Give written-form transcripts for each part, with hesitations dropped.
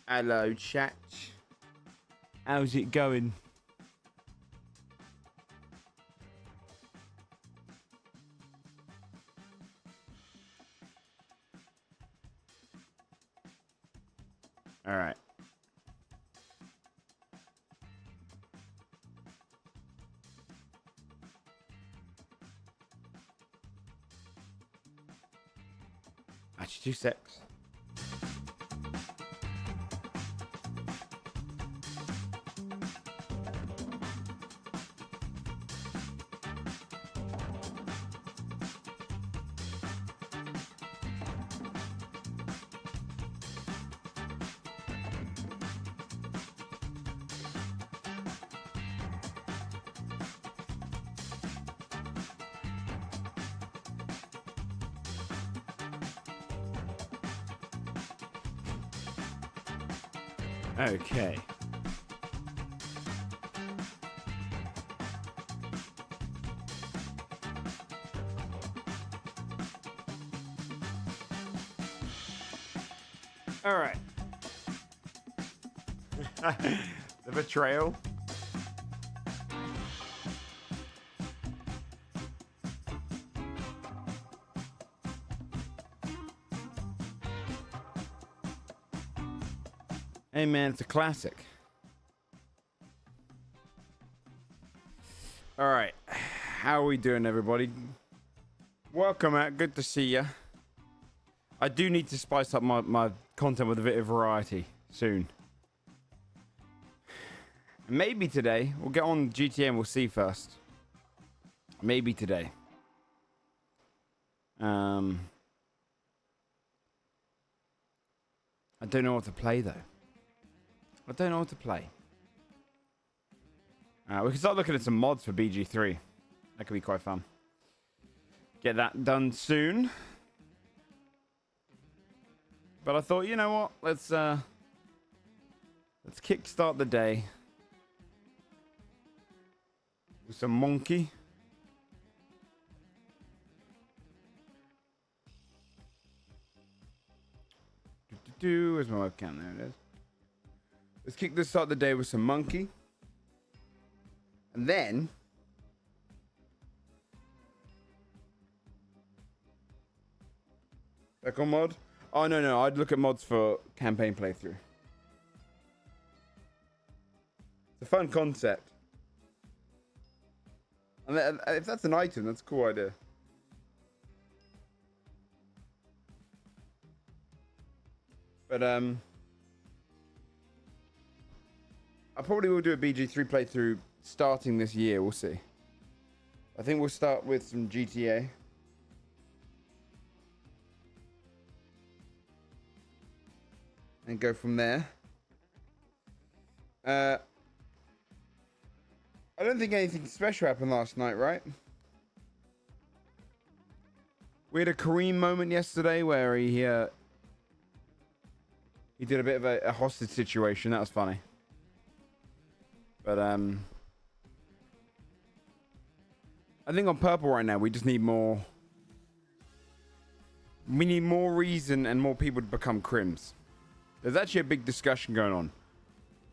Hello, chat. How's it going? All right. Actually, 2 secs. Okay. All right. The betrayal. Hey man, it's a classic. All right, how are we doing, everybody? Welcome out. Good to see ya. I do need to spice up my content with a bit of variety soon. Maybe today we'll get on GTA and we'll see first. Maybe today. I don't know what to play though. I don't know what to play. We can start looking at some mods for BG3. That could be quite fun. Get that done soon. But I thought, you know what? Let's kickstart the day with some monkey. Where's my webcam? There it is. Let's start the day with some monkey. And then back on mod. Oh no, I'd look at mods for campaign playthrough. It's a fun concept. And if that's an item, that's a cool idea. But I probably will do a BG3 playthrough starting this year. We'll see. I think we'll start with some GTA. And go from there. I don't think anything special happened last night, right? We had a Kareem moment yesterday where he did a bit of a hostage situation. That was funny. But I think on Purple right now we just need more. We need more reason and more people to become crims. There's actually a big discussion going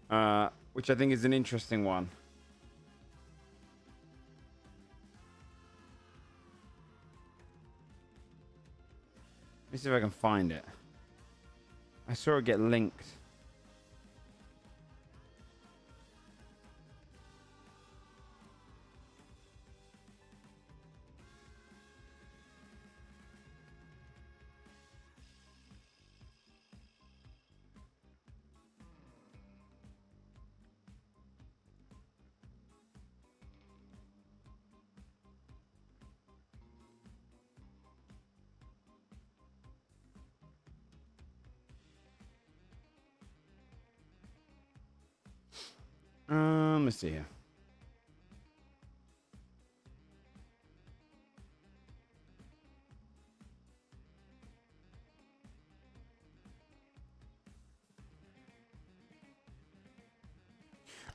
on, which I think is an interesting one. Let me see if I can find it. I saw it get linked. Let's see here.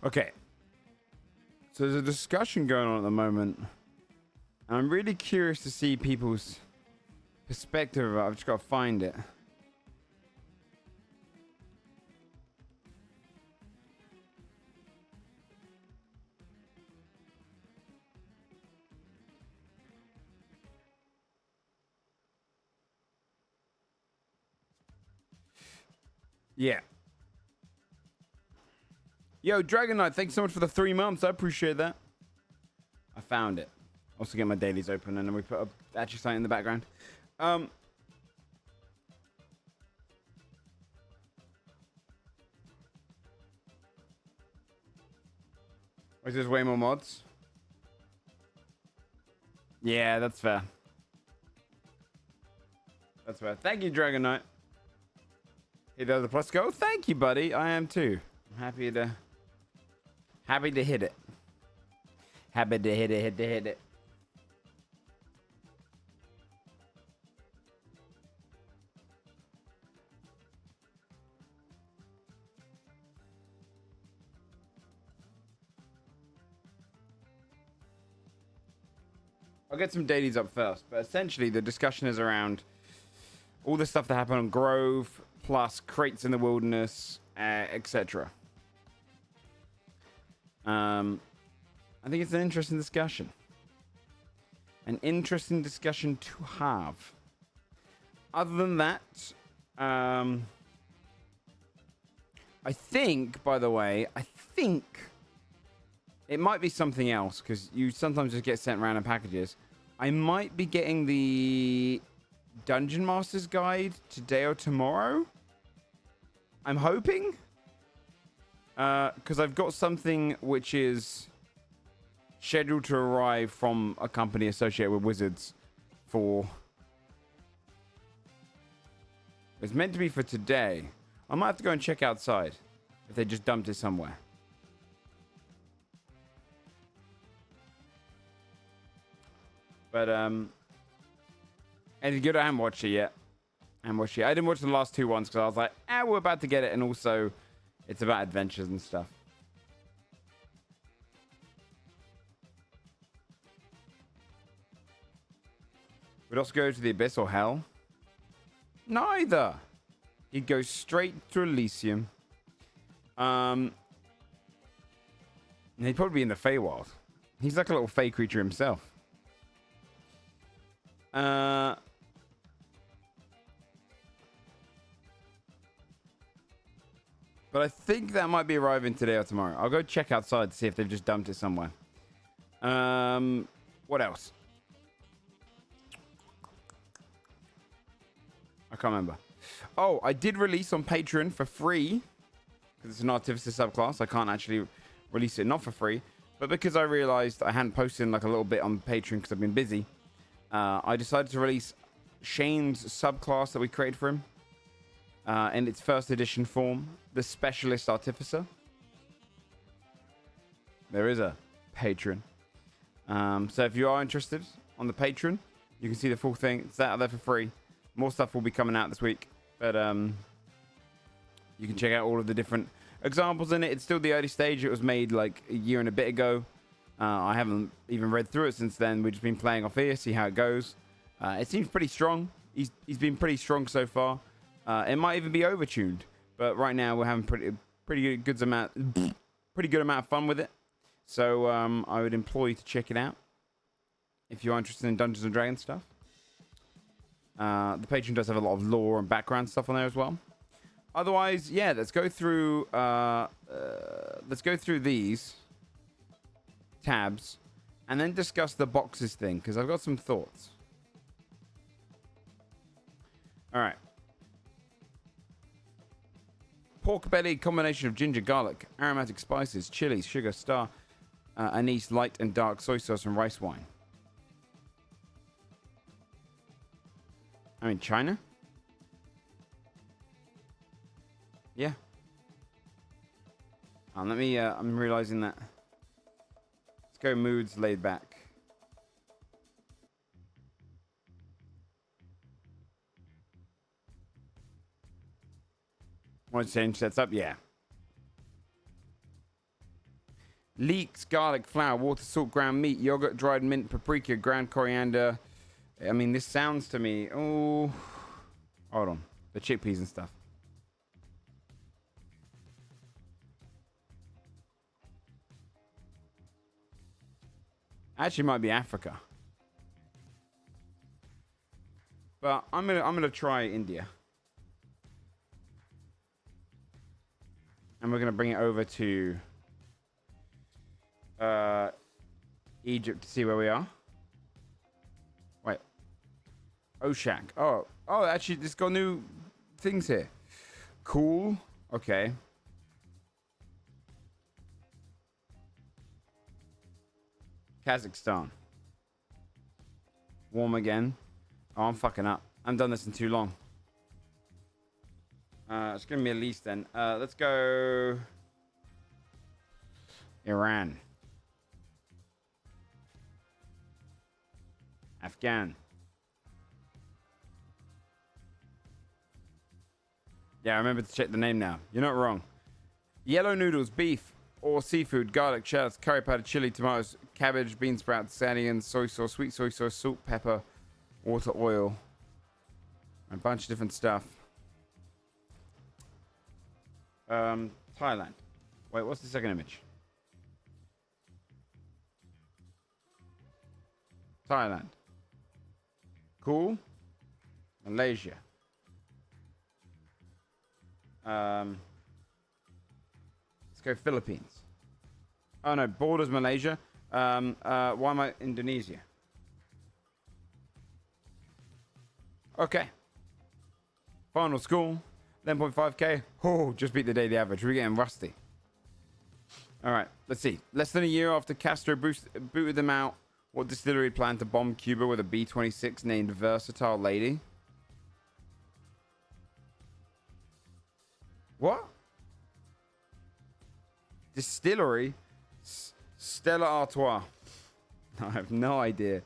Okay. So there's a discussion going on at the moment. I'm really curious to see people's perspective. I've just got to find it. Yeah. Yo, Dragon Knight, thanks so much for the 3 months. I appreciate that. I found it. Also get my dailies open, and then we put up actually something in the background. There's way more mods. Yeah, that's fair. That's fair. Thank you, Dragon Knight. He does a plus go. Thank you, buddy. I am too. I'm happy to hit it. Happy to hit it. I'll get some dailies up first, but essentially the discussion is around all the stuff that happened on Grove, plus crates in the wilderness, etc. I think it's an interesting discussion. An interesting discussion to have. Other than that, I think, by the way, it might be something else, because you sometimes just get sent random packages. I might be getting the Dungeon Master's Guide today or tomorrow. I'm hoping. Because I've got something which is scheduled to arrive from a company associated with Wizards for... It's meant to be for today. I might have to go and check outside if they just dumped it somewhere. But, any good? I haven't watched it yet. I didn't watch the last 2 ones because I was like, we're about to get it. And also, it's about adventures and stuff. Would also go to the Abyss or Hell? Neither. He'd go straight to Elysium. And he'd probably be in the Feywild. He's like a little Fey creature himself. But I think that might be arriving today or tomorrow. I'll go check outside to see if they've just dumped it somewhere. What else? I can't remember. Oh, I did release on Patreon for free, because it's an Artificer subclass. I can't actually release it not for free, but because I realized I hadn't posted like a little bit on Patreon because I've been busy, I decided to release Shane's subclass that we created for him in its first edition form, the Specialist Artificer. There is a Patreon. So if you are interested on the Patreon, you can see the full thing. It's out there for free. More stuff will be coming out this week, but you can check out all of the different examples in it. It's still the early stage. It was made like a year and a bit ago. I haven't even read through it since then. We've just been playing off here, see how it goes. It seems pretty strong. He's been pretty strong so far. It might even be overtuned, but right now we're having pretty good amount of fun with it. So I would implore you to check it out if you're interested in Dungeons and Dragons stuff. The Patreon does have a lot of lore and background stuff on there as well. Otherwise, yeah, let's go through these tabs and then discuss the boxes thing, because I've got some thoughts. All right. Pork belly, combination of ginger, garlic, aromatic spices, chilies, sugar, star, anise, light and dark soy sauce, and rice wine. I mean, China? Yeah. Let me, I'm realizing that. Let's go moods laid back. Want to change sets up? Yeah. Leeks, garlic, flour, water, salt, ground meat, yogurt, dried mint, paprika, ground coriander. I mean, this sounds to me... Oh, hold on. The chickpeas and stuff. Actually, might be Africa. But I'm gonna try India. And we're going to bring it over to Egypt to see where we are. Wait. Oshak. Oh, actually, it's got new things here. Cool. Okay. Kazakhstan. Warm again. Oh, I'm fucking up. I haven't done this in too long. It's going to be a lease then. Let's go... Iran. Afghan. Yeah, I remember to check the name now. You're not wrong. Yellow noodles, beef or seafood, garlic, shallots, curry powder, chili, tomatoes, cabbage, bean sprouts, scallions, soy sauce, sweet soy sauce, salt, pepper, water, oil. A bunch of different stuff. Thailand. Wait, what's the second image? Thailand. Cool. Malaysia. Let's go Philippines. Oh no, borders Malaysia. Why am I Indonesia? Okay. Final score. 11.5k. Oh, just beat the daily average. We're getting rusty. All right, let's see. Less than a year after Castro booted them out, what distillery planned to bomb Cuba with a B-26 named Versatile Lady? What? Distillery? Stella Artois. I have no idea.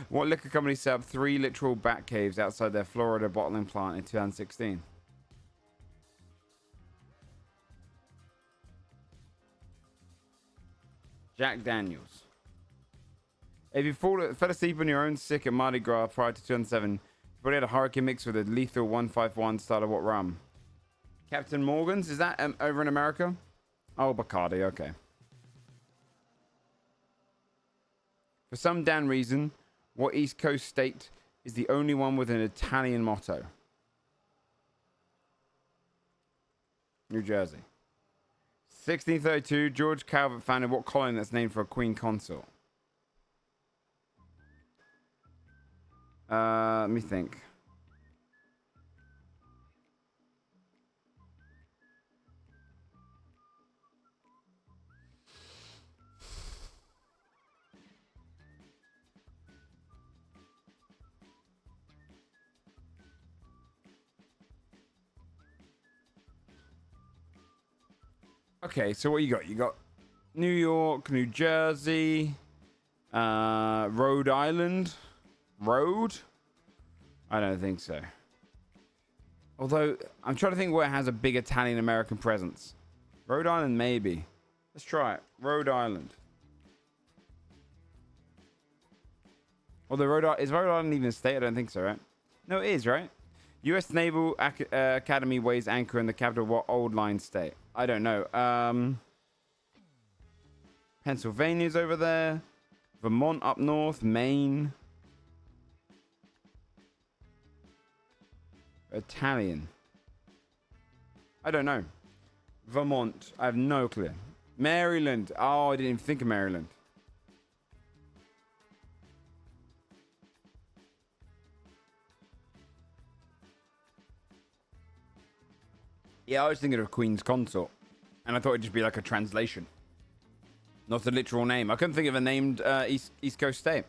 What liquor company set up 3 literal bat caves outside their Florida bottling plant in 2016? Jack Daniels. If you fell asleep on your own sick at Mardi Gras prior to 2007, you probably had a hurricane mix with a lethal 151 starter what rum? Captain Morgan's? Is that over in America? Oh, Bacardi. Okay. For some damn reason, what East Coast state is the only one with an Italian motto? New Jersey. 1632, George Calvert founded what colony that's named for a queen consort? Let me think. Okay, so what you got? You got New York, New Jersey, Rhode Island. Road? I don't think so. Although, I'm trying to think where it has a big Italian-American presence. Rhode Island, maybe. Let's try it. Rhode Island. Although is Rhode Island even a state? I don't think so, right? No, it is, right? U.S. Naval Academy weighs anchor in the capital of what old line state? I don't know. Pennsylvania's over there. Vermont up north. Maine. Italian. I don't know. Vermont. I have no clue. Maryland. Oh, I didn't even think of Maryland. Yeah, I was thinking of Queen's Consort. And I thought it'd just be like a translation. Not a literal name. I couldn't think of a named East Coast state.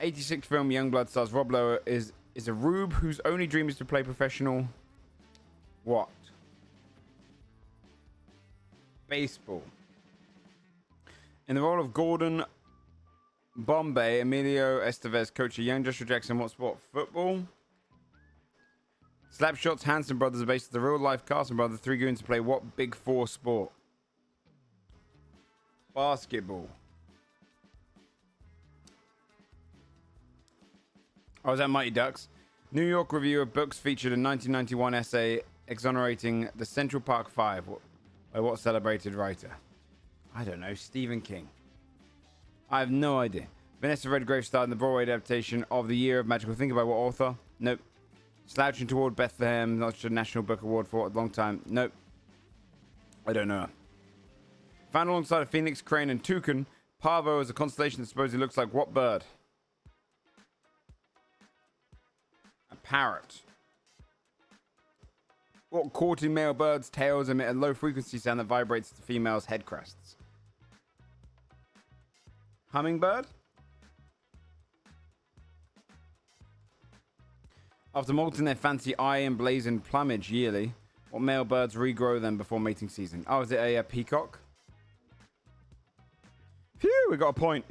86 film Youngblood stars Rob Lowe is a rube whose only dream is to play professional... What? Baseball. In the role of Gordon Bombay, Emilio Estevez coached a young Joshua Jackson. What sport? Football? Slapshot's Hanson brothers are based on the real-life Carson brothers, 3 goons to play what Big 4 sport? Basketball. I was at Mighty Ducks. New York Review of Books featured a 1991 essay exonerating the Central Park Five by what celebrated writer? I don't know. Stephen King. I have no idea. Vanessa Redgrave starred in the Broadway adaptation of The Year of Magical Thinking by what author? Nope. Slouching Toward Bethlehem, not just a National Book Award for a long time. Nope. I don't know. Found alongside a phoenix, crane, and toucan, Parvo is a constellation that supposedly looks like what bird? A parrot. What courting male birds' tails emit a low frequency sound that vibrates to females' head crests? Hummingbird? After molting their fancy eye and blazing plumage yearly, what male birds regrow them before mating season? Oh, is it a peacock? Phew, we got a point.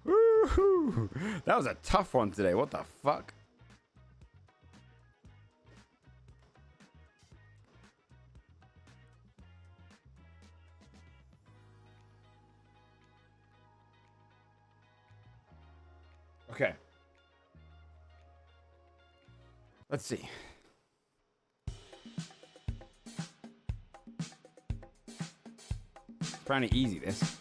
Woo-hoo. That was a tough one today. What the fuck? Okay. Let's see. It's pretty easy, this.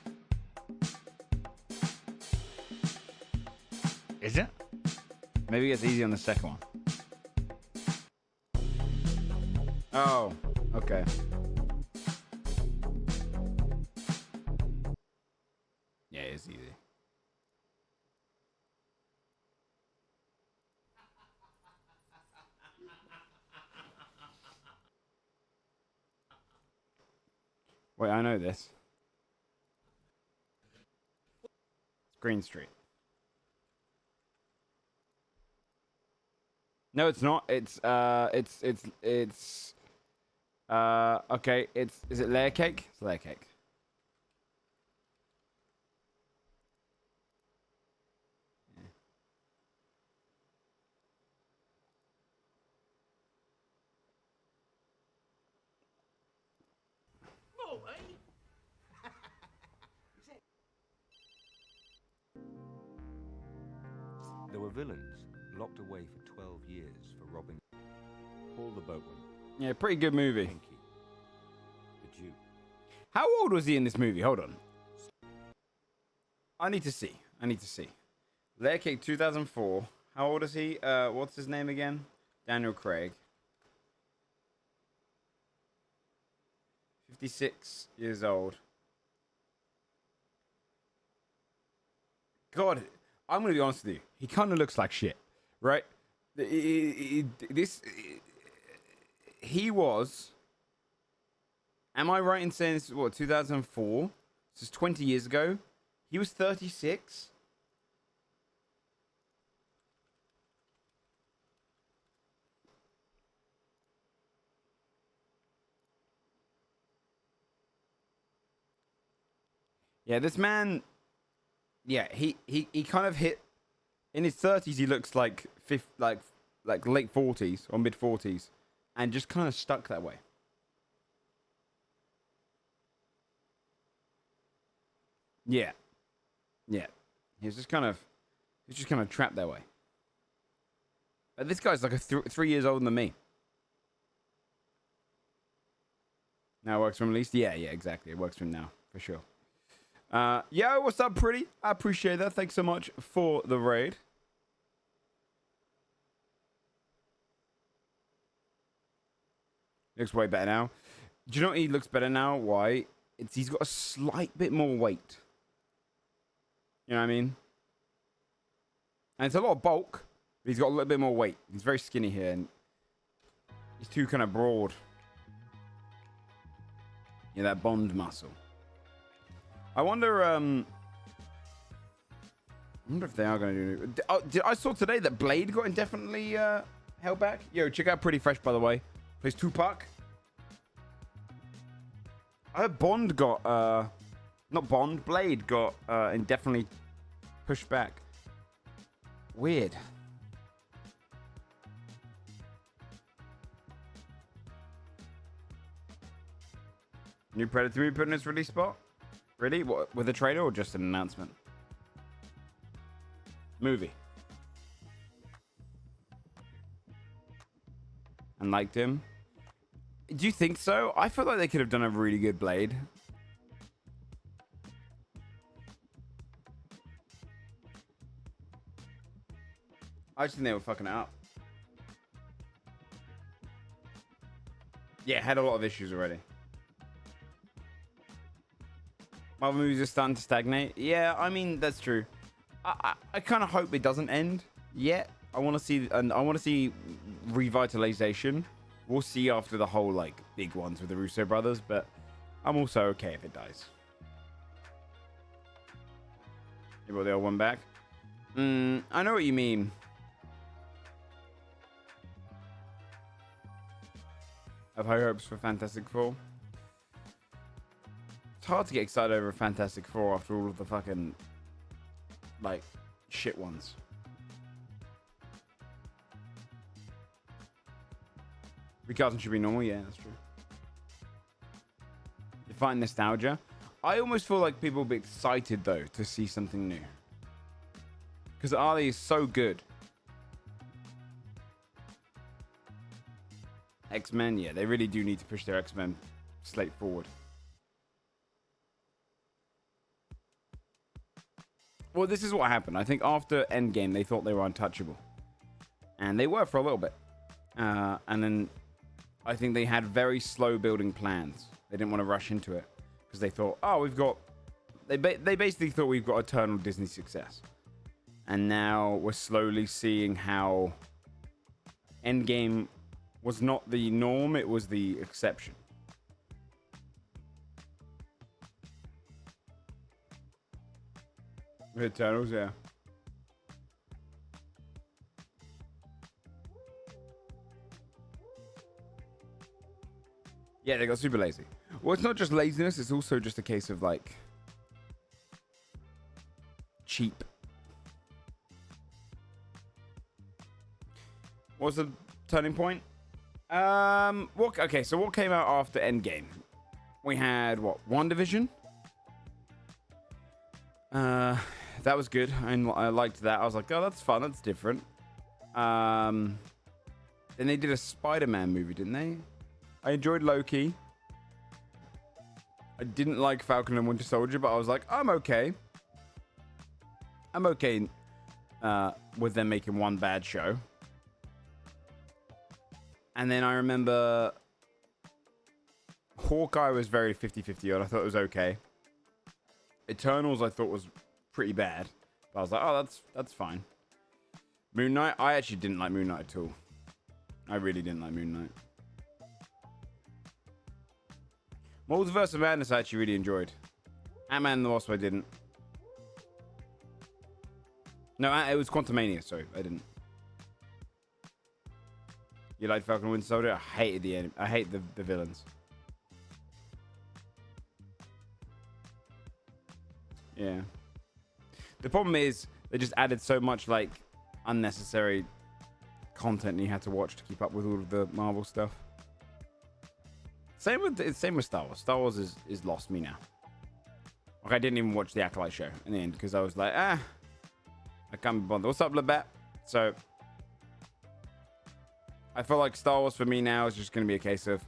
Is it? Maybe it's easy on the second one. Oh, okay. Yeah, it's easy. Wait, I know this. It's Green Street. No, it's not. It's okay. Is it layer cake? It's layer cake. There were villains locked away for 12 years for robbing Paul the Boatman. Yeah, pretty good movie. Pinky, the Jew. How old was he in this movie? Hold on. I need to see. Layer Cake 2004. How old is he? What's his name again? Daniel Craig. 56 years old. God, I'm going to be honest with you. He kind of looks like shit, right? He was... Am I right in saying this is what, 2004? This is 20 years ago. He was 36. Yeah, this man... Yeah, he kind of hit... In his 30s, he looks like late 40s or mid 40s. And just kind of stuck that way. Yeah. Yeah. He's just kind of trapped that way. But this guy's like 3 years older than me. Now it works for him at least? Yeah, exactly. It works for him now, for sure. Yo, what's up, pretty? I appreciate that. Thanks so much for the raid. Looks way better now. Do you know what he looks better now? Why? He's got a slight bit more weight. You know what I mean? And it's a lot of bulk, but he's got a little bit more weight. He's very skinny here, and he's too kind of broad. Yeah, that Bond muscle. I wonder if they are going to do... I saw today that Blade got indefinitely held back. Yo, check out Pretty Fresh, by the way. Plays Tupac. I heard Bond got... Not Bond, Blade got indefinitely pushed back. Weird. New Predator movie put in its release spot? Really? What, with a trailer or just an announcement? Movie. And liked him. Do you think so? I feel like they could have done a really good Blade. I just think they were fucking it up. Yeah, had a lot of issues already. Marvel movies are starting to stagnate. Yeah, I mean that's true. I kind of hope it doesn't end yet. I want to see revitalization. We'll see after the whole like big ones with the Russo brothers, but I'm also okay if it dies. You brought the old one back. I know what you mean. Have high hopes for Fantastic Four. It's hard to get excited over Fantastic Four after all of the fucking like shit ones. Recasting should be normal, yeah, that's true. You find nostalgia. I almost feel like people will be excited though to see something new. Because Ali is so good. X-Men, yeah, they really do need to push their X-Men slate forward. Well, this is what happened. I think after Endgame, they thought they were untouchable. And they were for a little bit. And then I think they had very slow building plans. They didn't want to rush into it. Because they thought, oh, we've got... They basically thought we've got eternal Disney success. And now we're slowly seeing how Endgame was not the norm, it was the exception. Eternals, yeah. Yeah, they got super lazy. Well, it's not just laziness, it's also just a case of like cheap. What's the turning point? Okay, so what came out after Endgame? We had what? WandaVision? That was good. I liked that. I was like, oh, that's fun. That's different. Then they did a Spider-Man movie, didn't they? I enjoyed Loki. I didn't like Falcon and Winter Soldier, but I was like, I'm okay. I'm okay with them making one bad show. And then I remember Hawkeye was very 50-50 odd. I thought it was okay. Eternals I thought was pretty bad. But I was like, oh, that's fine. Moon Knight, I actually didn't like Moon Knight at all. I really didn't like Moon Knight. Multiverse of Madness I actually really enjoyed. Ant-Man and the Wasp I didn't. No, it was Quantumania, sorry. I didn't. You liked Falcon and Winter Soldier? I hated the enemy. I hate the villains. Yeah. The problem is they just added so much like unnecessary content you had to watch to keep up with all of the Marvel stuff. Same with Star Wars. Star Wars is lost me now. Like I didn't even watch the Acolyte show in the end because I was like, I can't be bothered. What's up, LeBat? So I feel like Star Wars for me now is just going to be a case of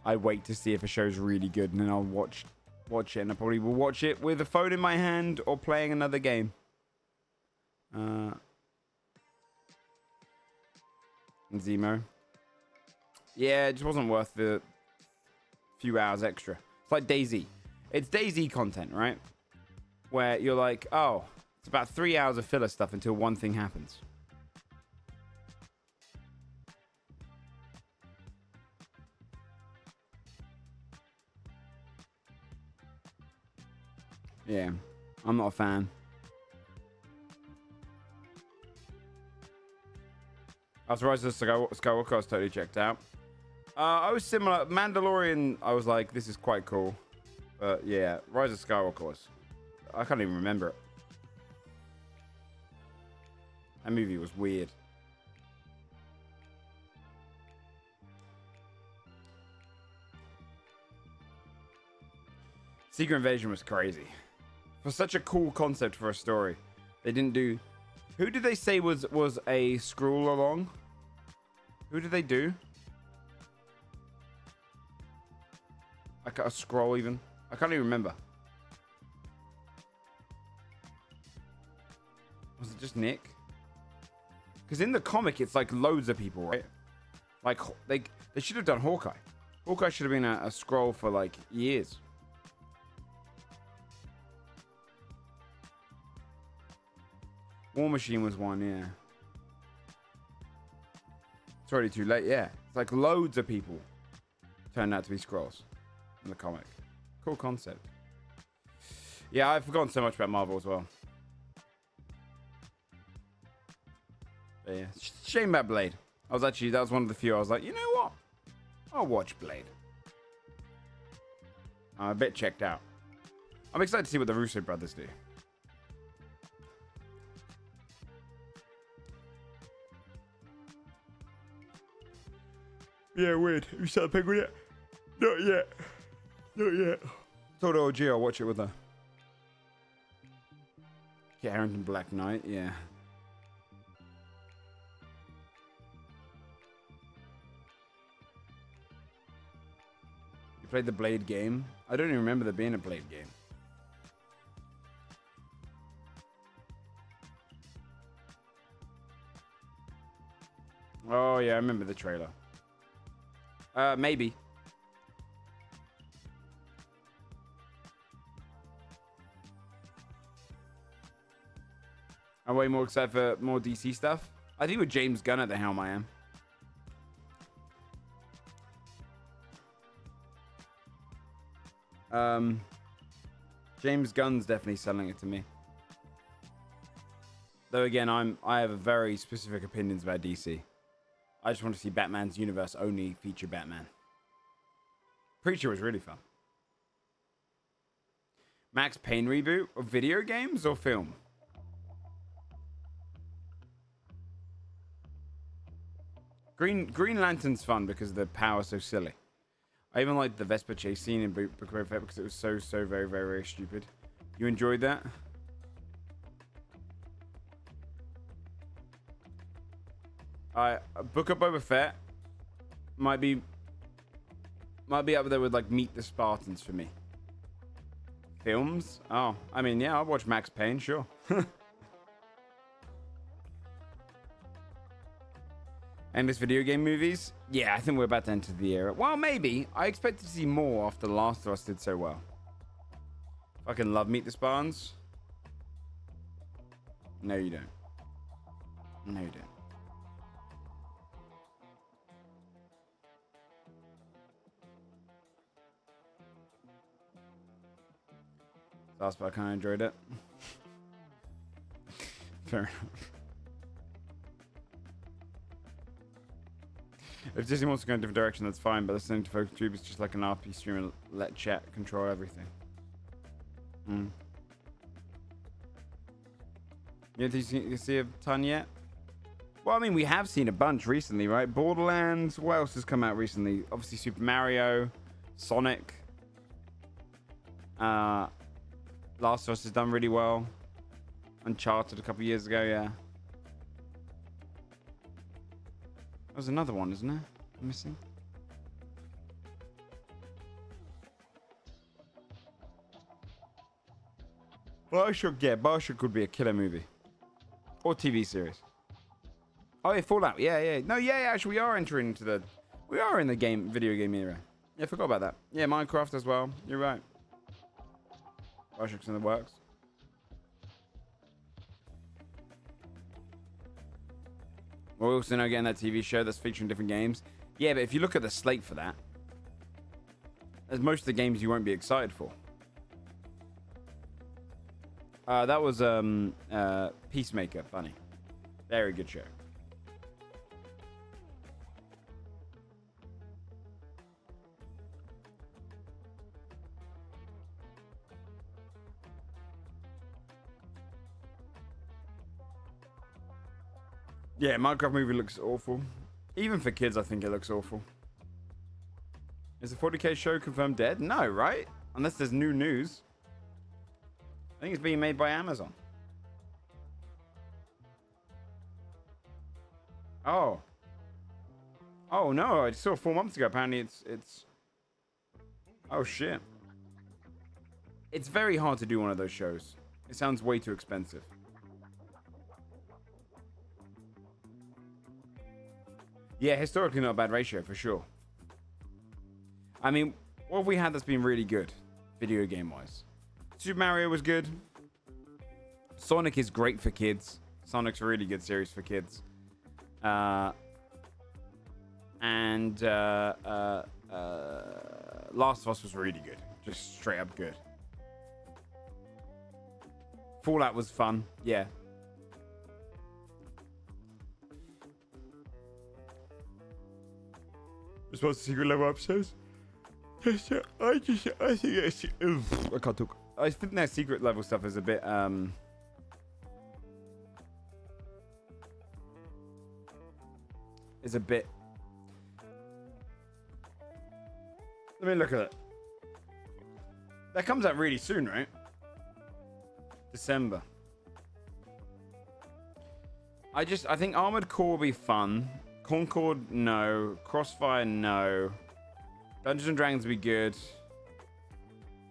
I wait to see if a show's really good and then I'll watch it, and I probably will watch it with a phone in my hand or playing another game. Zemo. Yeah, it just wasn't worth the few hours extra. It's like DayZ. It's DayZ content, right? Where you're like, oh, it's about 3 hours of filler stuff until one thing happens. Yeah, I'm not a fan. After Rise of the Skywalker, I was totally checked out. I was similar. Mandalorian, I was like, this is quite cool. But yeah, Rise of Skywalker was... I can't even remember it. That movie was weird. Secret Invasion was crazy. For such a cool concept for a story. They didn't do... Who did they say was a Skrull along? Who did they do? A scroll even? I can't even remember. Was it just Nick? Because in the comic, it's like loads of people, right? Like, they should have done Hawkeye. Hawkeye should have been a scroll for like years. War Machine was one, yeah. It's already too late, yeah. It's like loads of people turned out to be scrolls in the comic. Cool concept. Yeah, I've forgotten so much about Marvel as well. But yeah, shame about Blade. That was one of the few I was like, you know what? I'll watch Blade. I'm a bit checked out. I'm excited to see what the Russo brothers do. Yeah, weird. You saw the penguin yet? Not yet. Not yet. Told OG I'll watch it with her. Kit Harington Black Knight, yeah. You played the Blade game? I don't even remember there being a Blade game. Oh, yeah, I remember the trailer. Maybe. I'm way more excited for more DC stuff. I think with James Gunn at the helm, I am. James Gunn's definitely selling it to me. Though again, I have a very specific opinions about DC. I just want to see Batman's universe only feature Batman. Preacher was really fun. Max Payne reboot of video games or film? Green Lantern's fun because the power's so silly. I even liked the Vesper chase scene in Book of Boba Fett because it was so very, very, very stupid. You enjoyed that? Book of Boba Fett might be up there with like Meet the Spartans for me. Films? Oh, I mean, yeah, I'll watch Max Payne, sure. Endless video game movies? Yeah, I think we're about to enter the era. Well, maybe. I expect to see more after The Last of Us did so well. Fucking love Meet the Spartans. No, you don't. No, you don't. Last part, I kind of enjoyed it. Fair enough. If Disney wants to go in a different direction, that's fine, but listening to Focus Tube is just like an RP stream and let chat control everything. You don't think you see a ton yet? Well, I mean, we have seen a bunch recently, right? Borderlands, what else has come out recently? Obviously, Super Mario, Sonic. Last of Us has done really well. Uncharted a couple years ago, yeah. There's another one, isn't there? Missing. Bioshock could be a killer movie. Or TV series. Oh, yeah, Fallout. Yeah. No, yeah, actually, we are entering into the... We are in the video game era. Yeah, I forgot about that. Yeah, Minecraft as well. You're right. Bioshock's in the works. We're also now getting that TV show that's featuring different games. Yeah, but if you look at the slate for that, there's most of the games you won't be excited for. That was Peacemaker, funny. Very good show. Yeah, Minecraft movie looks awful. Even for kids, I think it looks awful. Is the 40K show confirmed dead? No, right? Unless there's new news. I think it's being made by Amazon. Oh. Oh, no. I saw 4 months ago. Apparently it's... Oh, shit. It's very hard to do one of those shows. It sounds way too expensive. Yeah, historically not a bad ratio, for sure. I mean, what have we had that's been really good, video game wise? Super Mario was good. Sonic is great for kids. Sonic's a really good series for kids. And Last of Us was really good. Just straight up good. Fallout was fun. Yeah. Response to secret level episodes? I think it's... I can't talk. I think their secret level stuff is a bit... is a bit... Let me look at it. That comes out really soon, right? December. I think Armored Core will be fun. Concord, no. Crossfire, no. Dungeons and Dragons will be good.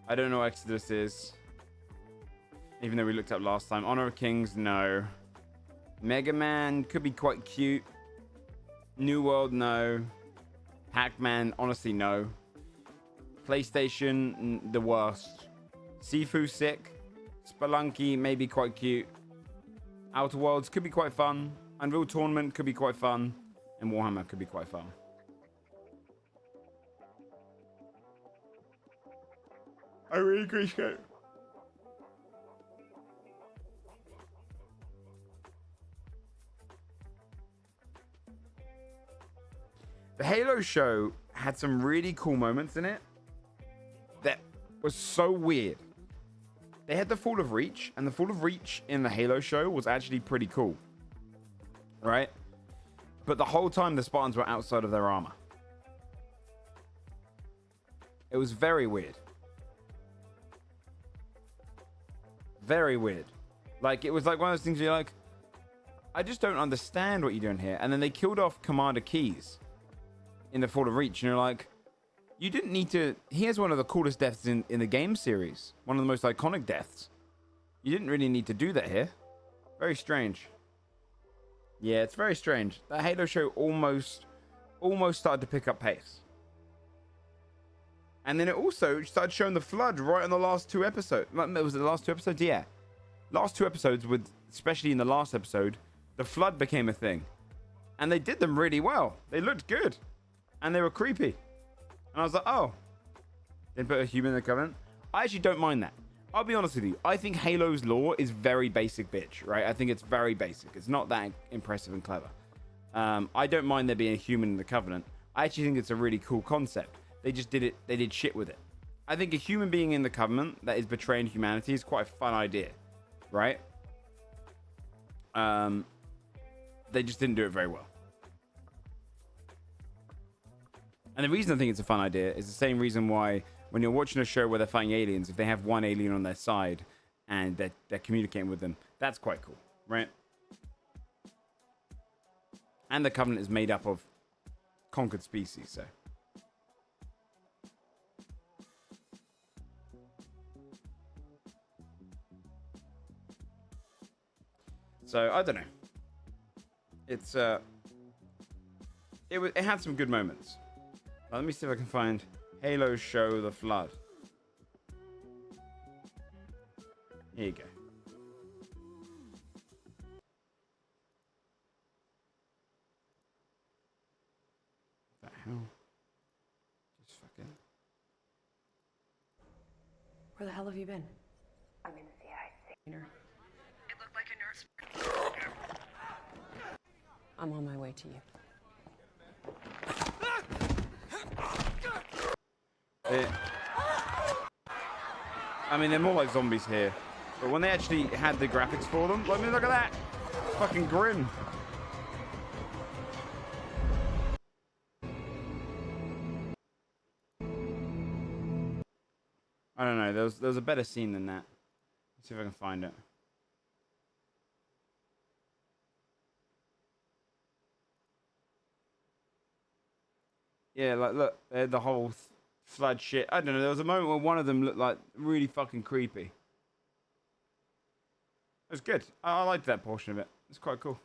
I don't know what Exodus is. Even though we looked up last time. Honor of Kings, no. Mega Man could be quite cute. New World, no. Pac-Man, honestly, no. PlayStation, the worst. Sifu, sick. Spelunky, maybe quite cute. Outer Worlds could be quite fun. Unreal Tournament could be quite fun. And Warhammer could be quite fun. I really appreciate it. The Halo show had some really cool moments in it that was so weird. They had the Fall of Reach, and the Fall of Reach in the Halo show was actually pretty cool. Right? But the whole time the Spartans were outside of their armor. It was very weird. Very weird. Like, it was like one of those things you're like, I just don't understand what you're doing here. And then they killed off Commander Keyes in the Fall of Reach, and you're like, you didn't need to... He has one of the coolest deaths in the game series. One of the most iconic deaths. You didn't really need to do that here. Very strange. Yeah, it's very strange. That Halo show almost started to pick up pace. And then it also started showing the flood right in the last two episodes. Was it the last two episodes? Yeah. Last two episodes, with especially in the last episode, the flood became a thing. And they did them really well. They looked good. And they were creepy. And I was like, oh. They put a human in the Covenant. I actually don't mind that. I'll be honest with you. I think Halo's lore is very basic bitch, right? I think it's very basic. It's not that impressive and clever. I don't mind there being a human in the Covenant. I actually think it's a really cool concept. They just did it. They did shit with it. I think a human being in the Covenant that is betraying humanity is quite a fun idea, right? They just didn't do it very well. And the reason I think it's a fun idea is the same reason why when you're watching a show where they're fighting aliens, if they have one alien on their side and they're communicating with them, that's quite cool, right? And the Covenant is made up of conquered species, so... So, I don't know. It's, it had some good moments. Let me see if I can find Halo Show The Flood. Here you go. What the hell? Just fucking... Where the hell have you been? I'm in the CIC. It looked like a nurse. I'm on my way to you. I mean, they're more like zombies here. But when they actually had the graphics for them, I mean, look at that. Fucking grim. I don't know. There was a better scene than that. Let's see if I can find it. Yeah, like, look. The whole... flood shit. I don't know. There was a moment where one of them looked like really fucking creepy. It was good. I liked that portion of it. It's quite cool.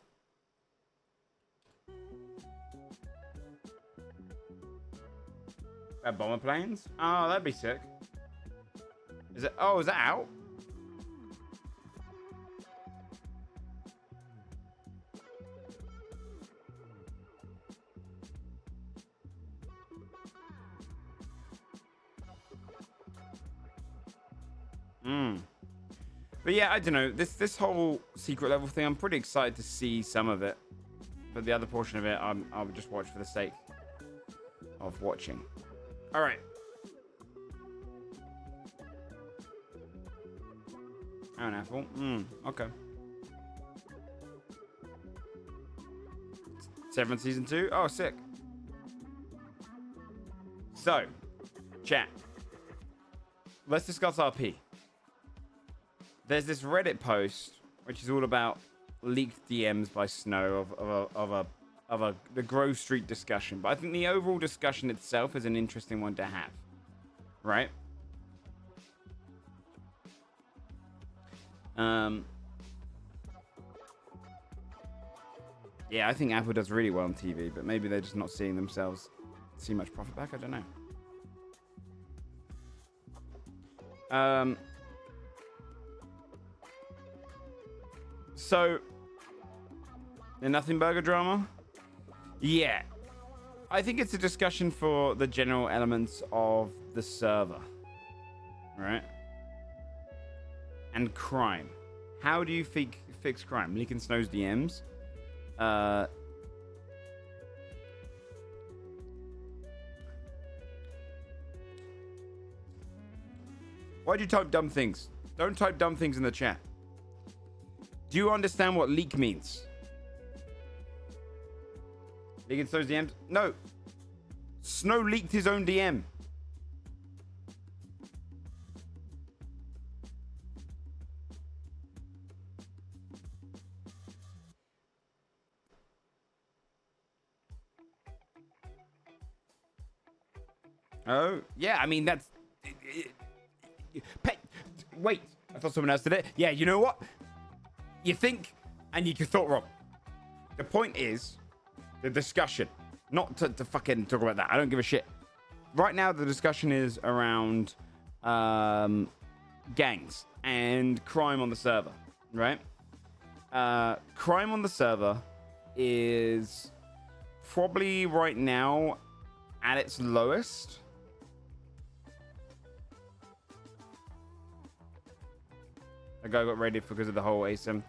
Bomber planes? Oh, that'd be sick. Is it? Oh, is that out? But yeah, I don't know. This whole secret level thing, I'm pretty excited to see some of it. But the other portion of it, I'll just watch for the sake of watching. All right. Oh, an apple. Okay. 7 season 2. Oh, sick. So, chat. Let's discuss RP. There's this Reddit post which is all about leaked DMs by Snow of the Grove Street discussion. But I think the overall discussion itself is an interesting one to have, right? Yeah, I think Apple does really well on TV, but maybe they're just not seeing themselves see much profit back. I don't know. So, the Nothing Burger drama? Yeah. I think it's a discussion for the general elements of the server. Right? And crime. How do you fix crime? Leaking Snow's DMs? Why'd you type dumb things? Don't type dumb things in the chat. Do you understand what leak means? Leaking Snow's DMs? No. Snow leaked his own DM. Oh, yeah, I mean, that's... Wait, I thought someone else did it. Yeah, you know what? You think, and you thought wrong. The point is, the discussion. Not to fucking talk about that. I don't give a shit. Right now, the discussion is around gangs and crime on the server, right? Crime on the server is probably right now at its lowest. A guy got raided because of the whole ASIM.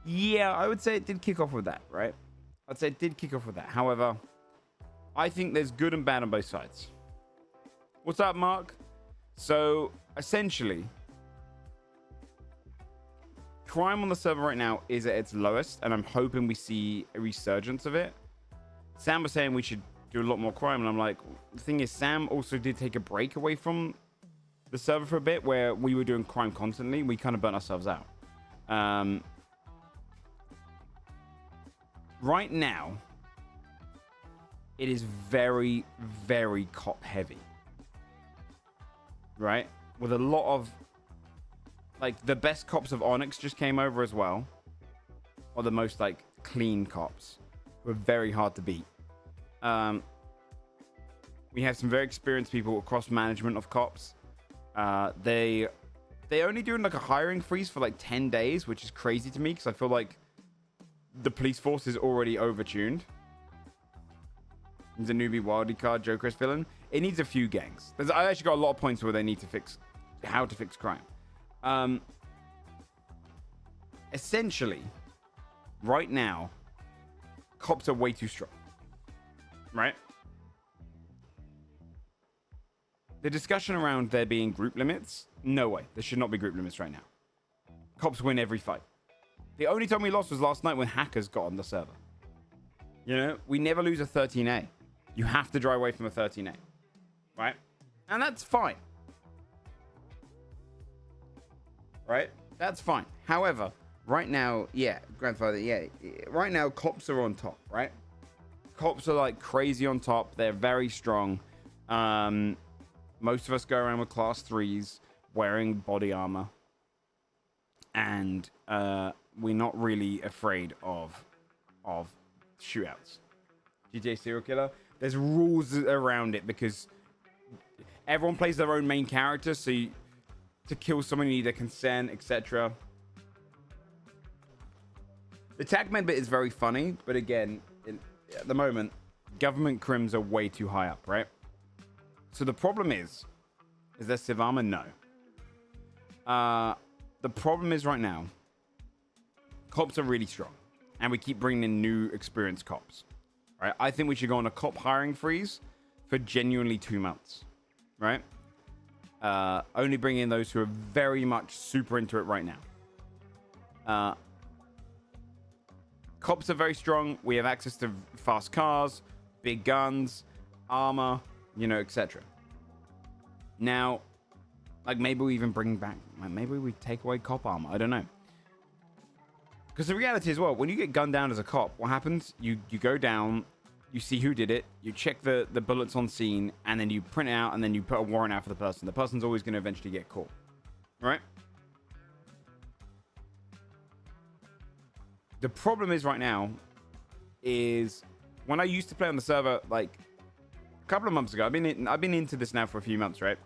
Yeah, I would say it did kick off with that, right? I'd say it did kick off with that. However, I think there's good and bad on both sides. What's up, Mark? So, essentially, crime on the server right now is at its lowest, and I'm hoping we see a resurgence of it. Sam was saying we should do a lot more crime, and I'm like, the thing is, Sam also did take a break away from the server for a bit where we were doing crime constantly. We kind of burnt ourselves out. Right now, it is very, very cop heavy. Right? With a lot of, like, the best cops of Onyx just came over as well. Or the most, like, clean cops. Who are very hard to beat. We have some very experienced people across management of cops. They only doing like a hiring freeze for like 10 days, which is crazy to me because I feel like the police force is already overtuned. There's a newbie wildie card, Joker's villain. It needs a few gangs. I actually got a lot of points where they need to fix how to fix crime. Essentially, right now, cops are way too strong. Right? The discussion around there being group limits, no way. There should not be group limits right now. Cops win every fight. The only time we lost was last night when hackers got on the server. You know, we never lose a 13A. You have to drive away from a 13A. Right? And that's fine. Right? That's fine. However, right now, yeah, grandfather, yeah. Right now, cops are on top, right? Cops are like crazy on top. They're very strong. Most of us go around with class 3s wearing body armor. And we're not really afraid of shootouts. GTA serial killer. There's rules around it because everyone plays their own main character, so to kill someone you need their consent, etc. The TACmed bit is very funny, but again, at the moment, government crims are way too high up, right? So the problem is there civ armor? No. The problem is right now, cops are really strong, and we keep bringing in new experienced cops, right? I think we should go on a cop hiring freeze for genuinely 2 months, right? Only bring in those who are very much super into it right now. Cops are very strong. We have access to fast cars, big guns, armor, you know, etc. Now, like, maybe we even bring back, like, maybe we take away cop armor. I don't know. Because the reality is, well, when you get gunned down as a cop, what happens? You go down, you see who did it, you check the bullets on scene, and then you print it out, and then you put a warrant out for the person. The person's always going to eventually get caught, right? The problem is right now is when I used to play on the server, like a couple of months ago, I've been into this now for a few months, right?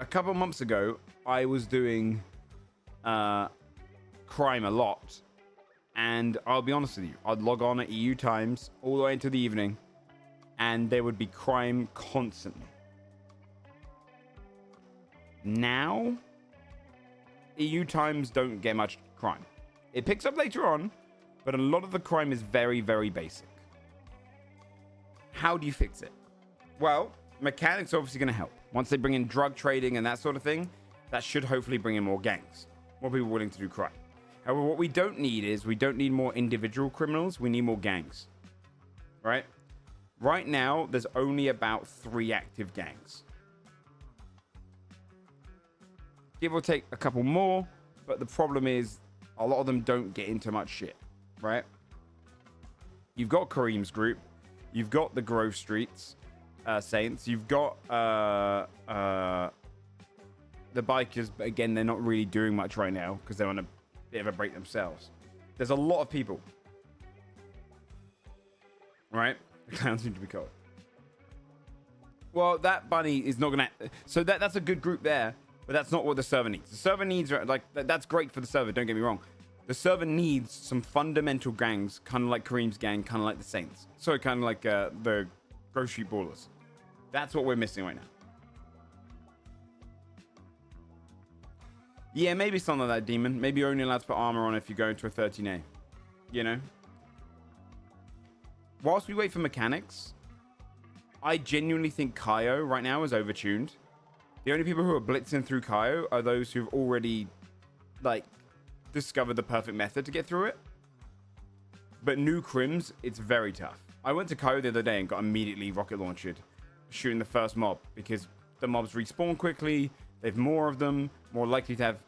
A couple of months ago, I was doing crime a lot, and I'll be honest with you, I'd log on at EU times all the way into the evening, and there would be crime constantly. Now, EU times don't get much crime. It picks up later on, but a lot of the crime is very, very basic. How do you fix it? Well, mechanics are obviously going to help. Once they bring in drug trading and that sort of thing, that should hopefully bring in more gangs, more people willing to do crime. However, what we don't need is, we don't need more individual criminals, we need more gangs, right? Right now, there's only about 3 active gangs. Give or take a couple more, but the problem is, a lot of them don't get into much shit, right? You've got Kareem's group, you've got the Grove Streets, Saints. You've got the bikers, but again, they're not really doing much right now because they're on a bit of a break themselves. There's a lot of people, right? The clowns seem to be cold. Well, that bunny is not gonna. So that's a good group there, but that's not what the server needs. The server needs, like, that's great for the server. Don't get me wrong. The server needs some fundamental gangs, kind of like Kareem's gang, kind of like the Saints. Sorry, kind of like the Grove Street Ballers. That's what we're missing right now. Yeah, maybe something like that, Demon. Maybe you're only allowed to put armor on if you go into a 13A. You know? Whilst we wait for mechanics, I genuinely think Kaio right now is overtuned. The only people who are blitzing through Kaio are those who've already, like, discovered the perfect method to get through it. But new crims, it's very tough. I went to Kaio the other day and got immediately rocket launched shooting the first mob because the mobs respawn quickly. They've more of them, more likely to have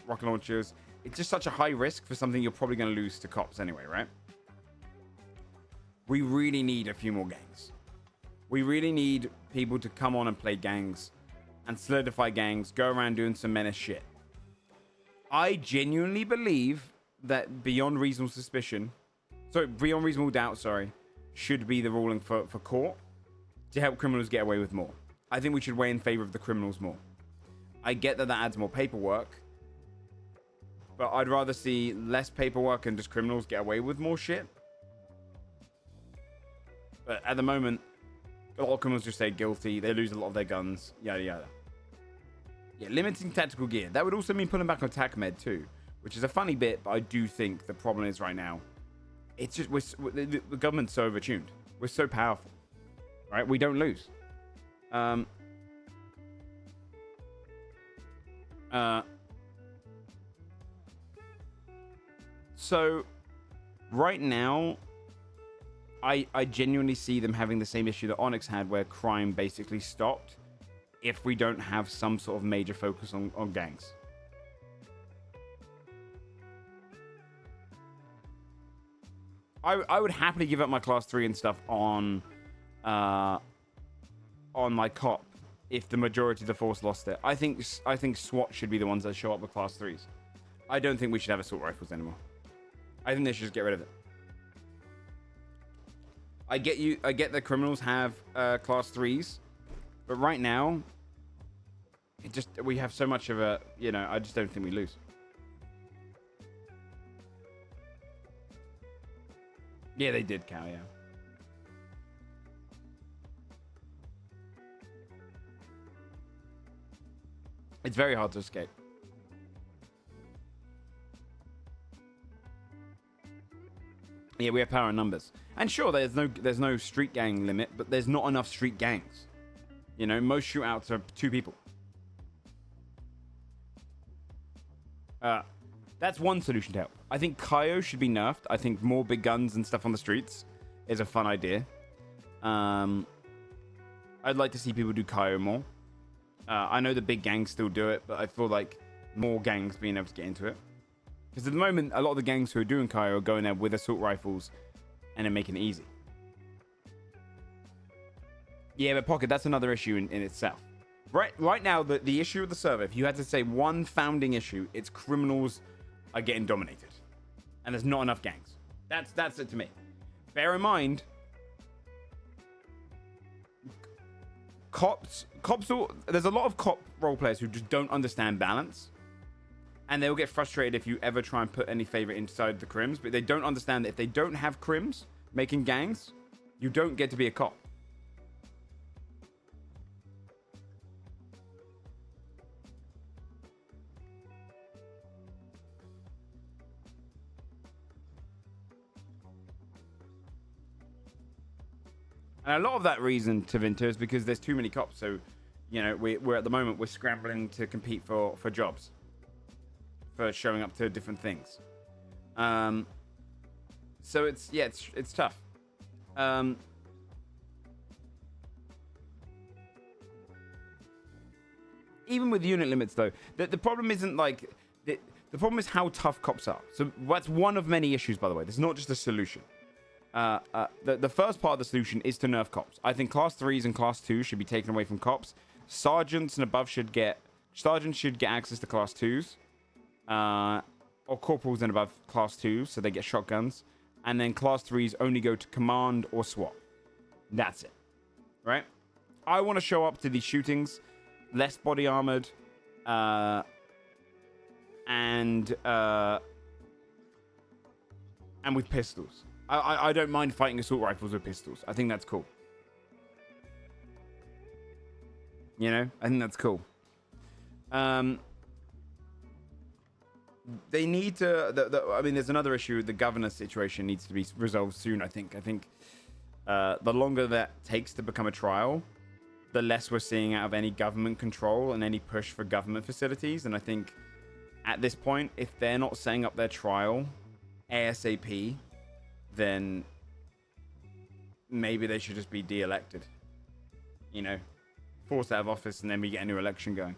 rocket launchers. It's just such a high risk for something you're probably going to lose to cops anyway, right? We really need a few more gangs. We really need people to come on and play gangs and solidify gangs, go around doing some menace shit. I genuinely believe that beyond reasonable doubt, should be the ruling for court to help criminals get away with more. I think we should weigh in favor of the criminals more. I get that adds more paperwork, but I'd rather see less paperwork and just criminals get away with more shit. But at the moment, a lot of criminals just say guilty, they lose a lot of their guns, yada yada. Yeah, limiting tactical gear. That would also mean pulling back on TACmed too, which is a funny bit, but I do think the problem is right now, it's just the government's so overtuned. We're so powerful, right? We don't lose. So right now, I genuinely see them having the same issue that Onyx had, where crime basically stopped if we don't have some sort of major focus on gangs. I would happily give up my class 3 and stuff on my cop if the majority of the force lost it. I think SWAT should be the ones that show up with class 3s. I don't think we should have assault rifles anymore. I think they should just get rid of it. I get that criminals have class 3s, but right now, we have so much of a, I just don't think we lose. Yeah, they did, Cal, yeah. It's very hard to escape. Yeah, we have power in numbers. And sure, there's no street gang limit, but there's not enough street gangs. Most shootouts are 2 people. That's one solution to help. I think Kaio should be nerfed. I think more big guns and stuff on the streets is a fun idea. I'd like to see people do Kaio more. I know the big gangs still do it, but I feel like more gangs being able to get into it. Because at the moment, a lot of the gangs who are doing Kaio are going there with assault rifles and then making it easy. Yeah, but Pocket, that's another issue in itself. Right now, the issue with the server, if you had to say one founding issue, it's criminals are getting dominated. And there's not enough gangs. That's it to me. Bear in mind, there's a lot of cop role players who just don't understand balance. And they'll get frustrated if you ever try and put any favor inside the crims. But they don't understand that if they don't have crims making gangs, you don't get to be a cop. And a lot of that reason, Tavinta, is because there's too many cops. So, we're at the moment, we're scrambling to compete for jobs. For showing up to different things. So it's tough. Even with unit limits, though, the problem isn't like... The problem is how tough cops are. So that's one of many issues, by the way. There's not just a solution. The first part of the solution is to nerf cops. I think class 3s and class 2s should be taken away from cops. Sergeants and above should get access to class 2s. Or corporals and above class 2s, so they get shotguns. And then class 3s only go to command or SWAT. That's it. Right? I want to show up to these shootings less body armored, and with pistols. I don't mind fighting assault rifles with pistols. I think that's cool. I think that's cool. They need to. I mean, there's another issue. The governor situation needs to be resolved soon. I think the longer that takes to become a trial, the less we're seeing out of any government control and any push for government facilities. And I think at this point, if they're not setting up their trial ASAP, then maybe they should just be de-elected. Forced out of office, and then we get a new election going.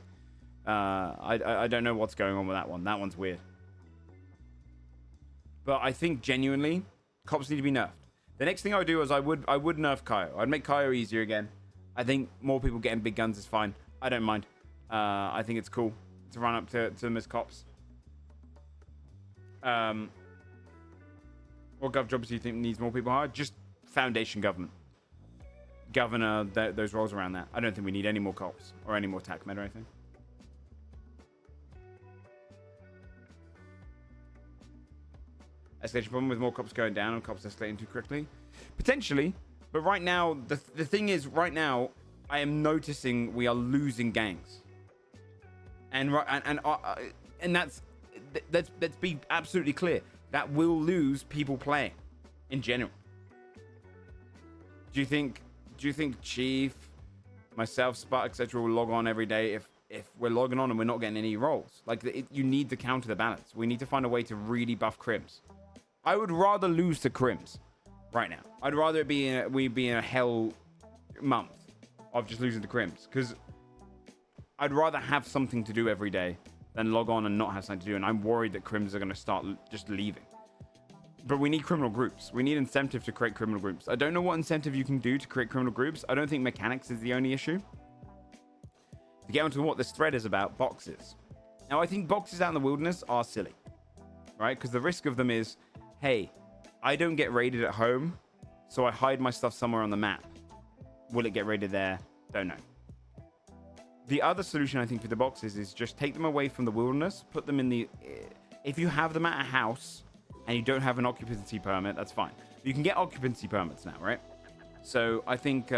I don't know what's going on with that one. That one's weird. But I think genuinely, cops need to be nerfed. The next thing I would do is I would nerf Kaio. I'd make Kaio easier again. I think more people getting big guns is fine. I don't mind. I think it's cool to run up to them as cops. What gov jobs do you think needs more people hired? Just foundation government. Governor, those roles around that. I don't think we need any more cops or any more TAC med or anything. Escalation problem with more cops going down and cops escalating too quickly? Potentially. But right now, the thing is, right now, I am noticing we are losing gangs. And that's, let's be absolutely clear. That will lose people playing in general. Do you think Chief, myself, Spot, etc. will log on every day if we're logging on and we're not getting any rolls? Like, you need to counter the balance. We need to find a way to really buff crims. I would rather lose to crims right now. I'd rather we be in a hell month of just losing to crims, because I'd rather have something to do every day than log on and not have something to do. And I'm worried that crims are going to start just leaving. But we need criminal groups. We need incentive to create criminal groups. I don't know what incentive you can do to create criminal groups. I don't think mechanics is the only issue. To get onto what this thread is about, boxes. Now, I think boxes out in the wilderness are silly, right? Because the risk of them is, hey, I don't get raided at home, So I hide my stuff somewhere on the map. Will it get raided there? Don't know. The other solution, I think, for the boxes is just take them away from the wilderness, put them in the... If you have them at a house and you don't have an occupancy permit, that's fine. You can get occupancy permits now, right? So I think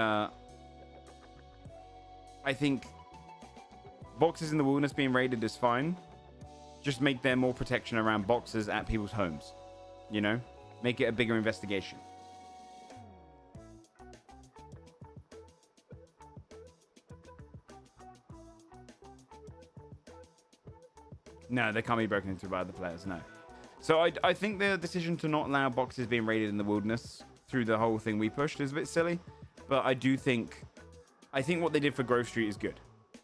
boxes in the wilderness being raided is fine. Just make there more protection around boxes at people's homes. You know? Make it a bigger investigation. No, they can't be broken into by other players, no. So I think the decision to not allow boxes being raided in the wilderness through the whole thing we pushed is a bit silly. But I think what they did for Grove Street is good.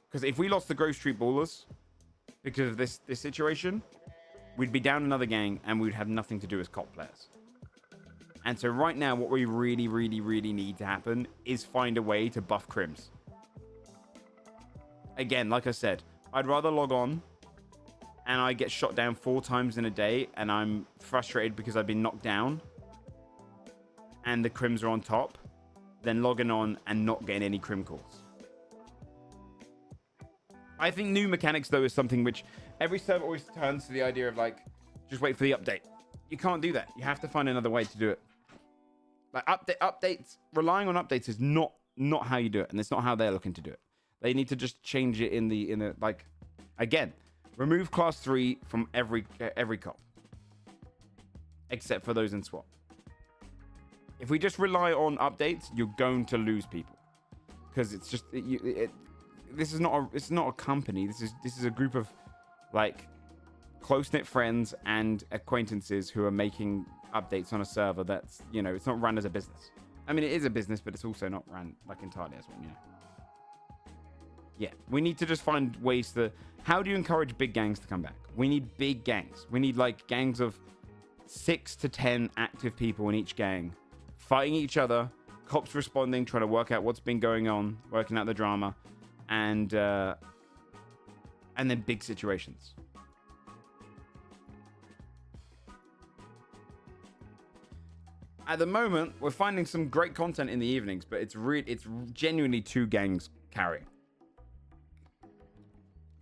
Because if we lost the Grove Street Ballers because of this situation, we'd be down another gang and we'd have nothing to do as cop players. And so right now, what we really, really, really need to happen is find a way to buff crims. Again, like I said, I'd rather log on and I get shot down 4 times in a day and I'm frustrated because I've been knocked down and the crims are on top than logging on and not getting any crim calls. I think new mechanics, though, is something which every server always turns to the idea of, like, just wait for the update. You can't do that. You have to find another way to do it. Like, updates, relying on updates is not how you do it, and it's not how they're looking to do it. They need to just change it in the like, again, remove class 3 from every cop, except for those in SWAT. If we just rely on updates, you're going to lose people, because it's just this is not a company. This is a group of, like, close-knit friends and acquaintances who are making updates on a server that's, you know, it's not run as a business. I mean, it is a business, but it's also not run, like, entirely as one, you know. Yeah, we need to just find ways to... How do you encourage big gangs to come back? We need big gangs. We need, like, gangs of 6 to 10 active people in each gang, fighting each other, cops responding, trying to work out what's been going on, working out the drama, and then big situations. At the moment, we're finding some great content in the evenings, but it's genuinely 2 gangs carrying.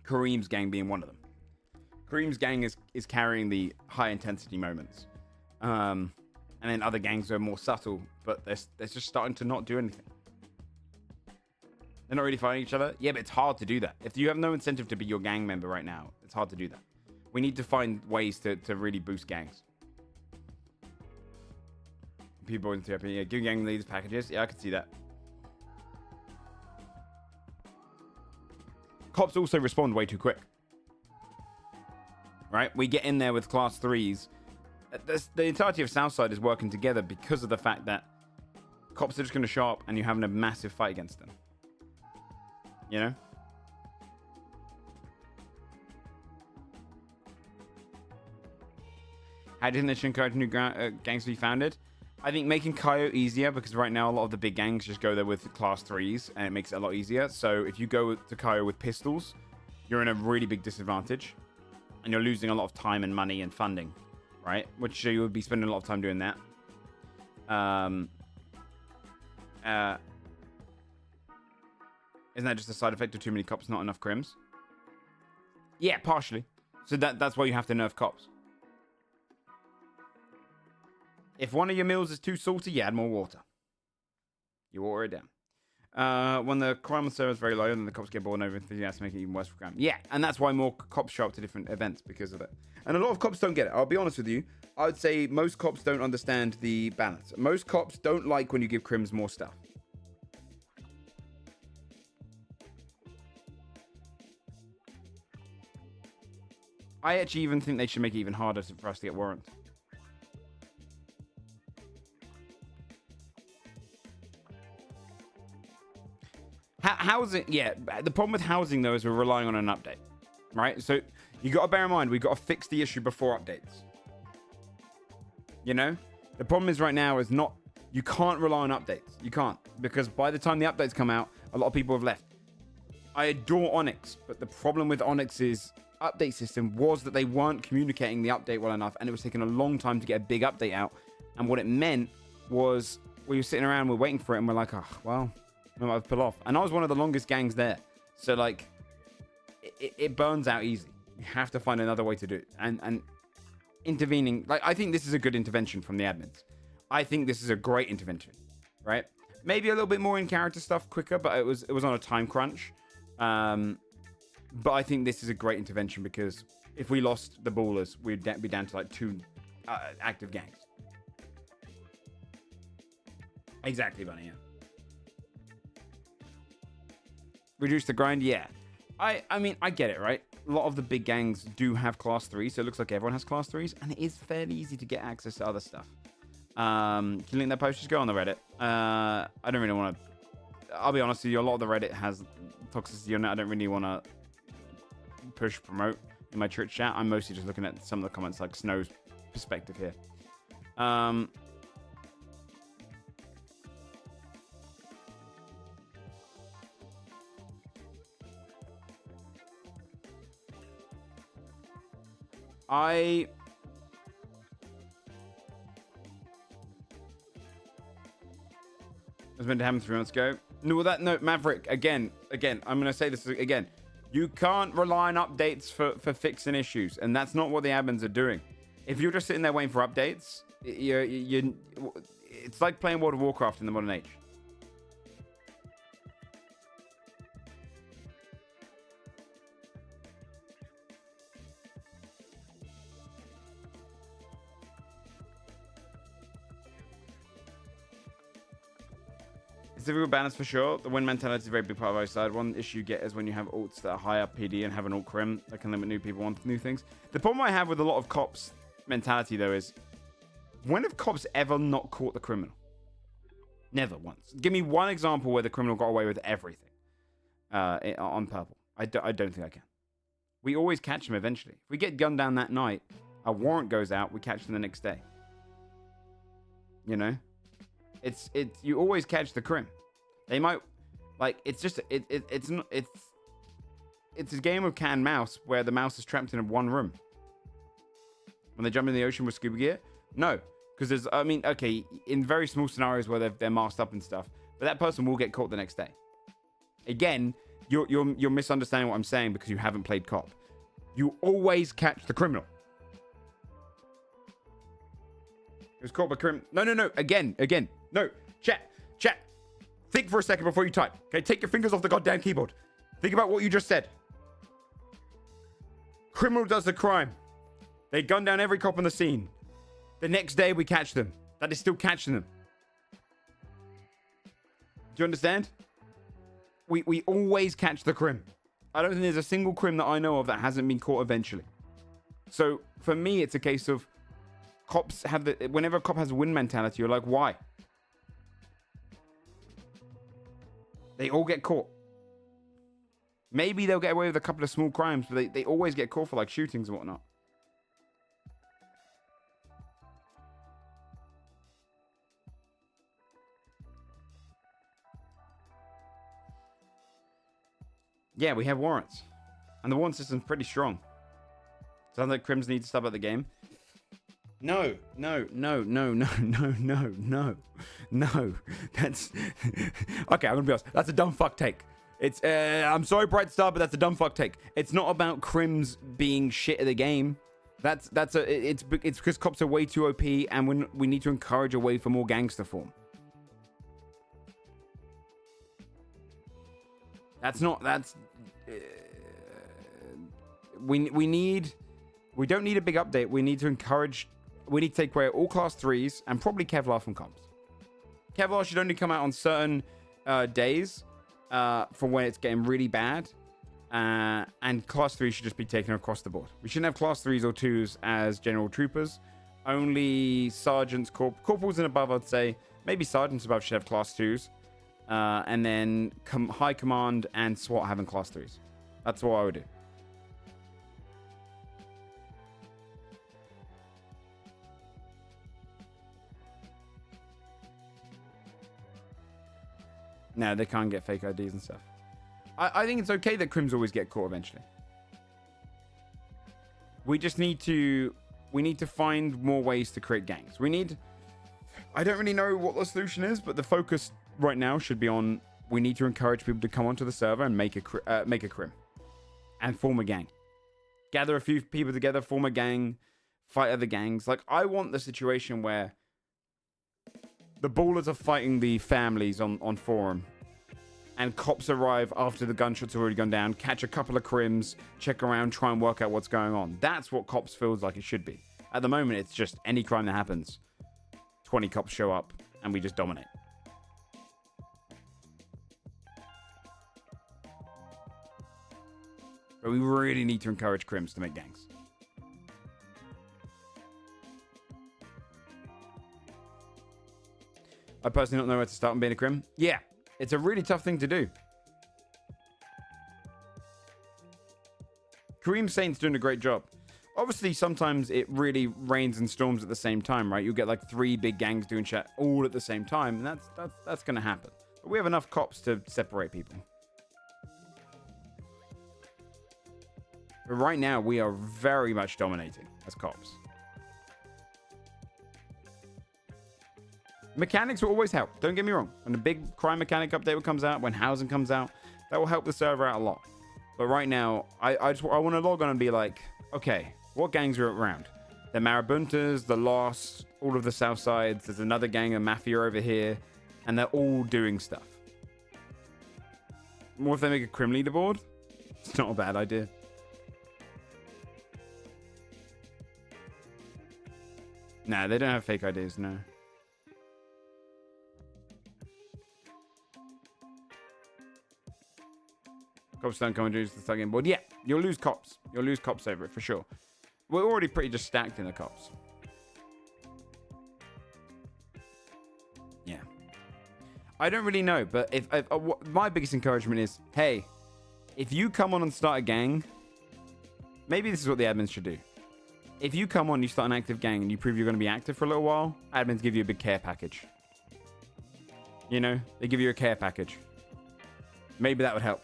Kareem's gang being one of them. Kareem's gang is carrying the high intensity moments. And then other gangs are more subtle, but they're just starting to not do anything. They're not really fighting each other. Yeah, but it's hard to do that. If you have no incentive to be your gang member right now, it's hard to do that. We need to find ways to really boost gangs. People in TRP, yeah, give gang leaders packages. Yeah, I can see that. Cops also respond way too quick. Right? We get in there with class 3s. The entirety of Southside is working together because of the fact that cops are just going to show up and you're having a massive fight against them. You know? How do you think they should encourage new gangs to be founded? I think making Kaio easier, because right now a lot of the big gangs just go there with class 3s and it makes it a lot easier. So if you go to Kaio with pistols, you're in a really big disadvantage and you're losing a lot of time and money and funding, right? Which you would be spending a lot of time doing that. Isn't that just a side effect of too many cops, not enough crims? Yeah, partially. So that's why you have to nerf cops. If one of your meals is too salty, you add more water. You water it down. When the crime on server is very low, then the cops get bored and everything has to make it even worse for crime. Yeah, and that's why more cops show up to different events because of it. And a lot of cops don't get it. I'll be honest with you. I would say most cops don't understand the balance. Most cops don't like when you give crims more stuff. I actually even think they should make it even harder for us to get warrants. Housing, yeah. The problem with housing, though, is we're relying on an update, right? So you got to bear in mind, we've got to fix the issue before updates. You know? The problem is right now is not, you can't rely on updates. You can't. Because by the time the updates come out, a lot of people have left. I adore Onyx, but the problem with Onyx's update system was that they weren't communicating the update well enough, and it was taking a long time to get a big update out. And what it meant was we were sitting around, we're waiting for it, and we're like, oh, well, we might have to pull off. And I was one of the longest gangs there. So, like, it burns out easy. You have to find another way to do it. And intervening, like, I think this is a good intervention from the admins. I think this is a great intervention, right? Maybe a little bit more in character stuff quicker, but it was on a time crunch. But I think this is a great intervention because if we lost the ballers, we'd be down to like 2 active gangs. Exactly, Bunny. Yeah. Reduce the grind, yeah. I mean, I get it, right? A lot of the big gangs do have class 3s, so it looks like everyone has class 3s, and it is fairly easy to get access to other stuff. Can you link that post? Just go on the Reddit. I don't really want to... I'll be honest with you, a lot of the Reddit has toxicity on it. I don't really want to push promote in my church chat. I'm mostly just looking at some of the comments, like Snow's perspective here. I was meant to happen 3 months ago. No, Maverick, again, I'm going to say this again. You can't rely on updates for fixing issues, and that's not what the admins are doing. If you're just sitting there waiting for updates, it's like playing World of Warcraft in the modern age. It's difficult balance for sure. The win mentality is a very big part of our side. One issue you get is when you have alts that are high up PD and have an alt crim that can limit new people on new things. The problem I have with a lot of cops mentality though is, when have cops ever not caught the criminal? Never once. Give me one example where the criminal got away with everything on Purple. I don't think I can. We always catch them eventually. If we get gunned down that night, a warrant goes out, we catch them the next day. You know? It's you always catch the crim. They might, like, it's just it's a game of cat and mouse where the mouse is trapped in one room. When they jump in the ocean with scuba gear, no, because there's, I mean, okay, in very small scenarios where they're masked up and stuff, but that person will get caught the next day. Again, you're misunderstanding what I'm saying because you haven't played cop. You always catch the criminal. It was caught by crim. No. Again. No. Chat. Think for a second before you type. Okay, take your fingers off the goddamn keyboard. Think about what you just said. Criminal does the crime. They gun down every cop on the scene. The next day we catch them. That is still catching them. Do you understand? We always catch the crim. I don't think there's a single crim that I know of that hasn't been caught eventually. So for me, it's a case of cops have whenever a cop has a win mentality, you're like, why? They all get caught. Maybe they'll get away with a couple of small crimes, but they always get caught for like shootings and whatnot. Yeah, we have warrants. And the warrant system's pretty strong. Sounds like Crims need to stop at the game. No. That's okay. I'm gonna be honest. That's a dumb fuck take. It's I'm sorry, Bright Star, but that's a dumb fuck take. It's not about Crims being shit at the game. It's because cops are way too OP, and we need to encourage a way for more gangs to form. We don't need a big update. We need to take away all class 3s and probably Kevlar from comps. Kevlar should only come out on certain days for when it's getting really bad. And class 3 should just be taken across the board. We shouldn't have class 3s or 2s as general troopers. Only sergeants, corporals and above, I'd say. Maybe sergeants above should have class 2s. And then high command and SWAT having class 3s. That's what I would do. No, they can't get fake IDs and stuff. I think it's okay that crims always get caught eventually. We just need to find more ways to create gangs. We need I don't really know what the solution is, but the focus right now should be on we need to encourage people to come onto the server and make a crim and form a gang. Gather a few people together, form a gang, fight other gangs. Like, I want the situation where the ballers are fighting the families on forum, and cops arrive after the gunshots have already gone down, catch a couple of crims, check around, try and work out what's going on. That's what cops feels like it should be. At the moment, it's just any crime that happens, 20 cops show up, and we just dominate. But we really need to encourage crims to make gangs. I personally don't know where to start on being a crim. Yeah, it's a really tough thing to do. Kareem Saint's doing a great job. Obviously, sometimes it really rains and storms at the same time, right? You'll get like 3 big gangs doing chat all at the same time, and that's going to happen. But we have enough cops to separate people. But right now, we are very much dominating as cops. Mechanics will always help. Don't get me wrong. When the big crime mechanic update comes out, when housing comes out, that will help the server out a lot. But right now, I want to log on and be like, okay, what gangs are around? The Marabuntas, the Lost, all of the South Sides. There's another gang of Mafia over here, and they're all doing stuff. What if they make a crim leaderboard? It's not a bad idea. Nah, they don't have fake IDs, no. Cops don't come and do the thugging board. Yeah, you'll lose cops. You'll lose cops over it, for sure. We're already pretty just stacked in the cops. Yeah. I don't really know, but if my biggest encouragement is, hey, if you come on and start a gang, maybe this is what the admins should do. If you come on, you start an active gang, and you prove you're going to be active for a little while, admins give you a big care package. You know, they give you a care package. Maybe that would help.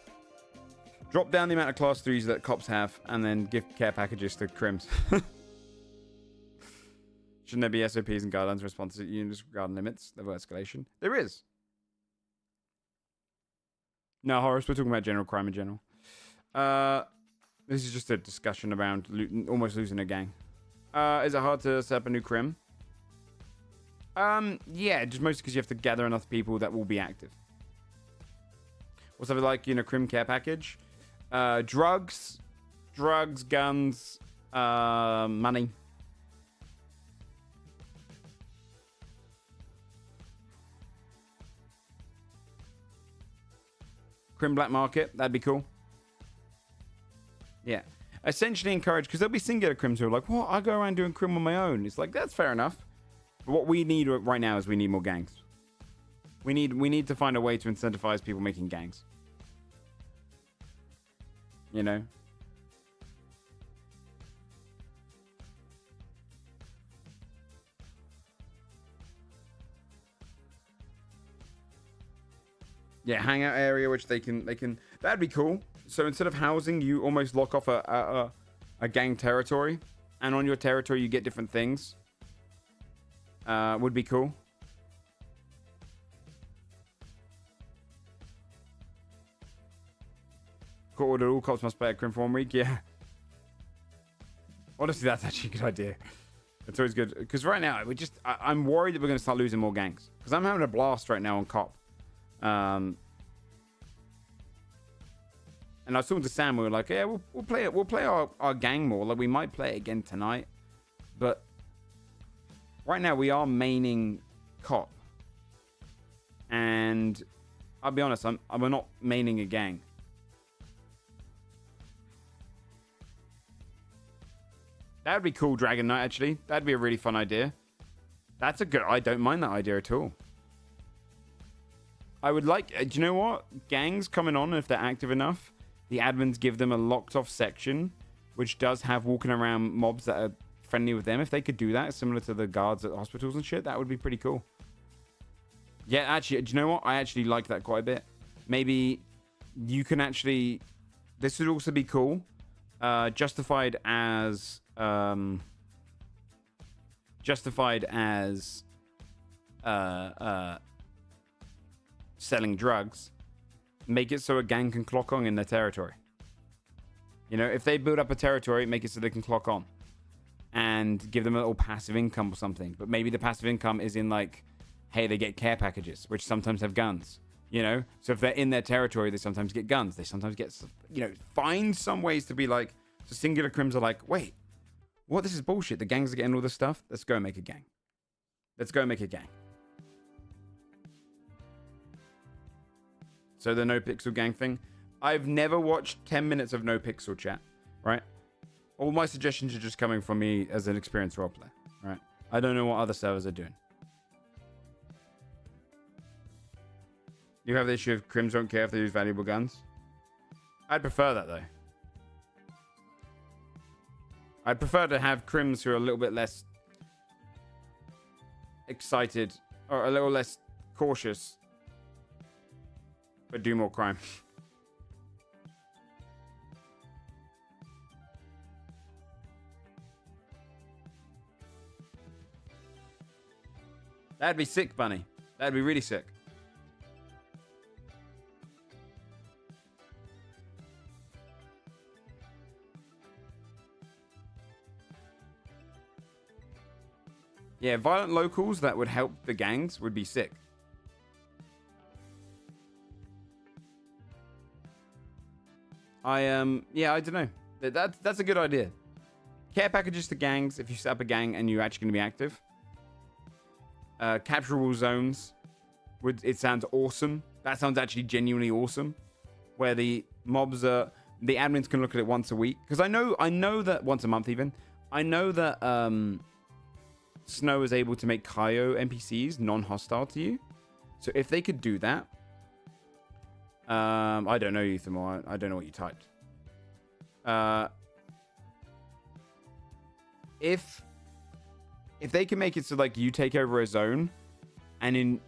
Drop down the amount of class 3s that cops have, and then give care packages to crims. Shouldn't there be SOPs and guidelines responses to units regarding limits, level escalation? There is. No, Horace, we're talking about general crime in general. This is just a discussion around almost losing a gang. Is it hard to set up a new crim? Yeah, just mostly because you have to gather enough people that will be active. What's something like, crim care package? Drugs, guns, money. Crim black market, that'd be cool. Yeah. Essentially encourage, because there'll be singular crims who are like, what? I go around doing crim on my own. It's like, that's fair enough. But what we need right now is we need more gangs. We need to find a way to incentivize people making gangs. You know? Yeah, hangout area, which they can that'd be cool. So instead of housing, you almost lock off a gang territory, and on your territory you get different things. Would be cool. Court order, all cops must play a crim for 1 week. Yeah. Honestly, that's actually a good idea. It's always good. Because right now, I'm worried that we're going to start losing more gangs. Because I'm having a blast right now on cop. And I was talking to Sam, we were like, yeah, we'll play our gang more. Like, we might play it again tonight. But right now, we are maining cop. And I'll be honest, we're not maining a gang. That'd be cool, Dragon Knight, actually. That'd be a really fun idea. That's a good... I don't mind that idea at all. I would like... do you know what? Gangs coming on, if they're active enough, the admins give them a locked-off section, which does have walking around mobs that are friendly with them. If they could do that, similar to the guards at hospitals and shit, that would be pretty cool. Yeah, actually, do you know what? I actually like that quite a bit. Maybe you can actually... This would also be cool. Justified as selling drugs, make it so a gang can clock on in their territory. You know, if they build up a territory, make it so they can clock on and give them a little passive income or something. But maybe the passive income is in like, hey, they get care packages, which sometimes have guns, you know? So if they're in their territory, they sometimes get guns. They sometimes get, you know, find some ways to be like, so Singular Crims are like, wait, what? This is bullshit. The gangs are getting all this stuff. Let's go make a gang. Let's go make a gang. So the No Pixel Gang thing. I've never watched 10 minutes of No Pixel chat, right? All my suggestions are just coming from me as an experienced roleplayer, right? I don't know what other servers are doing. You have the issue of Crims don't care if they use valuable guns. I'd prefer that, though. I'd prefer to have Crims who are a little bit less excited or a little less cautious, but do more crime. That'd be sick, Bunny. That'd be really sick. Yeah, violent locals that would help the gangs would be sick. Yeah, I don't know. That's a good idea. Care packages to gangs if you set up a gang and you're actually going to be active. Capturable zones. It sounds awesome. That sounds actually genuinely awesome. Where the mobs are, the admins can look at it once a week. Because I know that once a month even. I know that Snow is able to make Kaio NPCs non-hostile to you. So if they could do that, I don't know, Ethamore. I don't know what you typed. If they can make it so like you take over a zone, and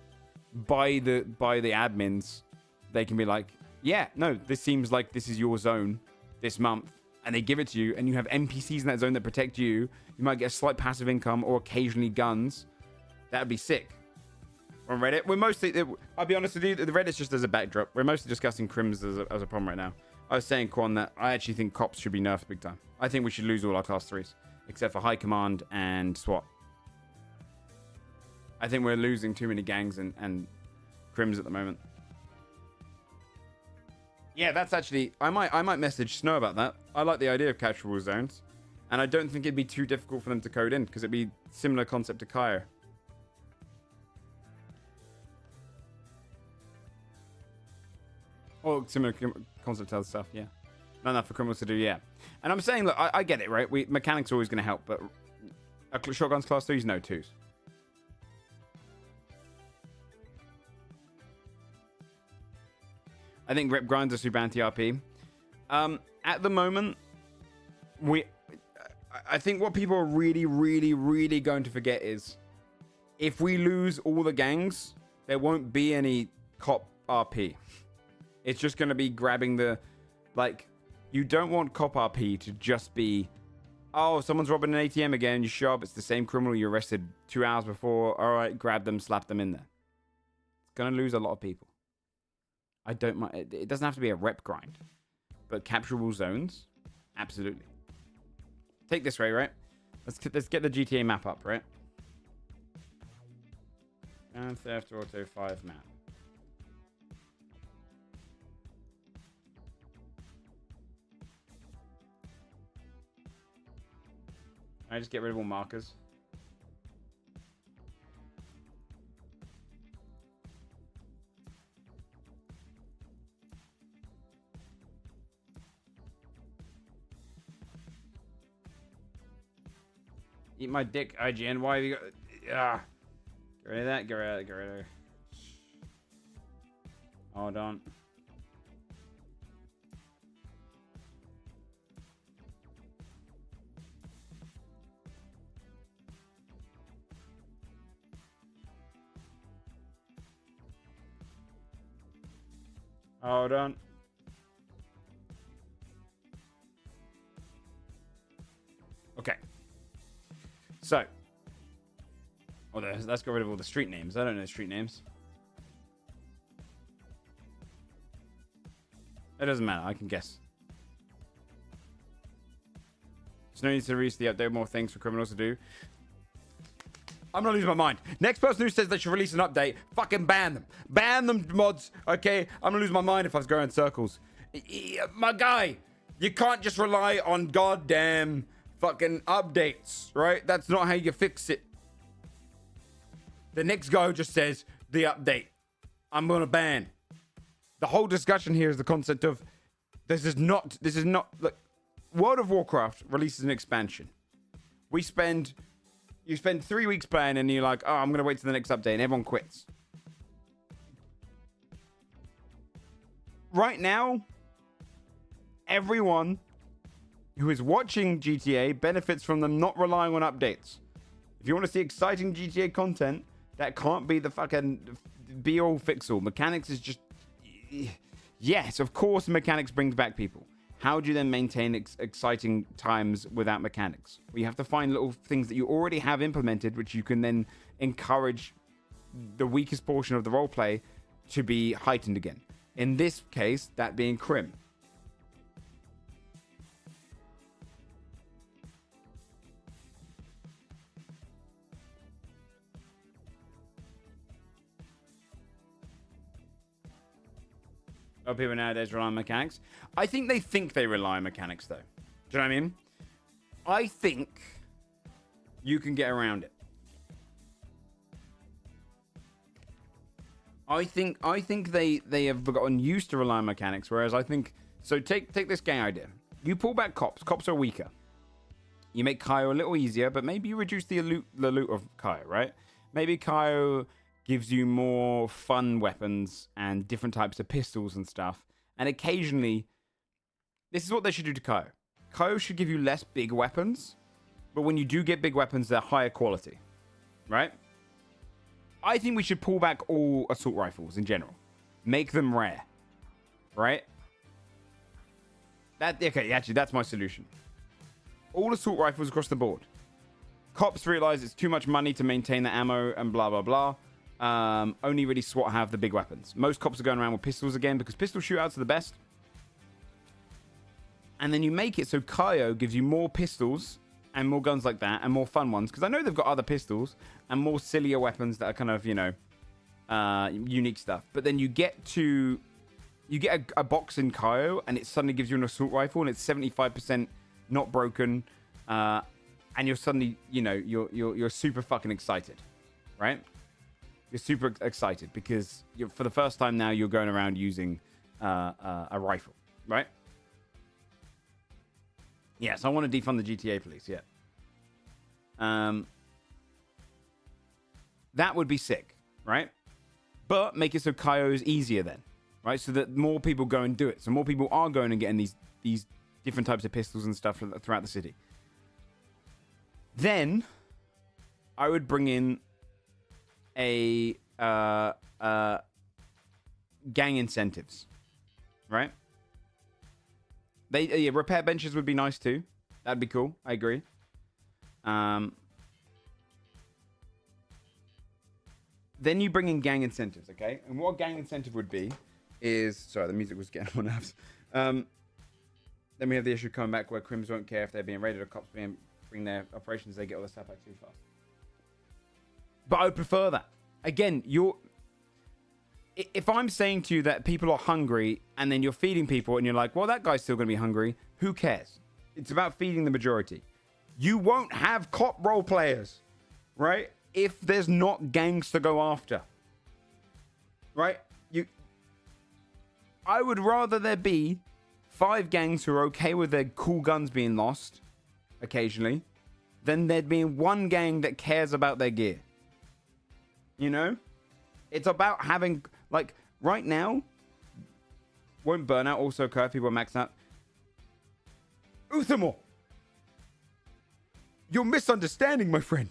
by the admins, they can be like, yeah, no, this seems like this is your zone this month, and they give it to you, and you have NPCs in that zone that protect you. You might get a slight passive income or occasionally guns. That'd be sick. On Reddit, we're mostly, I'll be honest with you, the Reddit's just as a backdrop. We're mostly discussing crims as a problem right now. I was saying, Quan, that I actually think cops should be nerfed big time. I think we should lose all our class 3s, except for High Command and SWAT. I think we're losing too many gangs and crims at the moment. Yeah, that's actually, I might message Snow about that. I like the idea of capturable zones, and I don't think it'd be too difficult for them to code in, because it'd be similar concept to Kaio. Or similar concept to other stuff, yeah. Not enough for criminals to do, yeah. And I'm saying, look, I get it, right? Mechanics are always going to help, but shotguns class 3s, no 2s. I think rep grinds are super anti-RP. At the moment, I think what people are really, really, really going to forget is if we lose all the gangs, there won't be any cop RP. It's just going to be grabbing the, like, you don't want cop RP to just be, oh, someone's robbing an ATM again, you show up, it's the same criminal you arrested 2 hours before, all right, grab them, slap them in there. It's going to lose a lot of people. I don't mind, it doesn't have to be a rep grind, but capturable zones, absolutely. Take this way, right? Let's get the GTA map up, right? Grand Theft Auto 5 map. I just get rid of all markers. Eat my dick, IGN. Why have you got... Ah. Get rid of that. Get rid of that. Get rid of that. Hold on. Hold on. Okay. So, Oh, let's get rid of all the street names. I don't know street names. It doesn't matter. I can guess. Snow needs to release the update. More things for criminals to do. I'm gonna lose my mind. Next person who says they should release an update, fucking ban them. Ban them, mods. Okay, I'm gonna lose my mind if I was going in circles. My guy, you can't just rely on goddamn fucking updates, right? That's not how you fix it. The next guy just says the update. I'm gonna ban. The whole discussion here is the concept of this is not. Look, World of Warcraft releases an expansion. You spend 3 weeks playing and you're like, oh, I'm going to wait till the next update, and everyone quits. Right now, everyone who is watching GTA benefits from them not relying on updates. If you want to see exciting GTA content, that can't be the fucking be-all, fix-all. Mechanics is just... Yes, of course mechanics brings back people. How do you then maintain exciting times without mechanics? We have to find little things that you already have implemented, which you can then encourage the weakest portion of the roleplay to be heightened again. In this case, that being crim. Oh, people nowadays rely on mechanics. I think they rely on mechanics, though. Do you know what I mean? I think you can get around it. I think they have gotten used to relying on mechanics, whereas I think... So take this gang idea. You pull back cops. Cops are weaker. You make Kaio a little easier, but maybe you reduce the loot of Kaio, right? Maybe Kaio gives you more fun weapons and different types of pistols and stuff. And occasionally, this is what they should do to Kaio. Kaio should give you less big weapons, but when you do get big weapons, they're higher quality, right? I think we should pull back all assault rifles in general. Make them rare, right? Okay, actually, that's my solution. All assault rifles across the board. Cops realize it's too much money to maintain the ammo and blah, blah, blah. Only really SWAT have the big weapons. Most cops are going around with pistols again because pistol shootouts are the best. And then you make it so Kaio gives you more pistols and more guns like that and more fun ones. Because I know they've got other pistols and more sillier weapons that are kind of, unique stuff. But then you get a box in Kaio and it suddenly gives you an assault rifle and it's 75% not broken. And you're suddenly, you're super fucking excited, right? You're super excited because for the first time now you're going around using a rifle, right? Yes, I want to defund the GTA police, yeah. That would be sick, right? But make it so Kaio is easier then, right? So that more people go and do it. So more people are going and getting these different types of pistols and stuff throughout the city. Then I would bring in a gang incentives, right? Repair benches would be nice too. That'd be cool. I agree. Then you bring in gang incentives, okay? And what a gang incentive would be is... Sorry, the music was getting on my nerves. Then we have the issue coming back where crims won't care if they're being raided or cops bring their operations, they get all the stuff back too fast. But I would prefer that. Again, if I'm saying to you that people are hungry and then you're feeding people and you're like, well, that guy's still going to be hungry, who cares? It's about feeding the majority. You won't have cop role players, right? If there's not gangs to go after, right? I would rather there be 5 gangs who are okay with their cool guns being lost occasionally than there being one gang that cares about their gear. It's about having, like, right now, won't burnout also occur if people are maxed out? Uthamor! You're misunderstanding, my friend.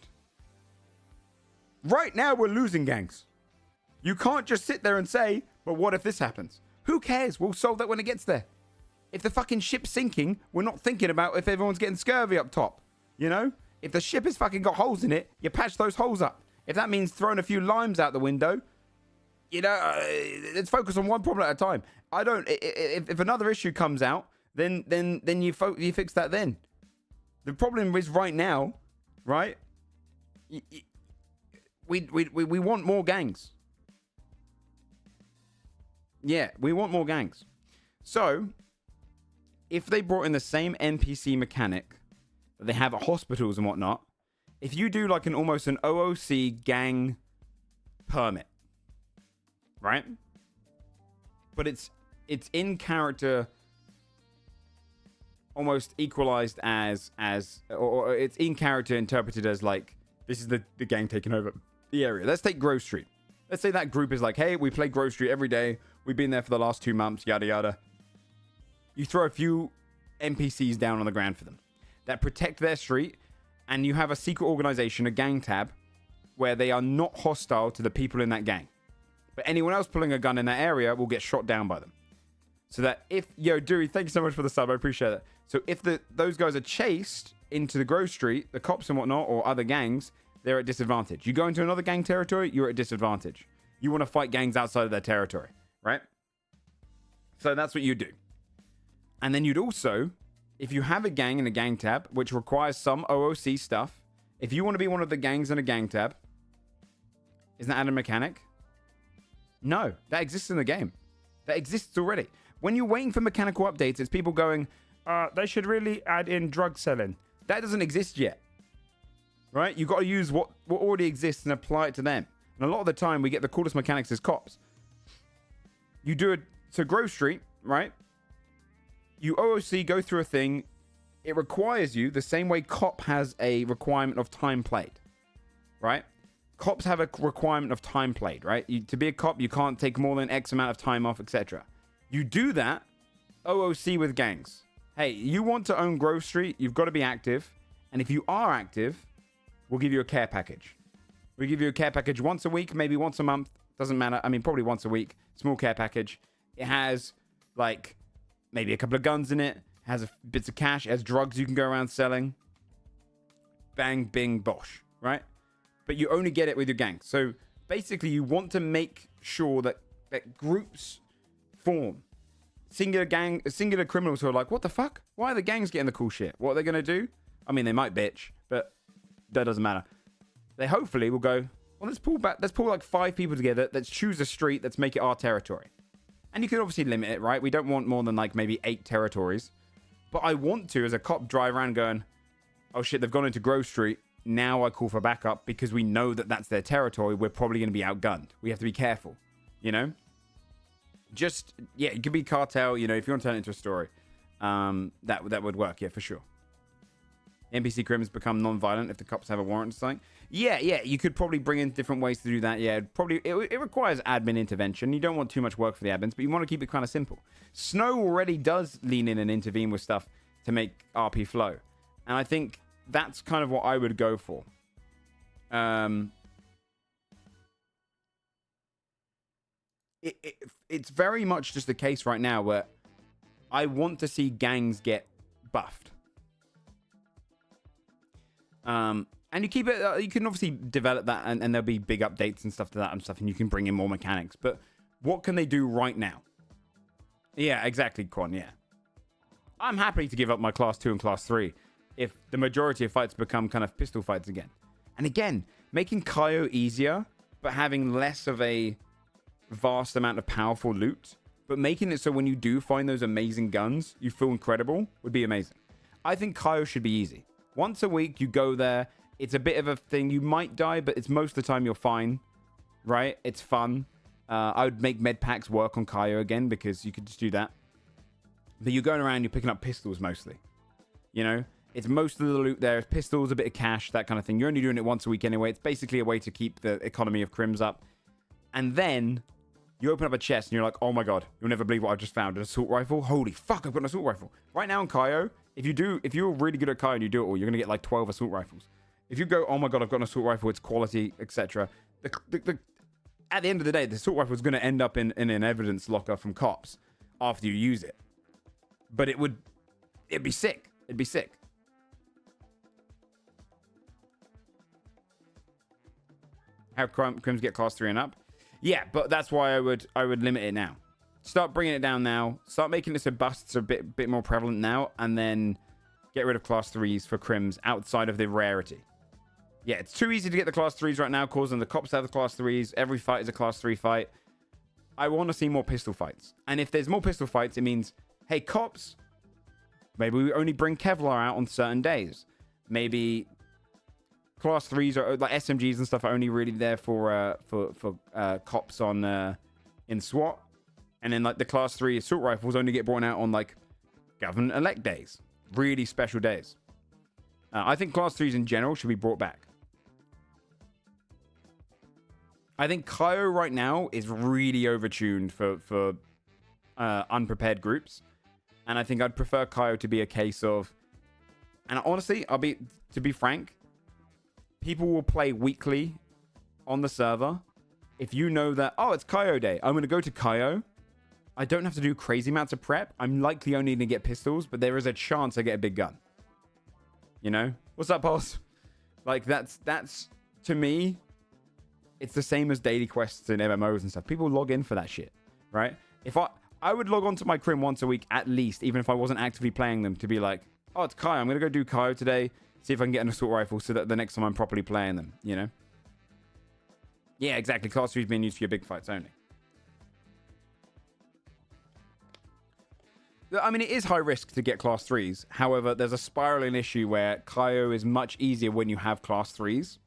Right now, we're losing gangs. You can't just sit there and say, but what if this happens? Who cares? We'll solve that when it gets there. If the fucking ship's sinking, we're not thinking about if everyone's getting scurvy up top. If the ship has fucking got holes in it, you patch those holes up. If that means throwing a few limes out the window, you know, let's focus on one problem at a time. I don't. If another issue comes out, then you fix that. Then the problem is right now, right? We want more gangs. Yeah, we want more gangs. So if they brought in the same NPC mechanic that they have at hospitals and whatnot, if you do like almost an OOC gang permit, right? But it's in character, almost equalized as or it's in character interpreted as like, this is the gang taking over the area. Let's take Grove Street. Let's say that group is like, hey, we play Grove Street every day. We've been there for the last 2 months, yada yada. You throw a few NPCs down on the ground for them that protect their street, and you have a secret organization, a gang tab, where they are not hostile to the people in that gang. But anyone else pulling a gun in that area will get shot down by them. So that if, yo, Dewey, thank you so much for the sub, I appreciate that. So if those guys are chased into the Grove Street, the cops and whatnot, or other gangs, they're at disadvantage. You go into another gang territory, you're at disadvantage. You want to fight gangs outside of their territory, right? So that's what you do. And then you'd also, if you have a gang in a gang tab, which requires some OOC stuff, if you want to be one of the gangs in a gang tab, isn't that a mechanic? No, that exists in the game. That exists already. When you're waiting for mechanical updates, it's people going, they should really add in drug selling. That doesn't exist yet. Right? You've got to use what already exists and apply it to them. And a lot of the time, we get the coolest mechanics as cops. You do it. So Grove Street, right? You OOC, go through a thing. It requires you the same way cop has a requirement of time played. Right? Cops have a requirement of time played, right? To be a cop, you can't take more than X amount of time off, etc. You do that OOC with gangs. Hey, you want to own Grove Street, you've got to be active. And if you are active, we'll give you a care package. We'll give you a care package once a week, maybe once a month. Doesn't matter. I mean, probably once a week. Small care package. It has, like, maybe a couple of guns in it. Has bits of cash. It has drugs you can go around selling. Bang, bing, bosh. Right? But you only get it with your gang. So, basically, you want to make sure that groups form. Singular criminals who are like, what the fuck? Why are the gangs getting the cool shit? What are they going to do? I mean, they might bitch, but that doesn't matter. They hopefully will go, well, let's pull like 5 people together. Let's choose a street. Let's make it our territory. And you can obviously limit it, right? We don't want more than like maybe 8 territories. But I want to, as a cop, drive around going, oh shit, they've gone into Grove Street. Now I call for backup because we know that that's their territory. We're probably going to be outgunned. We have to be careful, you know? Just, yeah, it could be cartel, you know, if you want to turn it into a story. That would work, yeah, for sure. NPC crimes become non-violent if the cops have a warrant or something. Yeah, you could probably bring in different ways to do that. Yeah, it requires admin intervention. You don't want too much work for the admins, but you want to keep it kind of simple. Snow already does lean in and intervene with stuff to make RP flow. And I think that's kind of what I would go for. It's very much just the case right now where I want to see gangs get buffed. And you keep it, you can obviously develop that and there'll be big updates and stuff to that and stuff, and you can bring in more mechanics. But what can they do right now? Yeah, exactly, Quan, yeah. I'm happy to give up my class 2 and class 3 if the majority of fights become kind of pistol fights again. And again, making Kaio easier, but having less of a vast amount of powerful loot, but making it so when you do find those amazing guns, you feel incredible, would be amazing. I think Kaio should be easy. Once a week, you go there. It's a bit of a thing. You might die, but it's most of the time you're fine, right? It's fun. I would make med packs work on Kaio again because you could just do that. But you're going around, you're picking up pistols mostly. You know? It's most of the loot there. It's pistols, a bit of cash, that kind of thing. You're only doing it once a week anyway. It's basically a way to keep the economy of crims up. And then you open up a chest and you're like, oh my god, you'll never believe what I just found. An assault rifle? Holy fuck, I've got an assault rifle. Right now in Kaio, if you're really good at Kaio and you do it all, you're going to get like 12 assault rifles. If you go, oh my god, I've got an assault rifle, it's quality, etc. At the end of the day, the assault rifle is going to end up in an evidence locker from cops after you use it. But it'd be sick. It'd be sick. how crims get class 3 and up. Yeah, but that's why I would limit it now. Start bringing it down now. Start making it so busts are a bit more prevalent now, and then get rid of class 3s for crims outside of the rarity. Yeah, it's too easy to get the class 3s right now, causing the cops to have the class 3s. Every fight is a class 3 fight. I want to see more pistol fights. And if there's more pistol fights, it means, hey, cops, maybe we only bring Kevlar out on certain days. Maybe class 3s are like SMGs and stuff are only really there for cops on in SWAT. And then like the class 3 assault rifles only get brought out on like government elect days. Really special days. I think class 3s in general should be brought back. I think Kaio right now is really overtuned for unprepared groups. And I think I'd prefer Kaio to be a case of... And honestly, to be frank, people will play weekly on the server. If you know that, oh, it's Kaio day, I'm going to go to Kaio. I don't have to do crazy amounts of prep. I'm likely only going to get pistols, but there is a chance I get a big gun. You know? What's up, boss? Like, that's to me, it's the same as daily quests and MMOs and stuff. People log in for that shit, right? If I would log on to my crim once a week at least, even if I wasn't actively playing them, to be like, oh, it's Kaio. I'm going to go do Kaio today, see if I can get an assault rifle so that the next time I'm properly playing them, you know? Yeah, exactly. Class 3 is being used for your big fights only. I mean, it is high risk to get class 3s. However, there's a spiraling issue where Kaio is much easier when you have class 3s.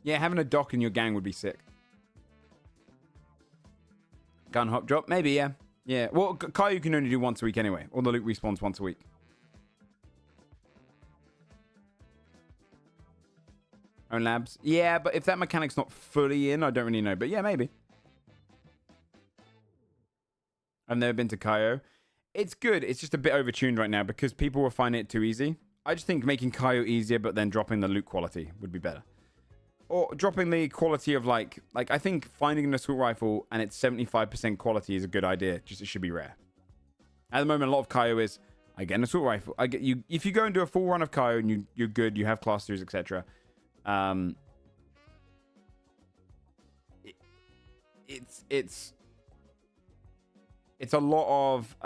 Yeah, having a dock in your gang would be sick. Gun hop drop? Maybe, yeah. Yeah, well, Kaio can only do once a week anyway. All the loot respawns once a week. Own labs? Yeah, but if that mechanic's not fully in, I don't really know. But yeah, maybe. I've never been to Kaio. It's good. It's just a bit overtuned right now because people will find it too easy. I just think making Kaio easier, but then dropping the loot quality would be better. Or dropping the quality of like I think finding an assault rifle and it's 75% quality is a good idea. Just it should be rare. At the moment, a lot of Kaio is I get an assault rifle. I get you if you go and do a full run of Kaio and you're good, you have class 3s, etc. It's a lot of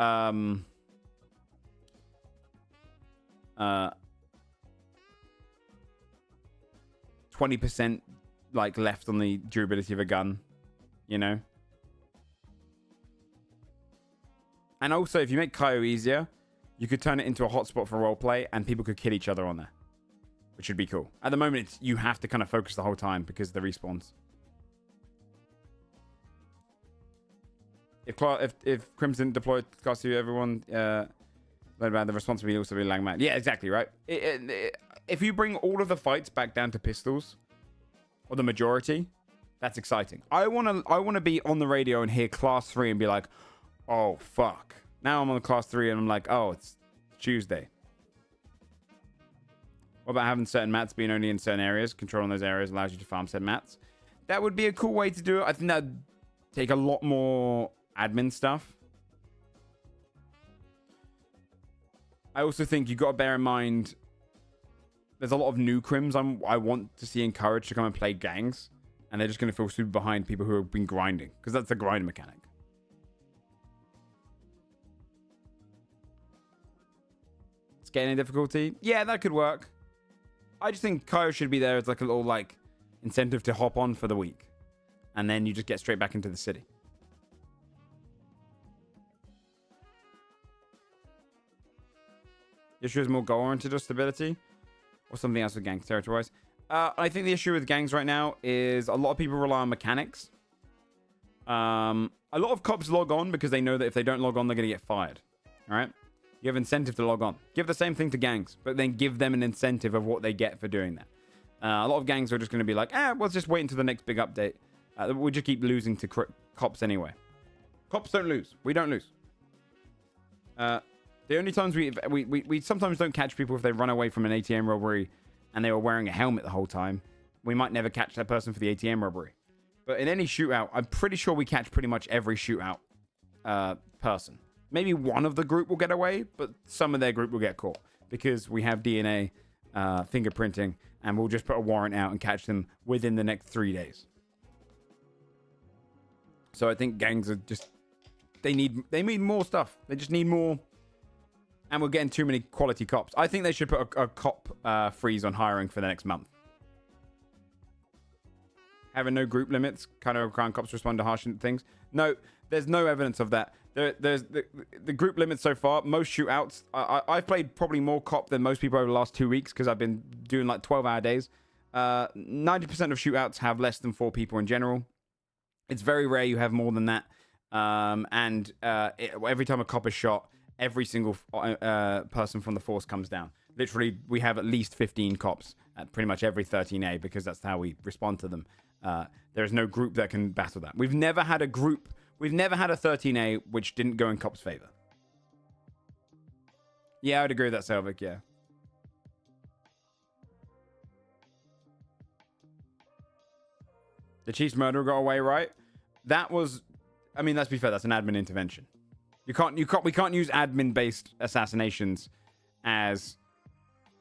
20% like left on the durability of a gun, you know? And also, if you make Kaio easier, you could turn it into a hotspot for roleplay and people could kill each other on there, which would be cool. At the moment, you have to kind of focus the whole time because of the respawns. If Crimson deployed class 2, everyone learn about the responsibility also be lang man. Yeah, exactly, right? If you bring all of the fights back down to pistols, or the majority, that's exciting. I wanna be on the radio and hear class 3 and be like, oh fuck. Now I'm on class 3 and I'm like, oh, it's Tuesday. What about having certain mats being only in certain areas? Controlling those areas allows you to farm said mats. That would be a cool way to do it. I think that'd take a lot more admin stuff. I also think you got to bear in mind there's a lot of new crims I want to see encouraged to come and play gangs, and they're just going to feel super behind people who have been grinding, because that's the grind mechanic. Scaling difficulty? Yeah, that could work. I just think Kaio should be there as like a little like incentive to hop on for the week, and then you just get straight back into the city. The issue is more goal-oriented or stability, or something else with gangs territory-wise. I think the issue with gangs right now is a lot of people rely on mechanics. A lot of cops log on because they know that if they don't log on, they're going to get fired. All right? You have incentive to log on. Give the same thing to gangs, but then give them an incentive of what they get for doing that. A lot of gangs are just going to be like, we'll just wait until the next big update. We'll just keep losing to cops anyway. Cops don't lose. We don't lose. The only times we sometimes don't catch people if they run away from an ATM robbery and they were wearing a helmet the whole time. we might never catch that person for the ATM robbery. But in any shootout, I'm pretty sure we catch pretty much every shootout person. Maybe one of the group will get away, but some of their group will get caught because we have DNA, fingerprinting, and we'll just put a warrant out and catch them within the next 3 days. So I think gangs are just, they need more stuff. They just need more, and we're getting too many quality cops. I think they should put a cop freeze on hiring for the next month. Having no group limits, kind of requiring cops to respond to harsh things. No, there's no evidence of that. There's the group limits so far. Most shootouts, I've played probably more cop than most people over the last 2 weeks because I've been doing like 12-hour days. 90% of shootouts have less than 4 people in general. It's very rare you have more than that. Every time a cop is shot, every single person from the force comes down. Literally, we have at least 15 cops at pretty much every 13A because that's how we respond to them. There is no group that can battle that. We've never had a group. We've never had a 13A which didn't go in cops' favor. Yeah, I'd agree with that, Selvik. Yeah. The Chief's murderer got away, right? That was, I mean, let's be fair. That's an admin intervention. We can't use admin-based assassinations as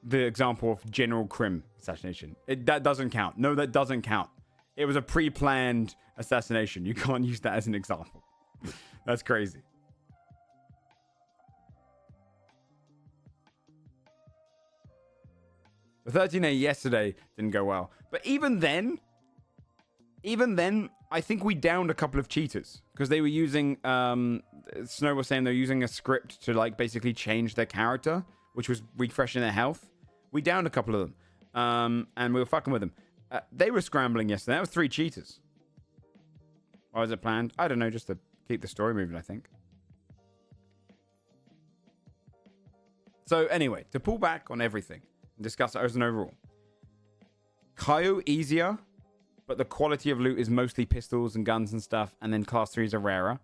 the example of general crim assassination. That doesn't count. No, that doesn't count. It was a pre-planned assassination. You can't use that as an example. That's crazy. The 13A yesterday didn't go well. But even then, I think we downed a couple of cheaters because they were using, Snow was saying they're using a script to like basically change their character, which was refreshing their health. We downed a couple of them, and we were fucking with them. They were scrambling yesterday. That was 3 cheaters. Why was it planned? I don't know, just to keep the story moving, I think. So anyway, to pull back on everything and discuss it as an overall. Kaio easier, but the quality of loot is mostly pistols and guns and stuff, and then class 3s are rarer.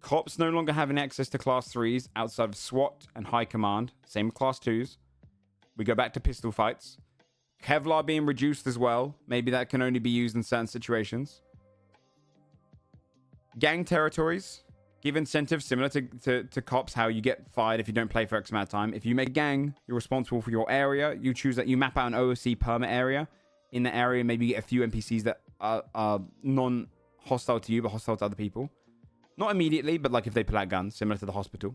Cops no longer having access to class 3s outside of SWAT and high command. Same with class 2s. We go back to pistol fights. Kevlar being reduced as well. Maybe that can only be used in certain situations. Gang territories. Give incentives similar to cops, how you get fired if you don't play for X amount of time. If you make a gang, you're responsible for your area. You choose that. You map out an OOC permit area. In the area, maybe you get a few NPCs that are non-hostile to you, but hostile to other people. Not immediately, but like if they pull out guns, similar to the hospital.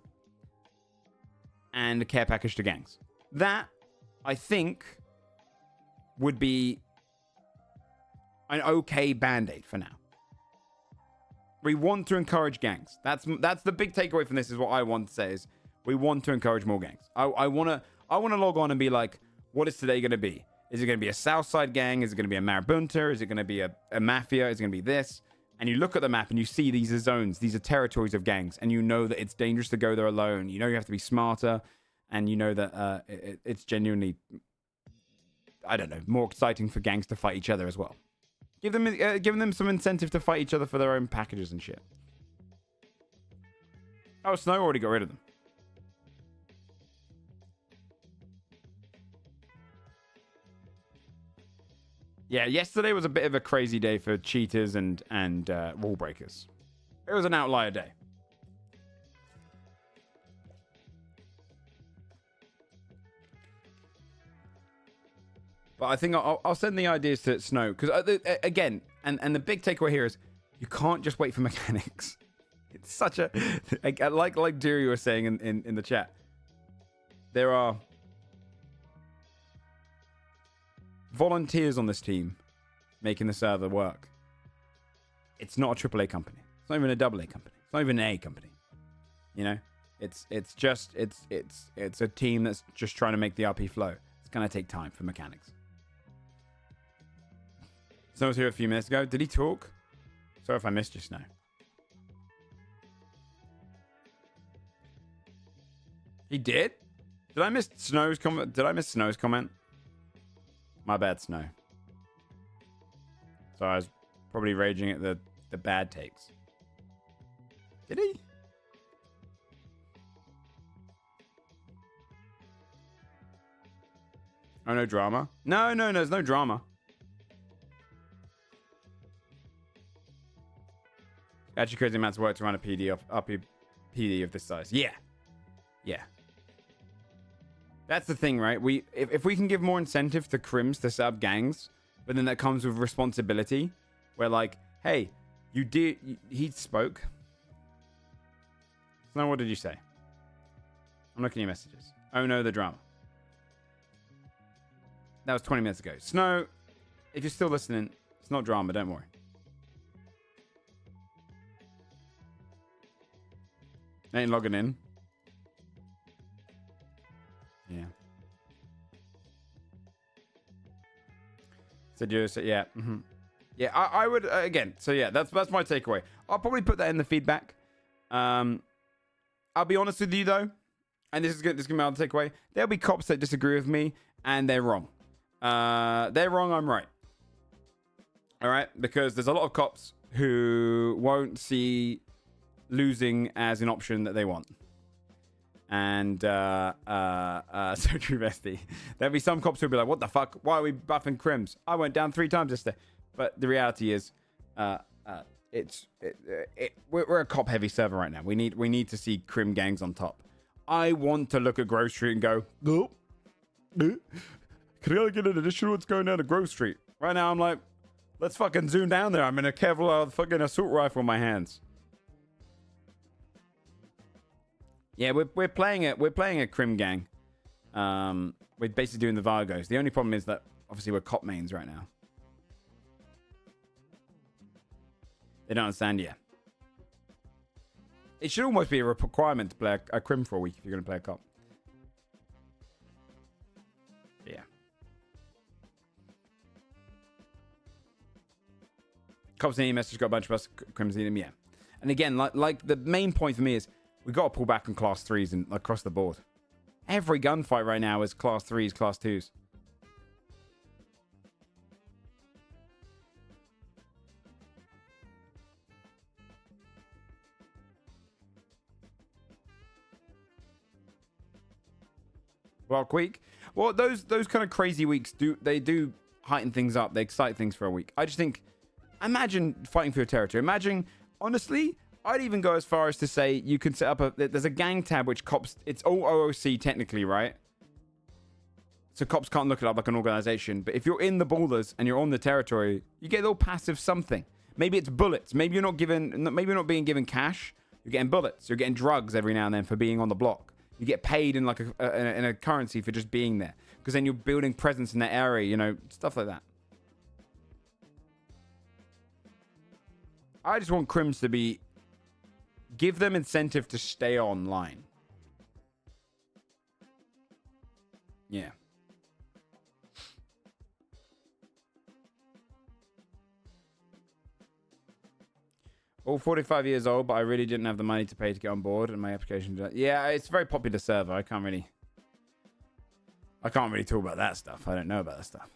And a care package to gangs. That, I think, would be an okay band-aid for now. We want to encourage gangs. That's the big takeaway from this is what I want to say is we want to encourage more gangs. I want to log on and be like, what is today going to be? Is it going to be a Southside gang? Is it going to be a Marabunta? Is it going to be a Mafia? Is it going to be this? And you look at the map and you see these are zones. These are territories of gangs. And you know that it's dangerous to go there alone. You know you have to be smarter. And you know that it's genuinely, I don't know, more exciting for gangs to fight each other as well. Giving them some incentive to fight each other for their own packages and shit. Oh, Snow already got rid of them. Yeah, yesterday was a bit of a crazy day for cheaters and rule breakers. It was an outlier day. But I think I'll send the ideas to Snow. Because, again, and the big takeaway here is you can't just wait for mechanics. It's such a... like Diri was saying in the chat. There are volunteers on this team making the server work. It's not a AAA company. It's not even a AA company. It's not even an A company. You know? It's a team that's just trying to make the RP flow. It's going to take time for mechanics. Snow was here a few minutes ago. Did he talk? Sorry if I missed you, Snow. He did? Did I miss Snow's comment? My bad, Snow. So I was probably raging at the bad takes. Did he? Oh, no drama? No, there's no drama. Actually, crazy amounts of work to run a PD of this size. Yeah. Yeah. That's the thing, right? If we can give more incentive to crims to set up gangs, but then that comes with responsibility, where like, hey, he spoke. So now what did you say? I'm looking at your messages. Oh no, the drama. That was 20 minutes ago. Snow, if you're still listening, it's not drama, don't worry. Ain't logging in. Yeah. Said you said yeah. Mm-hmm. Yeah, I would again. So yeah, that's my takeaway. I'll probably put that in the feedback. I'll be honest with you though, and this is gonna be my takeaway. There'll be cops that disagree with me, and they're wrong. They're wrong. I'm right. All right, because there's a lot of cops who won't see losing as an option that they want. And so true, bestie. There'll be some cops who'll be like, what the fuck? Why are we buffing crims? I went down 3 times yesterday. But the reality is, we're a cop heavy server right now. We need to see crim gangs on top. I want to look at Grove Street and go, no. Can I get an additional what's going down to Grove Street? Right now I'm like, let's fucking zoom down there. I'm in a Kevlar fucking assault rifle in my hands. Yeah, we're playing a crim gang. We're basically doing the Vargos. The only problem is that obviously we're cop mains right now. They don't understand yet. It should almost be a requirement to play a crim for a week if you're going to play a cop. Yeah. Cops and EMS just got a bunch of us crims in them, yeah. And again, like the main point for me is we got to pull back on class 3s and across the board. Every gunfight right now is class 3s, class 2s. Well, week. Well, those kind of crazy weeks do heighten things up. They excite things for a week. I just think, imagine fighting for your territory. Imagine, honestly, I'd even go as far as to say you can set up there's a gang tab which cops, it's all OOC technically, right? So cops can't look it up like an organization. But if you're in the borders and you're on the territory, you get a little passive something. Maybe it's bullets. Maybe you're not being given cash. You're getting bullets. You're getting drugs every now and then for being on the block. You get paid in like in a currency for just being there. Because then you're building presence in that area, you know, stuff like that. I just want crims to give them incentive to stay online. Yeah. All 45 years old, but I really didn't have the money to pay to get on board, and my application. Yeah, it's a very popular server. I can't really talk about that stuff. I don't know about that stuff.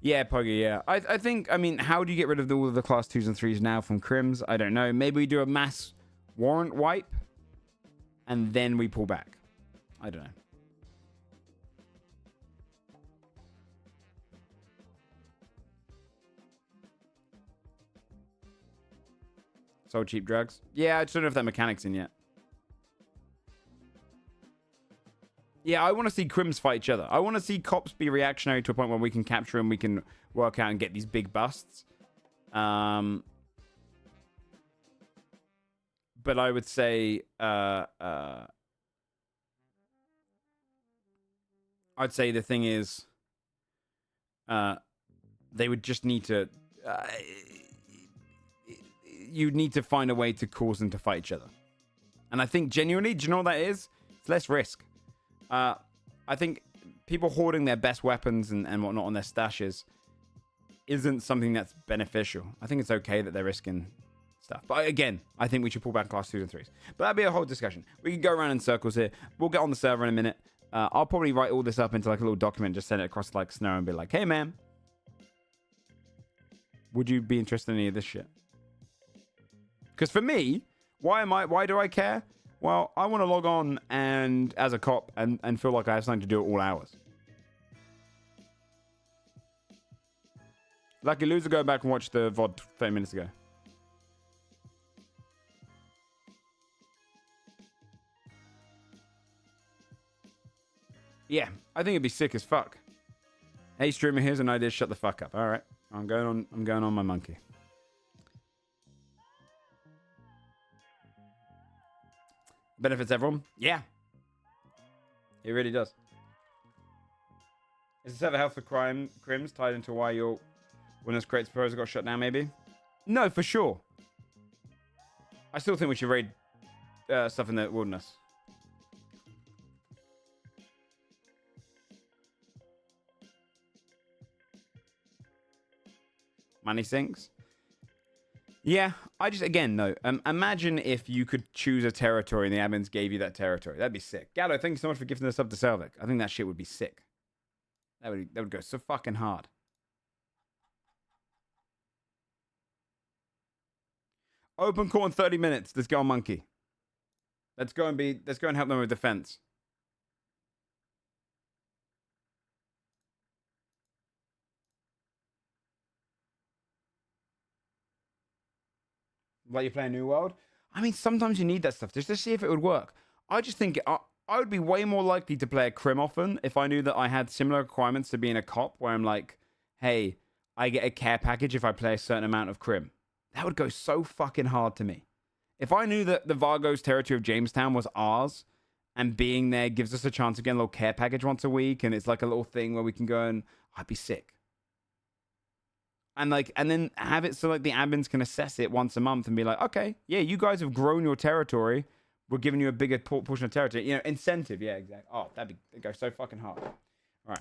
Yeah, Puggy, yeah. I think, I mean, how do you get rid of all of the class 2s and 3s now from crims? I don't know. Maybe we do a mass warrant wipe, and then we pull back. I don't know. Sold cheap drugs? Yeah, I just don't know if that mechanic's in yet. Yeah, I want to see crims fight each other. I want to see cops be reactionary to a point where we can capture them, we can work out and get these big busts. But I would say, I'd say the thing is, they would just need to, you'd need to find a way to cause them to fight each other. And I think genuinely, do you know what that is? It's less risk. I think people hoarding their best weapons and whatnot on their stashes isn't something that's beneficial. I think it's okay that they're risking stuff. But again, I think we should pull back class 2s and 3s. But that'd be a whole discussion. We can go around in circles here. We'll get on the server in a minute. I'll probably write all this up into like a little document, just send it across like Snow and be like, hey man, would you be interested in any of this shit? Because for me, why do I care? Well, I want to log on and as a cop and feel like I have something to do at all hours. Lucky loser, go back and watch the VOD 30 minutes ago. Yeah, I think it'd be sick as fuck. Hey streamer, here's an idea. Shut the fuck up. All right, I'm going on my monkey. Benefits everyone. Yeah, it really does. Is the server health for crims tied into why your Windows Creates proposal got shut down? Maybe. No, for sure. I still think we should raid stuff in the wilderness. Money sinks. Yeah, I just, again, though, imagine if you could choose a territory and the admins gave you that territory. That'd be sick. Gallo, thank you so much for gifting us up to Selvik. I think that shit would be sick. That would go so fucking hard. Open call in 30 minutes. Let's go on monkey. Let's go and help them with defense. Like you play a New World? I mean, sometimes you need that stuff just to see if it would work. I just think I would be way more likely to play a crim often if I knew that I had similar requirements to being a cop, where I'm like, hey, I get a care package if I play a certain amount of crim. That would go so fucking hard to me. If I knew that the Vargo's territory of Jamestown was ours, and being there gives us a chance to get a little care package once a week, and it's like a little thing where we can go and I'd be sick. And then have it so like the admins can assess it once a month and be like, okay, yeah, you guys have grown your territory. We're giving you a bigger portion of territory. You know, incentive. Yeah, exactly. Oh, that'd go so fucking hard. All right.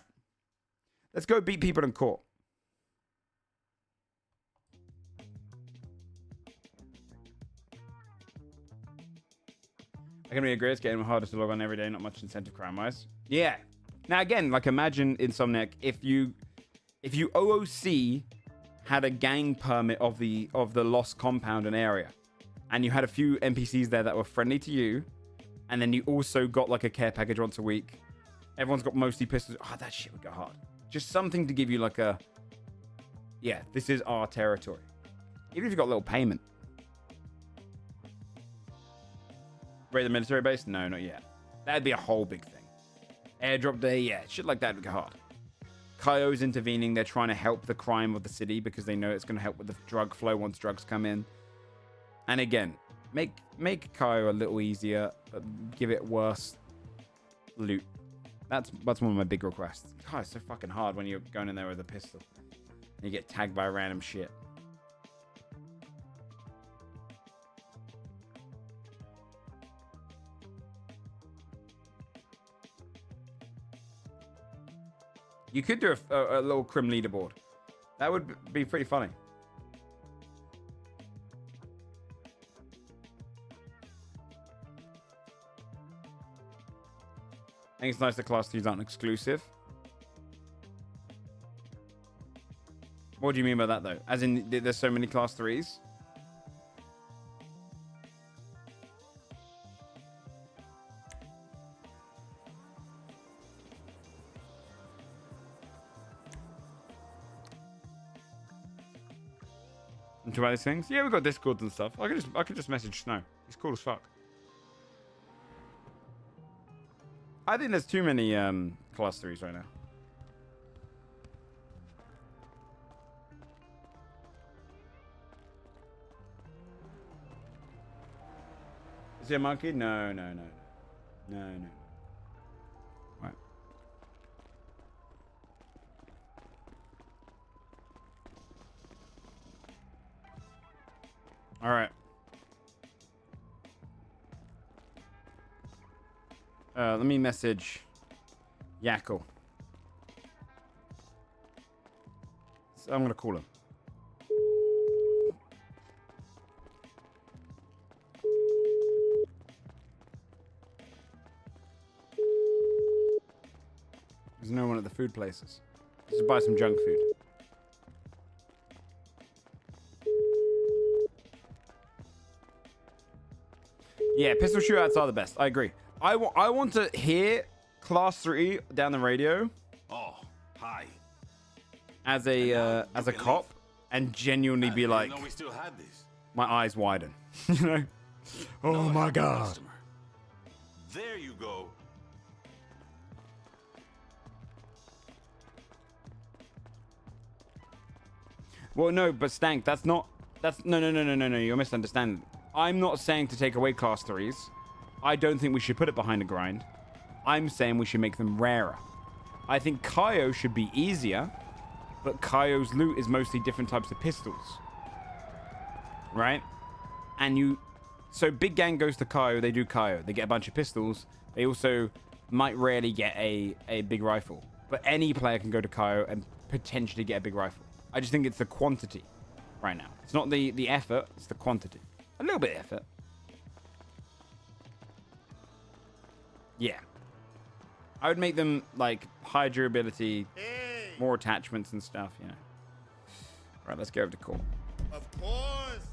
Let's go beat people in court. I can really agree. It's getting harder to log on every day. Not much incentive crime-wise. Yeah. Now, again, like imagine Insomniac, if you OOC had a gang permit of the lost compound and area, and you had a few NPCs there that were friendly to you, and then you also got like a care package once a week. Everyone's got mostly pistols. Oh, that shit would go hard. Just something to give you like a, yeah, this is our territory. Even if you got a little payment. Raid the military base? No, not yet. That'd be a whole big thing. Airdrop day? Yeah, shit like that would go hard. Kaio's intervening. They're trying to help the crime of the city because they know it's going to help with the drug flow once drugs come in. And again, make Kaio a little easier, but give it worse loot. That's one of my big requests. God, it's so fucking hard when you're going in there with a pistol and you get tagged by random shit. You could do a little crim leaderboard. That would be pretty funny. I think it's nice that class 3s aren't exclusive. What do you mean by that, though? As in, there's so many class 3s? And to these things? Yeah, we've got Discords and stuff. I could just message Snow. He's cool as fuck. I think there's too many class 3s right now. Is he a monkey? No. Right. All right. Let me message Yakko. So I'm gonna call him. There's no one at the food places. Just buy some junk food. Yeah, pistol shootouts are the best. I agree. I want to hear Class 3 down the radio. Oh, hi. as a cop and genuinely be like, we still had this. my eyes widen. You know? Oh No, my happy god. customer. There you go. Well, no, but Stank, that's no. You're misunderstanding. I'm not saying to take away class 3s. I don't think we should put it behind a grind. I'm saying we should make them rarer. I think Kaio should be easier, but Kaio's loot is mostly different types of pistols. Right? So Big Gang goes to Kaio, they do Kaio. They get a bunch of pistols. They also might rarely get a big rifle. But any player can go to Kaio and potentially get a big rifle. I just think it's the quantity right now. It's not the effort, it's the quantity. A little bit of effort. Yeah. I would make them like high durability, more attachments and stuff, you know. Right, let's go over to court. Of course.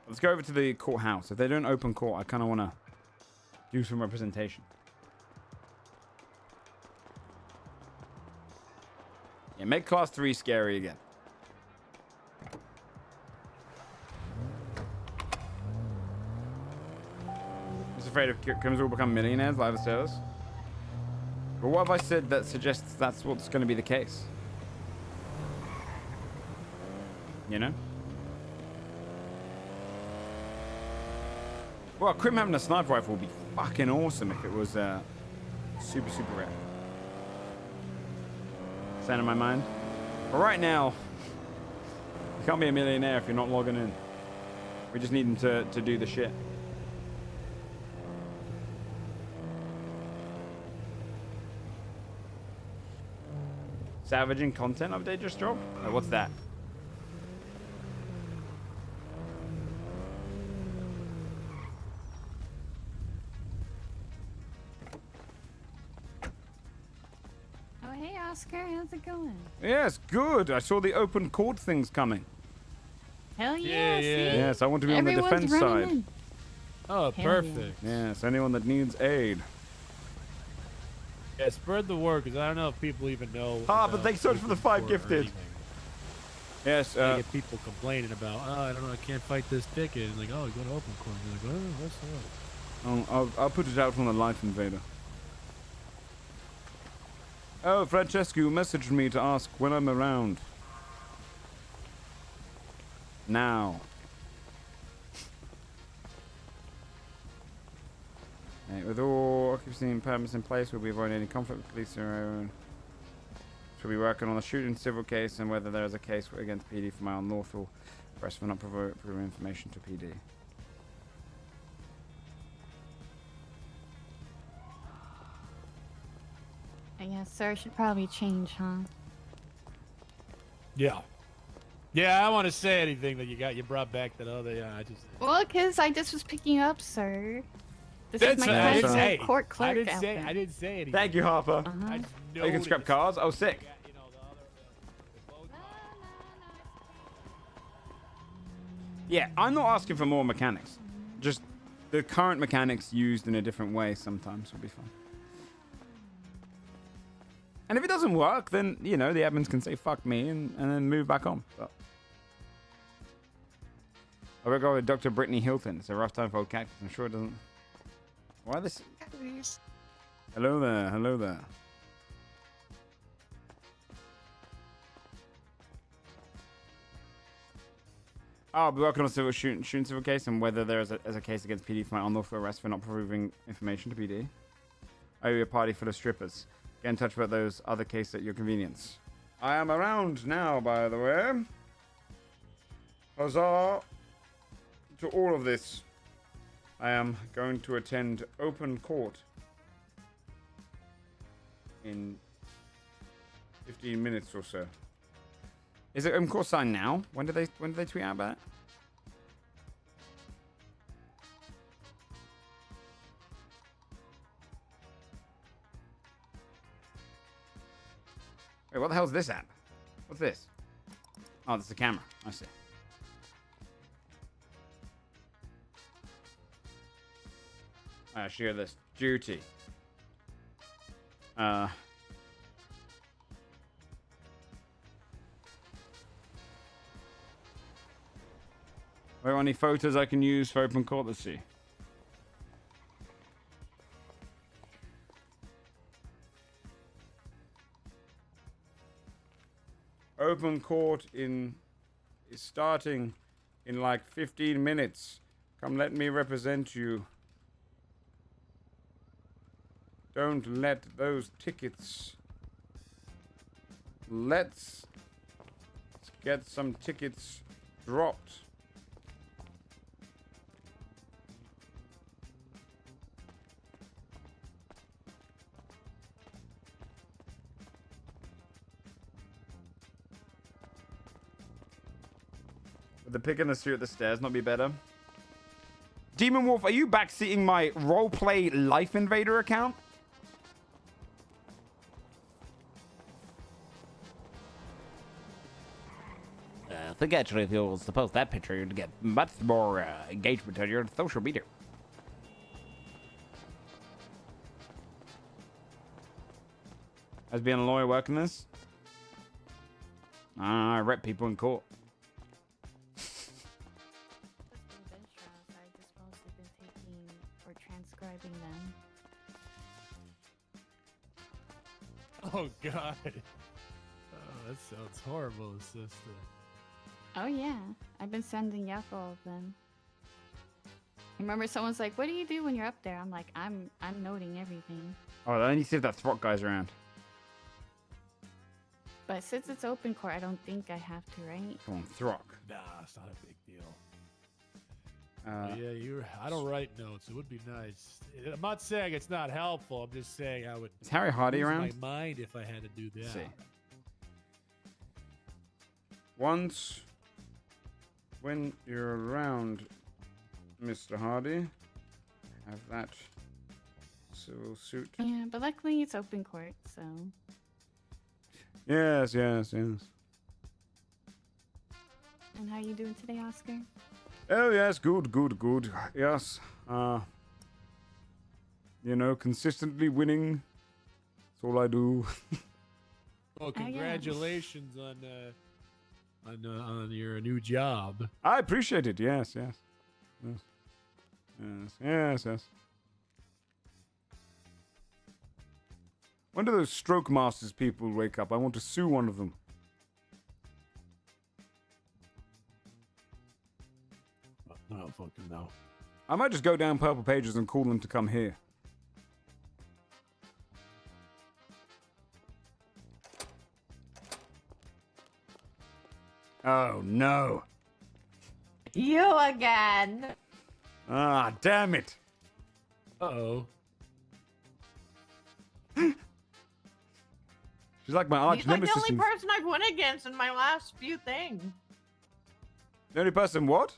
Let's go over to the courthouse. If they don't open court, I kind of want to do some representation. Yeah, make class 3 scary again. Just afraid if criminals will become millionaires, live service. But what have I said that suggests that's what's going to be the case? You know? Well, Crim having a sniper rifle would be fucking awesome if it was super, super rare. Sound in my mind? But right now, you can't be a millionaire if you're not logging in. We just need them to do the shit. Savaging content update just dropped? Oh, what's that? Oh, hey, Oscar. How's it going? Yes, good. I saw the open court things coming. Hell yeah, see? Yes, I want to be on the Everyone's defense running side. in. Oh, Hell perfect. Yes, anyone that needs aid. Yeah, spread the word, because I don't know if people even know. Ah, but about thanks so much for the open 5 court or gifted. anything. Yes, I get people complaining about, I don't know, I can't fight this ticket. And like, oh, you go to open court. And like, oh, what's up? I'll put it out on the Life Invader. Oh, Francesco messaged me to ask when I'm around. Now. Okay, with all occupancy and permits in place, we'll be avoiding any conflict with police. We'll be working on the shooting civil case and whether there is a case against PD for my unlawful arrest for not providing information to PD. I guess sir should probably change, huh? Yeah. Yeah, I want to say anything that you brought back that other, I just... Well, because I just was picking up, sir. This is That's my right. cousin, Hey, court clerk I didn't outfit. say anything. Thank you, Harper. I just Oh, you can scrap noticed. cars? Oh, sick. You know, the other, Yeah, I'm not asking for more mechanics. Just the current mechanics used in a different way sometimes would be fun. And if it doesn't work, then, you know, the admins can say, fuck me, and then move back on. But I will go with Dr. Brittany Hilton. It's a rough time for old cactus. I'm sure it doesn't... Why this... Hello there, hello there. I'll be working on a shooting civil case and whether there is a case against PD for my unlawful arrest for not proving information to PD. I owe you a party full of strippers. Get in touch about those other cases at your convenience. I am around now, by the way. Huzzah to all of this. I am going to attend open court in 15 minutes or so. Is it open court sign now? When did they tweet out about it? Wait, what the hell is this app? What's this? Oh, this is a camera. I see. I share this duty. Are there any photos I can use for open court? Let's see. Open court is starting in like 15 minutes. Come, let me represent you. Don't let those tickets. Let's get some tickets dropped. Would the pick and the suit at the stairs not be better? Demon Wolf, are you backseating my roleplay Life Invader account? I think actually if you was to post that picture, you'd get much more engagement on your social media. As being a lawyer working this? I rep people in court. Bench trials, I've just mostly been taking or transcribing them. Oh God. Oh, that sounds horrible, sister. Oh yeah, I've been sending Yuck all of them. Remember, someone's like, "What do you do when you're up there?" I'm like, "I'm noting everything." Oh, I need to see if that Throt guy's around. But since it's open court, I don't think I have to, right? Come on, Throck. Nah, it's not a big deal. Yeah, I don't write notes. It would be nice. I'm not saying it's not helpful. I'm just saying I would. Is Harry Hardy lose around? my mind if I had to do that. Let's see. Once, when you're around, Mr. Hardy, have that civil suit. Yeah, but luckily it's open court, so. Yes, yes, yes. And how you doing today, Oscar? Oh yes, good, good, good. Yes. You know, consistently winning. That's all I do. Well, congratulations on your new job. I appreciate it. Yes, yes, yes, yes, yes, yes. When do those stroke masters people wake up? I want to sue one of them. I don't fucking know. I might just go down Purple Pages and call them to come here. Oh no. You again. Ah, damn it. Uh-oh. She's like my arch He's like the nemesis. only person I've won against in my last few things. The only person what?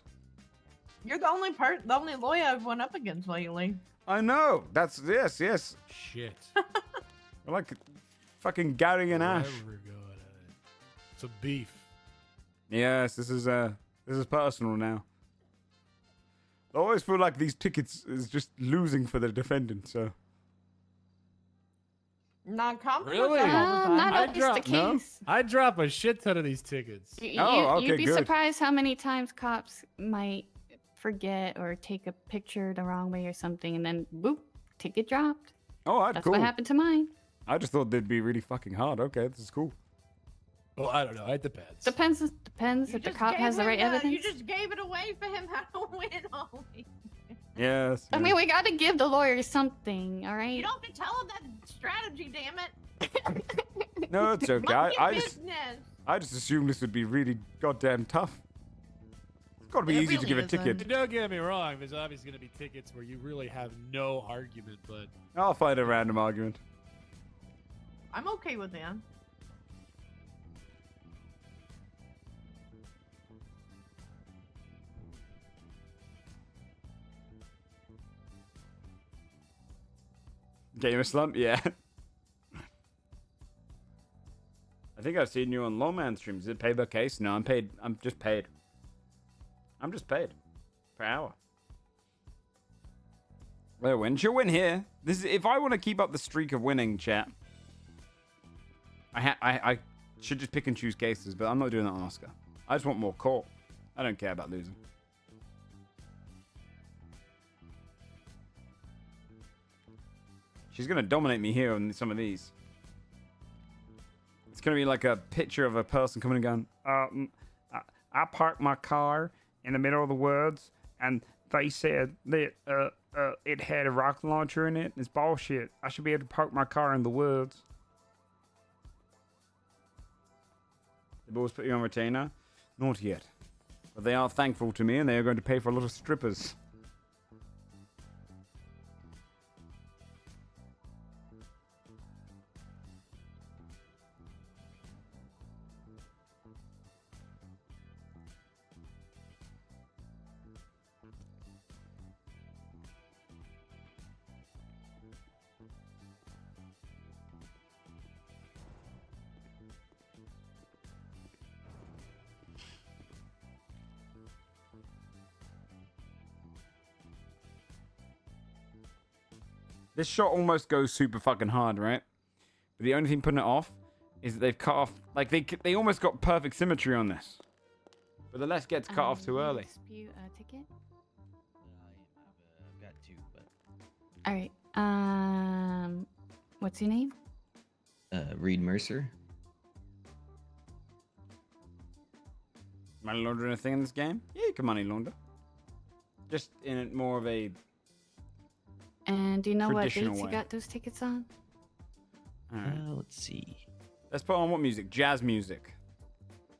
You're the only lawyer I've won up against lately. I know. That's yes, yes. Shit. I like fucking Gary and Ash. Wherever we're going at it. Some beef. Yes, this is personal now. I always feel like these tickets is just losing for the defendant, so. Not confident. Really? Not I always the case. I drop a shit ton of these tickets. You'd be good. surprised how many times cops might forget or take a picture the wrong way or something, and then boop, ticket dropped. Oh, that's cool. What happened to mine. I just thought they'd be really fucking hard. Okay, this is cool. Well, I don't know. It depends. Depends You if the just cop gave has the him right evidence. You just gave it away for him how to win all week. Yes. I mean, we got to give the lawyers something, all right? You don't have to tell him that strategy, damn it. No, it's okay. Monkey I business. just assumed this would be really goddamn tough. It's got to be It easy to really give a isn't. ticket. Don't get me wrong. There's obviously going to be tickets where you really have no argument, but I'll find a random argument. I'm okay with that. Gamer slump, yeah. I think I've seen you on Lawman streams. Is it pay per case? No, I'm paid. I'm just paid. I'm just paid per hour. Well, win. She'll win here. This is if I want to keep up the streak of winning, chat. I should just pick and choose cases, but I'm not doing that on Oscar. I just want more court. I don't care about losing. She's gonna dominate me here on some of these. It's gonna be like a picture of a person coming and going, I parked my car in the middle of the woods, and they said that it had a rocket launcher in it. It's bullshit. I should be able to park my car in the woods. The boys put you on retainer? Not yet. But they are thankful to me, and they are going to pay for a lot of strippers. This shot almost goes super fucking hard, right? But the only thing putting it off is that they've cut off... Like, they almost got perfect symmetry on this. But the left gets cut off too early. Dispute a ticket? I've got two, but... Alright, what's your name? Reed Mercer. Money laundering a thing in this game? Yeah, you can money launder. Just in it more of a... And do you know what dates traditional you way. got those tickets on? Alright. Let's see. Let's put on what music? Jazz music.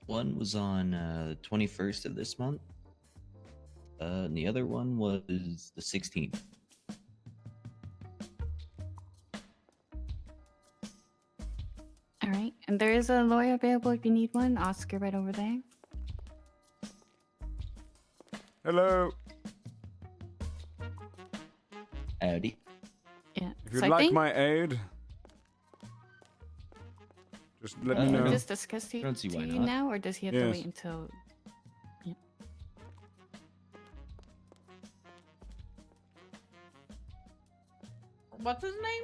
One was on the 21st of this month. And the other one was the 16th. Alright, and there is a lawyer available if you need one. Oscar right over there. Hello. Howdy. Yeah. If you'd so I like think my aid, just let me Uh, know. we just discussed it I don't see to why you not. now, or does he have to Yes. wait until... Yeah. What's his name?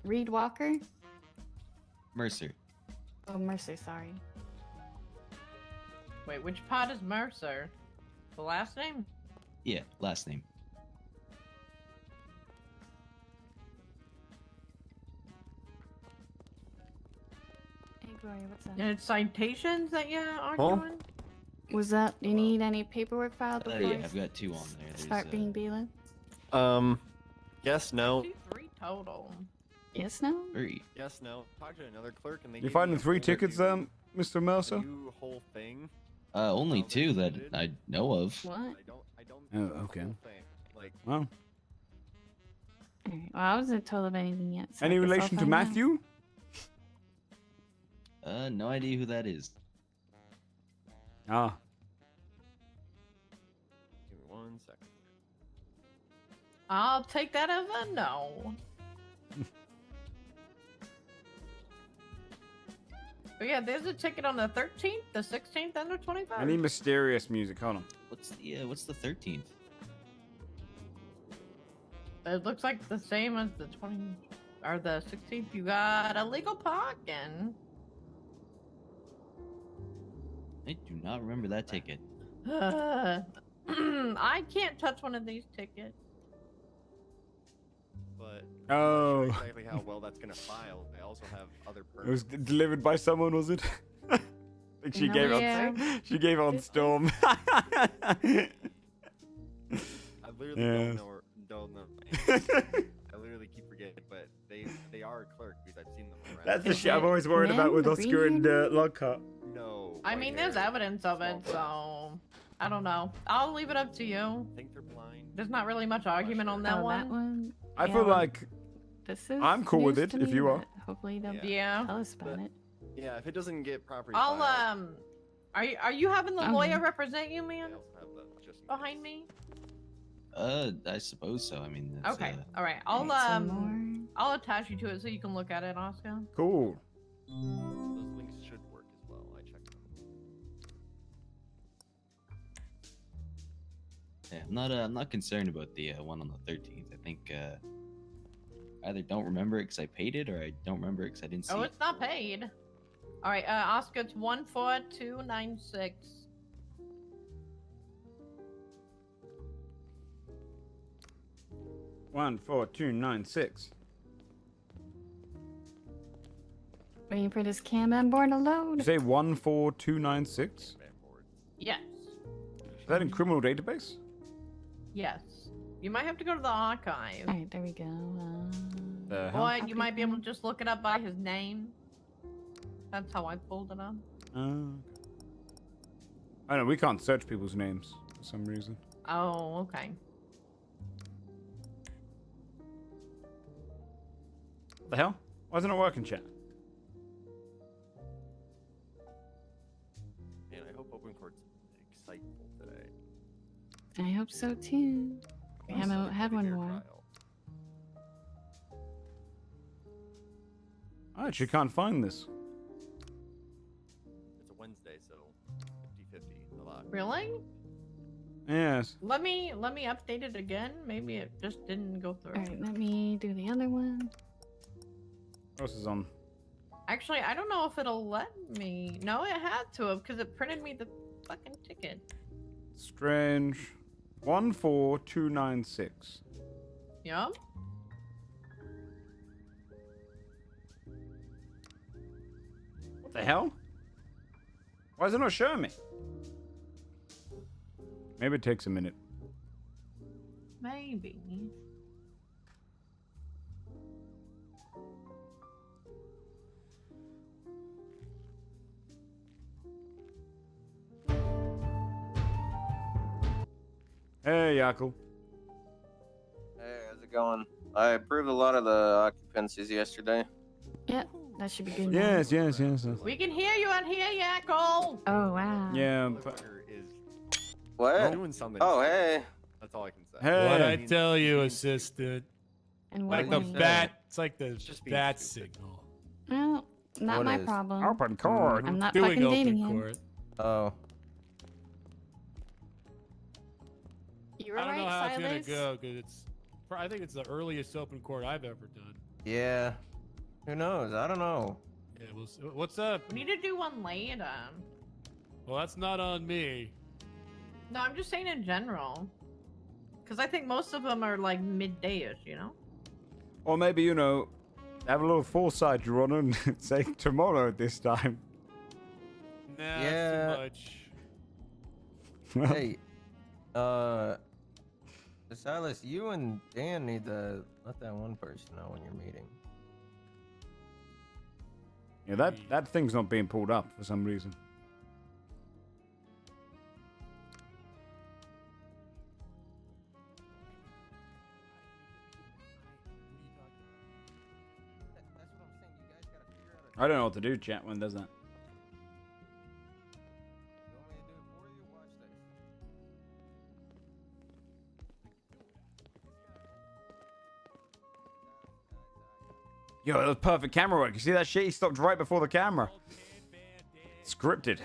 Reed Walker? Mercer. Oh, Mercer, sorry. Wait, which pod is Mercer? The last name? Yeah, last name. Hey, Gloria, what's up? And it's citations that you are Huh? doing? Was that... Do you need any paperwork filed before Yeah, I I've got two on there. start being bailiff? Yes, no. 3 total. Yes, no? Three. Yes, no. Talk to another clerk and they You gave finding me a 3 full tickets, review. Mr. Mercer? You whole thing. Only How two they that did? I know of. What? I don't Oh, know the okay. whole thing. Like, Well, Alright, well, I wasn't told of anything yet. So I any guess I'll relation to find out. Matthew? No idea who that is. Ah, give me 1 second. I'll take that as a no. But yeah, there's a ticket on the 13th, the 16th, and the 21st. any mysterious music? Hold on. What's the 13th? It looks like the same as the 20 or the 16th. You got illegal parking. I do not remember that ticket. I can't touch one of these tickets. But Oh. I'm not sure exactly how well that's gonna file. They also have other It was permits. delivered by someone, was it? I think she No, gave yeah. on. She gave on Storm. I literally Yeah. don't know. I literally keep forgetting, but they are a clerk because I've seen them around. That's the Is shit I'm it always worried about men, with the Oscar and green Lockhart. No. I white mean, there's hair, evidence of it, small so I don't know. I'll leave it up to you. I think they're blind. There's not really much argument on that Oh, one. that one? I Yeah, feel well, like This is I'm cool with news it, to if me, you are. but Hopefully they'll Yeah. Yeah. tell us about But- it. Yeah, if it doesn't get properly I'll filed, are you having the Okay. lawyer represent you, they man? also have the just in Behind case. me? I suppose so. I mean, that's, Okay. All right. I'll Alright, some more. I'll attach you to it so you can look at it, Oscar. cool. Those links should work as well. I checked them. Yeah, I'm not concerned about the one on the 13th. I think I either don't remember it because I paid it, or I don't remember it because I didn't see Oh, it. it's not paid. All right, Oscar, it's 14296. One, 4, 2, 9, 6. Waiting for this Kanban board to You load. say 14296? Yes. Is that in criminal database? Yes. You might have to go to the archive. Alright, there we go. The hell? Or you might be able to just look it up by his name. That's how I pulled it up. I know we can't search people's names for some reason. Oh, okay. What the hell? Why isn't it working, chat? Man, I hope Open Court's excitable today. I hope so too. We haven't had one more. Trial. I actually can't find this. It's a Wednesday, so 50-50 a lot. Really? Yes. Let me update it again. Maybe it just didn't go through. Alright, let me do the other one. What else is on? Actually, I don't know if it'll let me. No, it had to have because it printed me the fucking ticket. Strange. 14296. Yup. What the hell? Why is it not showing me? Maybe it takes a minute. Maybe. Hey, Yakel. Hey, how's it going? I approved a lot of the occupancies yesterday. Yep, that should be good. now. Yes, yes, yes, yes. We can hear you out here, Yakko. Oh wow. Yeah, but... Motherfucker is What? doing something. Oh, hey. That's all I can say. Hey. What I tell you, assistant. And Like what the way? bat. It's like the Just being bat stupid. signal. Well, not What my is? problem. Open court. I'm not Doing fucking dating open him. court. Oh. You were I don't know how right, it's gonna Silas. go because I think it's the earliest open court I've ever done. Yeah. Who knows? I don't know. Yeah, we'll see. What's up? We need to do one later. Well, that's not on me. No, I'm just saying in general. Because I think most of them are like midday-ish, you know? Or maybe, you know, have a little foresight, Your Honor, and say tomorrow at this time. Nah, Yeah. that's too much. Hey. Silas, you and Dan need to let that one person know when you're meeting. Yeah, that thing's not being pulled up for some reason. That's what I'm saying. You guys gotta figure out I don't know what to do, chat, when it does that. You want me to do it for you? Watch this. Yo, that was perfect camera work. You see that shit? He stopped right before the camera. Scripted.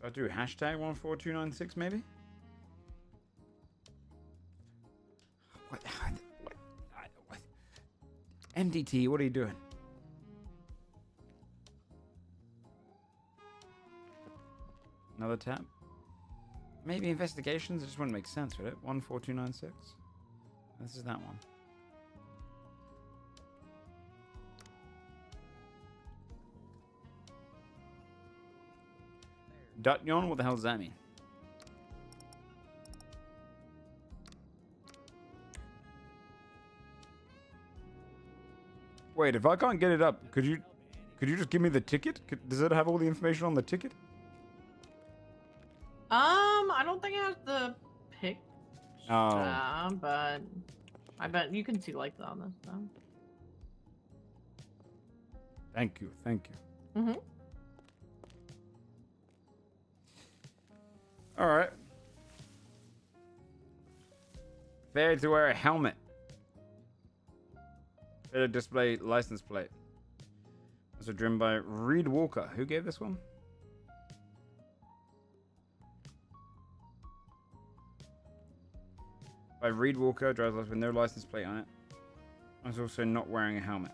I do hashtag 14296 maybe? What? MDT, what are you doing? Another tab? Maybe investigations? It just wouldn't make sense, would it? 14296? This is that one. Dutyon? What the hell does that mean? Wait, if I can't get it up, could you just give me the ticket? Does it have all the information on the ticket? I don't think it has the picture, Oh. but I bet you can see like on this stuff. Thank you, thank you. Mm-hmm. Alright. Fair to wear a helmet. Fair to display license plate. Also driven by Reed Walker. Who gave this one? By Reed Walker, drives off with no license plate on it. I was also not wearing a helmet.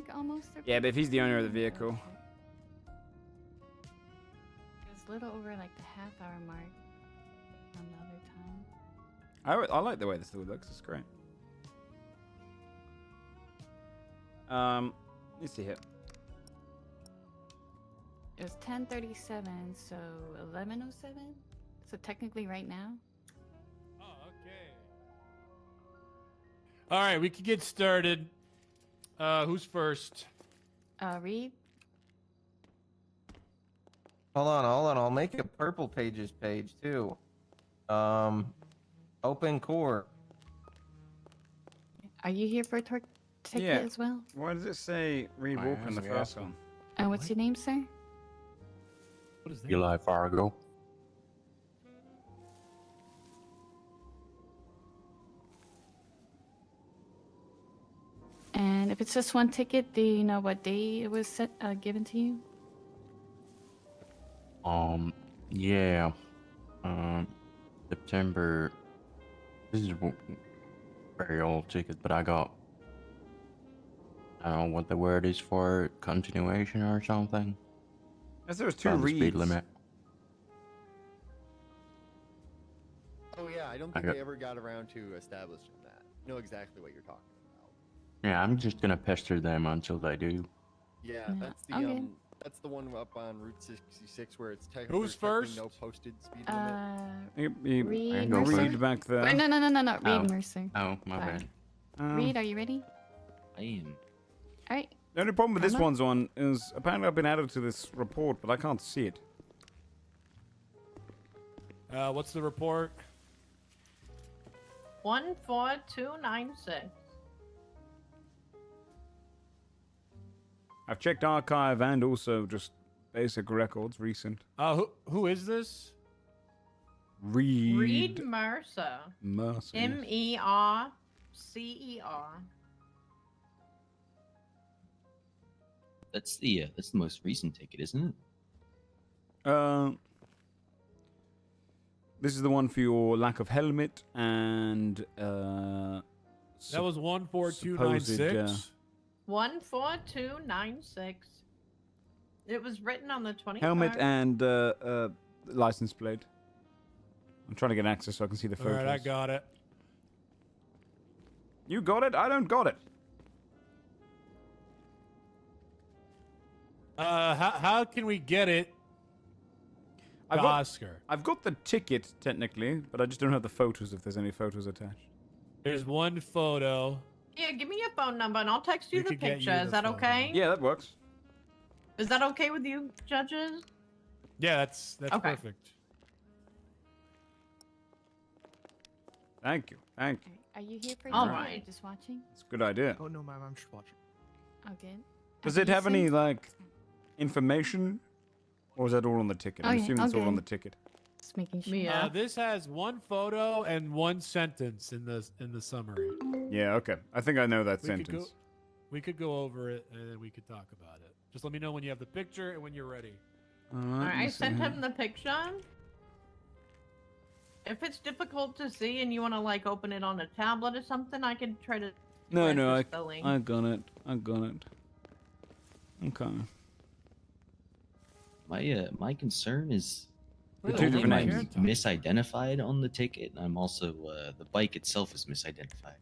think almost. Yeah, but if he's the owner of the vehicle. It was a little over like the half-hour mark on the other time. I like the way this looks. It's great. Let's see here. It was 10:37, so 11:07. So technically, right now. Oh, okay. All right, we can get started. Who's first? Reed. Hold on. I'll make a purple pages page too. Open core. Are you here for a ticket Yeah. as well? Why does it say Reed Why, Walker in the who's first asking? one? And what's your name, sir? What is that? Eli Fargo. And if it's just one ticket, do you know what day it was given to you? Yeah. September. This is a very old ticket, but I don't know what the word is for it, continuation or something. As there was two Around the speed Reeds. limit. Oh yeah, I don't think they ever got around to establishing that. I know exactly what you're talking about. Yeah, I'm just gonna pester them until they do. Yeah, Yeah, that's the okay. that's the one up on Route 66 where it's technically Who's first? no posted speed limit. Reed go Mercer. Reed back there. Wait, no, Reed Oh. Mercer. Oh, my Sorry. bad. Reed, are you ready? I am. All right. The only problem with this Emma? one's one is apparently I've been added to this report, but I can't see it. What's the report? 14296. I've checked archive and also just basic records, recent. Who is this? Reed Mercer. Mercer. Mercer. That's the most recent ticket, isn't it? This is the one for your lack of helmet and That was supposed, 14296. 14296. It was written on the 23rd. helmet and license plate. I'm trying to get access so I can see the All photos. right, I got it. You got it? I don't got it. How can we get it to Oscar? I've got the ticket technically, but I just don't have the photos if there's any photos attached. There's one photo. Yeah, give me your phone number and I'll text you We the could get you picture. Is the that phone okay? Yeah, that works. Is that okay with you, judges? Yeah, that's Okay. perfect. Thank you. Thank you. Are you here for All dinner or right. just watching? It's a good idea. Oh no, ma'am, I'm just watching. Oh, good. Does Are it you have any sent- like information, or is that all on the ticket? I'm Okay, assuming it's all on okay. the ticket. Just making sure. Yeah. This has one photo and one sentence in the summary. Yeah. Okay. I think I know that We could sentence. We could go over it and then we could talk about it. Just let me know when you have the picture and when you're ready. All All right. right, I let's see sent here. him the picture. If it's difficult to see and you want to like open it on a tablet or something, I can try to. No, write no, the spelling. I got it. I got it. Okay. My concern is The not two only different am I names. misidentified on the ticket, I'm also the bike itself is misidentified.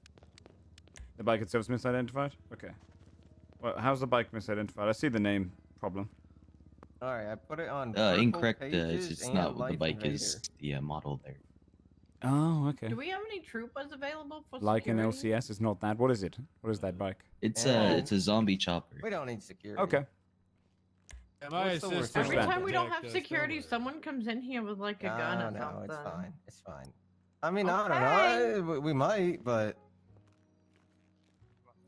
The bike itself is misidentified. Okay. Well, how's the bike misidentified? I see the name problem. All right, I put it on. Purple Incorrect. Pages It's and not what the Life bike and is. The model there. Oh, okay. Do we have any troopers available for Like an security? LCS is not that. What is it? What is that bike? It's And- it's a zombie chopper. We don't need security. Okay. Yeah, my What's the worst assistant Every Push that. time we don't protect have us, security, don't worry. someone comes in here with like a gun No, or no, something. it's fine. It's fine. I mean, Okay. I don't know. We might, but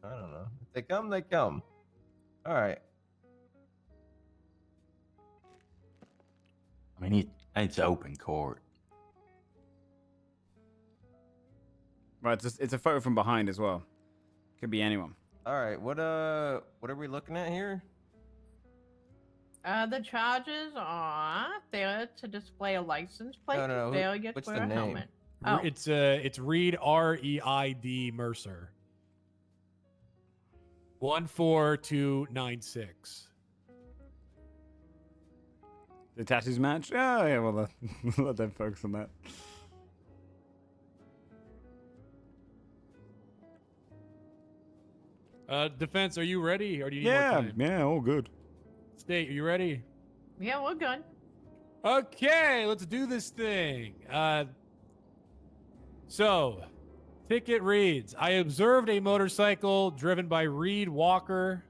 I don't know. If they come, they come. All right. I mean, it's open court. Right. It's a photo from behind as well. Could be anyone. All right. What are we looking at here? The charges are failure to display a license plate, no, who- failure to what's wear the a name? helmet. Oh. It's Reed REID Mercer. 14296. The tattoos match? Oh, yeah, well, let them focus on that. Defense, are you ready, or do you need more time? Yeah, all good. State, are you ready? Yeah, we're good. Okay, let's do this thing. So, ticket reads, I observed a motorcycle driven by Reed Walker.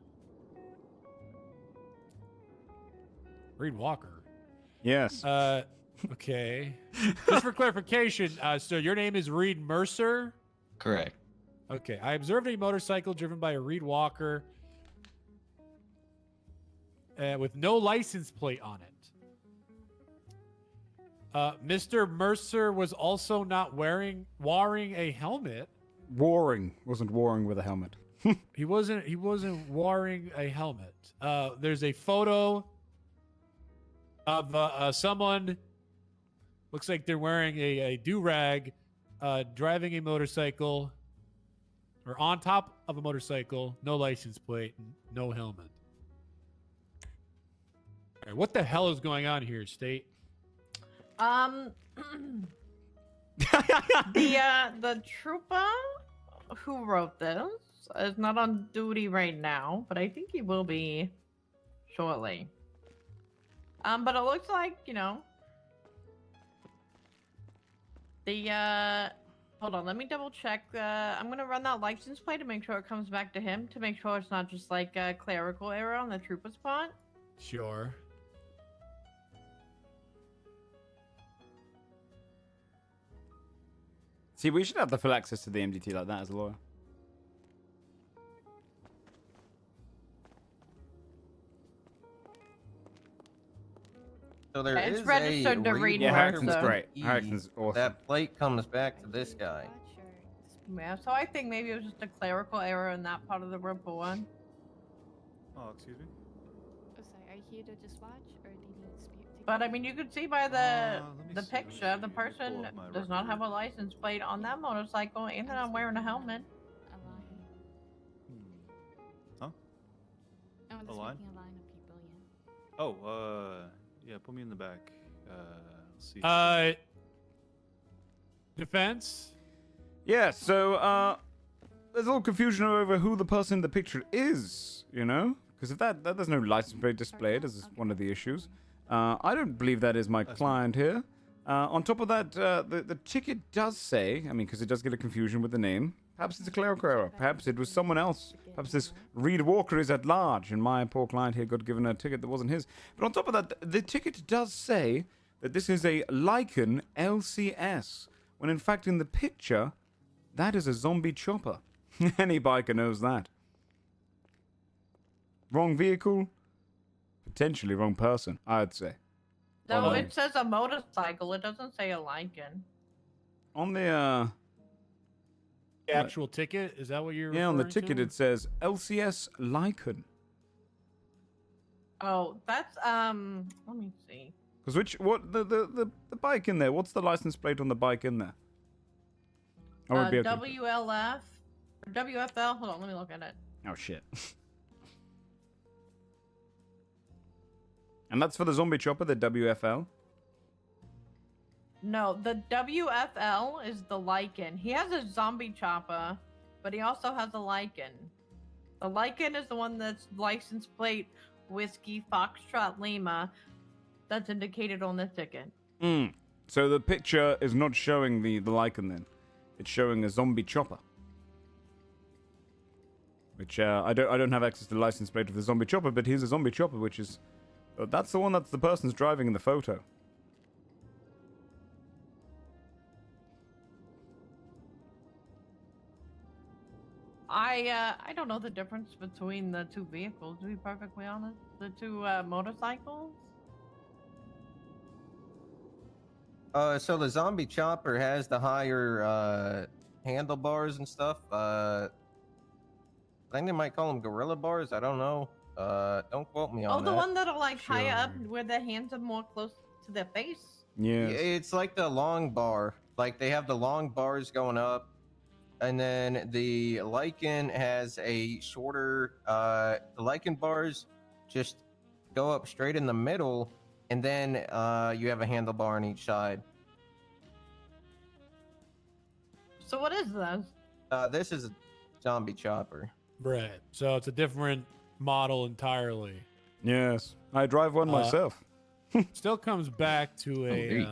Reed Walker? Yes. Okay. Just for clarification, so your name is Reed Mercer? Correct. Okay, I observed a motorcycle driven by a Reed Walker with no license plate on it. Mr. Mercer was also not wearing a helmet. Wasn't warring with a helmet. He wasn't wearing a helmet. There's a photo of someone, looks like they're wearing a do-rag, driving a motorcycle, or on top of a motorcycle, no license plate, no helmet. All right, what the hell is going on here, State? The trooper who wrote this is not on duty right now, but I think he will be shortly. But it looks like, you know, hold on, let me double check. I'm gonna run that license plate to make sure it comes back to him, to make sure it's not just like a clerical error on the trooper's part. Sure. See, we should have the full access to the MDT like that as a lawyer. So there It's is registered to a Reed Yeah, Walker. Harrison's great. E. Harrison's awesome. That plate comes back to this guy. Yeah, so I think maybe it was just a clerical error in that part of the report. Oh, excuse me? Oh, sorry. Are you here to just watch, or do you need speak? But I mean, you could see by let me the see, picture, the Pull person up my does not have a record. license plate on that motorcycle, and they're not wearing a helmet. A line. Huh? Oh, A just line? making a line of people, yeah. Oh, yeah, put me in the back. Let's see. Defense? Yeah, so, there's a little confusion over who the person in the picture is, you know? Because if there's no license plate displayed, as is one of the issues. I don't believe that is my client here. On top of that, the ticket does say, I mean, because it does get a confusion with the name, perhaps it's a clerical error. Perhaps it was someone else. Perhaps this Reed Walker is at large, and my poor client here got given a ticket that wasn't his. But on top of that, the ticket does say that this is a Lycan LCS, when in fact in the picture, that is a zombie chopper. Any biker knows that. Wrong vehicle, potentially wrong person, I'd say. No, it says a motorcycle. It doesn't say a Lycan. On the actual ticket? Is that what you're on the referring ticket to? it says LCS Lycan. Oh, that's let me see. Because the bike in there? What's the license plate on the bike in there? I won't be able to- WLF, WFL. Hold on, let me look at it. Oh shit. And that's for the zombie chopper, the WFL. No, the WFL is the Lycan. He has a zombie chopper, but he also has a Lycan. The Lycan is the one that's license plate Whiskey Foxtrot Lima that's indicated on the ticket. So the picture is not showing the Lycan then. It's showing a zombie chopper. Which I don't have access to the license plate of the zombie chopper, but here's a zombie chopper, which is that's the one that's the person's driving in the photo. I don't know the difference between the two vehicles, to be perfectly honest. The two motorcycles. So the zombie chopper has the higher handlebars and stuff. I think they might call them gorilla bars. I don't know. Don't quote me on Oh, that. the one that are like higher up, where their hands are more close to their face. Yeah. It's like the long bar. Like they have the long bars going up, and then the Lycan has a shorter. The Lycan bars just go up straight in the middle, and then you have a handlebar on each side. So what is this? This is a zombie chopper. Right. So it's a different model entirely. Yes, I drive one myself. Still comes back to there you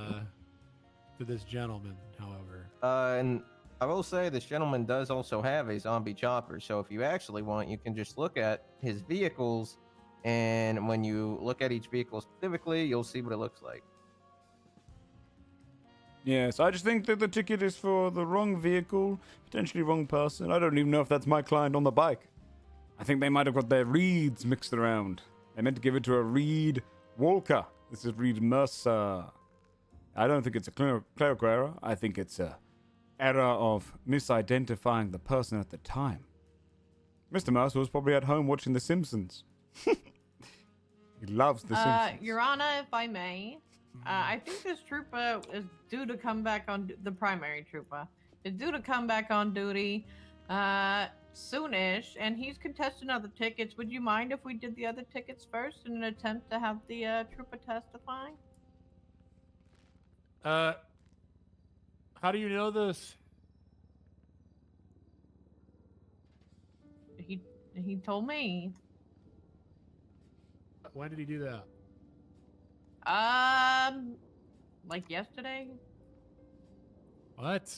to this gentleman, however. And I will say this gentleman does also have a zombie chopper. So if you actually want, you can just look at his vehicles, and when you look at each vehicle specifically, you'll see what it looks like. Yes, I just think that the ticket is for the wrong vehicle, potentially wrong person. I don't even know if that's my client on the bike. I think they might have got their reeds mixed around. They meant to give it to a Reed Walker. This is Reed Mercer. I don't think it's a clerical error. I think it's a error of misidentifying the person at the time. Mr. Mercer was probably at home watching The Simpsons. He loves The Simpsons. Your Honor, if I may, I think this trooper is due to come back on the primary trooper is due to come back on duty soonish, and he's contesting other tickets. Would you mind if we did the other tickets first in an attempt to have the trooper testify? How do you know this? He told me. When did he do that? Like yesterday. What?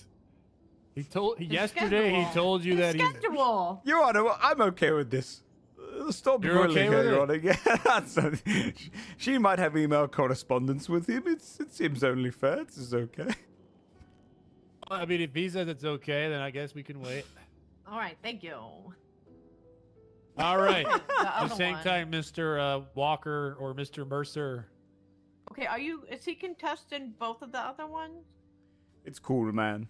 Yesterday schedule. he told you that he's Schedule. Your Honor, I'm okay with this. Stop You're grilling okay her, with Your it? Honor. Yeah, that's she might have email correspondence with him. It seems only fair. This is okay. I mean, if he says it's okay, then I guess we can wait. All right, thank you. All right. The other Just hang one. tight, Mr. Walker or Mr. Mercer. Okay, is he contesting both of the other ones? It's cool, man.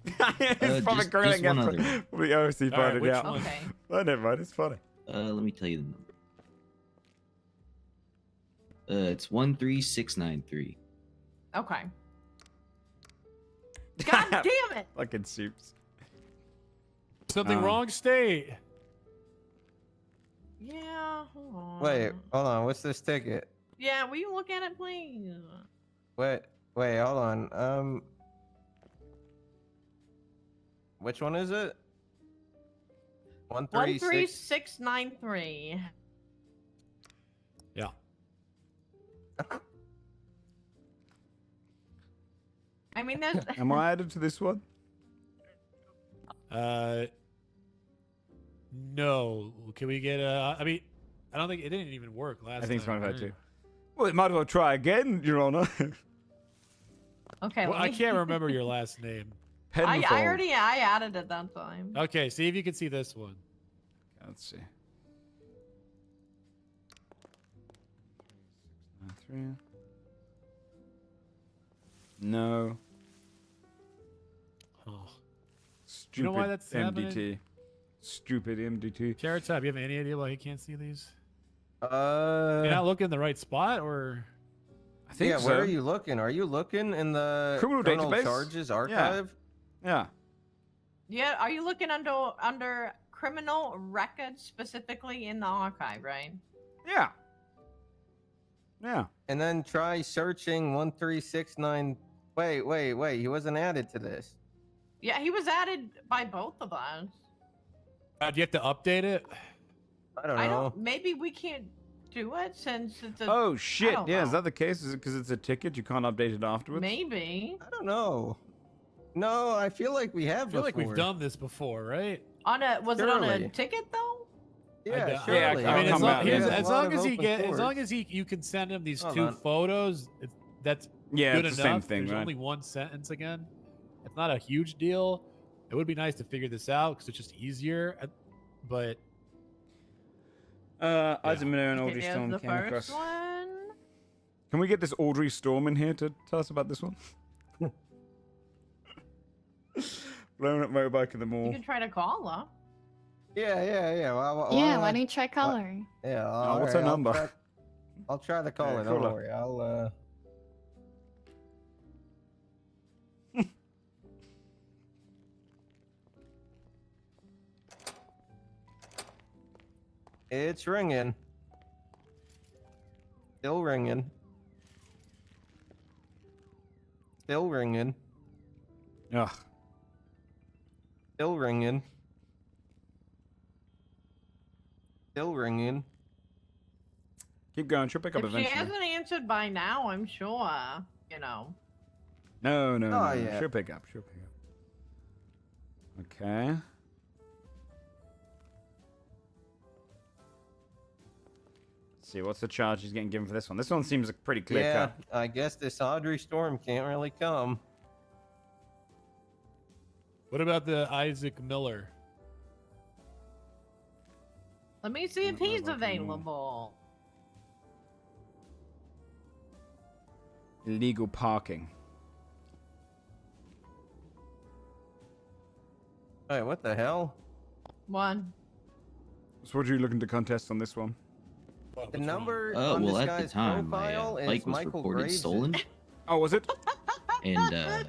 He's probably just grilling one him other. for the OC All right, find it which out. one? Okay. Oh, never mind. It's funny. Let me tell you the number. It's 13693. Okay. God damn it! Fucking soups. Something wrong state. Yeah, hold on. Wait, hold on. What's this ticket? Yeah, will you look at it, please? Wait, hold on. Which one is it? 136. 13693. Yeah. I mean, there's. Am I added to this one? No. Can we get I mean, I don't think it didn't even work last time. I think it's fine if I right? do. Well, it might as well try again, Your Honor. Okay. Well, let I me- can't remember your last name. I Penfold. already added it that time. Okay, see if you can see this one. Let's see. 693. No. Oh. Stupid You know why that's MDT. happening? Stupid MDT. Carrot Top, you have any idea why he can't see these? You're Uh, not looking in the right spot, or I think yeah. so. Where are you looking? Are you looking in the Criminal database? charges archive? Yeah. Yeah, are you looking under criminal records specifically in the archive, right? Yeah. Yeah. And then try searching 1369. Wait. He wasn't added to this. Yeah, he was added by both of us. do you have to update it? I don't know. Maybe we can't do it since it's a. Oh shit! don't Yeah, is know. that the case? Is it because it's a ticket? You can't update it afterwards. Maybe I don't know. No, I feel like we have I feel like we've before. done this before, right? on a was it on a Surely. ticket though? Yeah, doubt- surely. Yeah, I mean, I'll as come long, back, here's- yeah. as There's a lot long of as he open get, as ports. long as you can send him these Hold two on. photos, that's Yeah, good it's enough. the same thing, There's right? only one sentence again. It's not a huge deal. It would be nice to figure this out because it's just easier. But Isaac Miller and Okay, Audrey there's Storm the came first across. one. Can we get this Audrey Storm in here to tell us about this one? Blowing up motorbike in the You mall. can try to call her. Yeah. Well, Yeah, why don't you try color? Yeah. Oh, what's her number? I'll try the caller. Yeah, Don't call her. worry. I'll. It's ringing. Still ringing. Still ringing. Ugh. Still ringing. Still ringing. Keep going. She'll pick up If she eventually. hasn't answered by now, I'm sure, you know. No, no, Oh, no. yeah. She'll pick up. She'll pick up. Okay. Let's see, what's the charge he's getting given for this one? This one seems pretty clear Yeah, cut. I guess this Audrey Storm can't really come. What about the Isaac Miller? Let me see if Not he's like available. Illegal parking. Wait, what the hell? One. So what are you looking to contest on this one? The number Oh, on well, this at the guy's time, profile my is bike was Michael reported Graves. stolen, Oh, was it? and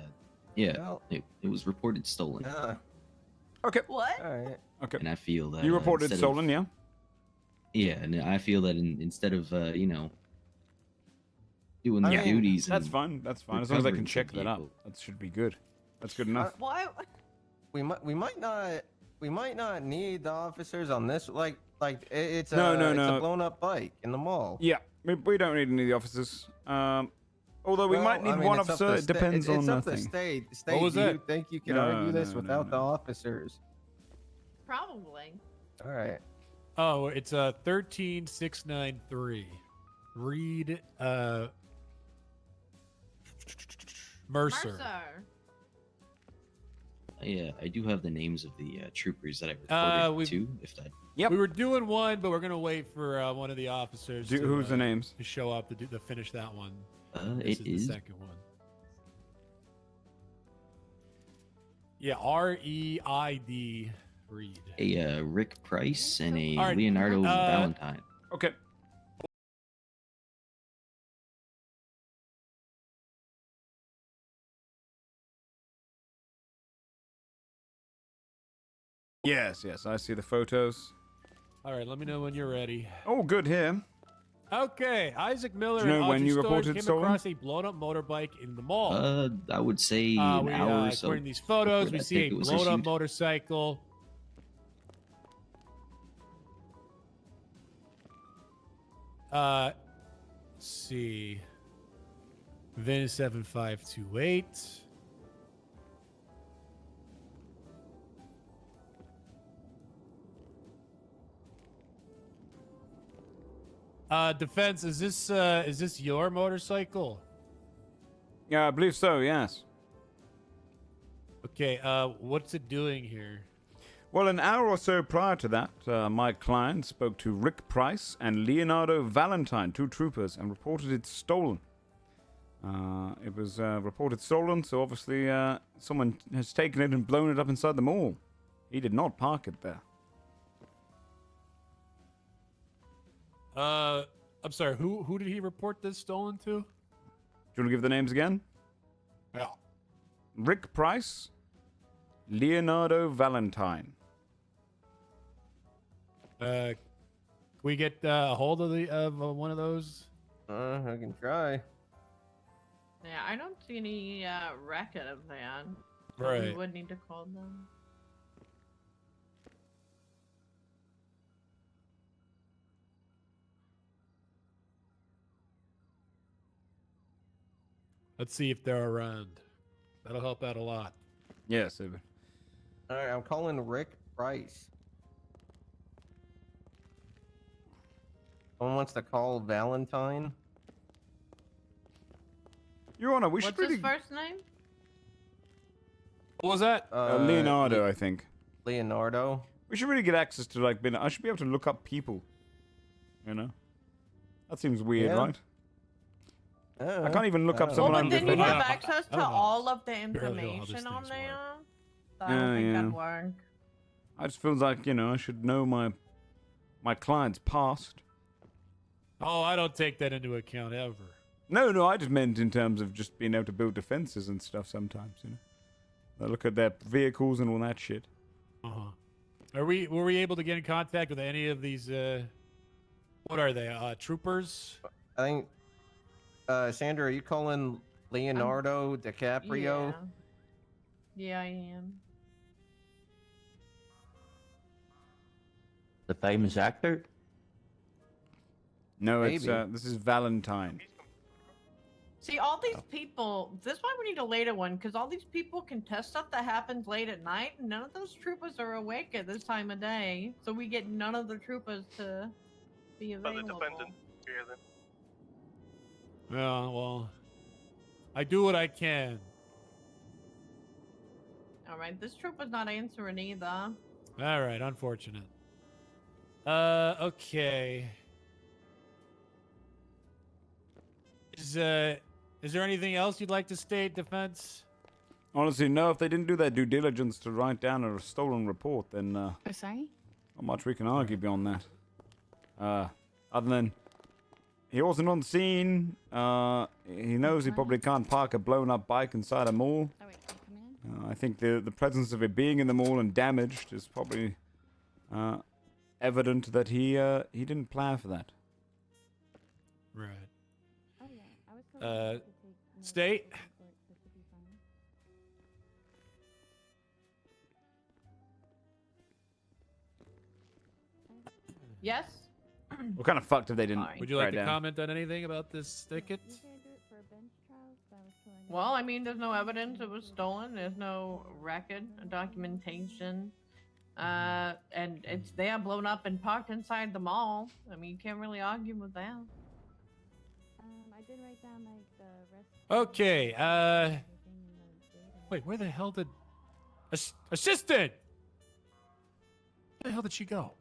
yeah, Well, it was reported stolen. Okay. What? all right. Okay. And I feel that You reported instead stolen, of, yeah? Yeah, and I feel that instead of you know, doing I their mean, duties, That's and fine. That's fine. As long as I can recovering check some that up. vehicle. That should be good. That's good enough. Why? We might not need the officers on this. Like it's a No, no, it's no. a blown up bike in the mall. Yeah, we don't need any of the officers. Although we Well, might need I mean, one it's up officer. to It depends it's on up to nothing. state. was do that? you think you can No, argue this no, without no, the no. officers? Probably. All right. Oh, it's 13693. Reed Mercer. Yeah, I do have the names of the troopers that I reported to. If that Yep. We were doing one, but we're gonna wait for one of the officers. Who's the names? To show up to finish that one. it This is is the second one. Yeah, REID Reed. a Rick Price and a All right, Leonardo Valentine. Okay. Yes, yes, I see the photos. All right, let me know when you're ready. Oh, good here. Okay, Isaac Miller Do you know and when Audrey you Stone reported came stolen? across a blown up motorbike in the mall. I would say an hour or so. According to these photos, before we that see a ticket was blown up issued. motorcycle. Let's see. VIN 7528. Defense, is this your motorcycle? Yeah, I believe so, yes. Okay, what's it doing here? Well, an hour or so prior to that, my client spoke to Rick Price and Leonardo Valentine, two troopers, and reported it stolen. It was reported stolen, so obviously someone has taken it and blown it up inside the mall. He did not park it there. I'm sorry, who did he report this stolen to? Do you want to give the names again? Yeah. Rick Price, Leonardo Valentine. Can we get a hold of one of those? I can try. Yeah, I don't see any record of that. Right. We would need to call them. Let's see if they're around. That'll help out a lot. Yes, it would. All right, I'm calling Rick Price. Someone wants to call Valentine. Your Honor, we What's should really... his first name? What was that? Leonardo, I think. Leonardo. We should really get access to, like, I should be able to look up people. You know? That seems weird, Yeah. right? I can't even look up Well, someone but I'm then you defending. have access I to don't know. all of the Barely know how these information on things there. work. So I don't think Yeah. that'd work. I just feel like, you know, I should know my client's past. Oh, I don't take that into account ever. No, I just meant in terms of just being able to build defenses and stuff sometimes, you know. I look at their vehicles and all that shit. Uh-huh. Were we able to get in contact with any of these? What are they? Troopers? I think. Sandra, are you calling Leonardo DiCaprio? Yeah, I am. The famous actor? No, Maybe. it's this is Valentine. See, all these people, this is why we need a later one, because all these people can test stuff that happens late at night, and none of those troopers are awake at this time of day, so we get none of the troopers to be available. Yeah, well, I do what I can. Alright, this trooper's not answering either. All right, unfortunate. Okay. Is there anything else you'd like to state, Defense? Honestly, no. If they didn't do their due diligence to write down a stolen report, then Oh, sorry? not much we can argue beyond that. Other than he wasn't on the scene. He knows he probably can't park a blown-up bike inside a mall. Oh, wait, can I come in? I think the presence of it being in the mall and damaged is probably evident that he didn't plan for that. Right. Oh, yeah. I was told I could take no State? report, so it should be fine. Yes? What kind of fucked if they didn't? Fine. Would you like write to down? comment on anything about this ticket? Usually I do it for bench trials, but I was told I Well, I mean, there's no evidence it was stolen. There's no record, documentation. And it's there blown up and parked inside the mall. I mean, you can't really argue with that. I did write down like the rest. Okay. Everything in the data. Wait, where the hell did assistant? Where the hell did she go?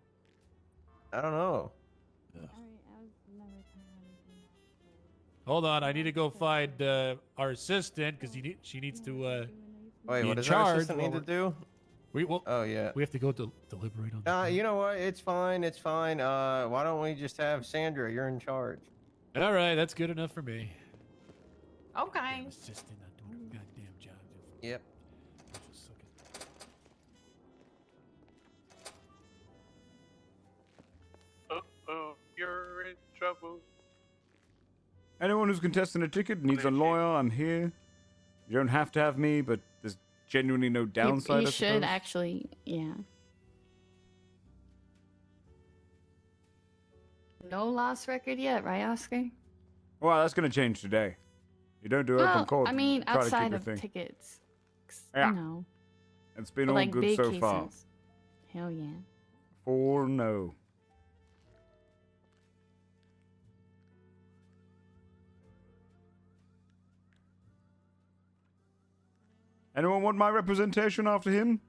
I don't know. Alright, I was never telling anything. Hold on, I need to go find our assistant because she needs to. Wait, be what in does charge our assistant need while to do? Oh yeah. We have to go deliberate on. The You know what? It's fine. It's fine. Why don't we just have Sandra? You're in charge. All right, that's good enough for me. Okay. Assistant not doing her goddamn job. Yep. Uh-oh, you're in trouble. Anyone who's contesting a ticket needs a lawyer. I'm here. You don't have to have me, but there's genuinely no downside. You I should suppose. actually, yeah. No loss record yet, right, Oscar? Well, that's gonna change today. You don't do open Well, court. I mean, try to keep outside your of thing. tickets. Yeah. You know. It's been but all like good big so cases. far. Hell yeah. 4-0. Anyone want my representation after him?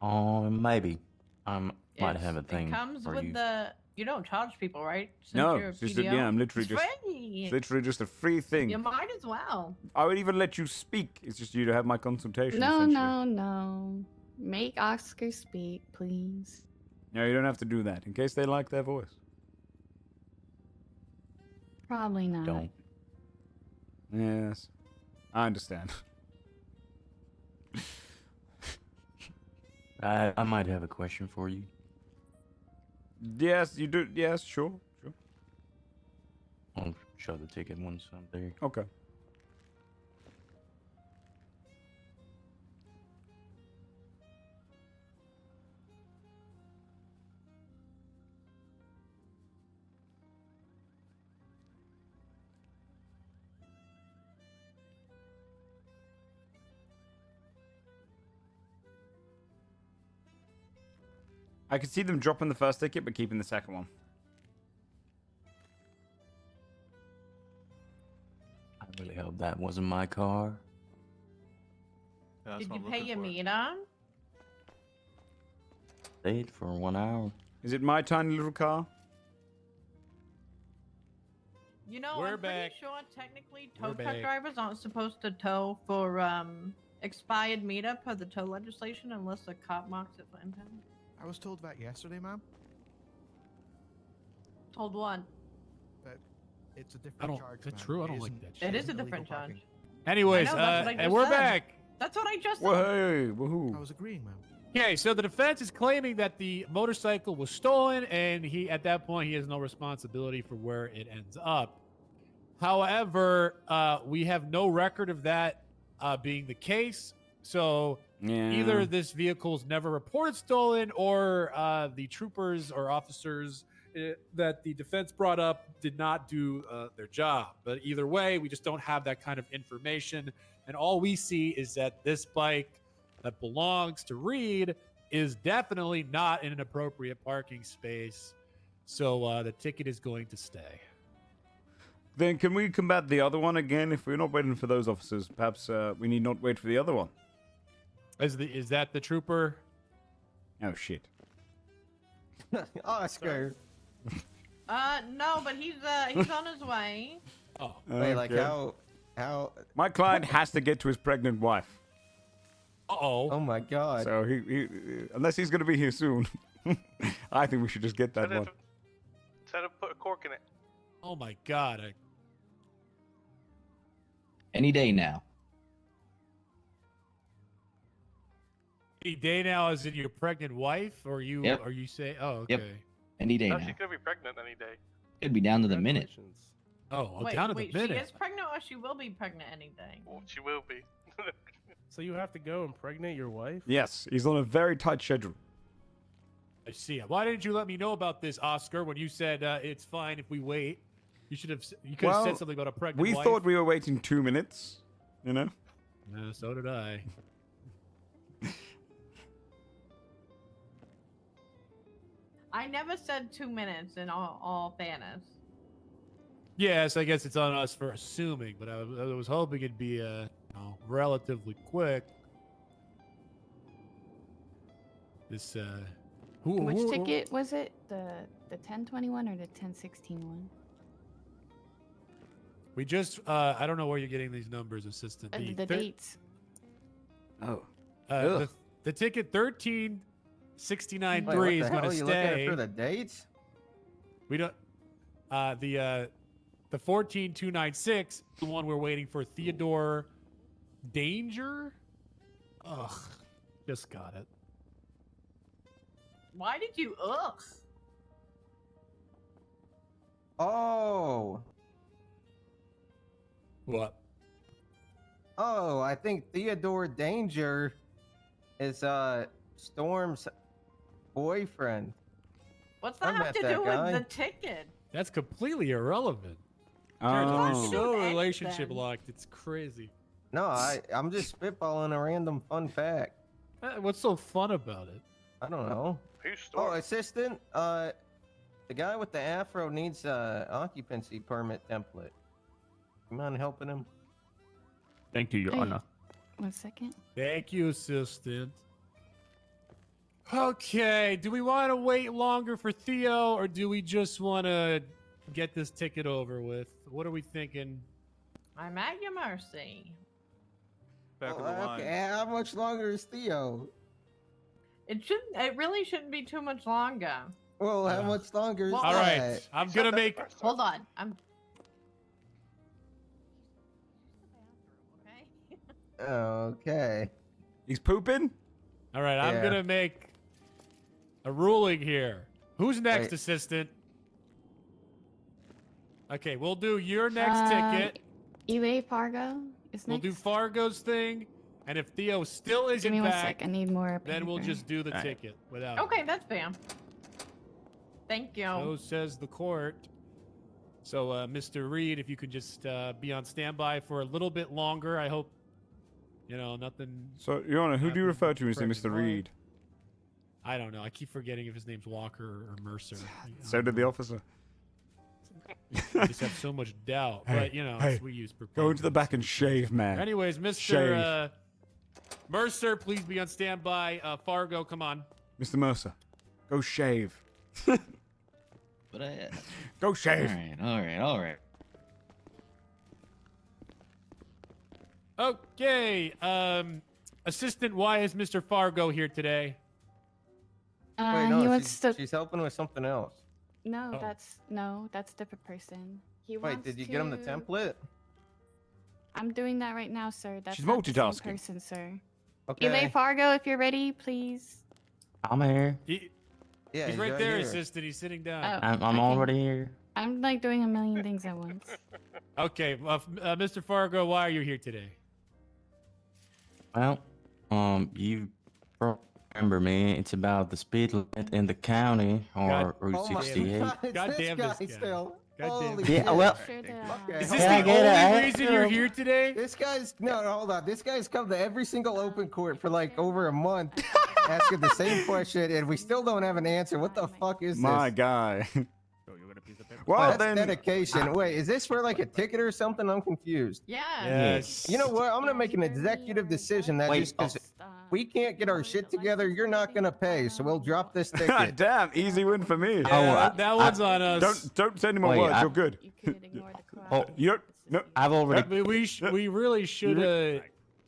Oh, maybe. I might It's- have a thing It comes for with you. the. You don't charge people, right? Since No, you're a it's just PDO? I'm literally It's just free. it's literally just a free thing. You might as well. I would even let you speak. It's just you to have my consultation. No, essentially. no, no. Make Oscar speak, please. No, you don't have to do that in case they like their voice. Probably not. Don't. Yes, I understand. I might have a question for you. Yes, you do. Yes, sure. I'll show the ticket once I'm there. Okay. I could see them dropping the first ticket, but keeping the second one. I really hope that wasn't my car. Did you pay your meter? Stayed for 1 hour. Is it my tiny little car? You know, We're I'm back. pretty sure technically We're tow truck back. drivers aren't supposed to tow for expired meter per the tow legislation unless a cop marks it for impound. I was told that yesterday, ma'am. Told what? That it's a different I don't. charge. That's ma'am. true. I It don't like isn't- that It shit. is a illegal different parking. charge. Anyways, I know, that's what I and just we're said. back. That's what I just said. Whoa, woohoo. I was agreeing, ma'am. Okay, so the defense is claiming that the motorcycle was stolen, and at that point he has no responsibility for where it ends up. However, we have no record of that being the case. So either this vehicle's never reported stolen, or the troopers or officers that the defense brought up did not do their job. But either way, we just don't have that kind of information. And all we see is that this bike that belongs to Reed is definitely not in an appropriate parking space. So the ticket is going to stay. Then can we combat the other one again? If we're not waiting for those officers, perhaps we need not wait for the other one. Is that the trooper? Oh shit. Oscar. No, but he's on his way. Oh. Wait, like Okay. how? My client has to get to his pregnant wife. Uh-oh. Oh my God. So he unless he's going to be here soon, I think we should just get that one. Tell him to put a cork in it. Oh my God. Any day now. Any day now, is it your pregnant wife, or you? Yep. Are you say? Oh, okay. Yep. Any day No, now. she's gonna be pregnant any day. Could be down to the minute. Oh, Wait, down to wait, the minute. she is pregnant or she will be pregnant any day? Well, she will be. So you have to go impregnate your wife? Yes, he's on a very tight schedule. I see. Why didn't you let me know about this, Oscar? When you said it's fine if we wait, you should have. You could have said something about a pregnant we wife. thought we were waiting 2 minutes. You know. So did I. I never said 2 minutes in all fairness. Yes, I guess it's on us for assuming, but I was hoping it'd be relatively quick. This Which ticket was it? The 1021 or the 1016 one? We just I don't know where you're getting these numbers, assistant. The dates. Oh. The ticket 13693 Wait, is what the going hell? to You looking at stay. for the dates? We don't. The 14296, the one we're waiting for, Theodore Danger. Ugh, just got it. Why did you ugh? Oh. What? Oh, I think Theodore Danger is Storm's boyfriend. What's I that have met to that do guy. with the ticket? That's completely irrelevant. Oh. So Anything. relationship locked. It's crazy. No, I'm just spitballing a random fun fact. What's so fun about it? I don't know. Who's Oh, Storm? assistant. The guy with the afro needs a occupancy permit template. You mind helping him? Thank you, Your Hey. Honor. 1 second. Thank you, assistant. Okay, do we want to wait longer for Theo, or do we just want to get this ticket over with? What are we thinking? I'm at your mercy. Back of the line. Okay, how much longer is Theo? It really shouldn't be too much longer. Well, how much longer is Well, All right, that? I'm gonna make. Hold on. Okay. Okay. He's pooping. All right, I'm Yeah. gonna make a ruling here. Who's next, Wait. assistant? Okay, we'll do your next ticket. Elaine Fargo is We'll next. do Fargo's thing, and if Theo still Give isn't me 1 back, sec. I need more then we'll paper. just do the All right. ticket without. Okay, that's fair. Thank you. So says the court. So, Mr. Reed, if you could just be on standby for a little bit longer, I hope. Nothing. So, Your Honor, who do you refer to as Pregnant Mr. wife. Reed? I don't know. I keep forgetting if his name's Walker or Mercer. So did the officer. I just have so much doubt. But, hey, we use go into the back and shave, man. Anyways, Mr. Shave. Mercer, please be on standby. Fargo, come on. Mr. Mercer, go shave. But I. Go shave. All right. Okay. Assistant, why is Mr. Fargo here today? Wait, no, he wants she's, to. she's helping with something else. No, Oh. that's a different person. He Wait, wants did you get him the to- template? I'm doing that right now, sir. That's She's not the same multitasking. person, sir. Okay. Elaine Fargo, if you're ready, please. I'm here. Yeah, He's right there, here. assistant. He's sitting down. Oh, I'm already here. I'm like doing a million things at once. Okay, Mr. Fargo, why are you here today? Well, you probably remember me. It's about the speed limit in the county or Route Oh my 68. God, God this damn guy this guy. still. God Holy damn. shit. Yeah, well, Okay, Is hold this on. the only reason you're here today? This guy's hold on. This guy's come to every single open court for like over a month, asking the same question, and we still don't have an answer. What the fuck is My this? guy. Well, Well, that's then. dedication. Wait, is this for like a ticket or something? I'm confused. Yeah. Yes. You know what? I'm gonna make an executive decision that Wait, just because we can't get our shit together, you're not gonna pay, so we'll drop this ticket. Damn, easy win for me. Yeah, that one's on us. Don't say any more Wait, words. I- You're good. You could ignore the Oh, crowd. You don't. No. I've already. We really should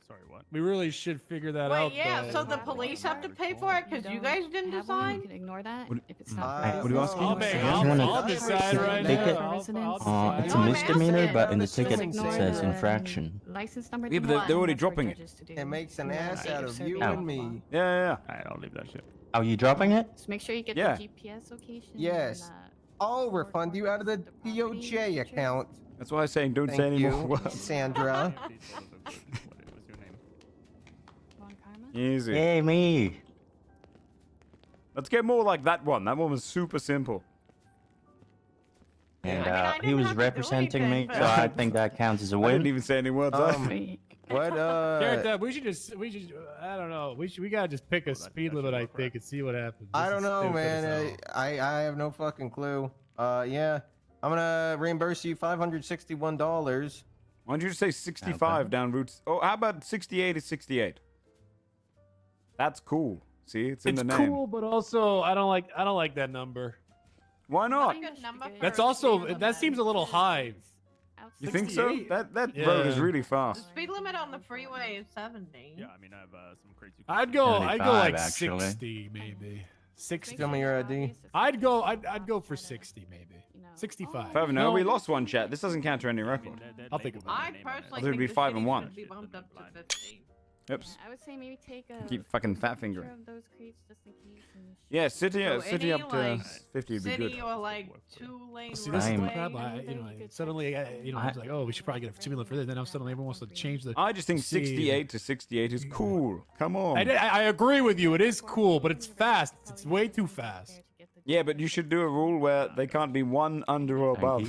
Sorry, what? we really should figure that Wait, out. yeah, but- so the police have to pay for it because you guys didn't have one, you decide? can ignore that What- if it's not. I What are you don't asking? know. I'll make- You I'll- wanna- I'll decide right Take now. it. I'll It's a No, I'm misdemeanor, asking. but in the Just ticket ignore it says the infraction. License number. Yeah, but they're already dropping it. It makes an ass out of you Oh. and me. Yeah. Alright, I'll leave that shit. Are you dropping it? Just make sure you get Yeah. the GPS location. Yes. And, I'll refund you out of the DOJ account. That's why I'm saying don't say Thank any more you, words. Sandra. What was your name? Juan Karma? Easy. Hey, me. Let's get more like that one. That one was super simple. And I he didn't was have to do representing me, anything, so but- I think that counts as a I didn't win. even say any words. Wait. What? Garrett, we should I don't know. We gotta just pick a speed limit, I think, and see what happens. I This don't is know, stupid as man. hell. I have no fucking clue. Yeah, I'm gonna reimburse you $561. Why don't you just say 65 down routes? Oh, how about 68 is 68? That's cool. See, it's in It's the name. cool, but also I don't like that number. Why not? That's also that seems a little high. You think so? 68? That road is Yeah. really The fast. speed limit on the freeway is 70. Yeah, I mean, I have some crazy. I'd go 75, like actually. 60 maybe. 60. Tell me your ID. I'd go for 60 maybe. 65. Fair enough. We lost one chat. This doesn't counter any record. I'll think about I it. personally I thought it'd think be the 5 city and 1. should be bumped up to 50. Oops. I would say maybe take a Keep fucking fat picture fingering. of those crates just in case. And Yeah, city So city any, up to like, 50 would be City good. or like 2-lane See, this is the roadway. problem. Suddenly, I was like, oh, we should probably get a stimulant for this. Then now suddenly everyone wants to change the. I just think speed. 68 to 68 is cool. Come on. I agree with you. It is cool, but it's fast. It's way too fast. Yeah, but you should do a rule where they can't be one under or above.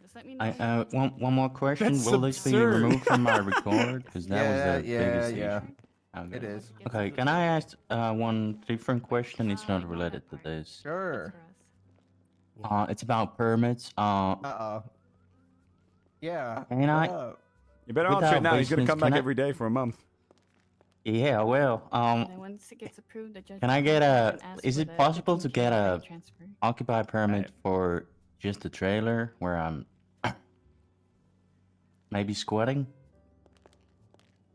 just let me know. One more question. That's Will this be absurd. removed from my record? Because that was the Yeah, biggest yeah. issue. Okay. It is. Okay, can I ask one different question? It's not related to this. Sure. It's about permits. Uh-oh. Yeah. Can I? what up? You better answer Without it now. He's gonna basements, come back can I- every day for a month. Yeah, well, And once it gets approved, the judge. can I will get go a? back and ask Is for it the possible to get a detention transfer. occupy permit for just the trailer where I'm maybe squatting?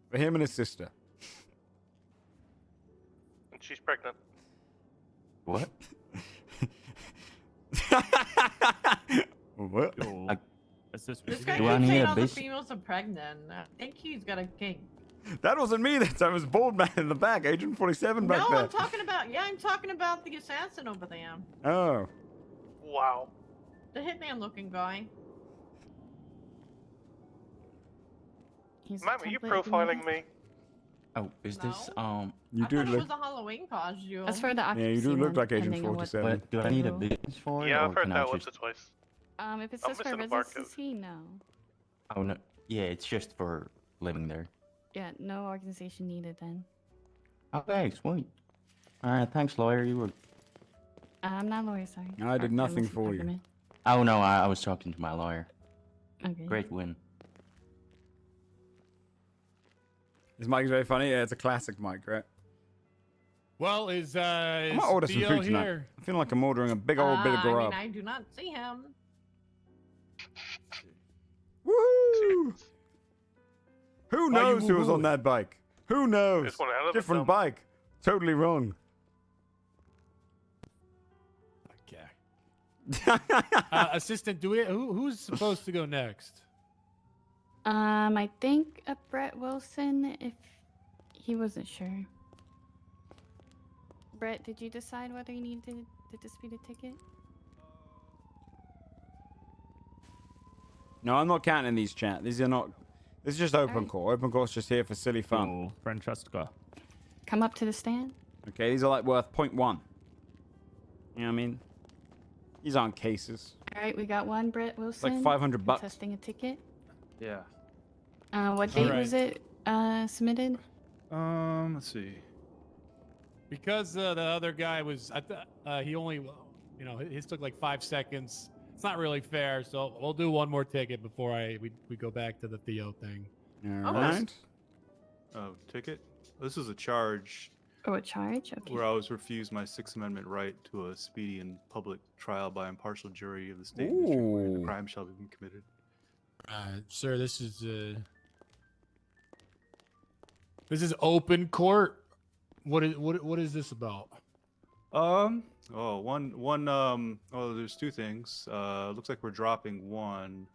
For him and his sister. And she's pregnant. What? What? This Do guy I keeps need saying a all the base- females are pregnant. I think he's got a king. That wasn't me that time. It was Bald Man in the back. Agent 47 back No, there. I'm talking about the assassin over there. Oh. Wow. The hitman looking guy. Ma'am, are you profiling me? Oh, is this You I do thought it look. was a Halloween costume. As for the Yeah, you occupancy do look one, like Agent depending on what 47. But do I need a rule. business for it? Yeah, or I've heard can I that once just... or twice. If it's I'm just for missing the barcode. residency, no. Oh no. Yeah, it's just for living there. Yeah, no organization needed then. Okay, sweet. All right, thanks, lawyer. You were. I'm not a lawyer, sorry. I did Or nothing unless for you. recommend. Oh no, I was talking to my lawyer. Okay. Great win. This mic is very funny. Yeah, it's a classic mic, right? Well, is I might order some Theo food tonight. here? I feel like I'm ordering a big old bit of I grub. mean, I do not see him. Woo! Who Why you knows who was on woo-wooing? that bike? Who knows? This one hell of a Different film. bike. Totally wrong. Okay. Assistant, who's supposed to go next? I think Brett Wilson, if he wasn't sure. Brett, did you decide whether you needed to dispute a ticket? No, I'm not counting these chat. These are not. This is just open call. Open call's just here for silly fun. Francesca. Come up to the stand. Okay, these are like worth 0.1. You know what I mean? These aren't cases. All right, we got one Brett Wilson. like $500 bucks. Testing a ticket. Yeah. What date was it submitted? Let's see. Because the other guy was, he only, his took like 5 seconds. It's not really fair, so we'll do one more ticket before we go back to the Theo thing. All right. Oh, ticket? This is a charge. Oh, a charge? Okay. Where I was refused my Sixth Amendment right to a speedy and public trial by impartial jury of the state district where the crime shall be committed. Sir, this is open court. What is this about? There's two things. Looks like we're dropping one.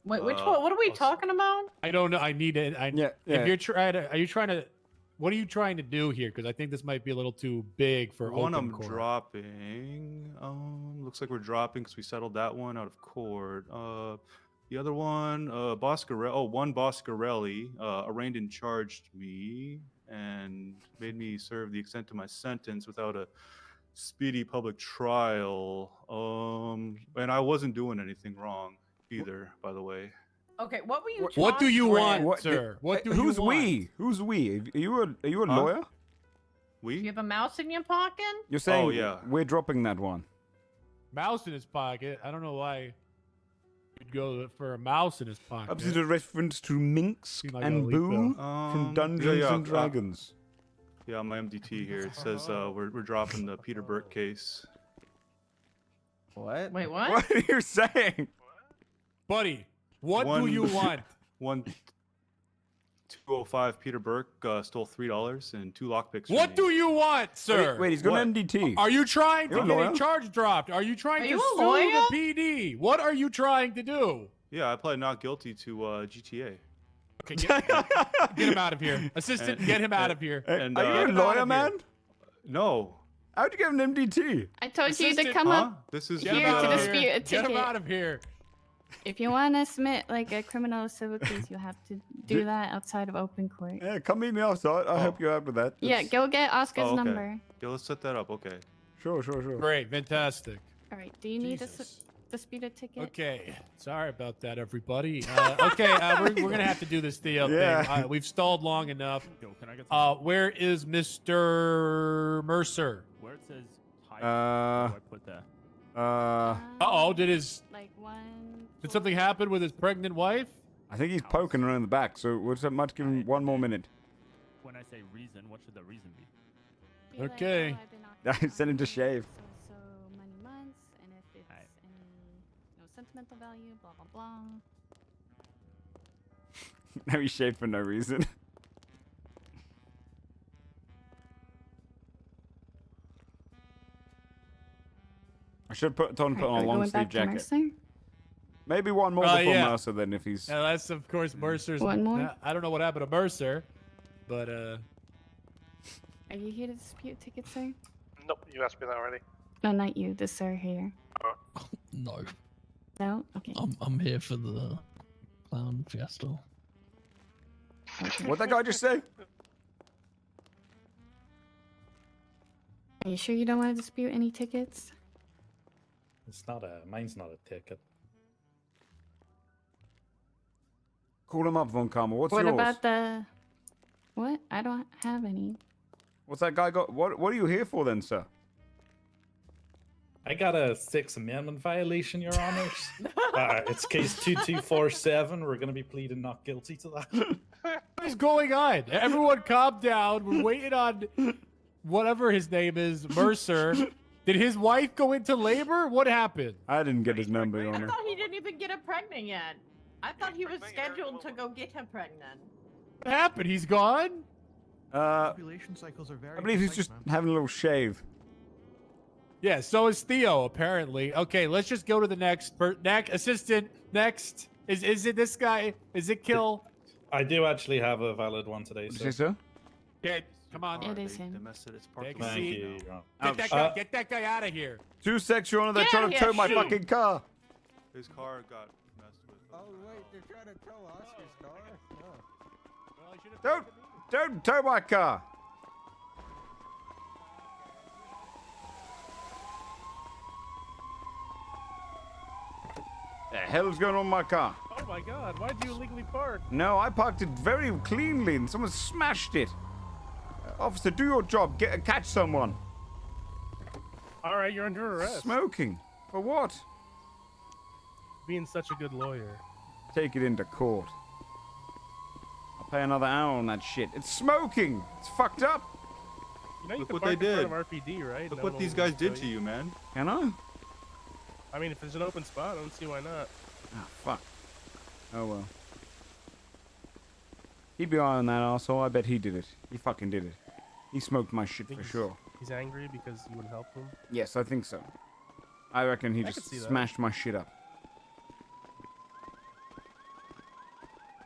Wait, which one? What are we talking about? I don't know. I need it. Yeah. If you're what are you trying to do here? Because I think this might be a little too big for One open I'm court. dropping. Looks like we're dropping because we settled that one out of court. The other one, one Boscarelli arraigned and charged me and made me serve the extent of my sentence without a speedy public trial. And I wasn't doing anything wrong either, by the way. Okay, what were you? What do you charged want, with? sir? What do Who's you want? we? Who's we? Are you a lawyer? We? You have a mouse in your pocket? You're saying yeah. we're dropping that one. Mouse in his pocket. I don't know why you'd go for a mouse in his pocket. Up to the reference to Minsk Seemed like and a leap, Boo though. from Dungeons and Dragons. Yeah, on my MDT here it says we're dropping the Peter Burke case. What? Wait, what? What are you saying? Buddy, what do you want? 205 Peter Burke stole $3 and 2 lockpicks. from What me. do you want, sir? Wait, he's got an MDT. Are you trying to You're a get lawyer? a charge dropped? Are you trying Are to you a sue lawyer? the PD? What are you trying to do? Yeah, I pled not guilty to GTA. Okay, get him out of here. Assistant, And- get him out of here. And, Are you a Get him out lawyer, of man? No. How'd you get an MDT? I told you to Assistant, come up This is Get him here out to of dispute here. a Get him ticket. out of here. If you want to submit like a criminal civil case, you have to do that outside of open court. Yeah, come meet me outside. I'll help you out with that. Yeah, go get Oscar's okay. number. Yeah, let's set that up. Okay. Sure. Great, fantastic. All right. Do you need to Jesus. dispute a ticket? Okay, sorry about that, everybody. We're gonna have to do this Theo Yeah. thing. We've stalled long enough. Yo, can I get some? Where is Mr. Mercer? Where it says hi, Uh, what do I put there? Uh-oh, did something happen with his pregnant wife? I think he's poking around the back, so we'll just might give him one more minute. When I say reason, what should the reason be? Be like, Okay. oh, I've been occupied Send him to for shave. So many months, and if it's Alright. any sentimental value, blah blah blah. Now he's shaved for no reason. I should put on Alright, a are we long going sleeve back to jacket. Mercer? Maybe one more before yeah. Mercer then if he's. That's of course Mercer's. One more? I don't know what happened to Mercer, but Are you here to dispute tickets, sir? Nope, you asked me that already. No, not you. The sir here. No, No. Okay. I'm here for the clown fiesta. Okay. What'd that guy just say? Are you sure you don't want to dispute any tickets? It's not mine's not a ticket. Call him up, Von Karma. What's What yours? about the? What? I don't have any. What's that guy got? What are you here for then, sir? I got a Sixth Amendment violation, Your Honors. It's case 2247. We're going to be pleading not guilty to that. what is going on? Everyone calm down. We're waiting on whatever his name is, Mercer. Did his wife go into labor? What happened? I didn't get his number, Your I Honor. thought he didn't even get her pregnant yet. I thought he was scheduled to go get her pregnant. What happened? He's gone? Ovulation cycles are very. I believe he's precise, just man. having a little shave. Yeah, so is Theo, apparently. Okay, let's just go to the next. Next assistant. Next. Is it this guy? Is it Kill? I do actually have a valid one today, What did sir. you say, sir? Okay, come on. It is him. Take a Thank seat. you, Your Honor. Get that guy out of here. 2 secs, Your Honor. They're Get trying out to of here, tow my shoot. fucking car. His car got messed with. Oh wait, they're trying to tow Oscar's car. Don't tow my car. The hell's going on with my car? Oh my god, why'd you illegally park? No, I parked it very cleanly and someone smashed it. Officer, do your job. Catch someone. Alright, you're under arrest. Smoking. For what? Being such a good lawyer. Take it into court. I'll pay another hour on that shit. It's smoking. It's fucked up. You know you Look can what they park in did. front of RPD, right? Look No what one these will guys did tow to you, man. Can I? I mean, if there's an open spot, I don't see why not. Ah, fuck. Oh well. He'd be on that arsehole. I bet he did it. He fucking did it. He smoked my shit for sure. He's angry because you would help him. Yes, I think so. I reckon he I just could see that. smashed my shit up.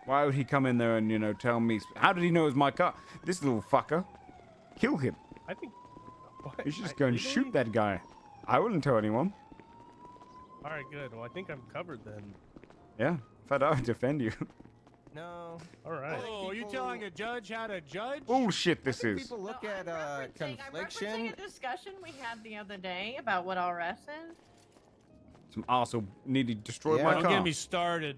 Why would he come in there and, you know, tell me? How did he know it was my car? This little fucker. Kill him. I think. What? You should just go and shoot that guy. I wouldn't tell anyone. All right, good. Well, I think I'm covered then. Yeah, in fact, I would defend you. No. All right. Oh, are you telling a judge how to judge? Bullshit this is. People look at I'm referencing confliction. a discussion we had the other day about what RS is. Some arsehole nearly destroyed Yeah. my Don't car. get me started.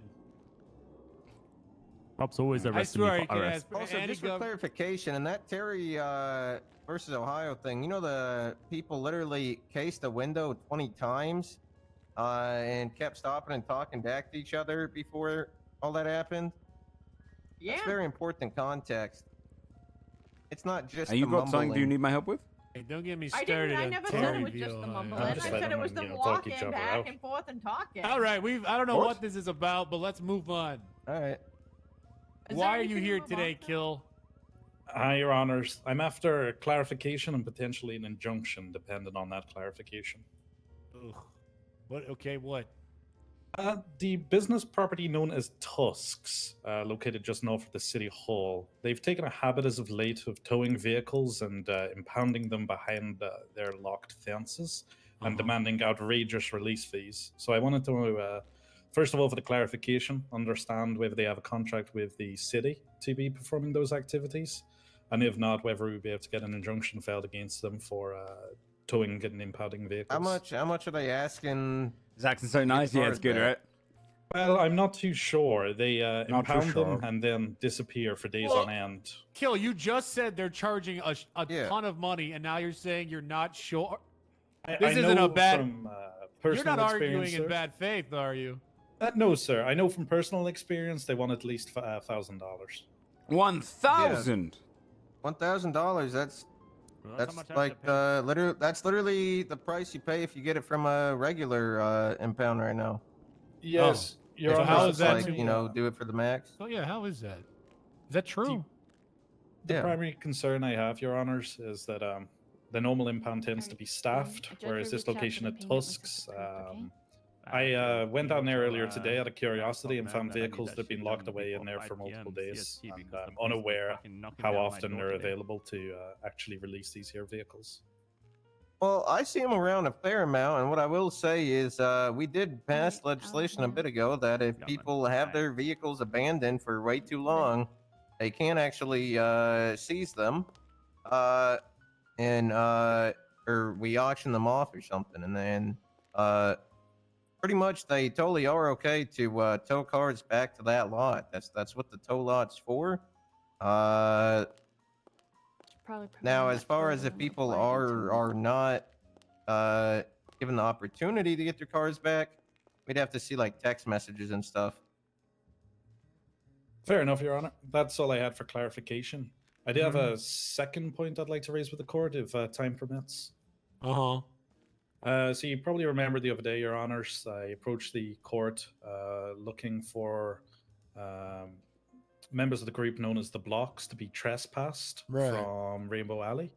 Cops always arresting swear me you for can arrest. ask Also, any just for clarification, in that Terry versus Ohio thing, you know the people literally cased a window 20 times and kept stopping and talking back to each other before all that happened? Yeah. That's very important context. It's not just Hey, you the got something? Do you mumbling. need my help with? Hey, don't get me I started. didn't. I on never said Terry it was v. just the Ohio. mumbling. I'm I just said letting it was them, the you know, talk walking each other back out. and forth and talking. All right, I don't know What? what this is about, but let's move on. All right. Is there Why are you anything here you would today, want? Kill? Your Honors, I'm after a clarification and potentially an injunction, depending on that clarification. Ugh. What? Okay, what? The business property known as Tusks, located just north of the city hall, they've taken a habit as of late of towing vehicles and impounding them behind their locked fences and demanding outrageous release fees. So I wanted to, first of all, for the clarification, understand whether they have a contract with the city to be performing those activities, and if not, whether we'd be able to get an injunction filed against them for towing and impounding vehicles. How much are they asking? It's acting so nice. Yeah, it's good, right? Well, I'm not too sure. They Not too impound them sure. and then disappear for days Well, on end. Kill, you just said they're charging a ton of money, and now you're saying you're not sure. This isn't a bad. From, You're personal not arguing experience, in sir. bad faith, are you? No, sir. I know from personal experience they want at least $1,000. 1,000. $1,000. That's Well, that's how much I have like to pay. that's literally the price you pay if you get it from a regular impound right now. Yes, Your So Honor. how It's is that like, to- you know, do it for the max? Oh yeah, how is that? Is that true? The Yeah. primary concern I have, Your Honors, is that the normal impound tends to be staffed, whereas this location at Tusks, I went down there earlier today out of curiosity and found vehicles that have been locked away in there for multiple days, and I'm unaware how often they're available to actually release these here vehicles. Well, I see them around a fair amount, and what I will say is we did pass legislation a bit ago that if people have their vehicles abandoned for way too long, they can actually seize them and or we auction them off or something, and then pretty much they totally are okay to tow cars back to that lot. That's what the tow lot's for. Now, as far as if people are not given the opportunity to get their cars back, we'd have to see like text messages and stuff. Fair enough, Your Honor. That's all I had for clarification. I do have a second point I'd like to raise with the court, if time permits. So you probably remember the other day, Your Honors, I approached the court looking for members of the group known as the Blocks to be trespassed from Rainbow Alley.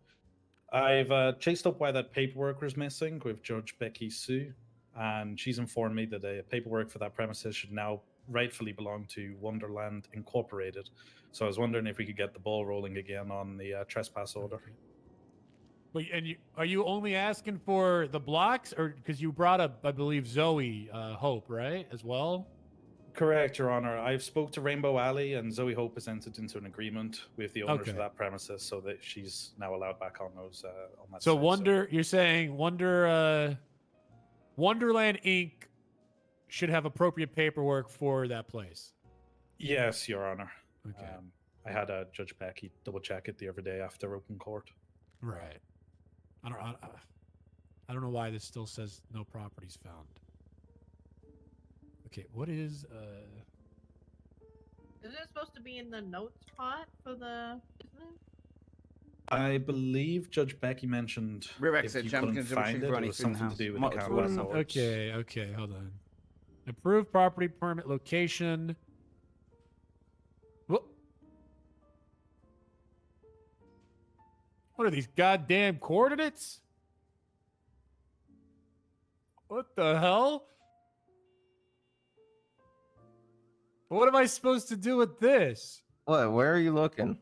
I've chased up why that paperwork was missing with Judge Becky Sue, and she's informed me that the paperwork for that premises should now rightfully belong to Wonderland Incorporated. So I was wondering if we could get the ball rolling again on the trespass order. But are you only asking for the blocks, or because you brought up, I believe, Zoe Hope, right, as well? Correct, Your Honor. I've spoke to Rainbow Alley, and Zoe Hope has entered into an agreement with the owners Okay. of that premises, so that she's now allowed back on those on that. So site, you're saying Wonderland Inc. should have appropriate paperwork for that place. Yes, Your Honor. Okay. I had Judge Becky double check it the other day after open court. Right. I don't know why this still says no properties found. Okay, what is Is it supposed to be in the notes pot for the business? I believe Judge Becky mentioned Rebecca if said you Champion couldn't Double find Cheese it, Runny it was food in the something to house. do with What- the what county is- reports. Okay, hold on. Approved property permit location. What are these goddamn coordinates? What the hell? What am I supposed to do with this? What? Where are you looking?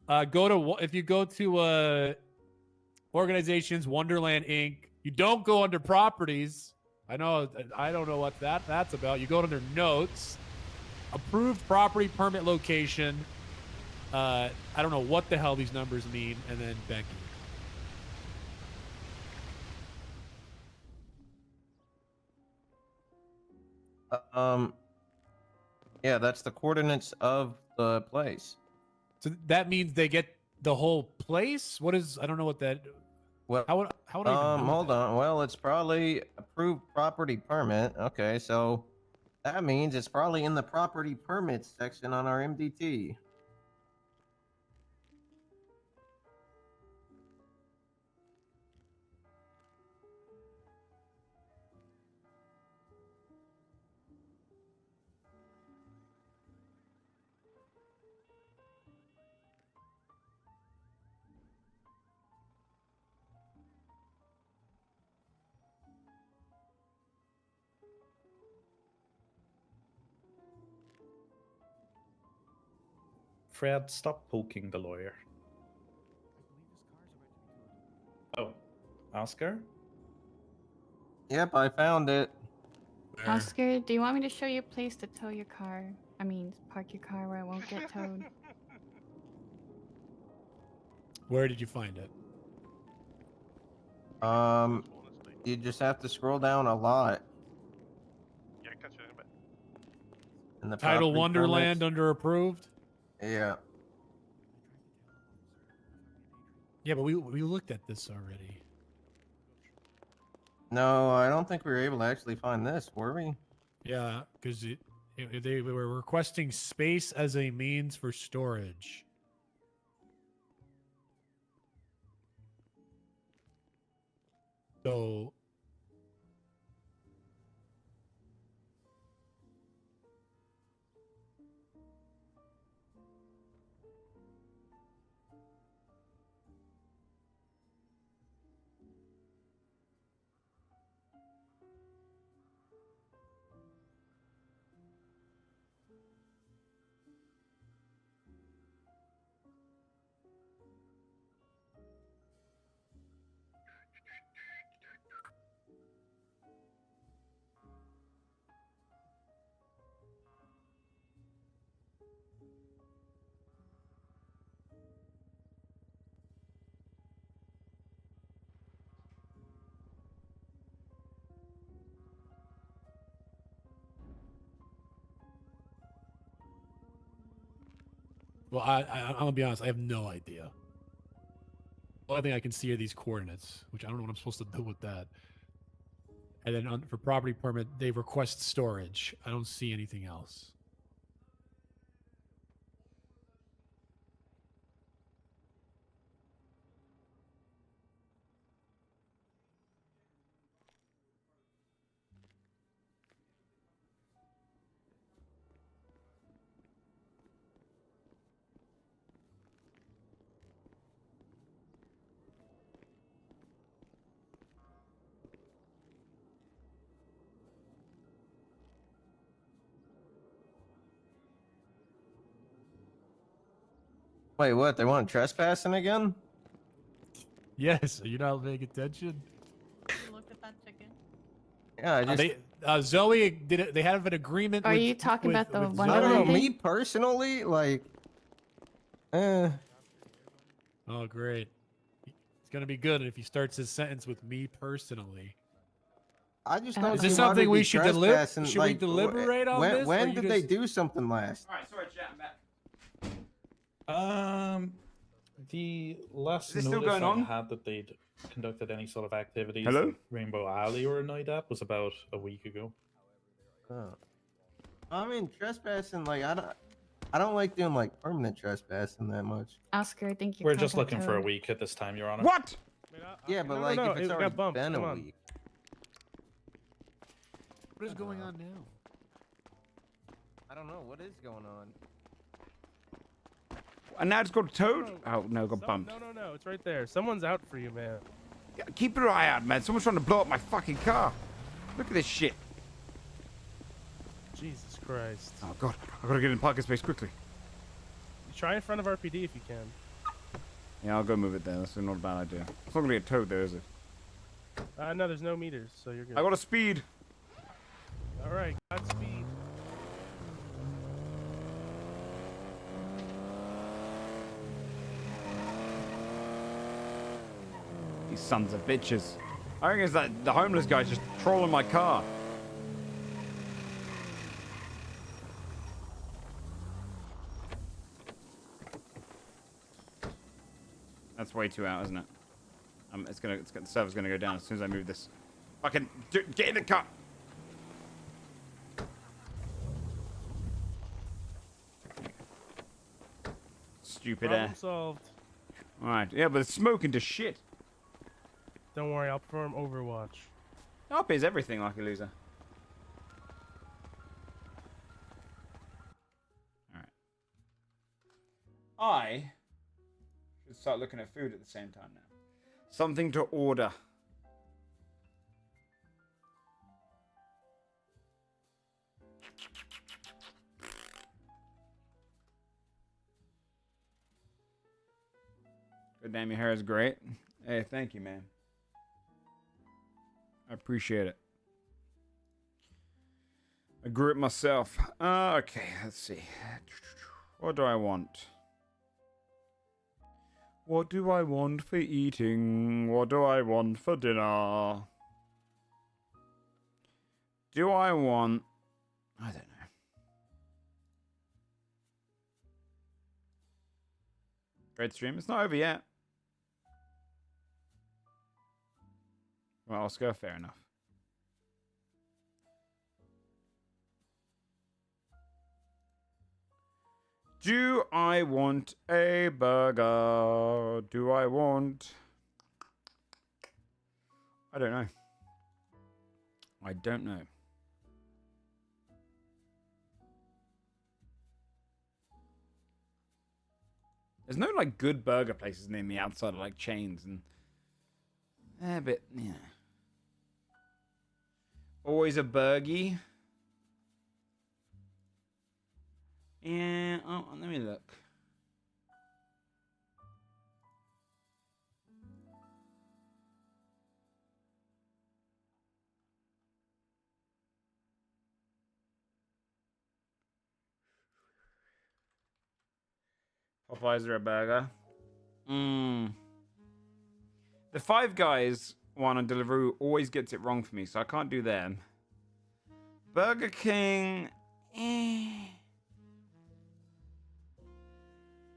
If you go to organizations, Wonderland Inc. You don't go under properties. I don't know what that's about. You go under notes, approved property permit location. I don't know what the hell these numbers mean, and then Becky. Yeah, that's the coordinates of the place. So that means they get the whole place. What is? I don't know what that. Well, how would I even know hold that? on. Well, it's probably approved property permit. Okay, so that means it's probably in the property permits section on our MDT. Fred, stop poking the lawyer. Oh, Oscar? Yep, I found it. Oscar, do you want me to show you a place to tow your car? I mean, park your car where it won't get towed. Where did you find it? You just have to scroll down a lot. Yeah, catch you in a bit. In the Title property Wonderland permits. under approved. Yeah. Yeah, but we looked at this already. No, I don't think we were able to actually find this, were we? Yeah, because they were requesting space as a means for storage. So well, I'm gonna be honest. I have no idea. The only thing I can see are these coordinates, which I don't know what I'm supposed to do with that. And then for property permit, they request storage. I don't see anything else. Wait, what? They want trespassing again? Yes, are you not paying attention? Look at that chicken. Yeah, I just. Zoe did it. They have an agreement. Are with, you talking with, about the with I don't know. Wonderland Zoe. Me personally, like, Oh, great. It's gonna be good if he starts his sentence with "me personally." I just don't. Is see this why something they'd we be should trespassing, Should we like, deliberate on when, this? or When you did they just- do something last? All right, sorry, chat. I'm back. The last Is this still notice going I on? had that they'd conducted any sort of activities Hello? at Rainbow Alley or a night at was about a week ago. Oh. I mean, trespassing. Like, I don't like doing like permanent trespassing that much. Oscar, I think you We're called just that looking for a toad. week at this time, Your Honor. What? Yeah, but No, like no, if it's it got already bumped, been come a on. week. What is going on now? I don't know what is going on. And now it's got a toad? Oh, no, it got bumped. No, it's right there. Someone's out for you, man. Yeah, keep your eye out, man. Someone's trying to blow up my fucking car. Look at this shit. Jesus Christ. Oh, God. I gotta get in parking space quickly. Try in front of RPD if you can. Yeah, I'll go move it there. That's not a bad idea. It's not gonna be a toad there, is it? No, there's no meters, so you're good. I got a speed. All right, Godspeed. These sons of bitches. I think it's that the homeless guy's just trolling my car. That's way too out, isn't it? The server's gonna go down as soon as I move this. Fucking get in the car. Stupid Problem solved. All right, yeah, but it's smoking to shit. Don't worry, I'll perform Overwatch. Up is everything like a loser. Alright. I should start looking at food at the same time now. Something to order. Good damn, your hair is great. Hey, thank you, man. I appreciate it. I grew it myself. Okay, let's see. What do I want? What do I want for eating? What do I want for dinner? Do I want... I don't know. Great stream. It's not over yet. Well, Oscar, fair enough. Do I want a burger? Do I want... I don't know. I don't know. There's no, like, good burger places near me outside of, like, chains and... but, yeah. Always a burgie. Yeah, oh, let me look. Popeyes are a burger. The Five Guys one on Deliveroo always gets it wrong for me, so I can't do them. Burger King...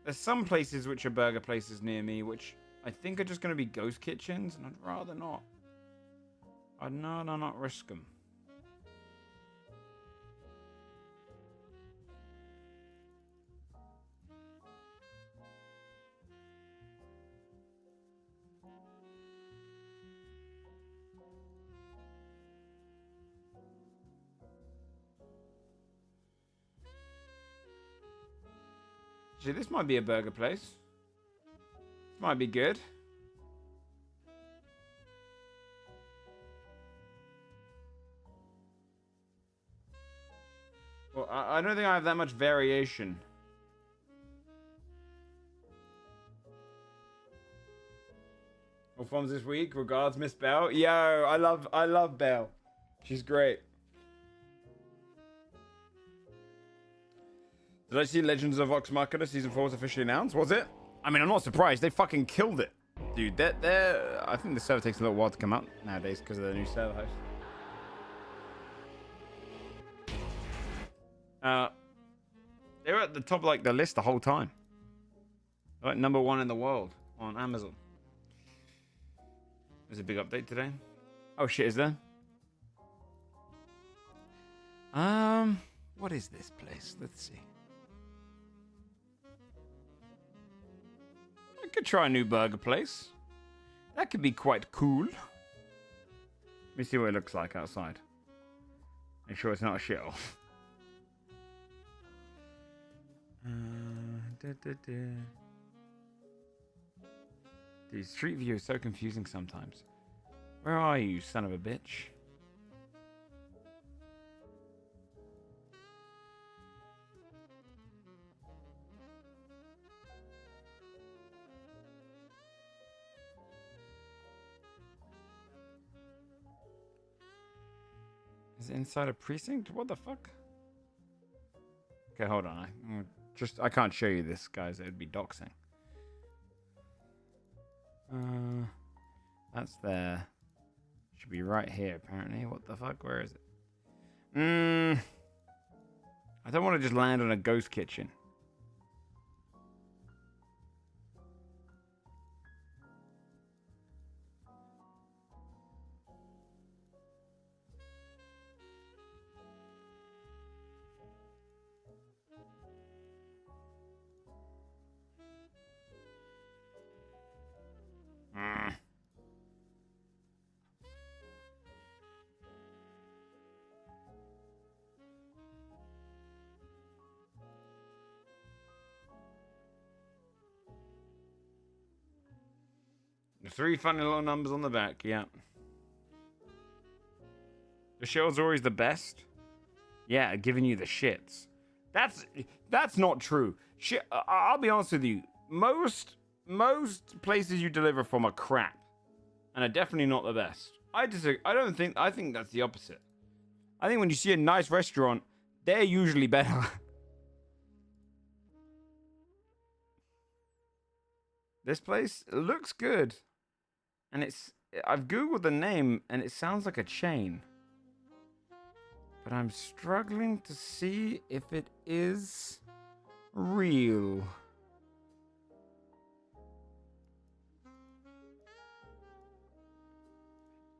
There's some places which are burger places near me, which I think are just going to be ghost kitchens, and I'd rather not. I'd rather not risk them. See, this might be a burger place. This might be good. Well, I don't think I have that much variation. performs this week. Regards, Miss Bell. Yo, I love Belle. She's great. Did I see Legends of Vox Machina season 4 was officially announced? Was it? I mean, I'm not surprised. They fucking killed it, dude. I think the server takes a little while to come out nowadays because of the new server host. They were at the top of like the list the whole time. They're like #1 in the world on Amazon. There's a big update today. Oh shit, is there? What is this place? Let's see. I could try a new burger place. That could be quite cool. Let me see what it looks like outside. Make sure it's not a shithole. Dude, Street View is so confusing sometimes. Where are you, son of a bitch? Is it inside a precinct? What the fuck? Okay, hold on. I can't show you this, guys. It would be doxing. That's there. Should be right here, apparently. What the fuck? Where is it? I don't want to just land on a ghost kitchen. The 3 funny little numbers on the back, yeah. The shell's always the best. Yeah, giving you the shits. That's not true. Shit, I'll be honest with you. Most places you deliver from are crap, and are definitely not the best. I disagree. I think that's the opposite. I think when you see a nice restaurant, they're usually better. This place looks good. And I've Googled the name and it sounds like a chain. But I'm struggling to see if it is real.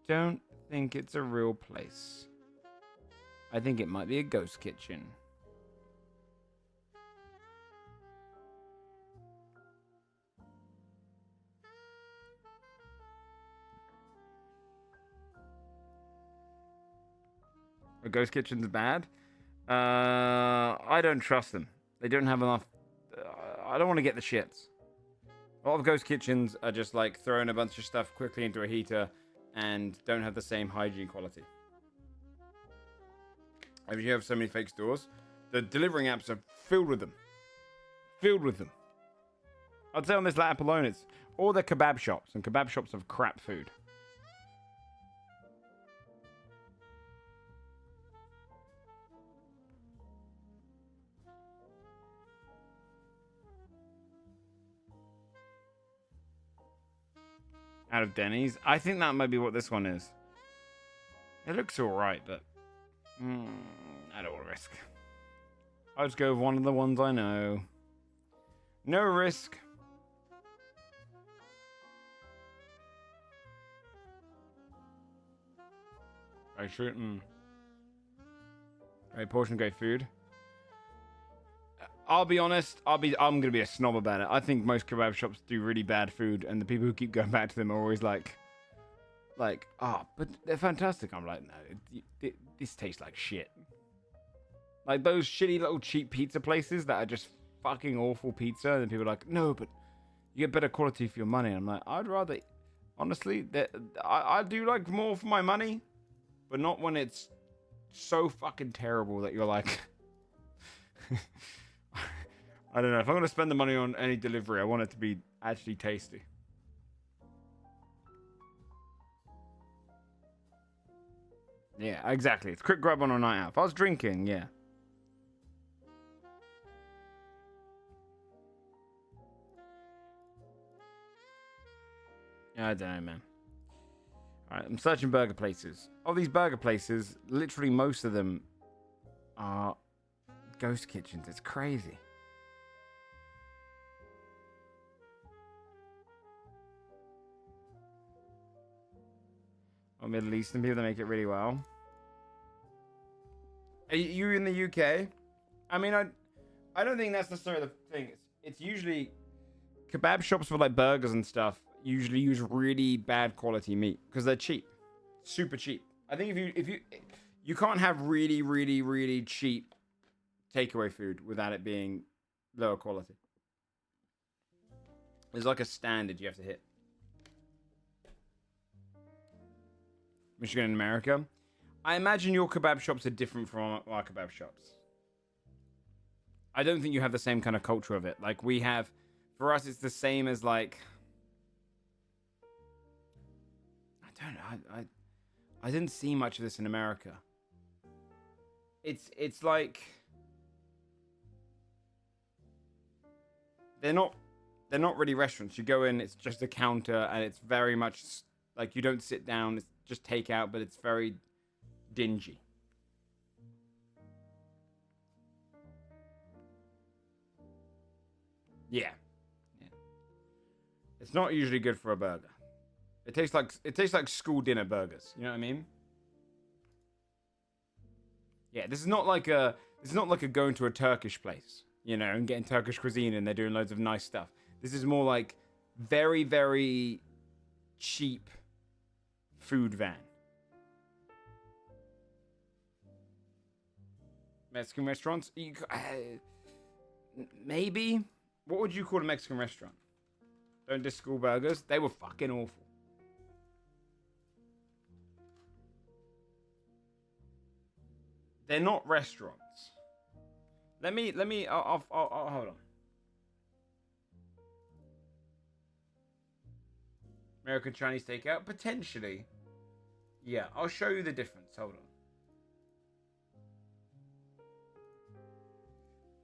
Don't think it's a real place. I think it might be a ghost kitchen. A ghost kitchen's bad. I don't trust them. They don't have enough. I don't want to get the shits. A lot of ghost kitchens are just like throwing a bunch of stuff quickly into a heater and don't have the same hygiene quality. If you have so many fake stores, the delivering apps are filled with them. Filled with them. I'd say on this app alone, it's all the kebab shops, and kebab shops have crap food. Out of Denny's. I think that might be what this one is. It looks alright, but I don't want to risk. I'll just go with one of the ones I know. No risk. Very true. Very portion great food. I'll be honest. I'm gonna be a snob about it. I think most kebab shops do really bad food, and the people who keep going back to them are always like, but they're fantastic. I'm like, no, this tastes like shit. Like those shitty little cheap pizza places that are just fucking awful pizza, and people are like, no, but you get better quality for your money. And I'm like, I'd rather, honestly, I do like more for my money, but not when it's so fucking terrible that you're like. I don't know. If I'm going to spend the money on any delivery, I want it to be actually tasty. Yeah, exactly. It's quick grub on a night out. If I was drinking, yeah. I don't know, man. Alright, I'm searching burger places. Of these burger places, literally most of them are ghost kitchens. It's crazy. Or Middle Eastern people that make it really well. Are you in the UK? I mean, I don't think that's necessarily the thing. It's usually kebab shops for like burgers and stuff usually use really bad quality meat because they're cheap, super cheap. I think if you can't have really cheap takeaway food without it being lower quality. There's like a standard you have to hit. Michigan and America. I imagine your kebab shops are different from our kebab shops. I don't think you have the same kind of culture of it. Like we have, for us, it's the same as like, I don't know. I didn't see much of this in America. It's like they're not really restaurants. You go in, it's just a counter, and it's very much like you don't sit down. It's just takeout, but it's very dingy. Yeah. It's not usually good for a burger. It tastes like school dinner burgers. You know what I mean? Yeah, this is not like going to a Turkish place, you know, and getting Turkish cuisine and they're doing loads of nice stuff. This is more like very, very cheap food van. Mexican restaurants? Maybe. What would you call a Mexican restaurant? Don't diss school burgers. They were fucking awful. They're not restaurants. I'll hold on. American Chinese takeout? Potentially. Yeah, I'll show you the difference. Hold on.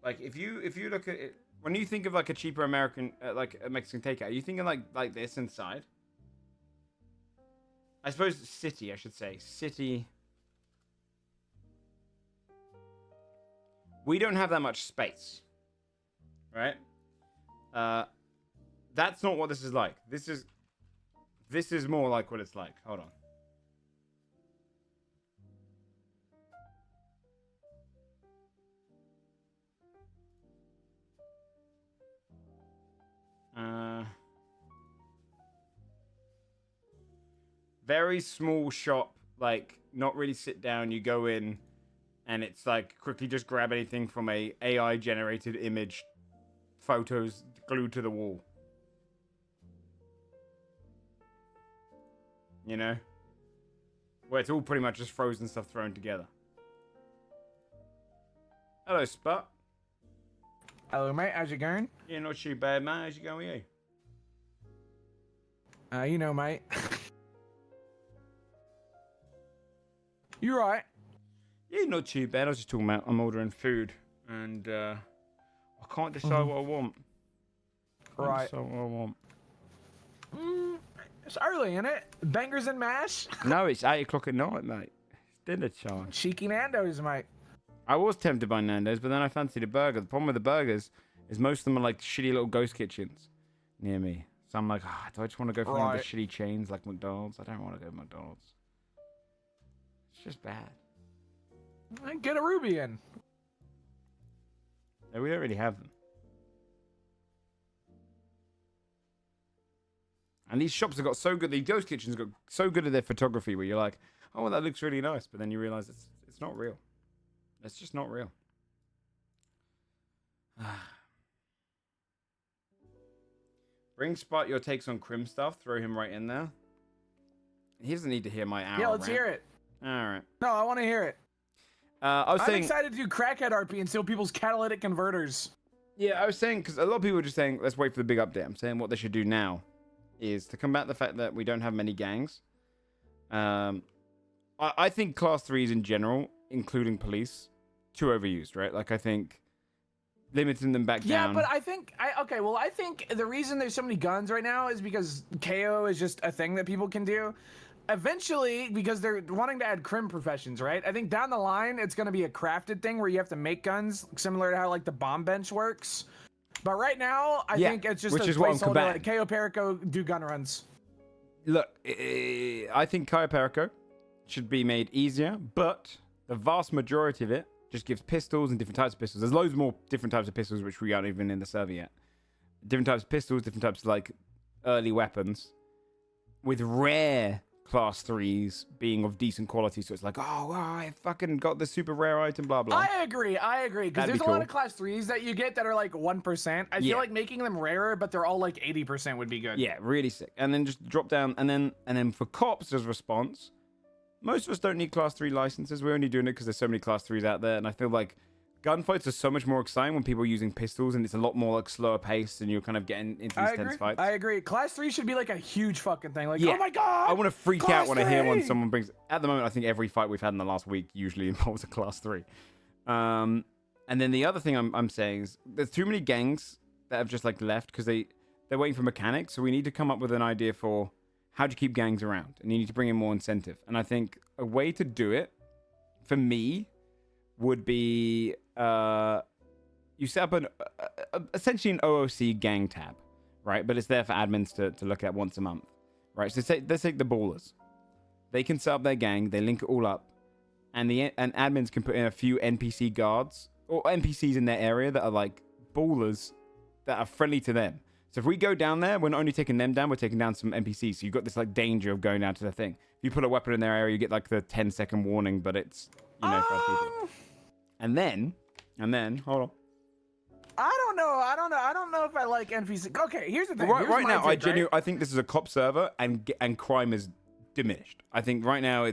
Like, if you look at it, when you think of like a cheaper American, like a Mexican takeout, are you thinking like this inside? I suppose city, I should say. City. We don't have that much space. Right? That's not what this is like. This is more like what it's like. Hold on. Very small shop, like not really sit down. You go in, and it's like quickly just grab anything from a AI generated image, photos glued to the wall. You know, where it's all pretty much just frozen stuff thrown together. Hello, Spot. Hello, mate. How's it going? Yeah, not too bad, man. How's it going with you? You know, mate. You right? Yeah, not too bad. I was just talking about I'm ordering food, and I can't decide what I want. Right. Decide what I want. It's early, isn't it? Bangers and mash? No, it's 8 o'clock at night, mate. It's dinner time. Cheeky Nando's, mate. I was tempted by Nando's, but then I fancied a burger. The problem with the burgers is most of them are like shitty little ghost kitchens near me. So I'm like, do I just want to go for one of the shitty chains like McDonald's? I don't want to go to McDonald's. It's just bad. Get a Ruby in. No, we don't really have them. And these shops have got so good. These ghost kitchens got so good at their photography, where you're like, oh, well, that looks really nice, but then you realize it's not real. It's just not real. Bring Spot your takes on Crim stuff. Throw him right in there. He doesn't need to hear my hour. Yeah, let's rant. hear it. All right. No, I want to hear it. I'm excited to do crackhead RP and steal people's catalytic converters. Yeah, I was saying, because a lot of people are just saying, let's wait for the big update. I'm saying what they should do now is to combat the fact that we don't have many gangs. I think class 3s in general, including police, too overused, right? Like I think limiting them back Yeah, down. but I think I think the reason there's so many guns right now is because KO is just a thing that people can do. Eventually, because they're wanting to add crim professions, right? I think down the line it's going to be a crafted thing where you have to make guns, similar to how like the bomb bench works. But right now, I think it's just which a is what I'm placeholder. Like combating. KO Perico do gun runs. Look, I think Cayo Perico should be made easier, but the vast majority of it just gives pistols and different types of pistols. There's loads more different types of pistols which we aren't even in the server yet. Different types of pistols, different types of like early weapons, with rare class 3s being of decent quality. So it's like, oh, wow, I fucking got the super rare item, blah blah. I agree, because That'd there's be a lot cool. of class 3s that you get that are like 1%. I Yeah. feel like making them rarer, but they're all like 80% would be good. Yeah, really sick. And then just drop down, and then for cops as response, most of us don't need class 3 licenses. We're only doing it because there's so many class 3s out there, and I feel like gunfights are so much more exciting when people are using pistols, and it's a lot more like slower paced, and you're kind of getting into these tense fights. I agree. Class 3 should be like a huge fucking thing. Like, Yeah. oh my god! I want to freak Class out when I hear one 3! someone brings. At the moment, I think every fight we've had in the last week usually involves a class 3. And then the other thing I'm saying is there's too many gangs that have just like left because they're waiting for mechanics. So we need to come up with an idea for how do you keep gangs around, and you need to bring in more incentive. And I think a way to do it for me would be you set up essentially an OOC gang tab, right? But it's there for admins to look at once a month, right? So let's take the ballers. They can set up their gang, they link it all up, and admins can put in a few NPC guards or NPCs in their area that are like ballers that are friendly to them. So if we go down there, we're not only taking them down, we're taking down some NPCs. So you've got this like danger of going down to the thing. If you put a weapon in their area, you get like the 10-second warning, but it's 5 people. And then hold on. I don't know if I like NPC. Okay, here's the thing. Here's Right my now, take, I think this is a cop server, and crime is diminished. I think right now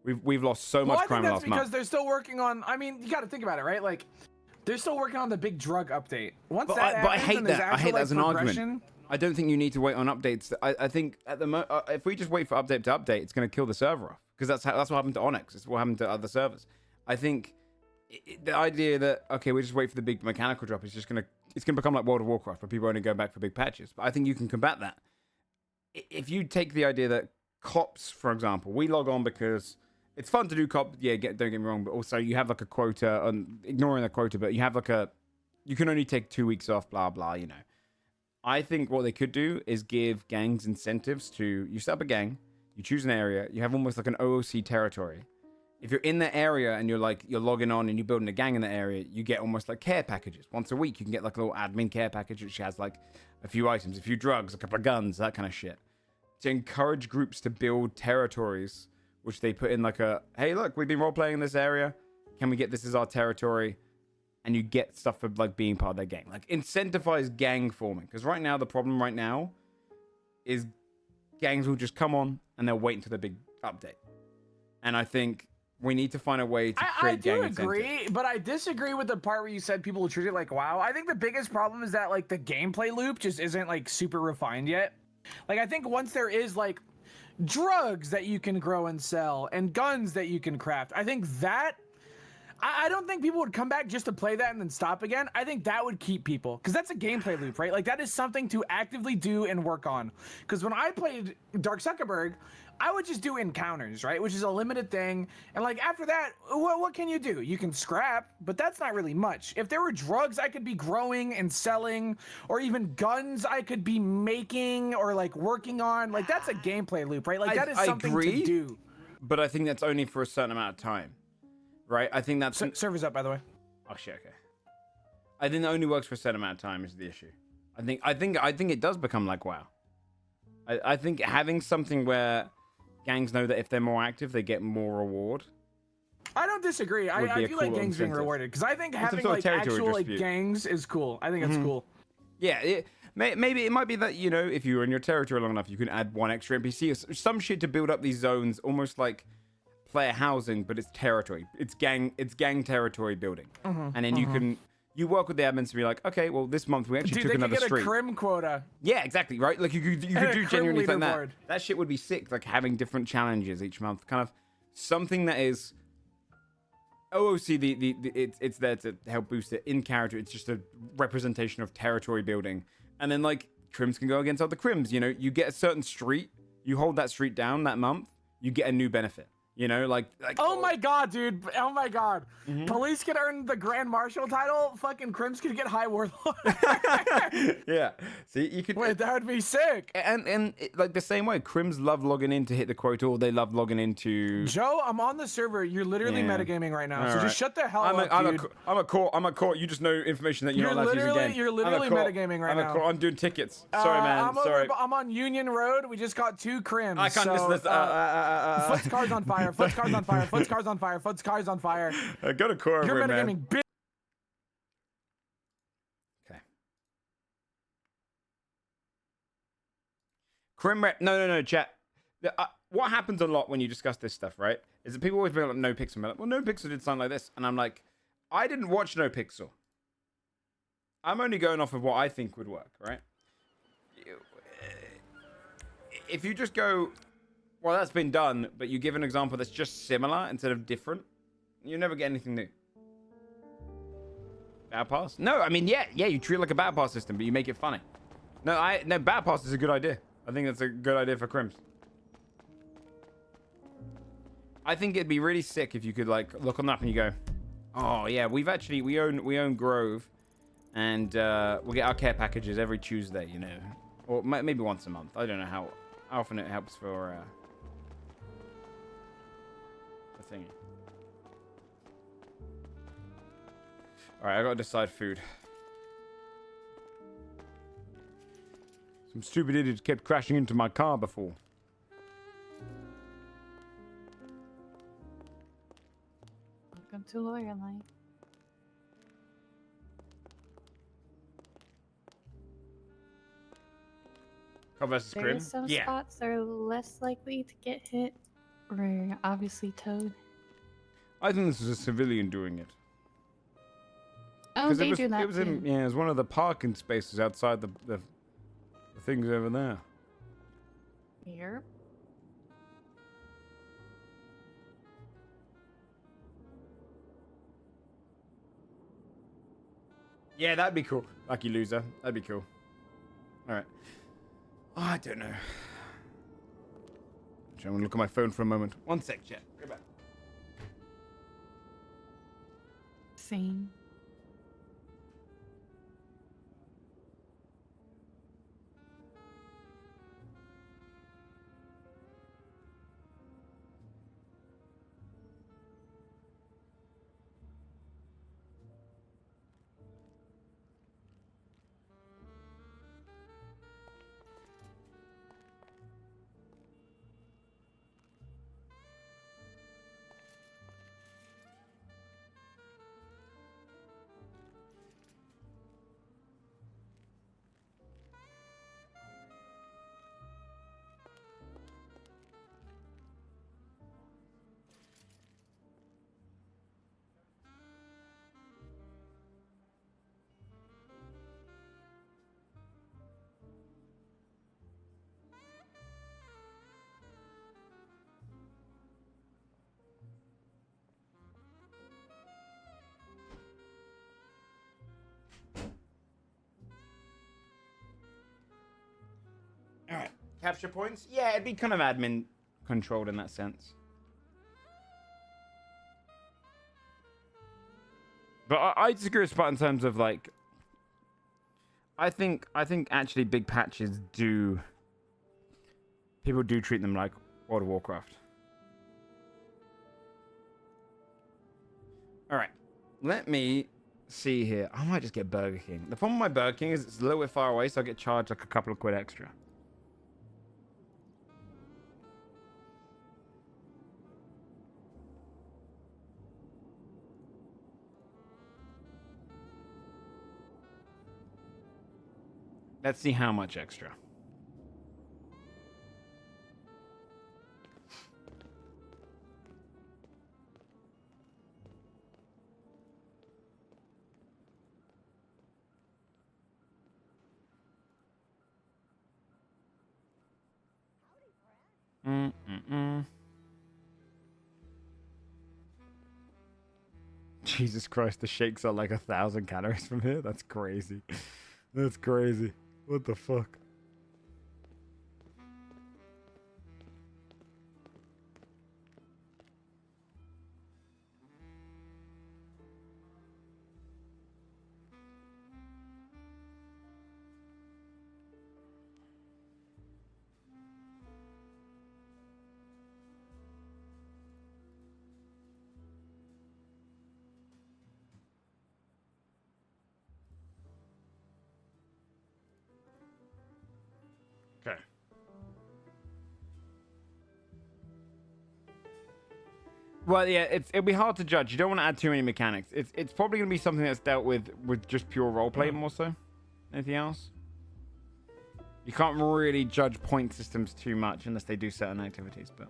we've lost so much crime I think last that's because month. they're still working on. I mean, you got to think about it, right? Like, they're still working on the big drug update. Once But that I happens hate and there's that. I actual, hate that like, as an argument. progression- I don't think you need to wait on updates. I think at the if we just wait for update to update, it's going to kill the server off, because that's what happened to Onyx. It's what happened to other servers. I think the idea that okay, we just wait for the big mechanical drop is just gonna become like World of Warcraft, where people only go back for big patches. But I think you can combat that if you take the idea that cops, for example, we log on because it's fun to do cop. Yeah, don't get me wrong, but also you have like a quota, and ignoring the quota, but you have like you can only take 2 weeks off, blah blah. You know. I think what they could do is give gangs incentives to you set up a gang, you choose an area, you have almost like an OOC territory. If you're in the area and you're logging on and you're building a gang in the area, you get almost like care packages. Once a week, you can get like a little admin care package which has like a few items, a few drugs, a couple of guns, that kind of shit. To encourage groups to build territories, which they put in like hey, look, we've been role playing in this area. Can we get this as our territory? And you get stuff for like being part of their gang. Like incentivize gang forming. Because right now, the problem right now is gangs will just come on and they'll wait until the big update. And I think we need to find a way to create gang I do agree, but I disagree with the part where you said people will treat it like WoW. I think the biggest problem is that like the gameplay loop just isn't like super refined yet. Like I think once there is like drugs that you can grow and sell and guns that you can craft, I think that I don't think people would come back just to play that and then stop again. I think that would keep people, because that's a gameplay loop, right? Like that is something to actively do and work on. Because when I played Dark Zuckerberg, I would just do encounters, right? Which is a limited thing. And like after that, what can you do? You can scrap, but that's not really much. If there were drugs I could be growing and selling, or even guns I could be making or like working on, like that's a gameplay loop, right? Like that is something to do. But I think that's only for a certain amount of time. Right, I think that's server's up, by the way. Oh shit, okay. I think it only works for a certain amount of time is the issue. I think it does become like WoW. I think having something where gangs know that if they're more active, they get more reward. I don't disagree. I feel like gangs being rewarded, because I think having like actual like gangs is cool. I think that's cool. Yeah, maybe it might be that, you know, if you're in your territory long enough, you can add one extra NPC or some shit to build up these zones, almost like player housing, but it's territory. It's gang territory building. And then you work with the admins to be like, okay, well this month we actually took another street. They get a crim quota. Yeah, exactly, right? Like you could do genuinely something like that. That shit would be sick, like having different challenges each month, kind of something that is OOC. It's there to help boost it in character. It's just a representation of territory building, and then like crims can go against other crims. You know, you get a certain street, you hold that street down that month, you get a new benefit. You know, like oh my god, dude! Oh my god! Mm-hmm. Police could earn the Grand Marshal title. Fucking crims could get High Warlord. Yeah. See, you could. Wait, that would be sick. And like the same way, crims love logging in to hit the quota, or they love logging into. Joe, I'm on the server. You're literally Yeah. metagaming right now, All so right. just shut the hell up, dude. I'm a court. You just know information that you're not allowed to use again. You're literally metagaming right now. I'm doing tickets. Sorry, man. Sorry. I'm on Union Road. We just got 2 crims. I can't listen to this. Foot's car's on fire. Foot's car's on fire. Foot's car's on fire. Foot's car's on fire. Go to core You're room, metagaming, man. bitch. Okay. Crim rep. No, chat. What happens a lot when you discuss this stuff, right? Is that people always bring up No Pixel. Like, well, No Pixel did something like this, and I'm like, I didn't watch No Pixel. I'm only going off of what I think would work, right? If you just go, well, that's been done, but you give an example that's just similar instead of different, you never get anything new. Battle pass? No, I mean, yeah, you treat it like a battle pass system, but you make it funny. No, battle pass is a good idea. I think that's a good idea for crims. I think it'd be really sick if you could like look on the map and you go, oh yeah, we own Grove, and we'll get our care packages every Tuesday, you know, or maybe once a month. I don't know how often it helps for the thingy. All right, I gotta decide food. Some stupid idiot kept crashing into my car before. Welcome to Lawyer Life. Cop versus There Crim? are some Yeah. spots that are less likely to get hit, or obviously towed. I think this is a civilian doing it. Oh, 'Cause they it was, do that it was too. it was one of the parking spaces outside the things over there. Here. Yeah, that'd be cool. Lucky loser. That'd be cool. All right. Oh, I don't know. I'm gonna look at my phone for a moment. One sec, chat. Go back. Same. All right. Capture points? Yeah, it'd be kind of admin controlled in that sense. But I disagree with Spot in terms of like, I think actually big patches do. People do treat them like World of Warcraft. All right, let me see here. I might just get Burger King. The problem with my Burger King is it's a little bit far away, so I get charged like a couple of quid extra. Let's see how much extra. Jesus Christ, the shakes are like 1,000 calories from here. That's crazy. That's crazy. What the fuck? Okay. Well, yeah, it'll be hard to judge. You don't want to add too many mechanics. It's probably going to be something that's dealt with just pure roleplay more so. Anything else? You can't really judge point systems too much unless they do certain activities, but...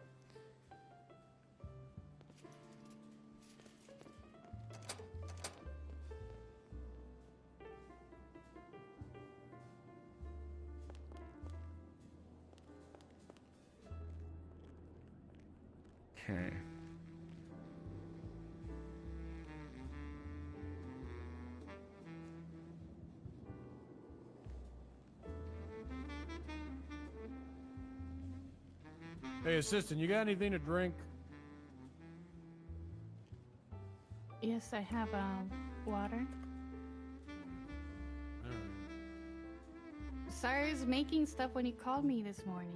Okay. Hey, assistant, you got anything to drink? Yes, I have water. Sorry, I was making stuff when you called me this morning.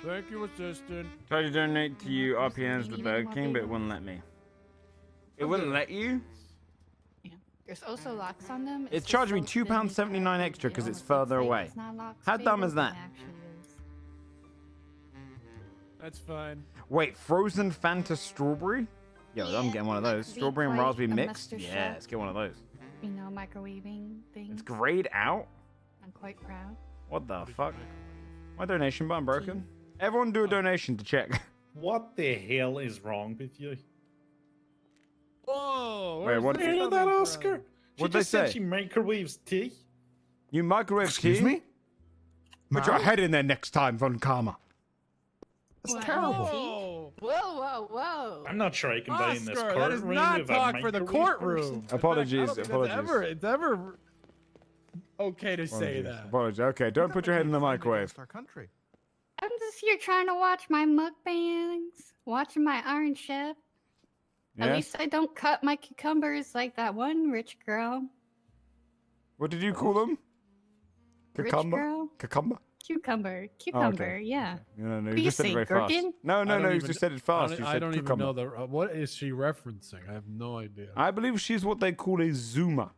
Thank you, assistant. Tried to donate to you RPNs the Burger King, but it wouldn't let me. It wouldn't let you? There's also locks on them. It charged me £2.79 extra because it's further away. How dumb is that? That's fine. Wait, frozen Fanta strawberry? Yo, I'm getting one of those. Be Strawberry and quite raspberry a mixed? Mr. Yeah, Chef. let's get one of those. You know, microwaving things. It's grayed out? I'm quite proud. What the fuck? My donation button broken? Everyone do a donation to check. What the hell is wrong with you? Whoa! Wait, what? Did you hear that, Oscar? What'd She they just said say? she microwaves tea. You microwave Excuse tea? me? Put your head in there next time, Von Karma. That's terrible. Whoa, whoa, whoa. I'm not sure I can buy in this Oscar, courtroom. that is not with a talk for the microwave courtroom. person. In fact, I Apologies, don't think apologies. It's ever okay to say that. Apologies. Okay, don't put your head in the microwave. Our country. I'm just here trying to watch my mukbangs, watching my Iron Chef. At Yes? least I don't cut my cucumbers like that one rich girl. What did you call them? Rich Cucumber? girl? Cucumber? Cucumber, yeah. No, no, What you do you just said it say, very fast. gherkin? No, I no, don't no, you even- just said it fast. You I said don't even cucumber. know the. What is she referencing? I have no idea. I believe she's what they call a zoomer.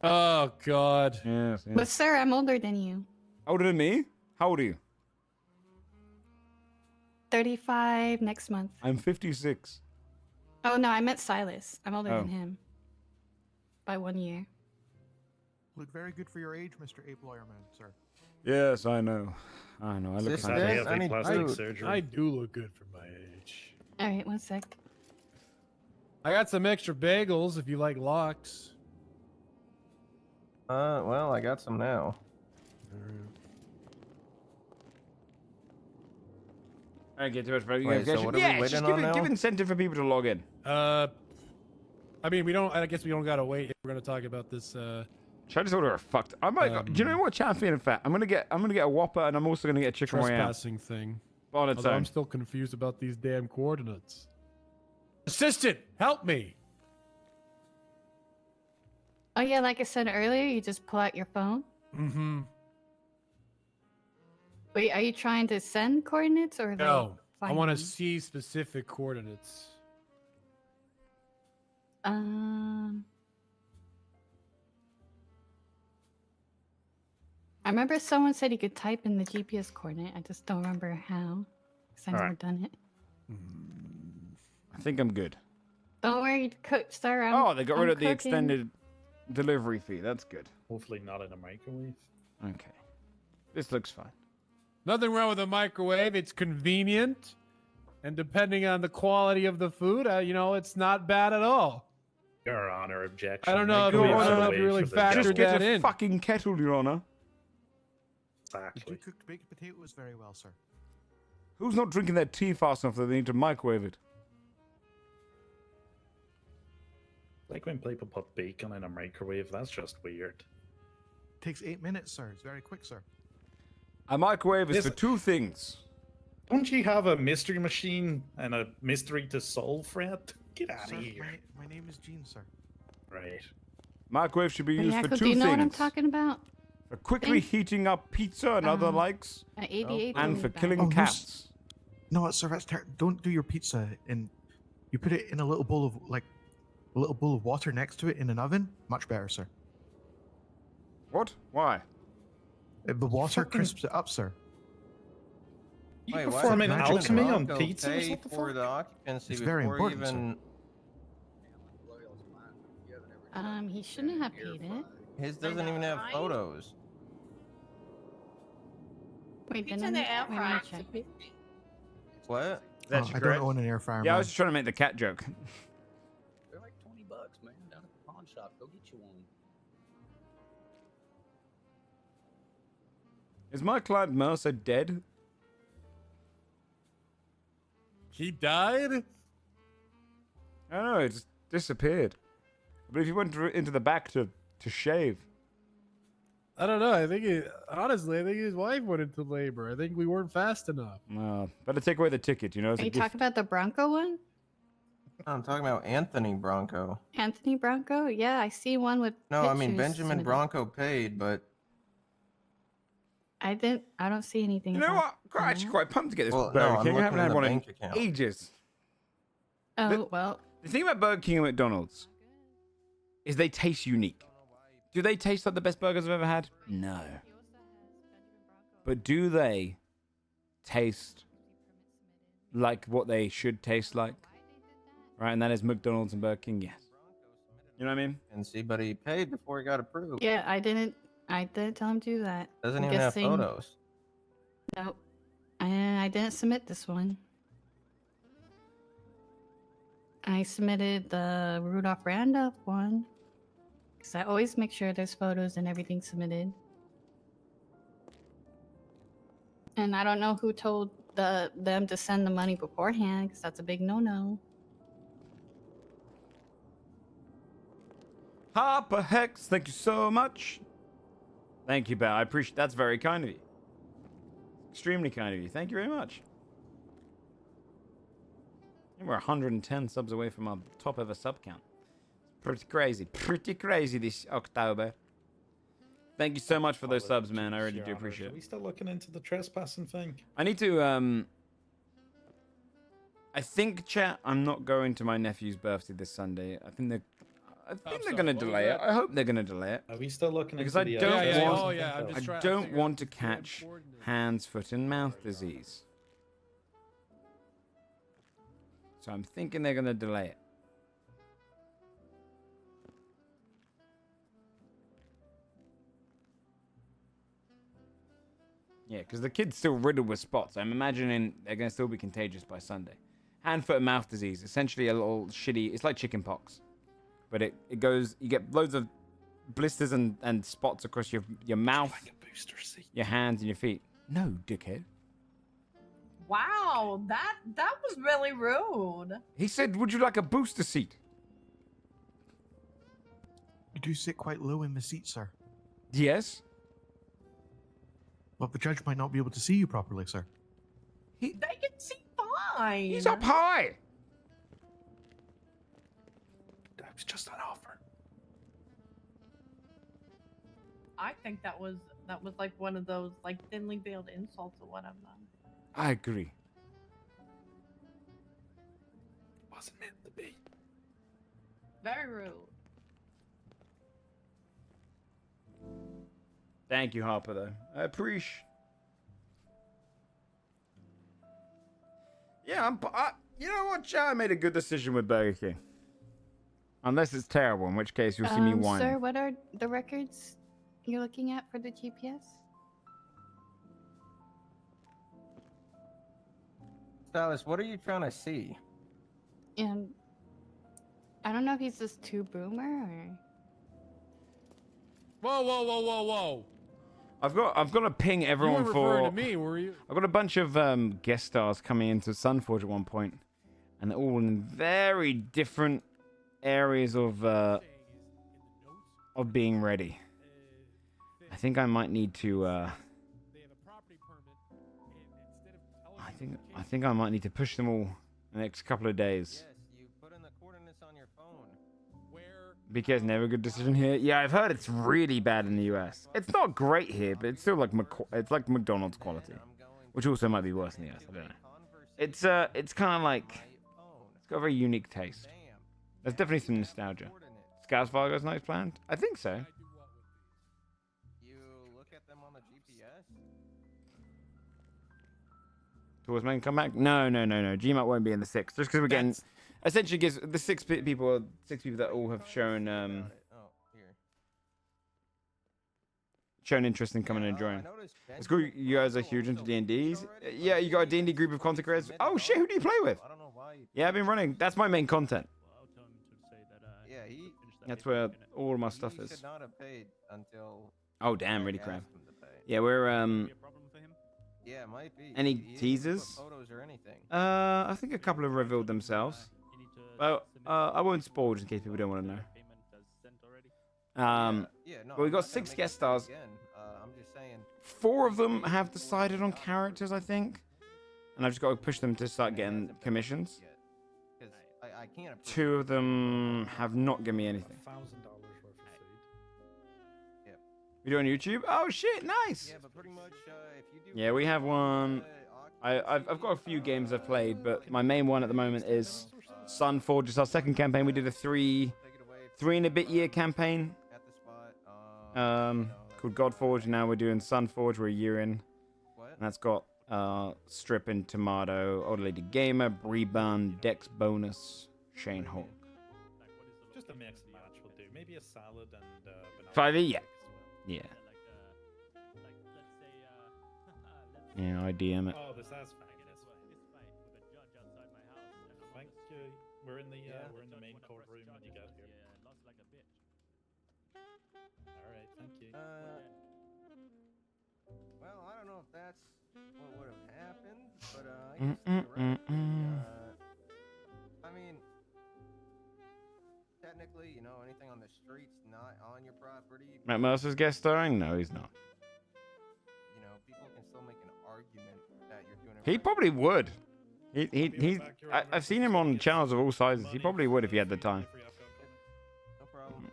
Oh God. Yes, yes. But sir, I'm older than you. Older than me? How old are you? 35 next month. I'm 56. Oh no, I meant Silas. I'm older Oh. than him. By 1 year. Look very good for your age, Mr. Ape Lawyerman, sir. Yes, I know. I know. I look Sister, fantastic. I need plastic surgery. I do look good for my age. Alright, 1 sec. I got some extra bagels if you like lox. Well, I got some now. I don't get too much for Wait, so what are we yeah, waiting just on give, now? give incentive for people to log in. I mean, we don't. I guess we don't gotta wait. If we're gonna talk about this. Should I just order a fucked? I might. do you know what? Chat, I'm feeling fat. I'm gonna get a Whopper, and I'm also gonna get a chicken royale. Trespassing thing. On its Although own. I'm still confused about these damn coordinates. Assistant, help me. Oh yeah, like I said earlier, you just pull out your phone. Mm-hmm. Wait, are you trying to send coordinates or No, I find want to them? see specific coordinates. I remember someone said you could type in the GPS coordinate. I just don't remember how. Because I've never Alright. done it. I think I'm good. Don't worry, cook, sir. Oh, they got rid I'm of the cooking. extended delivery fee. That's good. Hopefully not in a microwave. Okay. This looks fine. Nothing wrong with a microwave. It's convenient, and depending on the quality of the food, you know, it's not bad at all. Your Honor, objection. I don't know if you Microwaves are want the to way really for the factor devil. Just get that a in. fucking kettle, Your Honor. You Exactly. cooked baked potatoes very well, sir. Who's not drinking their tea fast enough that they need to microwave it? Like when people put bacon in a microwave, that's just weird. Takes 8 minutes, sir. It's very quick, sir. A microwave is Yes. for two things. Don't you have a mystery machine and a mystery to solve, Fred? Get out Sir, of here. my name is Gene, sir. Right. Microwave should be used for Yaakov, two do you know things. what I'm talking about? For quickly Think- heating up pizza and other likes, ADA and told for me that. killing Oh, no, cats. No, sir, that's don't do your pizza in. You put it in a little bowl of water next to it in an oven. Much better, sir. What? Why? The water Fucking- crisps it up, sir. You Wait, why performing did alchemy on Bronco pizzas? pay What the for fuck? the occupancy It's very before important, sir. even He shouldn't have paid it. his doesn't even have photos. Wait, Pizza then in the air wait, let me fryer. check. What? That's Oh, I correct. don't own an air fryer. Yeah, I man. was just trying to make the cat joke. They're like $20, man. Down at the pawn shop. Go get you one. Is my client Mercer dead? He died? I don't know, it just disappeared. I believe he went into the back to shave. I don't know. I think honestly, I think his wife went into labor. I think we weren't fast enough. Better take away the ticket, you know? It's Are a you gift. talking about the Bronco one? I'm talking about Anthony Bronco. Anthony Bronco? Yeah, I see one with. No, I mean pictures Benjamin submitted. Bronco paid, but I don't see anything. You know about what? I'm actually quite pumped to get this Well, Burger no, I'm King. I looking haven't in had the one in bank account. ages. Oh, well. The thing about Burger King and McDonald's is they taste unique. Do they taste like the best burgers I've ever had? No. But do they taste like what they should taste like? Right, and that is McDonald's and Burger King, yes. You know what I mean? and see, but he paid before he got approved. Yeah, I didn't tell him to do that. Doesn't I'm even have guessing- photos. Nope. I didn't submit this one. I submitted the Rudolph Randolph one. Because I always make sure there's photos and everything submitted. And I don't know who told them to send the money beforehand, because that's a big no-no. Harper Hex, thank you so much. Thank you, Bear. I appreciate that's very kind of you. Extremely kind of you. Thank you very much. We're 110 subs away from our top ever sub count. Pretty crazy. Pretty crazy this October. Thank you so much for those subs, man. I really Your do Honor, appreciate Are we it. still looking into the trespassing thing? I need to, I think, chat, I'm not going to my nephew's birthday this Sunday. I think they're going to delay it. I hope they're going to delay it. Are we still looking Because into I the don't want, Oh, yeah, I'm just I trying to don't figure want to catch hands, foot, and mouth disease. So I'm thinking they're going to delay it. Yeah, because the kid's still riddled with spots. I'm imagining they're going to still be contagious by Sunday. Hand, foot, and mouth disease. Essentially a little shitty... It's like chicken pox. But it goes... You get loads of blisters and spots across your mouth, your hands, and your feet. No, dickhead. Wow, that was really rude. He said, would you like a booster seat? You do sit quite low in the seat, sir. Yes. But the judge might not be able to see you properly, sir. They can see fine. He's up high. That was just an offer. I think that was like one of those like thinly veiled insults or whatever. I agree. Wasn't meant to be. Very rude. Thank you, Harper, though. I appreciate. Yeah, you know what, Joe? I made a good decision with Burger King. Unless it's terrible, in which case you'll see me whining. Sir, what are the records you're looking at for the GPS? Silas, what are you trying to see? And I don't know if he's just too boomer or. Whoa, whoa, whoa, whoa, whoa. I've got to ping everyone you were for. referring to me, were you? I've got a bunch of guest stars coming into Sunforge at one point, and they're all in very different areas of being ready. I think I might need to. I think I might need to push them all in the next couple of days. Yes, you put in the coordinates on your phone. BK's never a good decision here. Yeah, I've heard it's really bad in the US. It's not great here, but it's still like it's like McDonald's quality, which also might be worse in the US. I don't know. It's kind of like it's got a very unique taste. There's definitely some nostalgia. Scouts Fargo's nice planned? I think so. You look at them on the GPS. Towards men come back? No. GMAT won't be in the 6. Just because we're getting... Essentially gives the 6 people that all have shown shown interest in coming and joining. It's cool you guys are huge into D&Ds. Yeah, you got a D&D group of content creators. Oh shit, who do you play with? Yeah, I've been running. That's my main content. Yeah, That's where all of my stuff he is. should not have paid until. Oh damn, really I crap. asked him to pay. Yeah, we're Yeah, it might be. Any He didn't put teasers? Photos or anything. I think a couple have revealed themselves. Well, I won't spoil just in case people don't want to know. No, Well, we got 6 guest stars. I'm just saying. 4 of them have decided on characters, I think, and I've just got to push them to start getting commissions. Because I can't. 2 of them have not given me anything. $1,000 worth of food. Yep. We do on YouTube? Oh shit, nice. Yeah, but pretty much if you do. Yeah, we have one. I've got a few games I've played, but my main one at the moment is Sunforge. It's our second campaign. We did a 3 and a bit year campaign. Called Godforge. Now we're doing Sunforge. We're a year in. And that's got Strippin', Tomato, Old Lady Gamer, Brebun, Dex Bonus, Shane Hawk. Just a mix and match will do. Maybe a salad and banana. 5e, yeah. Yeah. Yeah, I DM it. Oh, this has fang in this one. Thank you. We're in the main courtroom when you get here. All right, thank you. Well, I don't know if that's what would have happened, but I guess theoretically, I mean, technically, anything on the streets not on your property. Matt Mercer's guest starring? No, he's not. People can still make an argument that you're doing it. He probably would. I've seen him on channels of all sizes. He probably would if he had the time. No problem.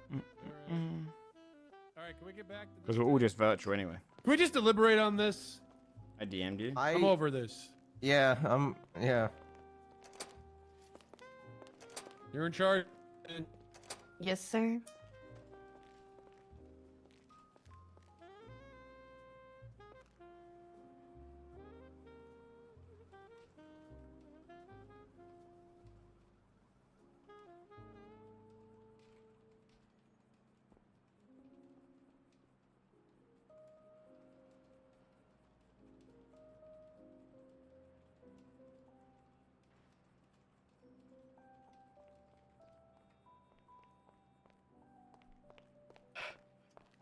All right, can we get back to Because we're all just virtual anyway. Can we just deliberate on this? I DM'd you. I'm over this. Yeah, yeah. You're in charge. Yes, sir.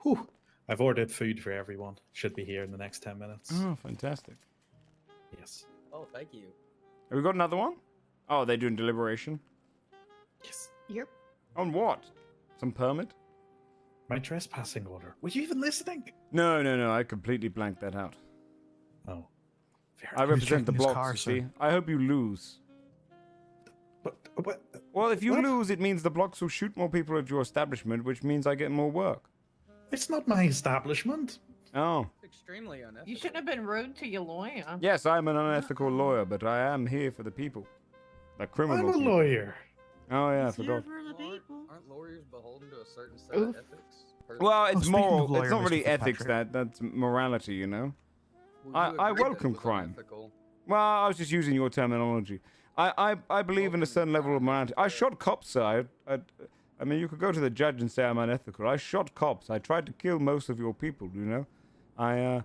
Whew. I've ordered food for everyone. Should be here in the next 10 minutes. Oh, fantastic. Yes. Oh, thank you. Have we got another one? Oh, they're doing deliberation. Yes. Yep. On what? Some permit? My trespassing order. Were you even listening? No. I completely blanked that out. Oh. I represent the checking his blocks, car, you sir. see. I hope you lose. But well, if you what? lose, it means the blocks will shoot more people at your establishment, which means I get more work. It's not my establishment. Oh. Extremely unethical. You shouldn't have been rude to your lawyer. Yes, I'm an unethical lawyer, but I am here for the people. The criminal I'm a people. lawyer. Oh, yeah, I forgot. Aren't lawyers beholden to a certain set of ethics? Well, it's speaking of moral. lawyer, It's not Mr. really ethics. Fitzpatrick. That's morality, you know. Well, you I agreed that it welcome was crime. unethical. Well, I was just using your terminology. I believe in a certain level of morality. I shot cops, sir. I mean, you could go to the judge and say I'm unethical. I shot cops. I tried to kill most of your people, you know. Well,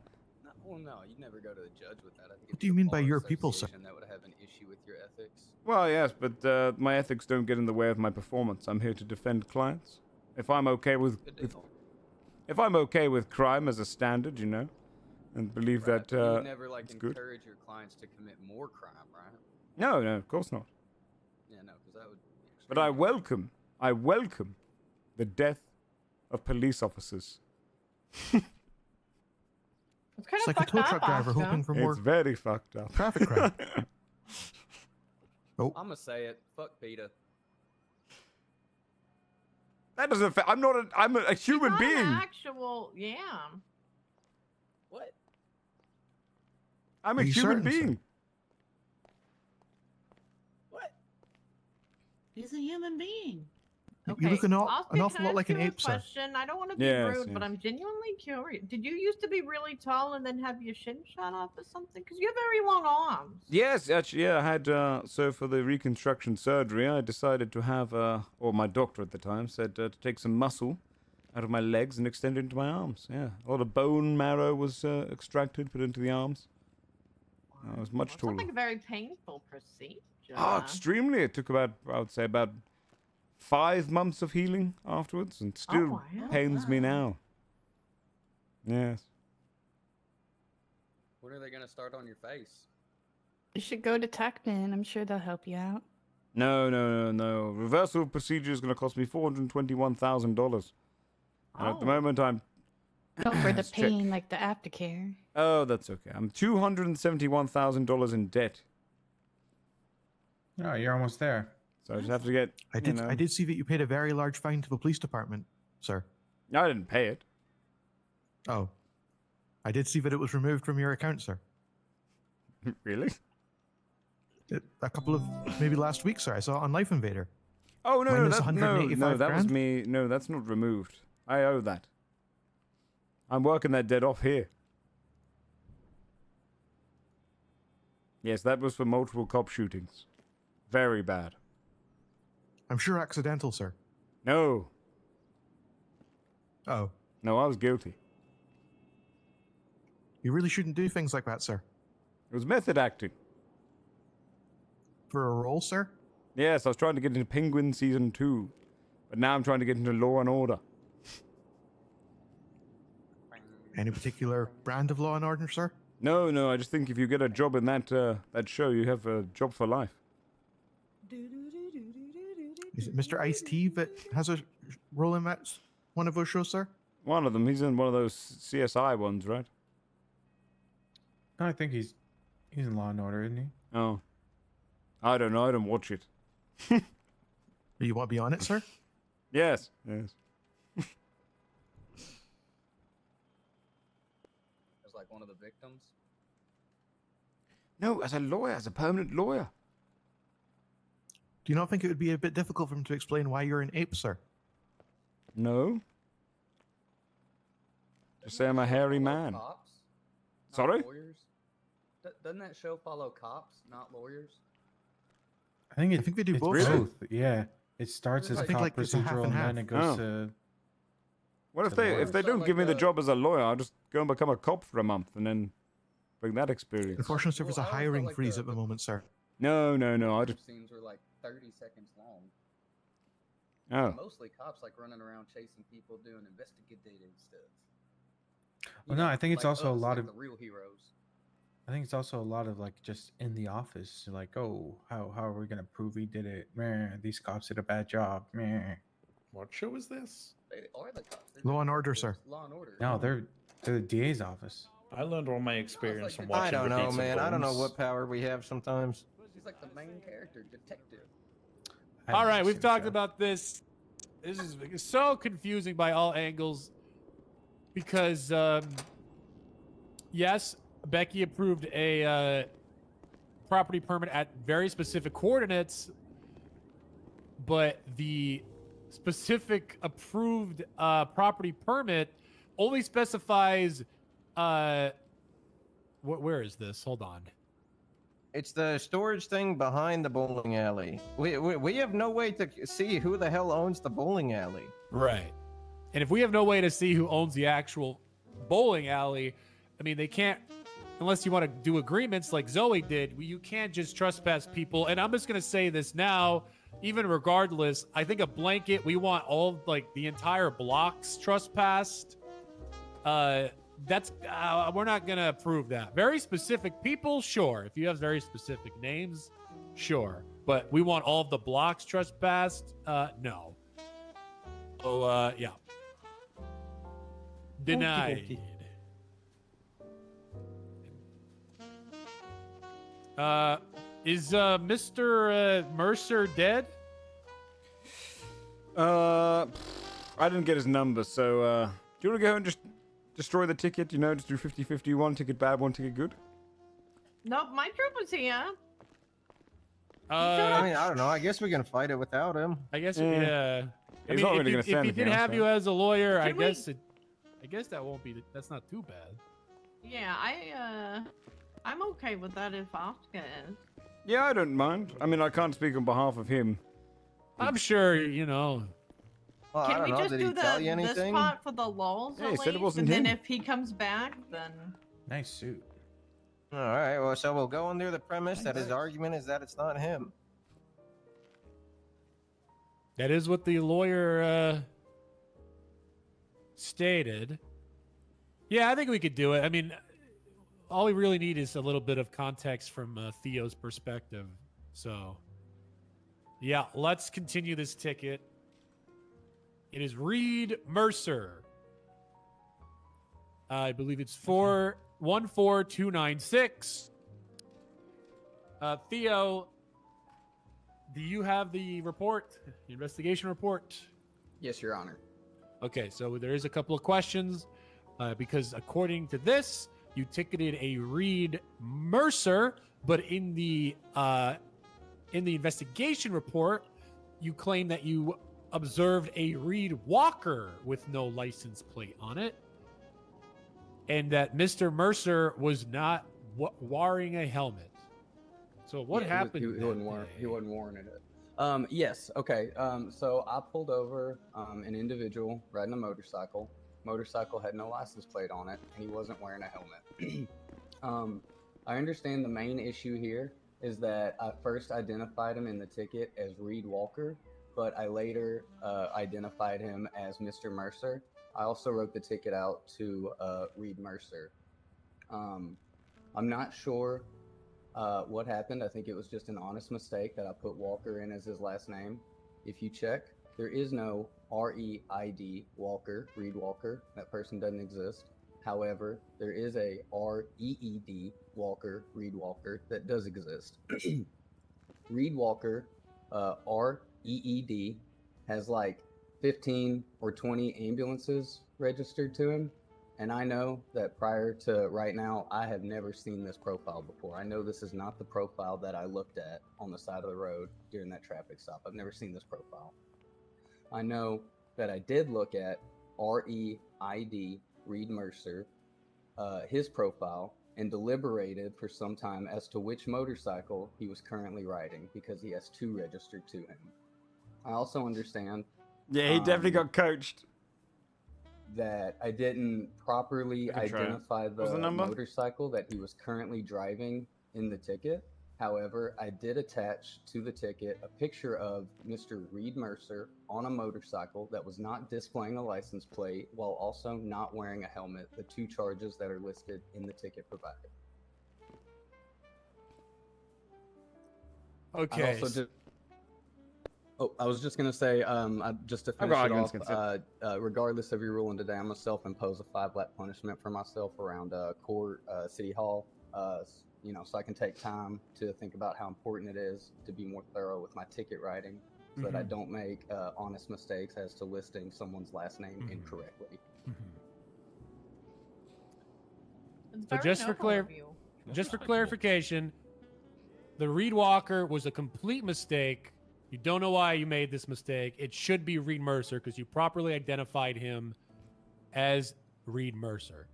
no, you'd never go to the judge with that. I think What do you mean by your people, sir? That would have an issue with your ethics. Well, yes, but my ethics don't get in the way of my performance. I'm here to defend clients. If I'm okay with if I'm okay with crime as a standard, you know, and believe that you never it's good. encourage your clients to commit more crime, right? No, of course not. Yeah, no, because that would. But I welcome I welcome the death of police officers. It's kind It's of like a tow truck driver Oscar. hoping for It's more very fucked up. traffic crime. I'm gonna say it. Fuck PETA. That doesn't affect. I'm a human Not an being. actual, yeah. What? I'm a Are you human certain, sir? being. He's a human being. You look an Oscar, awful can I lot like ask an you ape, a sir. question? I don't want to be Yes, rude, but yes. I'm genuinely curious. Did you used to be really tall and then have your shin shot off or something? Because you have very long arms. Yes, actually, yeah. I had so for the reconstruction surgery, I decided to have, or my doctor at the time said to take some muscle out of my legs and extend it into my arms. Yeah, a lot of bone marrow was extracted, put into the arms. I was much Sounds taller. like a very painful procedure. Oh, extremely. It took about, I would say, about 5 months of healing afterwards, and still wow. pains me now. Yes. When are they gonna start on your face? You should go to TechPin. I'm sure they'll help you out. No. Reversal procedure is going to cost me $421,000. And at the moment, I'm. No, for the Let's check. pain, like the aftercare. Oh, that's okay. I'm $271,000 in debt. Oh, you're almost there. So I just have to get. I did see that you paid a very large fine to the police department, sir. I didn't pay it. Oh. I did see that it was removed from your account, sir. Really? A couple of, maybe last week, sir. I saw it on Life Invader. Oh no, Minus that was 185 me. No, that's not removed. I owe that. I'm working that debt off here. Yes, that was for multiple cop shootings. Very bad. I'm sure accidental, sir. No. Oh. No, I was guilty. You really shouldn't do things like that, sir. It was method acting. For a role, sir? Yes, I was trying to get into Penguin Season 2. But now I'm trying to get into Law and Order. Any particular brand of Law and Order, sir? No, I just think if you get a job in that that show, you have a job for life. Is it Mr. Ice-T that has a role in that one of those shows, sir? One of them. He's in one of those CSI ones, right? I think he's in Law and Order, isn't he? Oh. I don't know. I don't watch it. You want to be on it, sir? Yes. As like one of the victims. No, as a lawyer, as a permanent lawyer. Do you not think it would be a bit difficult for him to explain why you're an ape, sir? No. Just say I'm a hairy man. Cops, not Sorry? Lawyers. Doesn't that show follow cops, not lawyers? I think they do it's both. both. Yeah, it starts as I a think cop like it's a half procedural, and and then half. it goes Oh. to. What if to the they lawyer. if they don't like give me the a- job as a lawyer? I'll just go and become a cop for a month and then bring that experience. Unfortunately, sir, there's a Well, I always felt hiring like freeze at the moment, sir. No. I Crime just scenes were like 30 seconds long. oh. Mostly cops like running around chasing people doing investigative stuff. Well, no, I think it's like also a us, lot like of. the real heroes. I think it's also a lot of like just in the office, like, oh, how are we gonna prove he did it? Meh, these cops did a bad job. Meh. What show is this? They are the cops. They're Law and Order, sir. Law and Order. No, they're the DA's office. I learned all my experience from I watching. don't the know, Beats and man. I don't know Bones. what power we have sometimes. She's like the main character, detective. All right, we've talked about this. This is so confusing by all angles because, yes, Becky approved a property permit at very specific coordinates, but the specific approved property permit only specifies. Where is this? Hold on. It's the storage thing behind the bowling alley. We have no way to see who the hell owns the bowling alley. Right. And if we have no way to see who owns the actual bowling alley, I mean, they can't, unless you want to do agreements like Zoe did, you can't just trespass people. And I'm just going to say this now, even regardless, I think a blanket, we want all, like, the entire blocks trespassed. That's, we're not going to approve that. Very specific people, sure. If you have very specific names, sure. But we want all of the blocks trespassed? No. Oh, yeah. Denied. Is Mr. Mercer dead? I didn't get his number, so do you want to go and just destroy the ticket? You know, just do 50-50, one ticket bad, one ticket good. Nope, my troop was here. I mean, I don't know. I guess we can fight it without him. I guess, yeah. I He's mean, not really if gonna say he did anything else, have so. you as a lawyer, I Can we- guess that won't be. That's not too bad. Yeah, I'm okay with that if Oscar is. Yeah, I don't mind. I mean, I can't speak on behalf of him. I'm sure, you know. Well, I Can don't we know. just Did do he tell you this anything? part for the lulz Yeah, he at said it least, wasn't and then him. if he comes back, then Nice suit. All right. Well, so we'll go under the premise that his argument is that it's not him. That is what the lawyer stated. Yeah, I think we could do it. I mean, all we really need is a little bit of context from Theo's perspective. So, yeah, let's continue this ticket. It is Reed Mercer. I believe it's 414296. Theo, do you have the report, the investigation report? Yes, Your Honor. Okay, so there is a couple of questions because according to this, you ticketed a Reed Mercer, but in the investigation report, you claim that you observed a Reed Walker with no license plate on it, and that Mr. Mercer was not wearing a helmet. So what Yeah, happened? He wasn't wearing it. Yes. Okay. So I pulled over an individual riding a motorcycle. Motorcycle had no license plate on it, and he wasn't wearing a helmet. I understand the main issue here is that I first identified him in the ticket as Reed Walker, but I later identified him as Mr. Mercer. I also wrote the ticket out to Reed Mercer. I'm not sure what happened. I think it was just an honest mistake that I put Walker in as his last name. If you check, there is no R-E-I-D Walker, Reed Walker. That person doesn't exist. However, there is a R-E-E-D Walker, Reed Walker, that does exist. Reed Walker, R-E-E-D, has like 15 or 20 ambulances registered to him. And I know that prior to right now, I have never seen this profile before. I know this is not the profile that I looked at on the side of the road during that traffic stop. I've never seen this profile. I know that I did look at R-E-I-D, Reed Mercer, his profile, and deliberated for some time as to which motorcycle he was currently riding because he has two registered to him. I also understand. Yeah, he definitely got coached. That I didn't properly I can try it. identify What's the the number? motorcycle that he was currently driving in the ticket. However, I did attach to the ticket a picture of Mr. Reed Mercer on a motorcycle that was not displaying a license plate while also not wearing a helmet, the two charges that are listed in the ticket provided. Okay. I was just gonna say, just to I've finish got it arguments off, regardless of your ruling today, I'm gonna self-impose a 5-lap punishment for myself around court, City Hall, you know, so I can take time to think about how important it is to be more thorough with my ticket writing, so that I Mhm. don't make honest mistakes as to listing someone's last name incorrectly. It's So very just for noble of you. clarification, the Reed Walker was a complete mistake. You don't know why you made this mistake. It should be Reed Mercer because you properly identified him as Reed Mercer.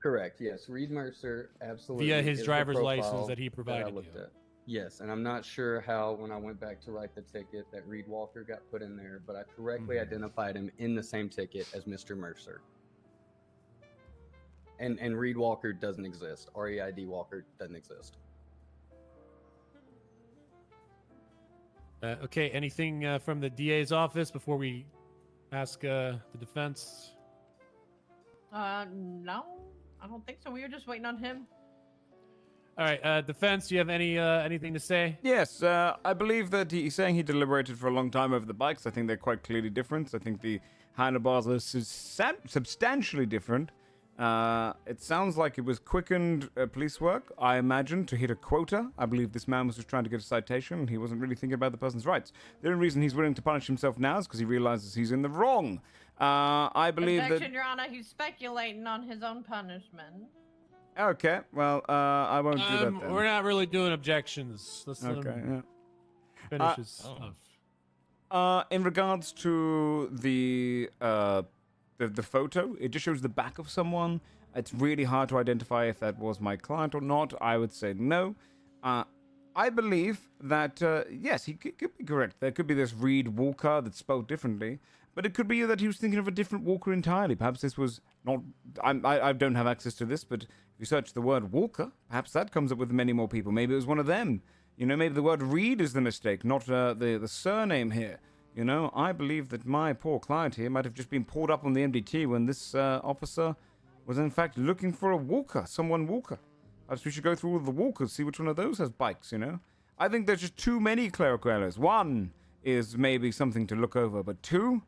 Correct. Yes, Reed Mercer absolutely Via his is the driver's profile license that he I provided looked you. at. Yes, and I'm not sure how when I went back to write the ticket that Reed Walker got put in there, but I correctly identified him in the same ticket as Mr. Mercer. And Reed Walker doesn't exist. R-E-I-D Walker doesn't exist. Okay, anything from the DA's office before we ask the defense? No, I don't think so. We were just waiting on him. All right, defense. Do you have anything to say? Yes, I believe that he's saying he deliberated for a long time over the bikes. I think they're quite clearly different. I think the handlebars are substantially different. It sounds like it was quickened police work, I imagine, to hit a quota. I believe this man was just trying to get a citation, and he wasn't really thinking about the person's rights. The only reason he's willing to punish himself now is because he realizes he's in the wrong. I believe Objection, that... Your Honor. He's speculating on his own punishment. Okay, well, I won't do that then. We're not really doing objections. Let's let him finish his stuff. In regards to the photo, it just shows the back of someone. It's really hard to identify if that was my client or not. I would say no. I believe that, yes, he could be correct. There could be this Reed Walker that's spelled differently, but it could be that he was thinking of a different Walker entirely. Perhaps this was not... I don't have access to this, but if you search the word Walker, perhaps that comes up with many more people. Maybe it was one of them. You know, maybe the word Reed is the mistake, not the surname here. You know, I believe that my poor client here might have just been pulled up on the MDT when this officer was in fact looking for a Walker, someone Walker. Perhaps we should go through all the Walkers, see which one of those has bikes, you know? I think there's just too many clerical errors. One is maybe something to look over, but two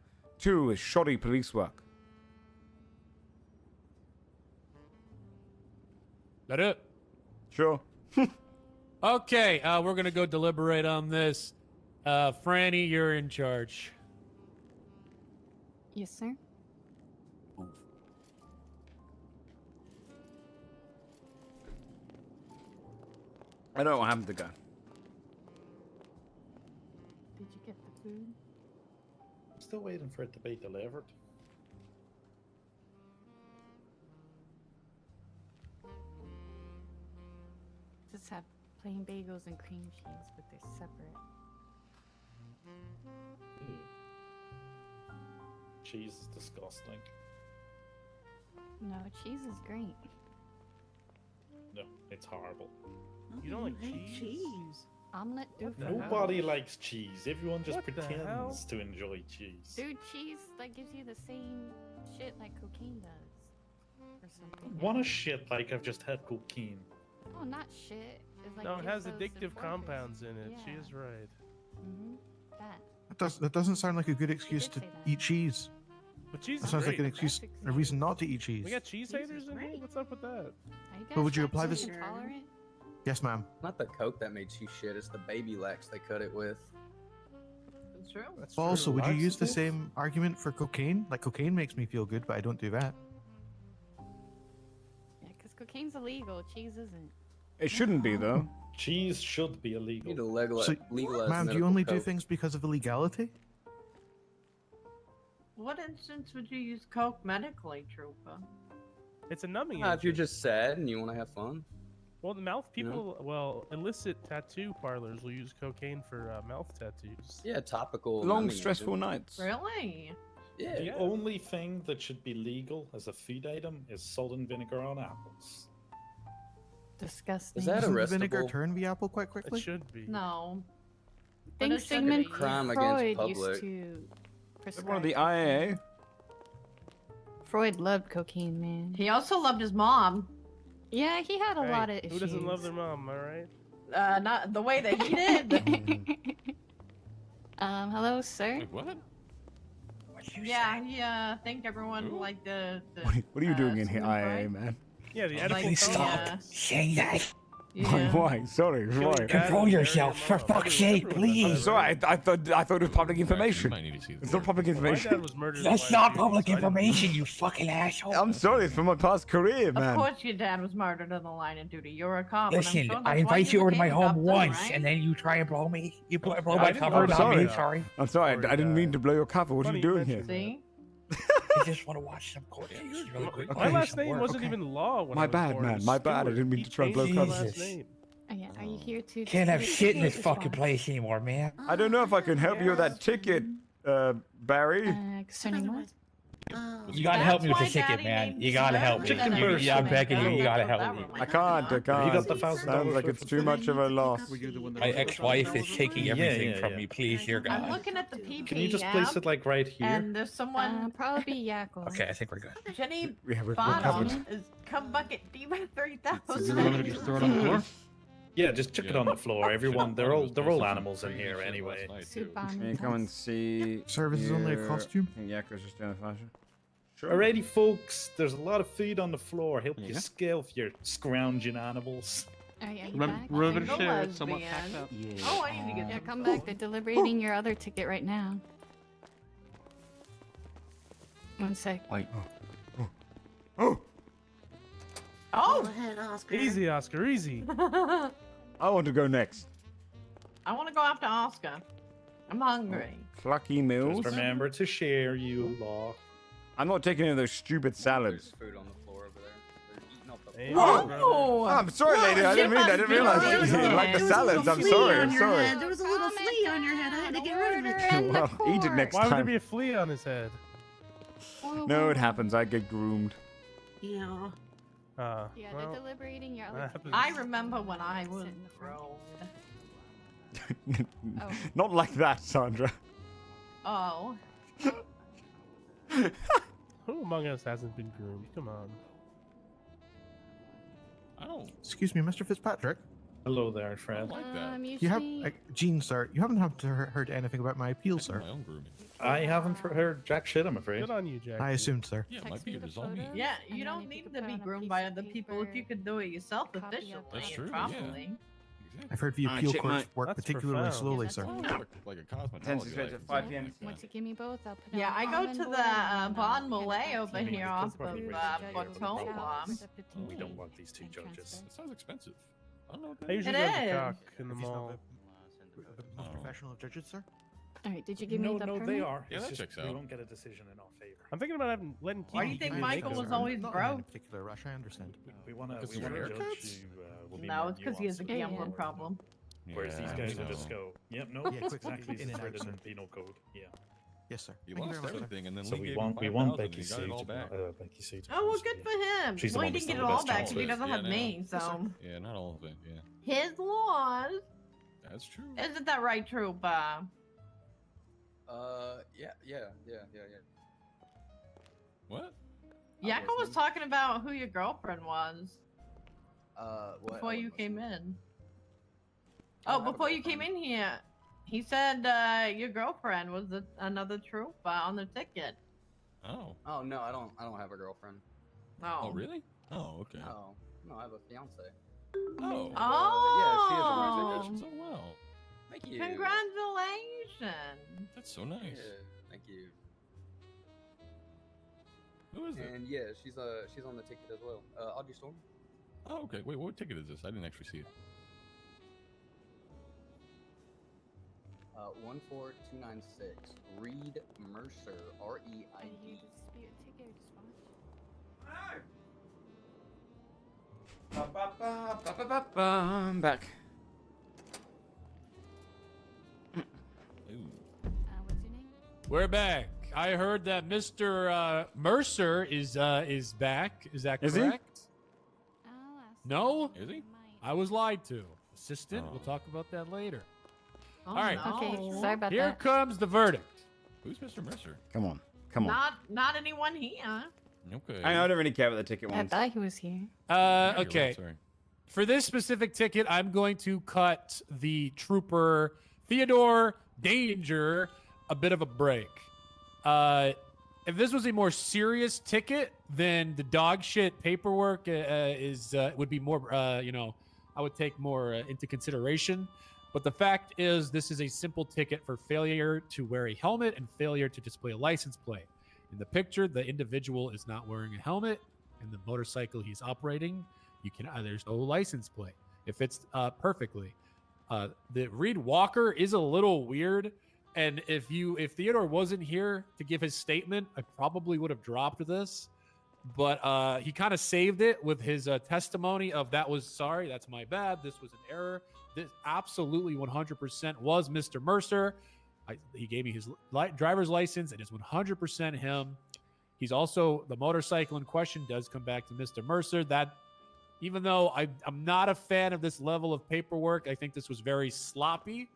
is shoddy police work. That it? Sure. Okay, we're gonna go deliberate on this. Franny, you're in charge. Yes, sir. I don't know what happened to the guy. Did you get the food? Still waiting for it to be delivered. Just have plain bagels and cream cheese, but they're separate. Cheese is disgusting. No, cheese is great. No, it's horrible. You don't like cheese? Omelet do Nobody likes cheese. Everyone just What the hell? pretends to enjoy cheese. Dude, cheese like gives you the same shit like cocaine does, or something. What a shit! Like I've just had cocaine. Oh, not shit. It's like No, it gives has those addictive endorphins. compounds in it. She Yeah. is right. That. That doesn't sound like a good excuse to eat cheese. But cheese That is sounds like great. an excuse, a reason not to eat cheese. We got cheese haters in here? What's up with that? But would you apply this? Intolerant? Yes, ma'am. Not the Coke that made you shit, it's the baby Lex they cut it with. That's true. Also, would you use the same argument for cocaine? Like, cocaine makes me feel good, but I don't do that. Yeah, because cocaine's illegal. Cheese isn't. It shouldn't be, though. Cheese should be illegal. You need to legalize, So, legalize ma'am, do you medical only do Coke. things because of illegality? What instance would you use coke medically, Trooper? It's a numbing If you're agent. just sad and you want to have fun. Well, the mouth You know? people, well, illicit tattoo parlors will use cocaine for mouth tattoos. Yeah, topical. Long, numbing stressful agent. nights. Really? Yeah. The only thing that should be legal as a food item is salt and vinegar on apples. Disgusting. Is that Doesn't arrestable? vinegar turn the apple quite quickly? It should be. No. I But think it should Sigmund be. Crime against Freud public. used to prescribe. One of the cocaine. IAA. Freud loved cocaine, man. He also loved his mom. Yeah, he had a Hey, lot of issues. Who doesn't love their mom, am I right? Not the way that he did. Hello, sir. What? Yeah, he think everyone liked the What are you doing in here, Sigmund IAA, Freud. man? Yeah, the Like, edible yeah. saying that. Yeah. Why? Sorry, why? Control yourself, for fuck's sake, I'm please. sorry, I thought it was public information. It's not public My dad information. was murdered. That's not public information, you fucking asshole. I'm sorry, it's from my past career, Of man. course, your dad was murdered in the line of duty. You're a cop. and I'm Listen, sure that's I why invite you over to my became a home cop, once, right? and then you try and blow me. You blow I my didn't cover, know not me. that. Sorry. I'm sorry, I didn't mean to blow your cover. What are Funny you you doing here? mentioned See? I just want to watch some court cases really quick. My last Some name work. wasn't even law when I My was bad, born. It man. was My bad. I Stewart. didn't mean He to try and blow changed my cover. last Jesus. name. Oh, yeah, are you here to? Can't have distribute shit in this tickets fucking for- place anymore, man. I don't know if I can help you with that ticket, Barry. Concerning what? You gotta help me with the That's why ticket, Daddy man. named You gotta Sir help me. Chicken Burst. Yeah, I'm begging you. You gotta help me. I can't. You got the $1,000 Sounds like it's too much of a loss. My ex-wife is taking everything from me. Please, dear I'm God. looking at the PP Can you just place app, it like right here? and there's someone. Probably Yakko. Okay, I think we're good. Jenny Yeah, we're Bottom covered. is come bucket Diva 3000. So you want me to just throw it on the floor? Yeah, just chuck it on the floor. Everyone, they're all animals in here anyway. Can you come and see? Service is only a here? costume? I think Yakko's just doing a fashion. Alrighty, folks. There's a lot of food on the floor. Help Yeah. you scale if you're scrounging animals. Are you Rub- back? rub it Single share it, somewhat lesbian. packed up. Oh, I need to get Yeah, some come food. back. They're deliberating your other ticket right now. One sec. Wait. Oh, Go ahead, Oscar. Easy, Oscar, easy. I want to go next. I want to go after Oscar. I'm hungry. Plucky Mills. Just remember to share, you law. I'm not taking any of those stupid salads. Food on the floor over there. They're eating off the Hey, Whoa! brother. Oh, I'm sorry, lady. I didn't mean. I didn't realize. There You like the was a salads? little I'm flea sorry. on I'm your sorry. head. There was a little flea on your head. I had to get rid of it. Well, eat it next Why would there time. be a flea on his head? No, it happens. I get groomed. Yeah. Uh, Yeah, well, they're deliberating your other that ticket. I remember when I was Sit in the front. grown. Oh. Not like that, Sandra. Oh. who among us hasn't been groomed? Come on. I don't Excuse me, Mr. Fitzpatrick. Hello there, Fred. like that. You have, Gene, sir. You haven't heard anything about my appeal, sir. My own grooming. I haven't heard jack shit, I'm afraid. Good on you, Jack. I assumed, sir. Yeah, it might be a zombie. Yeah, And you then don't if you need could to put be on a groomed piece by of other people if paper, you could do it yourself copy of efficiently That's true, and yeah. properly. I've heard the Ah, appeal check courts my- work That's particularly profound. slowly, Yeah, sir. that's Like a cosmetology. 10 suspects at 5 p.m. Once you give me both, I'll put Yeah, on I the go common to board the and then Bon I'll Malay hand it over back to here you. off Judge of Bruce, Judge Portola. Bruce, up to We don't me. want these two And judges. transfer. That sounds expensive. I don't know what that I is. usually It go to is. Cock in the If he's not mall. the most professional of judges, sir. All right, did you give No, me the no, permit? they are. Yeah, It's that just checks we out. won't get a decision in our favor. I'm thinking about letting Keith. Why do you think do Michael makeup. was always Not in any broke? particular rush, I understand. We want to Because we of want to your judge haircuts? who will be No, more it's because he has a nuanced. Yeah, yeah. gambling problem. Whereas these Yeah, guys I will just know. go, yep, no, Yeah, quick, exactly in as and out, written sir. in penal code. Yeah. Yes, sir. You Thank lost very much, sir. everything, and then So Lee we gave you want $5,000 Becky and you got Sue it all to back. Becky Sue to Oh, well, post good you. for him. She's the Well, one he that's didn't get it done the all best back job because he with it. doesn't Yeah, have I know. me, so. Yeah, not all of it. Yeah, His laws. that's true. Isn't that right, Trooper? Yeah. What? Yakko was talking about who your girlfriend was What? before you What- came in. I Oh, don't have a before you came in here, he said your girlfriend was another trooper on the ticket. Oh. Oh no, I don't have a girlfriend. No. Oh, really? Oh, okay. No, I have a fiance. Oh. Yeah, she has a Oh. So well. Thank you. Congratulations. That's so nice. Yeah, thank you. Who is it? And yeah, she's on the ticket as well. Audrey Storm. Oh, okay. Wait, what ticket is this? I didn't actually see it. 14296. Reed Mercer. R-E-I-D. I'm back. We're back. I heard that Mr. Mercer is back. Is that Is he? correct? No? Is he? I was lied to. Assistant, we'll Oh. talk about that later. Oh, All right. Okay, sorry about Here that. comes the verdict. Who's Mr. Mercer? Come on. Come on. Not anyone here. Okay. I don't really care about the ticket I ones. thought he was here. Yeah, you're Okay. right, sorry. For this specific ticket, I'm going to cut the trooper Theodore Danger a bit of a break. If this was a more serious ticket, then the dog shit paperwork would be more, I would take more into consideration. But the fact is, this is a simple ticket for failure to wear a helmet and failure to display a license plate. In the picture, the individual is not wearing a helmet, and the motorcycle he's operating, there's no license plate. It fits perfectly. The Reed Walker is a little weird, and if Theodore wasn't here to give his statement, I probably would have dropped this. But he kind of saved it with his testimony of that's my bad, this was an error. This absolutely 100% was Mr. Mercer. He gave me his driver's license, and it's 100% him. He's also the motorcycle in question does come back to Mr. Mercer. That, even though I'm not a fan of this level of paperwork, I think this was very sloppy.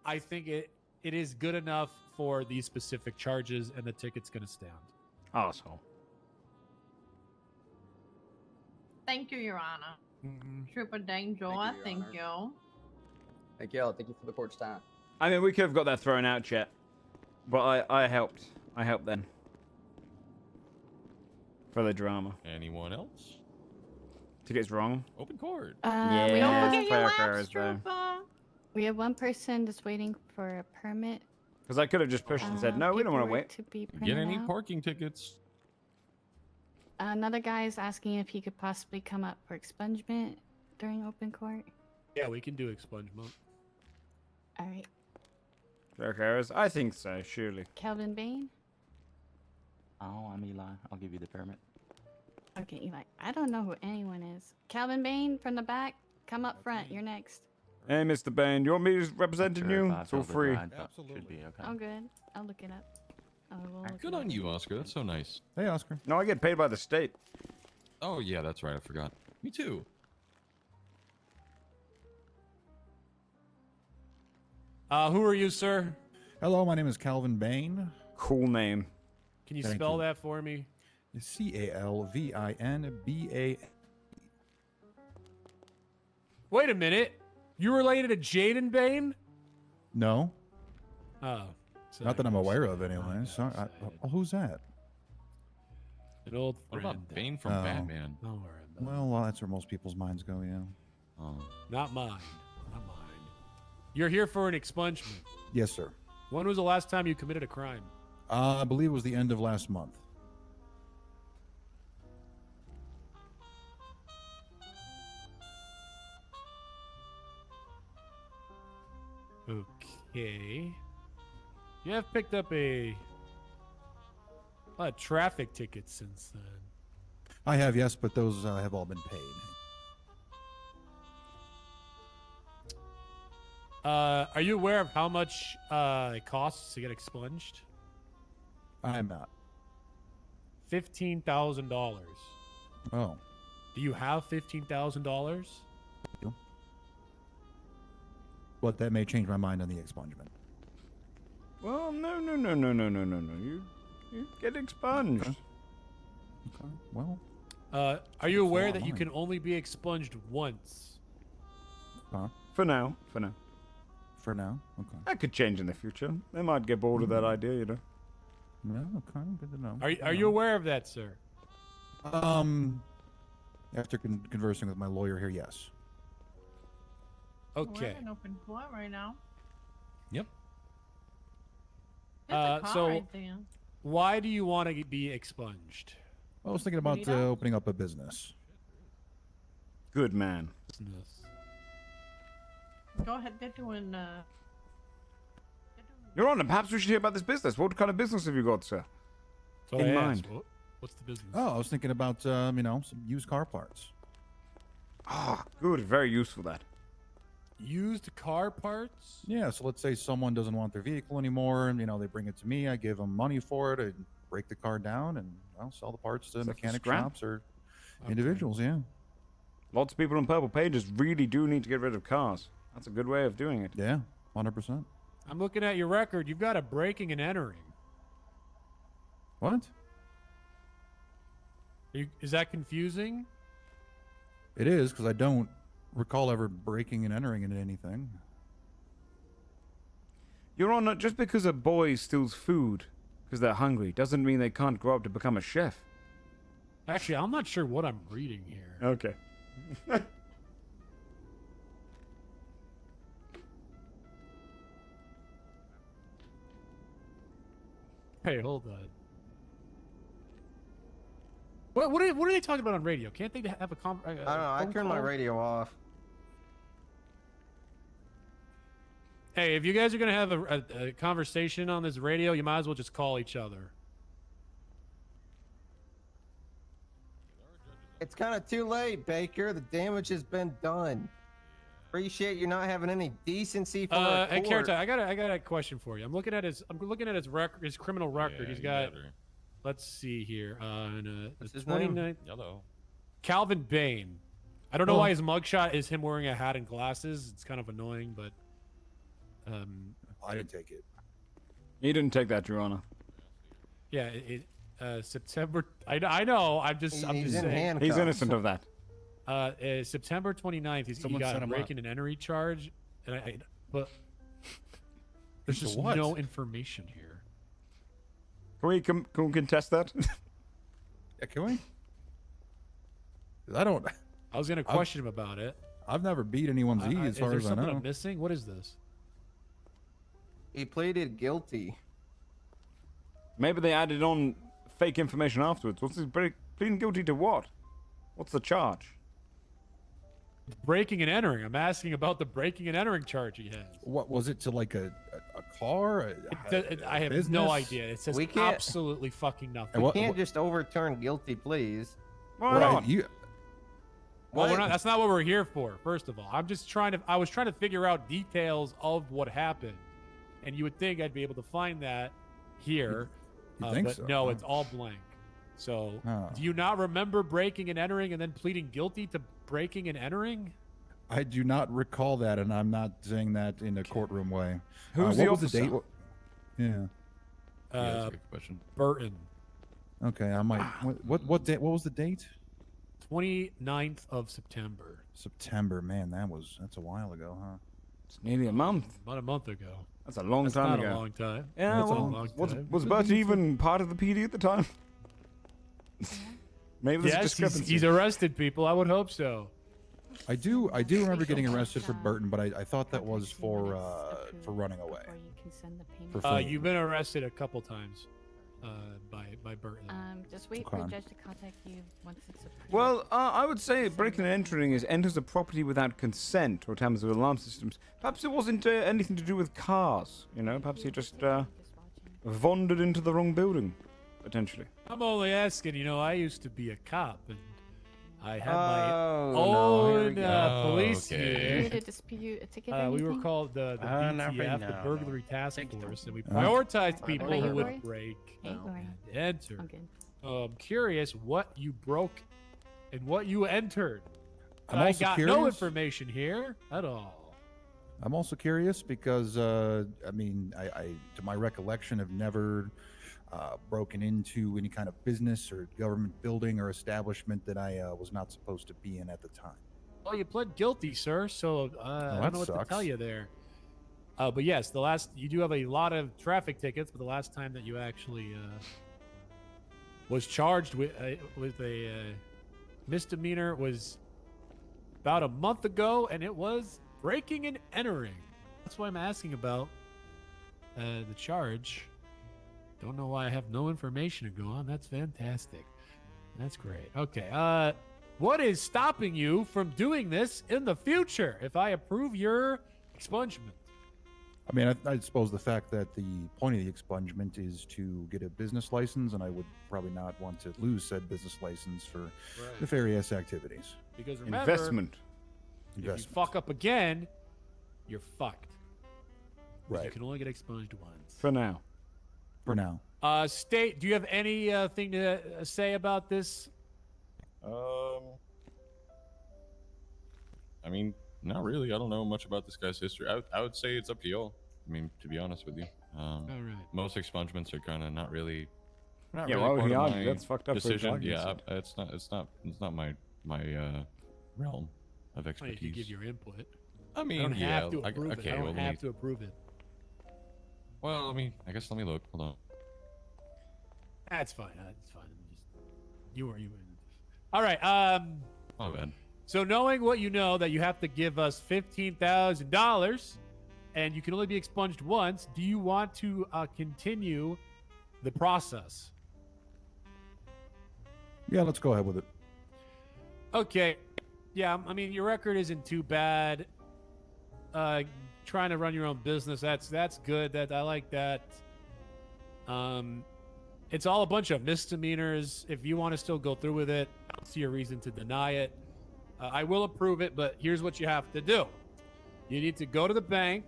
I think it is good enough for these specific charges, and the ticket's going to stand. Asshole. Thank you, Your Honor. Trooper Danger, thank you. Thank you all. Thank you for the court's time. I mean, we could have got that thrown out, chat. But I helped. I helped then. For the drama. Anyone else? Ticket's wrong. Open court. We Yeah, don't fair cars, though. We have one person just waiting for a permit. Because I could have just pushed and said, no, we don't want to paperwork wait. To be Get printed any out. parking tickets? Another guy is asking if he could possibly come up for expungement during open court. Yeah, we can do expungement. All right. Fair cars? I think so, surely. Calvin Bain? Oh, I'm Eli. I'll give you the permit. Okay, Eli. I don't know who anyone is. Calvin Bain from the back, come up front. You're next. Hey, Mr. Bain, you want me representing you? Verified It's all over the free. ride, but Should be okay. Oh, good. I'll look it up. Good on you, Oscar. That's so nice. Hey, Oscar. No, I get paid by the state. Oh, yeah, that's right. I forgot. Me too. Who are you, sir? Hello, my name is Calvin Bain. Cool name. Can you Thank spell you. that for me? CALVINBA. Wait a minute. You related to Jaden Bain? No, Oh. not that I'm aware of, anyway. So, who's that? An old What friend. about Bane from Oh. Batman? Don't worry about Well, that's where most people's minds go. Yeah. Oh. it. Not mine. Not mine. You're here for an expungement. Yes, sir. When was the last time you committed a crime? I believe it was the end of last month. Okay. You have picked up a lot of traffic tickets since then. I have, yes, but those have all been paid. Are you aware of how much it costs to get expunged? I'm not. $15,000. Oh. Do you have $15,000? But that may change my mind on the expungement. Well, no. You get expunged. Okay. Well. Are you That's a aware lot that of you money. can only be expunged once? For now. For now. Okay. That could change in the future. They might get bored of that idea, you know. No, okay, good to know. Are you aware of that, sir? After conversing with my lawyer here, yes. Okay. We're in open court right now. Yep. There's a car So right there. why do you want to be expunged? I was thinking about opening up a business. Good man. Go ahead, they're doing. Your Honor, perhaps we should hear about this business. What kind of business have you got, sir? So In I mind. asked, what's the business? Oh, I was thinking about some used car parts. Ah, good. Very useful, that. Used car parts? Yeah, so let's say someone doesn't want their vehicle anymore, and they bring it to me. I give them money for it, and break the car down, and I'll sell the parts to So mechanic scrap? shops or individuals. Yeah. Lots of people in Purple Pages really do need to get rid of cars. That's a good way of doing it. Yeah, 100%. I'm looking at your record. You've got a breaking and entering. What? Is that confusing? It is, because I don't recall ever breaking and entering into anything. Your Honor, just because a boy steals food because they're hungry doesn't mean they can't grow up to become a chef. Actually, I'm not sure what I'm reading here. Okay. Hey, hold on. What are they talking about on radio? Can't they have a I don't know. I turned my radio off. Hey, if you guys are gonna have a conversation on this radio, you might as well just call each other. It's kind of too late, Baker. The damage has been done. Appreciate you not having any decency for a Hey, court. Carrot, I got a question for you. I'm looking at his record, his criminal record. Yeah, He's you got better. let's see here. The What's his name? 29th. Yellow. Calvin Bain. I don't know why his mugshot is him wearing a hat and glasses. It's kind of annoying, but I didn't take it. He didn't take that, Your Honor. yeah, September. I know. I'm just He's in saying. handcuffs. He's innocent of that. September 29th. He Someone got set a him breaking and entering charge, and but there's For just what? no information here. Can we contest that? Yeah, can we? 'Cause I don't. I was gonna question him about it. I've never beat anyone's E as far is as there I something know. I'm missing? What is this? He pleaded guilty. Maybe they added on fake information afterwards. What's his pleading guilty to what? What's the charge? Breaking and entering. I'm asking about the breaking and entering charge he has. What was it to like a car? I have business? no idea. It says We can't- absolutely fucking nothing. We what- can't just overturn guilty pleas. Why Right, not? Well, that's not what we're here for. First of all, I was trying to figure out details of what happened, and you would think I'd be able to find that here, You think but so, no, huh? it's all blank. So, Oh. do you not remember breaking and entering and then pleading guilty to breaking and entering? I do not recall that, and I'm not saying that in a courtroom way. Who's what the was officer? the date? Yeah. That's a good question. Burton. Okay, I might. What date? What was the date? 29th of September. September. Man, that's a while ago, huh? It's nearly a month. About a month ago. That's a long That's time not ago. a long time. Yeah, That's a well, long was time. Bert even part of the PD at the time? Maybe there's a Yes, discrepancy. he's arrested people. I would hope so. I do remember getting arrested for Burton, but I thought that was for running away. For fleeing. You've been arrested a couple times by Burton. Just wait for Okay. a judge to contact you once it's approved. Well, I would say breaking and entering is enters a property without consent or terms of alarm systems. Perhaps it wasn't anything to do with cars. You know, perhaps he just wandered into the wrong building, potentially. I'm only asking. You know, I used to be a cop, and I had Oh, my no, here we own go. police Okay. You unit. need to dispute a ticket or We were anything? called the BTF, the Burglary Task Force, and we prioritized people Hey, who would Corey. break Hey, Corey. and enter. I'm good. I'm curious what you broke and what you entered. I'm I also got no curious- information here at all. I'm also curious because I mean, I to my recollection, have never broken into any kind of business or government building or establishment that I was not supposed to be in at the time. Well, you pled guilty, sir, so I that don't know what to sucks. tell you there. But yes, you do have a lot of traffic tickets, but the last time that you actually was charged with a misdemeanor was about a month ago, and it was breaking and entering. That's why I'm asking about the charge. Don't know why I have no information to go on. That's fantastic. That's great. Okay. What is stopping you from doing this in the future if I approve your expungement? I mean, I suppose the fact that the point of the expungement is to get a business license, and I would probably not want to lose said business license for nefarious activities. Because remember, if you fuck up again, you're fucked. 'Cause Right. You can only get expunged once. For now. For now. State, do you have any thing to say about this? I mean, not really. I don't know much about this guy's history. I would say it's up to y'all. I mean, to be honest with you. All right. Most expungements are kind of not really. Yeah, really why would part he of argue? my That's fucked up for his Decision. argument, Yeah, it's not my realm of Well, you expertise. can give your input. I mean, I don't yeah, have to approve it. okay, I don't well, let have me- to approve it. Well, I mean, I guess let me look. Hold on. That's fine. That's fine. You were. All right. My bad. So knowing what you know, that you have to give us $15,000, and you can only be expunged once. Do you want to continue the process? Yeah, let's go ahead with it. Okay. Yeah, I mean, your record isn't too bad. Trying to run your own business, that's good. That I like that. It's all a bunch of misdemeanors. If you want to still go through with it, I don't see a reason to deny it. I will approve it, but here's what you have to do. You need to go to the bank,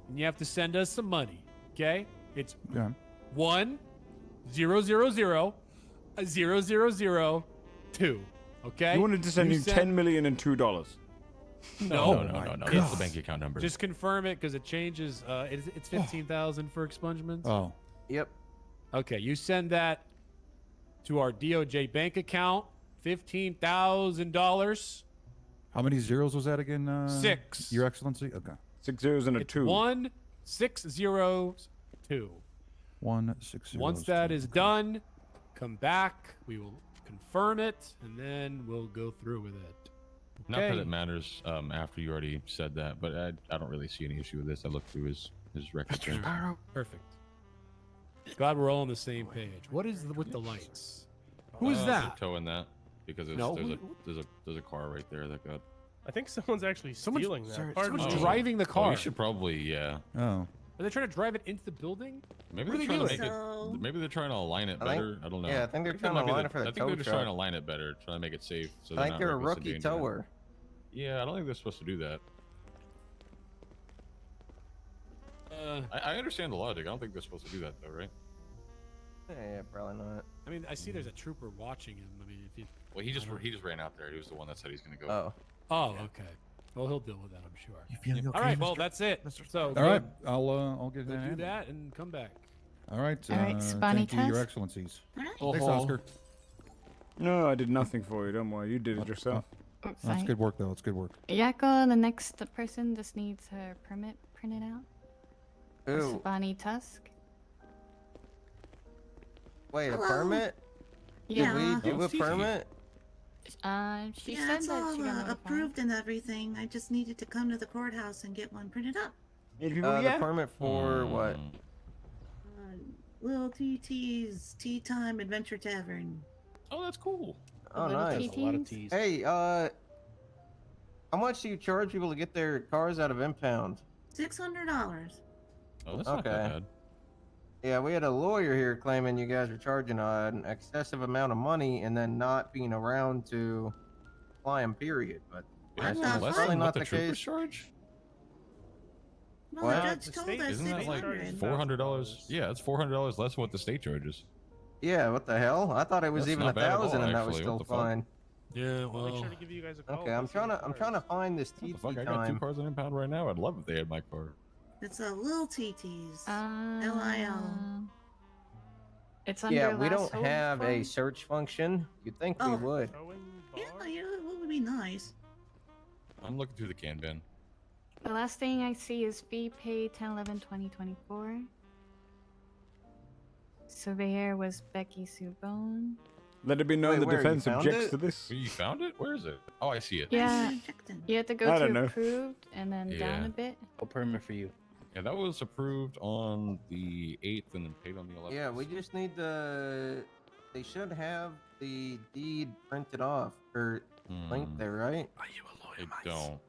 and you have to send us some money. Okay? It's Yeah. 1, 0000002. Okay. You wanted to send you send- $10 million and $2. No, no. That's the bank account number. Just confirm it because it changes. It's 15,000 for expungements. Oh. Yep. Okay, you send that to our DOJ bank account. $15,000. How many zeros was that again? 6. Your Excellency. Okay. 6 zeros and a It's 2. 1602. 160. Once that is done, come back. We will confirm it, and then we'll go through with it. Not that it matters after you already said that, but I don't really see any issue with this. I looked through his record. Perfect. Glad we're all on the same page. What is with the lights? Who is They're that? towing that because No, there's a car right there that got. I think someone's actually stealing that. Someone's driving the car. We should probably, yeah. Oh. Are they trying to drive it into the building? Maybe What they're are trying they to make doing? it. Maybe they're trying to align it I think- better. I don't know. yeah, I think they're trying to that might be align it for the I think they're tow just trying to truck. align it better, trying to make it safe. So I think not they're a reckless rookie endangerment. tower. Yeah, I don't think they're supposed to do that. I understand the logic. I don't think they're supposed to do that though, right? Yeah, probably not. I mean, I see there's a trooper watching him. I mean, if you. Well, he just ran out there. He was the one that said he's going to go. Oh. Oh, okay. Well, he'll deal with that, I'm sure. You feeling okay, All right, well, Mr. that's it. So, All right. I'll get go that. do handled. that and come back. All right. All right, Spawny thank you, Your Tusk. Excellencies. Oh, Thanks, ho. Oscar. No, I did nothing for you. Don't worry. You did it yourself. That's fine. good work, though. It's good work. Yako, the next person just needs her permit printed out. Ooh. Spawny Tusk. Wait, a Hello? permit? Yeah. Did we do a permit? She Yeah, said it's that all she got notified. approved and everything. I just needed to come to the courthouse and get one printed up. The permit for what? Little TT's Tea Time Adventure Tavern. Oh, that's cool. Oh, Little nice. There's a lot of T's. Hey, how much do you charge people to get their cars out of impound? $600. Oh, that's not that bad. Yeah, we had a lawyer here claiming you guys were charging an excessive amount of money and then not being around to fly them, period. But that's Less probably than not what the the troopers case. charge? Well, What? the judge told us Isn't that like $600. $400? Yeah, it's $400 less than what the state charges. Yeah, what the hell? I thought it was That's even not bad at all, 1,000 and that was actually. still What the fuck? fine. Yeah, I'll make sure to give you guys a call. Okay, I'm trying to find this What the TT fuck? I got 2 time. cars on impound right now. I'd love if they had my car. It's a Lil TT's. LIL. It's under Yeah, we last don't hold have a phone. search function. You'd think we Oh. would. Yeah, it would be nice. I'm looking through the can bin. The last thing I see is fee paid 10/11/2024. Surveyor was Becky Subone. Let it be known Wait, the where, you defense found objects it? to this. You found it? Where is it? Oh, I see it. Yeah, you have to go I don't to know. approved and then down Yeah. a bit. A permit for you. Yeah, that was approved on the 8th and then paid on the 11th. Yeah, we just need the. They should have the deed printed off or linked there, right? Are you a lawyer, I don't.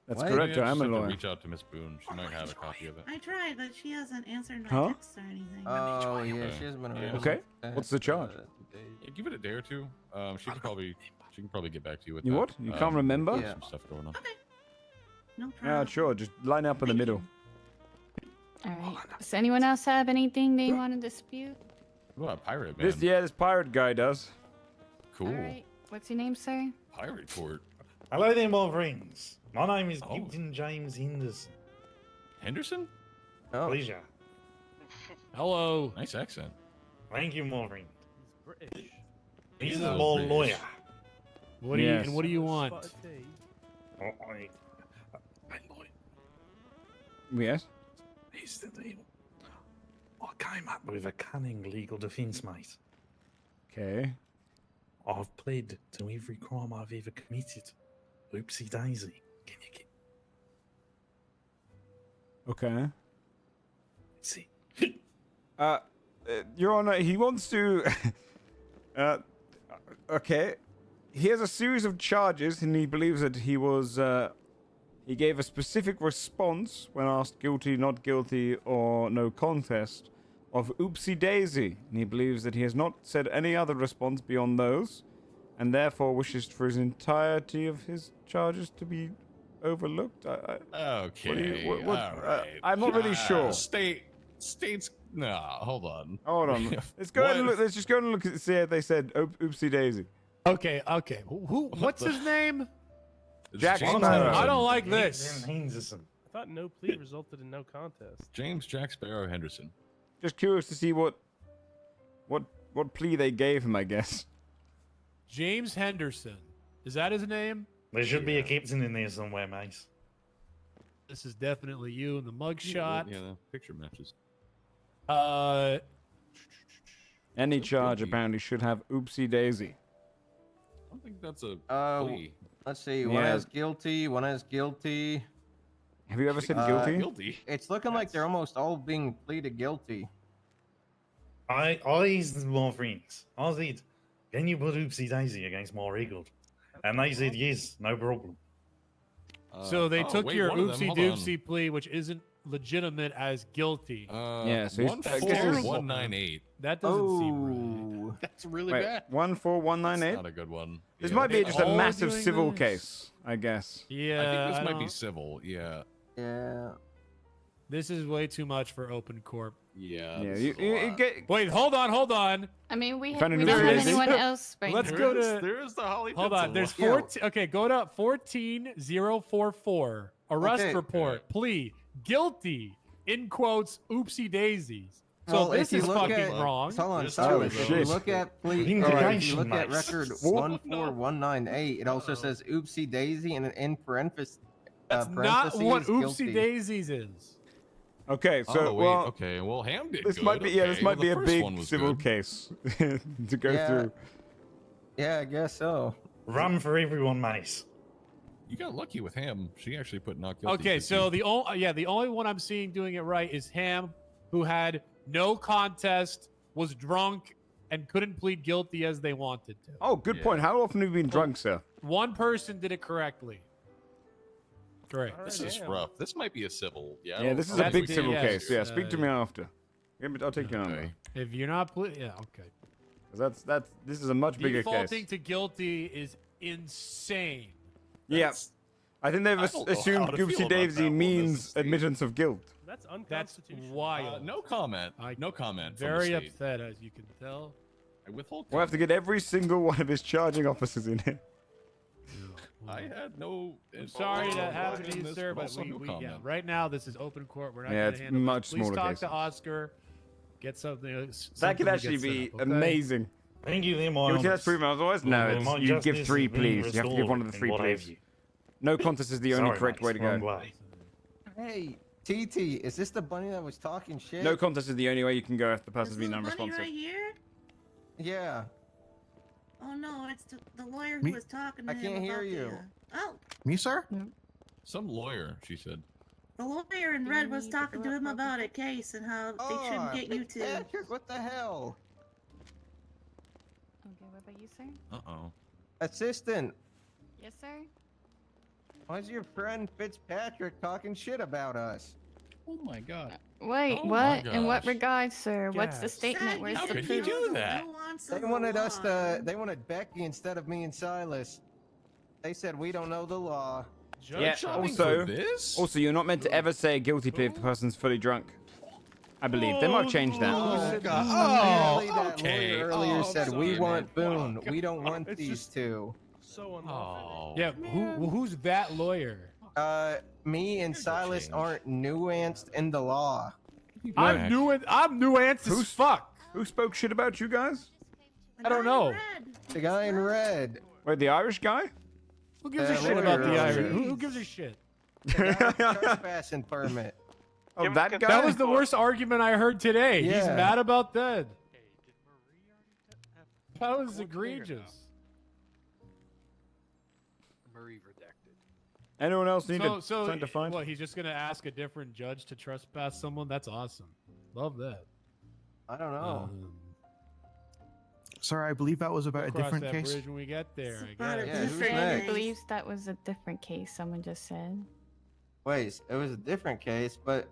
That's What? correct. Maybe I I am just a have to lawyer. reach out to Miss Boone. She might have a copy of it. I tried, but she hasn't answered my Huh? texts or anything. Oh yeah, she hasn't been around. Okay. What's the charge? Yeah, give it a day or two. She can probably get back to you with You that. what? You can't remember? there's some stuff going on. No Yeah, problem. sure. Just line up in the middle. All right. Does anyone else have anything they want to dispute? What about Pirate Man? This pirate guy does. Cool. All right. What's your name, sir? Pirate Court. Hello there, my friends. My name is Oh. Captain James Henderson. Henderson? Oh. Pleasure. Hello. Nice accent. Thank you, my friend. British. He's Yeah, a law British. lawyer. What do you Yes. and what do you want? Oh, I Yes. Here's the deal. I came up with a cunning legal defense, mate. Okay. I've pled to every crime I've ever committed. Oopsie daisy. Can you get Okay. see? Your Honor, he wants to. Okay. He has a series of charges, and he believes that he was. He gave a specific response when asked guilty, not guilty, or no contest of oopsie daisy, and he believes that he has not said any other response beyond those, and therefore wishes for his entirety of his charges to be overlooked. Okay. what- all right. I'm not really sure. State's No, hold on. Hold on. Let's go ahead and look. Let's just go and look at see if they said oopsie daisy. Okay. What's his name? Jack James Sparrow. I don't like this. I thought no plea resulted in no contest. James Jack Sparrow Henderson. Just curious to see what plea they gave him, I guess. James Henderson. Is that his name? There should be a captain in there somewhere, mate. This is definitely you in the mugshot. Yeah, the picture matches. Any charge apparently should have oopsie daisy. I don't think that's a plea. Let's see. One has guilty. One has guilty. Have you ever said guilty? It's looking like they're almost all being pleaded guilty. I asked my friends. I said, "Can you put oopsie daisy against my record?" And they said, "Yes, no problem." So they took wait, your one of them- oopsie hold on. doopsie plea, which isn't legitimate, as guilty. Yeah, so he's- 14198. That doesn't seem right. That's really Wait, bad. 14198. Not a good one. This Yeah. might be just a all massive doing civil this? case, I guess. Yeah, I think this might be don't- civil. Yeah. Yeah. This is way too much for open corp. Yeah. Yeah, this you, is a you lot. get. Wait, hold on. I mean, we Found a don't new have daisy? anyone else right Let's now. go to. There is the Holly. Hold on. There's 14. Okay, go to 14044. Arrest Okay. report. Plea. Guilty. In quotes. Oopsie daisies. So Well, this if you is look fucking at- wrong. Hold on, Just so do if it, you shit. look at if you look at record 14198, it also says oopsie daisy and in parentheses. That's not what guilty. oopsie daisies is. Okay, so oh, wait, well, okay. Well, Ham did this good. might be this Okay, might well, be the a first big one was civil good. case to go Yeah. through. Yeah, I guess so. Run for everyone, mate. You got lucky with Ham. She actually put not guilty. Okay, so the only one I'm seeing doing it right is Ham, who had no contest, was drunk, and couldn't plead guilty as they wanted to. Oh, good Yeah. point. How often have you been drunk, sir? One person did it correctly. Great. This is rough. This might be a civil. Yeah. I Yeah, don't- this I is don't a think big we civil can case. do Yeah, it. speak to me after. I'll take your number. Okay. If you're not yeah, okay. 'Cause this is a much bigger Defaulting case. to guilty is insane. Yeah, I think they've I don't know how assumed to feel Goopsie about Daisy that one. This means is- admittance of guilt. That's That's unconstitutional. wild. No comment. No comment. from the Very state. upset, as you can tell. I withhold. We'll have to get every single one of his charging officers in here. I had no. I'm sorry that happened to in you, this, sir, but also no comment. right now this is open court. We're not Yeah, going it's to handle much this. Please smaller talk cases. to Oscar. Get something. That something could to actually get set be up, okay? amazing. Thank you, them You let's prove otherwise? No, Well, it's, my you give justice 3 is being pleas. You have to give one of the restored 3 and what have pleas. you. No contest is the only Sorry, correct mate, way to wrong go. way. Hey, TT, is this the bunny that was talking shit? No contest is the only way you can go if the This person's been little bunny unresponsive. right here? Yeah. Oh no, it's the lawyer who Me? was talking to I him can't hear about you. Oh, Me, sir? Some lawyer, she said. the lawyer in red was talking to him about a case and how they shouldn't get you to. Patrick, what the hell? Okay, what about you, sir? Uh-oh. Assistant, Yes, sir. why's your friend Fitzpatrick talking shit about us? Oh my god. Wait, Oh my what? In what gosh. regard, sir? What's the Yes. statement? Where's How the could proof? you do that? They wanted us to. They wanted Becky instead of me and Silas. They said we don't know the law. Yeah, Shopping also, for this? also, you're not meant to ever say a guilty plea if the person's fully drunk. I believe. They might have changed that. Apparently that okay. lawyer earlier Oh, said we sorry, want man. Boone. We don't want It's these just- two. So unlawful. Oh. Yeah, who's that lawyer? Me and Silas change. aren't nuanced in the law. I'm nuanced as fuck. Who spoke shit about you guys? I don't know. The guy in red. Wait, the Irish guy? Who gives a The shit about the lawyer. Irish? Who gives a shit? The guy with the trespassing permit. Oh, that guy? That was the worst argument I heard today. He's Yeah. mad about that. That was egregious. Marie redacted. Anyone else need So, to something to find? what? He's just gonna ask a different judge to trespass someone. That's awesome. Love that. I don't know. Sir, I believe that was about a Cross different that case. bridge when we get there. I about a guess. Yeah, who's different next? case. Believes that was a different case. Someone just said. Wait, it was a different case, but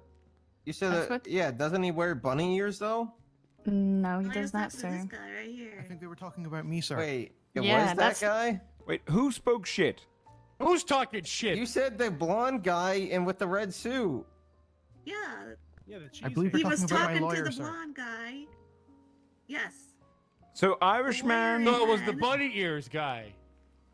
you said That's that. what- Yeah, doesn't he wear bunny ears though? No, he I does was not, talking to this sir. guy right here. I think they were talking about me, sir. Wait, it Yeah, was that that's- guy? Wait, who spoke shit? Who's talking shit? You said the blonde guy and with the red suit. Yeah, Yeah, the I believe you're He was talking about my talking lawyer, to the sir. blonde guy. Yes. So Irishman. No, it was the bunny ears guy.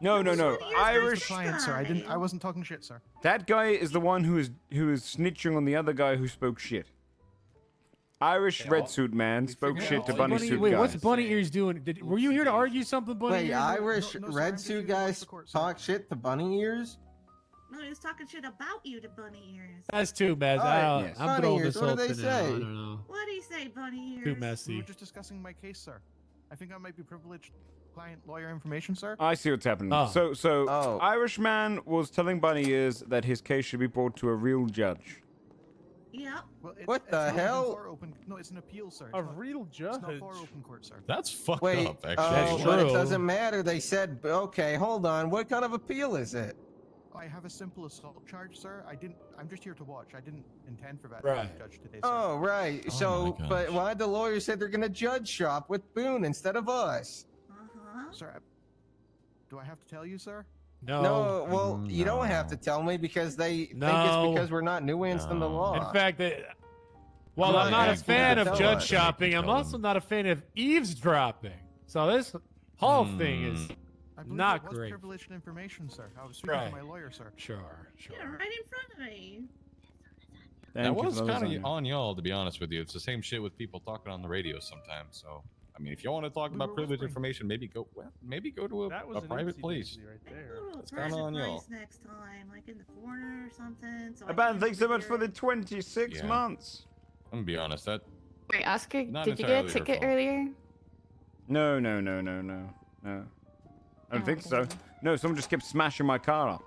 No. Here's Irish. the client, sir. I wasn't talking shit, sir. That guy is the one who is snitching on the other guy who spoke shit. Irish red suit man spoke shit to bunny suit Wait, guy. what's bunny ears doing? Were you here to argue something, bunny Wait, ears? Irish red suit guys talk shit to bunny ears? No, he was talking shit about you to bunny ears. That's too messy. Alright, I'm bunny throwing ears, this what whole did they thing out. I say? don't know. What did he say, bunny ears? Too We messy. were just discussing my case, sir. I think I might be privileged client lawyer information, sir. I see what's happening. Oh. So Irishman was telling bunny ears that his case should be brought to a real judge. Yep. Well, What the hell? No, it's an appeal, sir. A real judge. It's not for open court, sir. That's fucked Wait, up, actually. but it doesn't matter. They said, okay, hold on. What kind of appeal is it? I have a simple assault charge, sir. I'm just here to watch. I didn't intend for that Right. to judge today, sir. Oh, right. Oh So, my but gosh. why the lawyer said they're gonna judge shop with Boone instead of us? Uh-huh. Sir, do I have to tell you, sir? No, well, you don't have to tell me because they think it's because we're not nuanced in the law. In fact, while Come I'm on, not a ask me fan to of tell judge us. shopping, I'm also not a fan of eavesdropping. So this whole thing is I believe not it was great. privileged information, sir. I was speaking Right. to my lawyer, sir. Sure. Yeah, right in front of me. That Thank you was for those kind on of on y'all, to be honest with you. It's the same shit with people talking on the radio sometimes. So, I mean, if you want to talk about privileged information, maybe go to That was a an private oopsie place. daisy right there. It's kinda private on y'all. place next time, like in the corner or something. So I Aban, can't thanks so much hear for the it. 26 Yeah. months. I'm gonna be honest. That Wait, Oscar, Not did you get entirely a your ticket fault. earlier? No. I don't think so. No, someone just kept smashing my car up.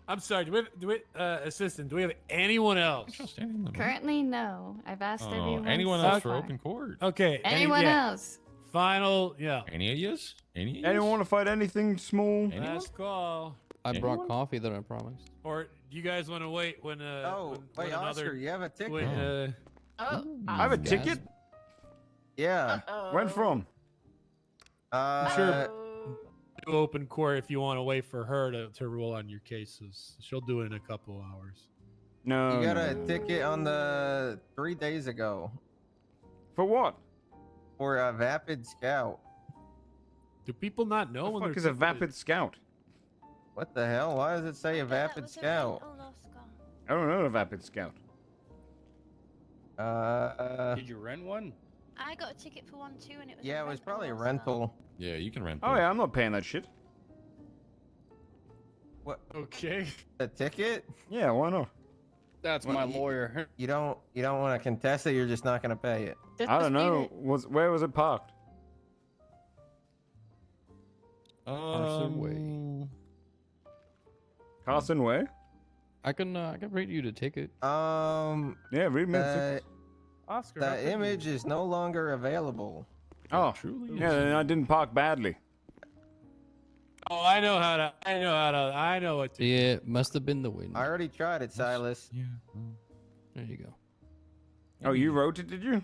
I'm sorry. Do we assistant? Do we have anyone else? Currently, no. I've asked Oh, everyone. anyone so else for far. open court? Okay. Anyone else? Final. Yeah. Any of yous? Any? Anyone want to fight anything small? Last call. I brought Anyone? coffee that I promised. Or do you guys want to wait when wait, Oscar, you have a ticket? when, Oh, I have a ticket. Yeah. When from? sure. Do open court if you want to wait for her to rule on your cases. She'll do it in a couple hours. No. You got no, a no. ticket on the 3 days ago For what? for a Vapid Scout. Do people not know What when the fuck they're is a ticketed? Vapid Scout? What the hell? Why does it say a Vapid Scout? I don't know a Vapid Scout. Did you rent one? I got a ticket for one too, and it was. Yeah, it was probably a rental. Yeah, you can rent. Oh yeah, I'm not paying that shit. What? Okay. A ticket? Yeah, why not? That's Well, my you- lawyer. You don't want to contest it. You're just not gonna pay it. I don't know. Where was it parked? Carson Way. Carson Way? I can read you the ticket. Yeah, read me the ticket. Oscar, how The could you? image is no longer available. Oh, truly? yeah, then I didn't park badly. Oh, I know what to do. Yeah, it must have been the wind. I already tried it, Silas. Yeah. There you go. Oh, you wrote it, did you?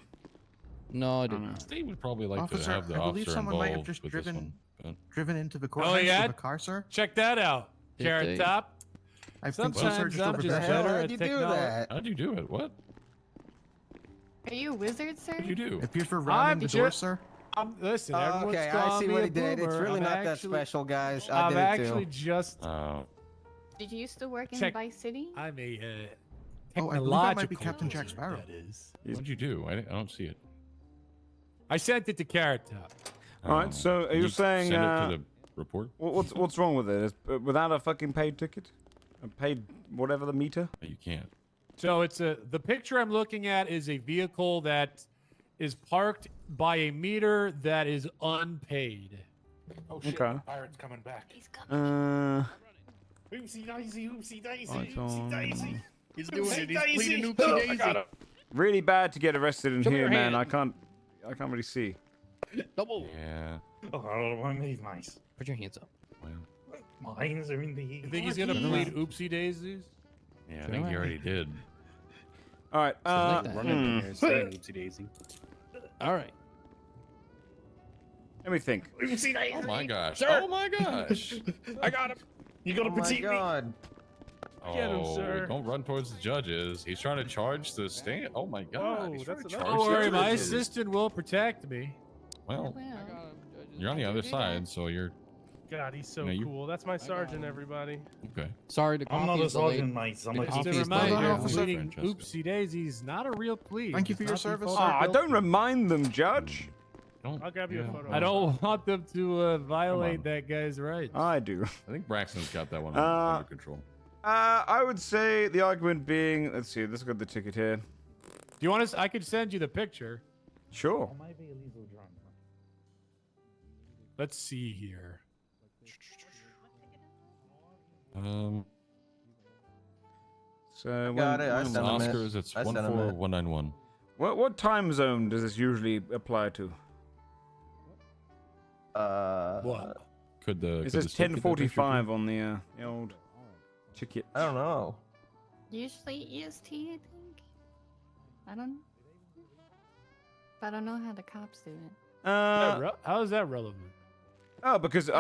No, I didn't. Steve would probably like Officer, to have the I believe officer someone might have involved just with this driven one. but- driven into the Oh courthouse yeah. with a car, sir. Check that out. Did Carrot they? Top. I think so, sir. Sometimes Just I'm over just there. better How'd at you do technology. that? How'd you do it? What? Are you a wizard, sir? What'd you do? Appears for I'm rounding the door, just- sir. Listen, everyone's Okay, I calling see me what a he did. It's boomer. really I'm not that actually- special, guys. I I'm did it actually too. just. Did you used to work in Check- Vice City? I'm a Oh, I believe technological. that might be Captain Jack wizard, Sparrow. that is. What'd you do? I don't see it. I sent it to Carrot Top. All right, so are you saying send it to the report? what's wrong with it? Without a fucking paid ticket, a paid whatever the meter? You can't. So it's the picture I'm looking at is a vehicle that is parked by a meter that is unpaid. Oh shit! Okay. Pirate's coming back. He's Oopsie daisy, oopsie daisy, Right oopsie on. daisy. He's doing Oopsie it. He's daisy. pleading Oh, oopsie I daisy. got him. Really bad to get arrested in Show me here, your man. hand. I can't really see. Double. Yeah. Oh, my name's nice. Put your hands up. Well, Mines are in the. You think he's gonna plead oopsie daisies? yeah, I think he already did. All right. Run in there saying oopsie daisy. All right. Let me think. Oopsie daisy. Oh my gosh. Sir. Oh my gosh. I got him. You gotta Oh my petite me. god. Get him, sir. Don't run towards the judges. He's trying to charge the stand. Oh my god. Oh, He's trying that's to another- charge Don't worry, the my judges. assistant will protect me. Well, I you're on the other side, so you're. God, he's so Yeah, you- cool. That's my sergeant, everybody. Okay. Sorry to I'm not a coffee's delayed. sergeant, mate. I'm a Just to coffee remind Brother you, officer. bleeding oopsie daisies, not a real plea. Thank you for It's your not service, default sir. Ah, guilty. don't remind them, Judge. I'll grab you a photo. I don't want them to violate that guy's rights. I do. I think Braxton's got that one Uh, under control. I would say the argument being, let's see, let's got the ticket here. Do you want us? I could send you the picture. Sure. Let's see here. So Got it. I when- sent him it. Oscars, it's I sent him it. 14191. What time zone does this usually apply to? What? Could the It could says the stick get that picture 10:45 on the old ticket. I don't know. Usually EST, I think. I don't know. But I don't know how the cops do it. How is that relevant? Oh, because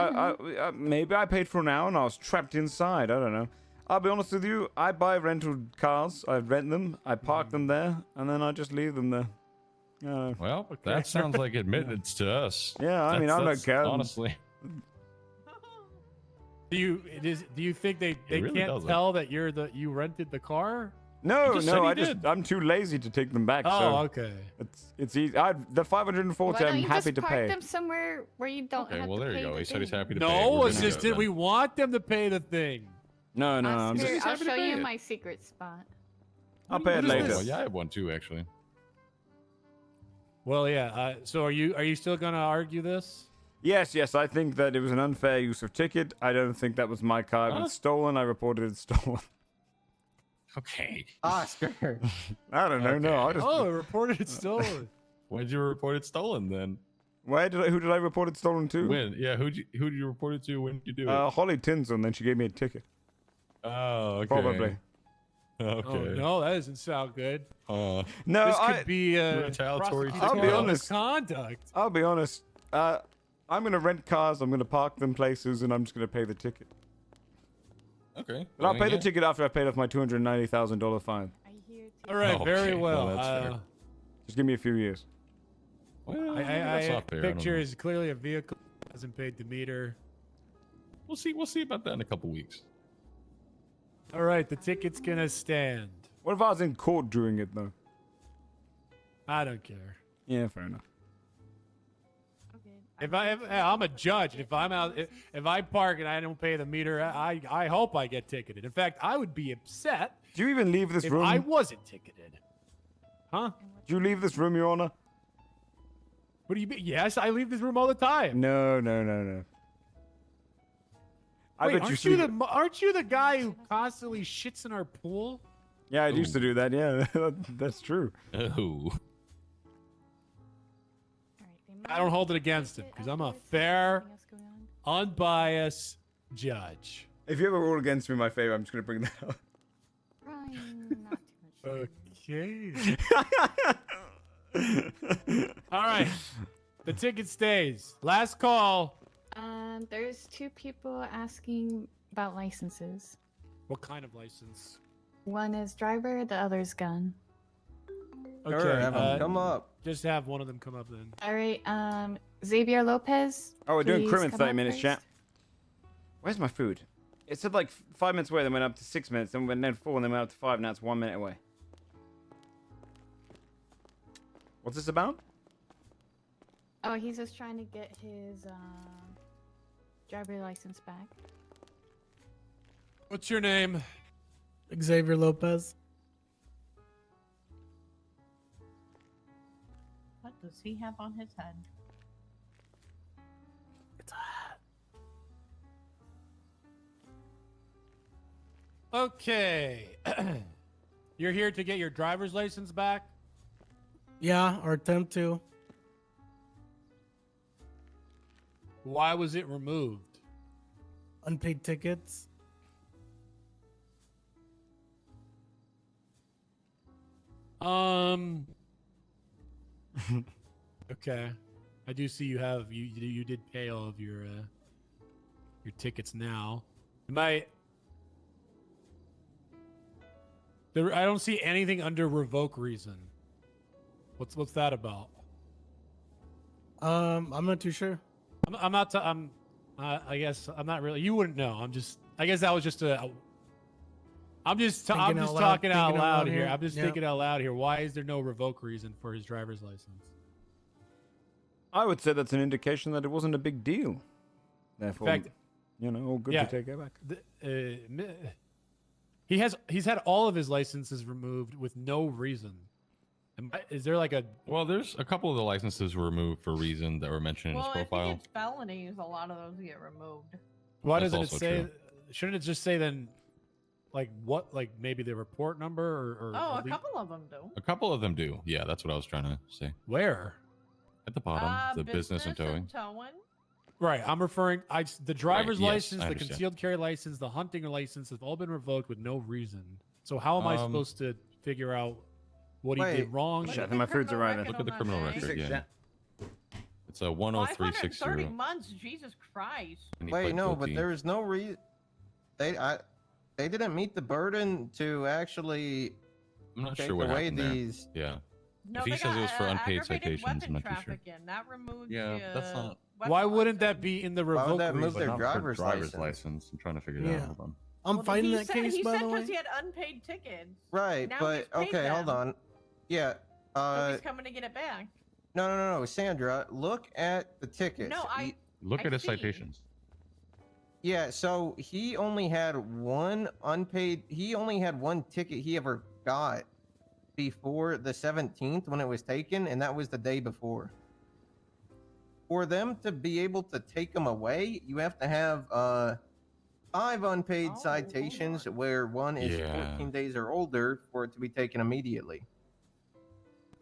maybe I paid for an hour and I was trapped inside. I don't know. I'll be honest with you. I buy rental cars. I rent them. I park them there, and then I just leave them there. Well, that sounds like admittance to us. Yeah, I mean, I'm not counting. Honestly. Do you think they really can't doesn't. tell that you rented the car? No, You just said no, he did. I'm too lazy to take them back. Oh, so okay. It's easy. The 540 Why don't I'm you happy just to park pay. them somewhere where you don't Okay, have well to there you pay go. the He said he's thing? happy to pay. No, We're gonna go assistant. then. We want them to pay the thing. No, I'm Oscar, just. I'll happy to show pay you it. my secret spot. I'll pay it What is later. this? Well, yeah, I have one too, actually. Well, yeah. So are you still gonna argue this? Yes, I think that it was an unfair use of ticket. I don't think that was my car. It was stolen. I reported it stolen. Okay. Oscar. I don't know. No, I just. Oh, reported it stolen. When did you report it stolen then? Who did I report it stolen to? When? Yeah, who did you report it to? When did you do it? Holly Tinson. Then she gave me a ticket. Oh, okay. Probably. Okay. Oh no, that doesn't sound good. No, This could be retaliatory I'll be honest. Conduct. I'll be honest. I'm gonna rent cars. I'm gonna park them places, and I'm just gonna pay the ticket. Okay. But I'll pay the yeah. ticket after I paid off my $290,000 fine. All right, very Okay, well. well, that's fair. Just give me a few years. Well, I that's not fair. I don't picture know. is clearly a vehicle hasn't paid the meter. We'll see about that in a couple weeks. All right, the ticket's gonna stand. What if I was in court during it though? I don't care. Yeah, fair enough. If I'm a judge, if I'm out, if I park and I don't pay the meter, I hope I get ticketed. In fact, I would be upset. Do you even leave this if room? I wasn't ticketed? Huh? Do you leave this room, Your Honor? What do you mean? Yes, I leave this room all the time. No. Wait, bet aren't you the guy who constantly shits in our pool? Yeah, I used to do that. Yeah, that's true. Oh. I don't hold it against him because I'm a fair, unbiased judge. If you ever rule against me in my favor, I'm just gonna bring that up. Okay. All right. The ticket stays. Last call. There's two people asking about licenses. What kind of license? One is driver, the other's gun. Okay. Sure, have 'em come up. Just have one of them come up then. All right, Xavier Lopez. Oh, we're doing please crime in come 30 up minutes, first. chat. Where's my food? It said like 5 minutes away, then went up to 6 minutes, then went down to 4, and then went up to 5. Now it's 1 minute away. What's this about? Oh, he's just trying to get his driver license back. What's your name? Xavier Lopez. What does he have on his head? Okay. You're here to get your driver's license back? Yeah, or attempt to. Why was it removed? Unpaid tickets. Okay. I do see you have you did pay all of your tickets now. I don't see anything under revoke reason. What's that about? I'm not too sure. I'm not. I guess I'm not really. You wouldn't know. I guess that was just a. I'm just talking out loud here. I'm just thinking out loud here. Why is there no revoke reason for his driver's license? I would say that's an indication that it wasn't a big deal. Therefore, In fact, all good to take it back. He's had all of his licenses removed with no reason. Is there like a? Well, there's a couple of the licenses were removed for a reason that were mentioned in his profile. If it's felonies, a lot of those get removed. Why That's doesn't it also say? true. Shouldn't it just say then, like what, like maybe the report number or? Oh, a couple of them do. A couple of them do. Yeah, that's what I was trying to say. Where? At the bottom, the business and towing. Right, I'm referring. The driver's Right, yes, license, I the understand. concealed carry license, the hunting license have all been revoked with no reason. So how am I supposed to figure out what he did wrong? Shit, I think my food's arriving. Look at the criminal record. Yeah. It's a 530 10360. months, Jesus Christ. And he Wait, pled no, guilty. but there is no reason. They didn't meet the burden to actually I'm not take sure what away happened there. these. Yeah. No, if he they says got, it was for unpaid aggravated citations, I'm weapon not too sure. trafficking. That removes Yeah, that's not. Why wouldn't that be in the Why would revoke that move reason? their Not for driver's driver's license? license. I'm trying to figure it Yeah. out. Hold on. I'm fighting he that said, case, he by said the way. because he had unpaid tickets. Right, Now but he's paid okay, hold them. on. Yeah. So he's coming to get it back. No, Sandra, look at the tickets. No, Look I at his see. citations. Yeah, so he only had one unpaid. He only had one ticket he ever got before the 17th when it was taken, and that was the day before. For them to be able to take them away, you have to have 5 unpaid citations, where one is Yeah. 14 days or older for it to be taken immediately.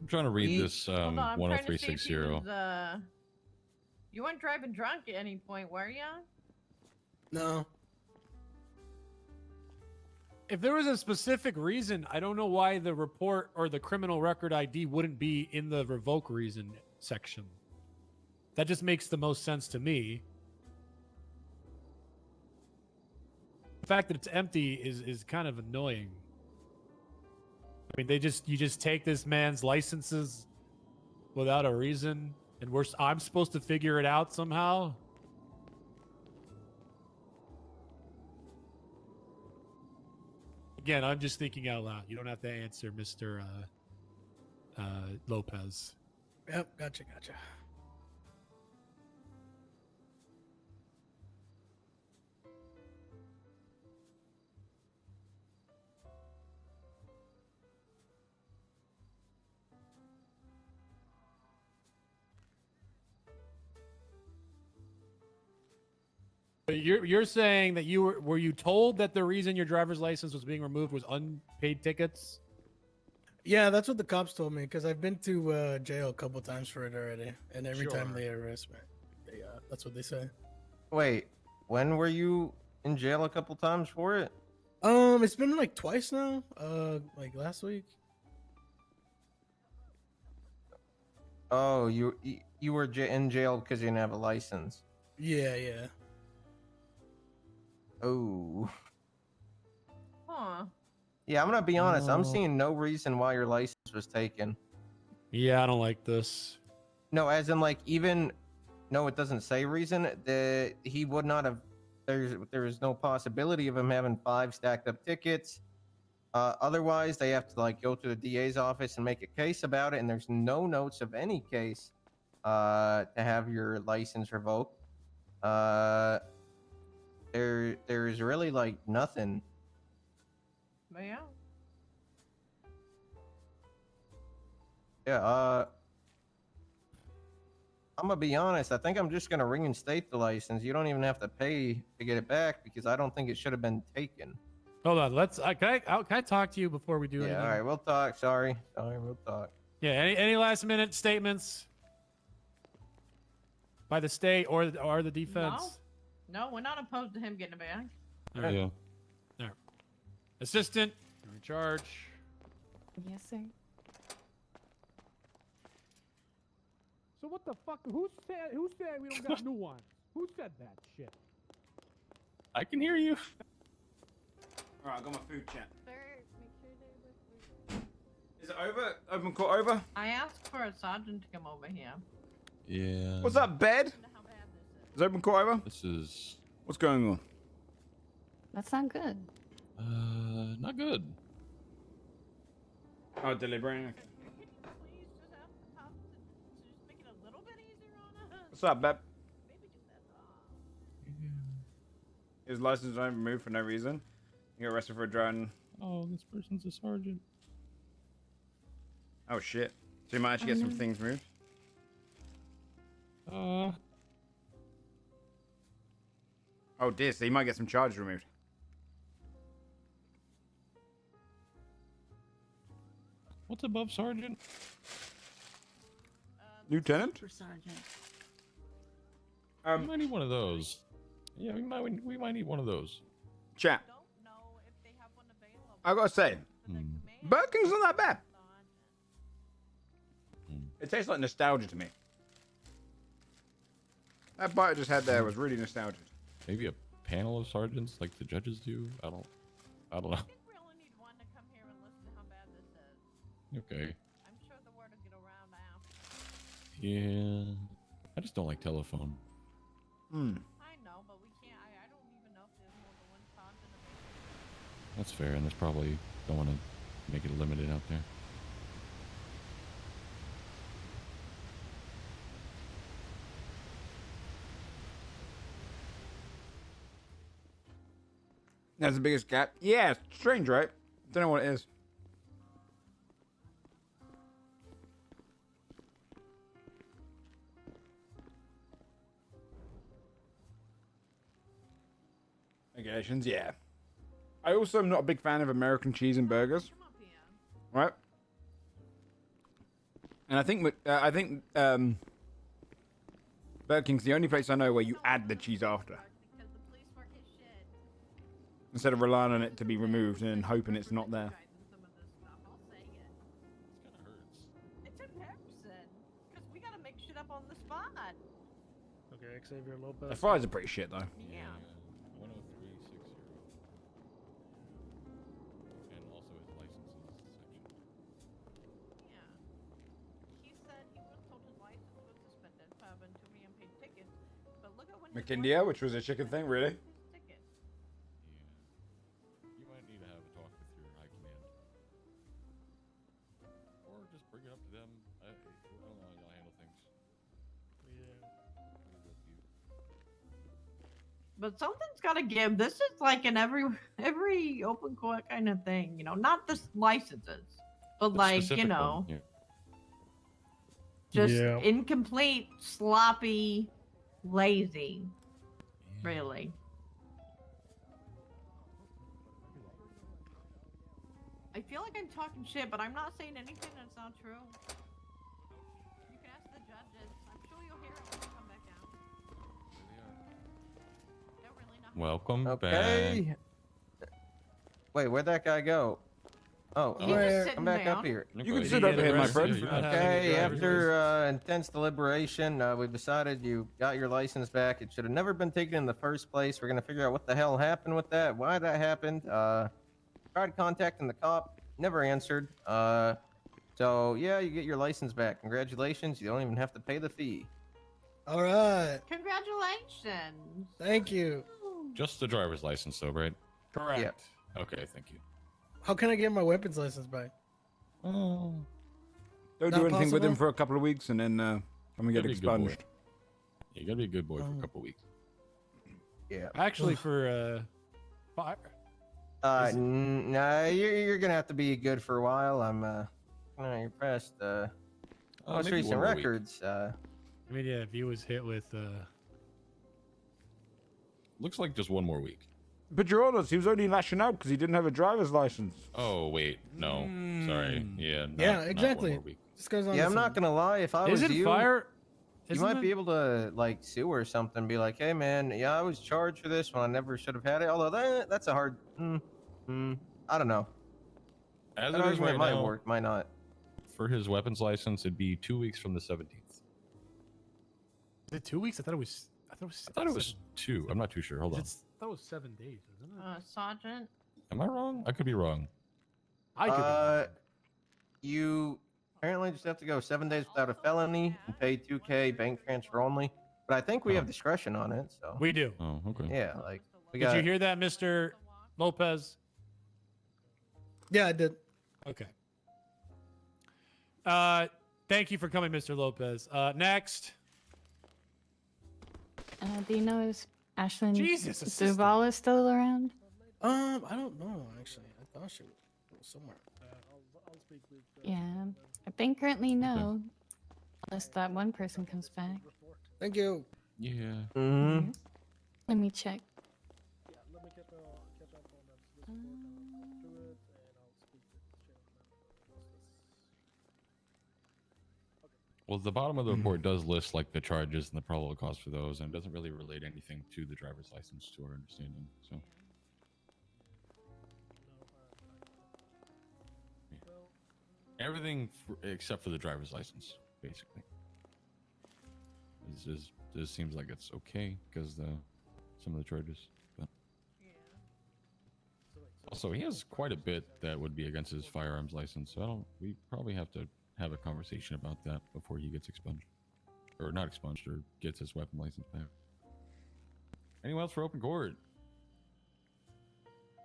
I'm trying to read this Hold on, I'm trying to see if he 10360. was, you weren't driving drunk at any point, were you? No. If there was a specific reason, I don't know why the report or the criminal record ID wouldn't be in the revoke reason section. That just makes the most sense to me. The fact that it's empty is kind of annoying. I mean, you just take this man's licenses without a reason, and I'm supposed to figure it out somehow. Again, I'm just thinking out loud. You don't have to answer, Mr. Lopez. Yep, gotcha. But you're saying that were you told that the reason your driver's license was being removed was unpaid tickets? Yeah, that's what the cops told me because I've been to jail a couple times for it already, and every time Sure. they arrest me, that's what they say. Wait, when were you in jail a couple times for it? It's been like twice now. Like last week. Oh, you were in jail because you didn't have a license. Yeah. Oh. Huh. Yeah, I'm gonna be honest. I'm Oh. seeing no reason why your license was taken. Yeah, I don't like this. No, as in like even. No, it doesn't say reason. That he would not have. There is no possibility of him having 5 stacked up tickets. Otherwise, they have to like go to the DA's office and make a case about it, and there's no notes of any case to have your license revoked. There's really like nothing. But yeah. Yeah, I'm gonna be honest. I think I'm just gonna reinstate the license. You don't even have to pay to get it back because I don't think it should have been taken. Hold on, can I talk to you before we do Yeah, anything? all right, we'll talk. Sorry, we'll talk. Yeah, any last minute statements by the state or the defense? No, we're not opposed to him getting it back. All right. Yeah. There. Assistant, you're in charge. Yes, sir. So what the fuck? Who said we don't got new ones? Who said that shit? I can hear you. Alright, I got my food, chat. Sir, make sure Is it over? Open court over? I asked for a sergeant to come over here. Yeah. What's up, bed? Is open court over? This is What's going on? That's not good. not good. Oh, deliberating. What's up, Beb? His license was removed for no reason. He got arrested for driving. Oh, this person's a sergeant. Oh shit! So you might actually get some things moved. Oh dear, so you might get some charges removed. What's above sergeant? Lieutenant? Super sergeant. We might need one of those. Yeah, we might need one of those. Chat. I gotta say, Burger King's not that bad. It tastes like nostalgia to me. That bite I just had there was really nostalgic. Maybe a panel of sergeants like the judges do. I don't know. Okay. I'm sure the word will get around now. Yeah. I just don't like telephone. I know, but we can't. I don't even know if there's more than one sergeant available. That's fair, and there's probably don't want to make it limited out there. That's the biggest gap. Yeah, it's strange, right? Don't know what it is. Regulations, yeah. I also am not a big fan of American cheese and burgers. Right? And I think Burger King's the only place I know where you add the cheese after. Instead of relying on it to be removed and hoping it's not there. It's embarrassing because we gotta make shit up on the spot. Okay, Xavier Lopez. The fries are pretty shit though. Yeah. 10360. And also his licenses section. Yeah. He said he was told his license was suspended for having too many unpaid tickets. But look at when McIndia, which was a chicken thing, really? You might need to have a talk with your high command. Or just bring it up to them. I don't know how y'all handle things. But something's gotta give. This is like in every open court kind of thing, you know. Not the licenses, but like specific you know, one, just Yeah. incomplete, sloppy, lazy. Really. I feel like I'm talking shit, but I'm not saying anything that's not true. You can ask the judges. I'm sure you'll hear it when you come back out. They're really not. Welcome Okay. Wait, where'd that guy go? Oh, He's just come back sitting up here. You can sit up here, my friend. Okay, after intense deliberation, we've decided you got your license back. It should have never been taken in the first place. We're gonna figure out what the hell happened with that, why that happened. Tried contacting the cop, never answered. So yeah, you get your license back. Congratulations. You don't even have to pay the fee. All right. Congratulations. Thank you. Just the driver's license, though, right? Correct. Yeah. Okay, thank you. How can I get my weapons license back? Oh. Don't Not do anything with him possible? for a couple of weeks and then come and get Gotta be a good boy. expunged. You gotta be a good boy for a couple weeks. Yeah. Actually, for fire. Nah, you're gonna have to be good for a while. I'm impressed. Most maybe recent one more week. records. I mean, yeah, if he was hit with Looks like just one more week. But you're honest, he was only lashing out because he didn't have a driver's license. Oh wait, no, sorry. Yeah. Not, Yeah, not one exactly. more week. This goes on. Yeah, I'm not gonna lie. If I was Isn't you, fire? you Isn't might it- be able to like sue or something. Be like, hey man, yeah, I was charged for this when I never should have had it. Although that's a hard. I don't know. As That it is argument right might now, work, might not. for his weapons license, it'd be 2 weeks from the 17th. Is it 2 weeks? I thought it was. I thought it was 2. I'm not too sure. Hold on. I thought it was 7 days, isn't it? Sergeant. Am I wrong? I could be wrong. I could. you apparently just have to go 7 days without a felony and pay 2K bank transfer only. But I think we have discretion on it. So We do. Oh, okay. yeah, like we Did got. you hear that, Mr. Lopez? Yeah, I did. Okay. Thank you for coming, Mr. Lopez. Next. Do you know if Ashlyn Jesus, assistant. Duval is still around? I don't know actually. I thought she was somewhere. Yeah, I think currently no, unless that one person comes back. Thank you. Yeah. Mm-hmm. Let me check. Well, the bottom of the report does list like the charges and the probable cause for those, and it doesn't really relate anything to the driver's license, to our understanding. So. Yeah. Everything except for the driver's license, basically. This seems like it's okay because some of the charges. But. Also, he has quite a bit that would be against his firearms license, so we probably have to have a conversation about that before he gets expunged. Or not expunged, or gets his weapon license back. Anyone else for open court?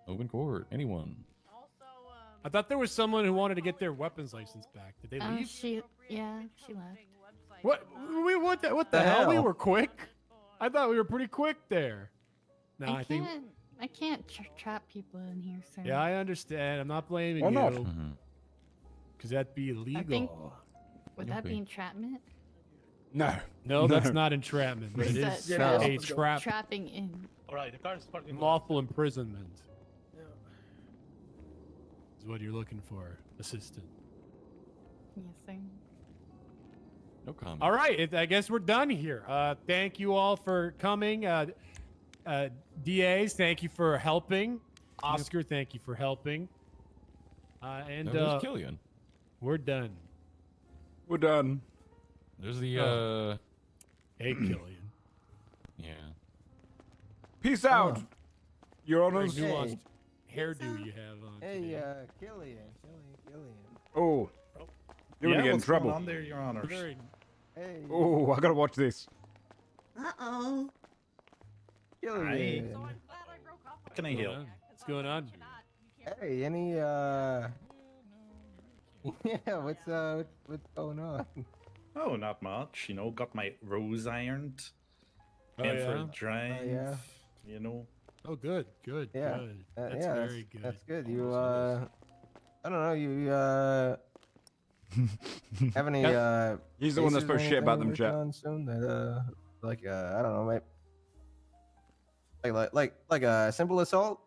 Open court. Anyone? I thought there was someone who wanted to get their weapons license back. Did they leave? She left. What? What the hell? We were quick. I thought we were pretty quick there. No, I think. I can't trap people in here, sir. Yeah, I understand. I'm not blaming Why you. not? Because that'd be illegal. I think, would that be entrapment? No, that's not entrapment. But it is a trap. Trapping in. All right, the car is parking. Lawful imprisonment. Is what you're looking for, assistant. Yes, sir. No comment. All right, I guess we're done here. Thank you all for coming. DAs, thank you for helping. Oscar, thank you for helping. And there's Killian. We're done. We're done. There's the Hey, Killian. Yeah. Peace out, Your Honors. Very nuanced hairdo you have on. Hey, today. Killian. Oh, you're gonna get in what's trouble. going on there, Your Honors? Hey. Oh, I gotta watch this. Uh-oh. Killian. Can I heal? What's going on? Hey, any yeah, what's going on? Oh, not much. You know, got my rose ironed. Oh, In for a yeah? drive. Yeah. You know. Oh, good. Yeah. Good. That's yeah, very good. That's good. You I don't know, you have any He's the one that's cases or supposed to shit about them, anything chat. working on soon that like I don't know, like a simple assault?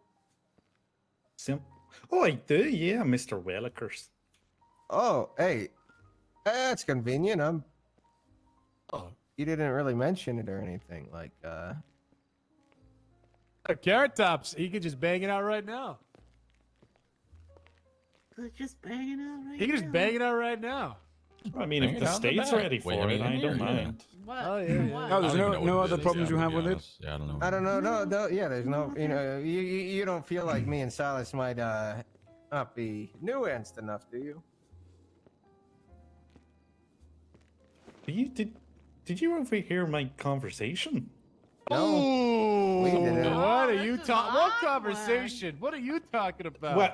Oh, I do, yeah, Mr. Wellikers. Oh, hey. That's convenient. Oh. You didn't really mention it or anything, like Carrot Tops, he could just bang it out right now. Could just bang it out right He could just now. bang it out right now. I mean, Bang if it the out the state's back. ready for Wait, it, I don't mind. What? Oh, yeah. No, there's I don't even know no what other it is, problems you to have be with it? honest. Yeah, I don't know. I don't know. No, yeah, there's no, you don't feel like me and Silas might not be nuanced enough, do you? Did you overhear my conversation? No, we didn't. What are you talking? What conversation? What are you talking about? What?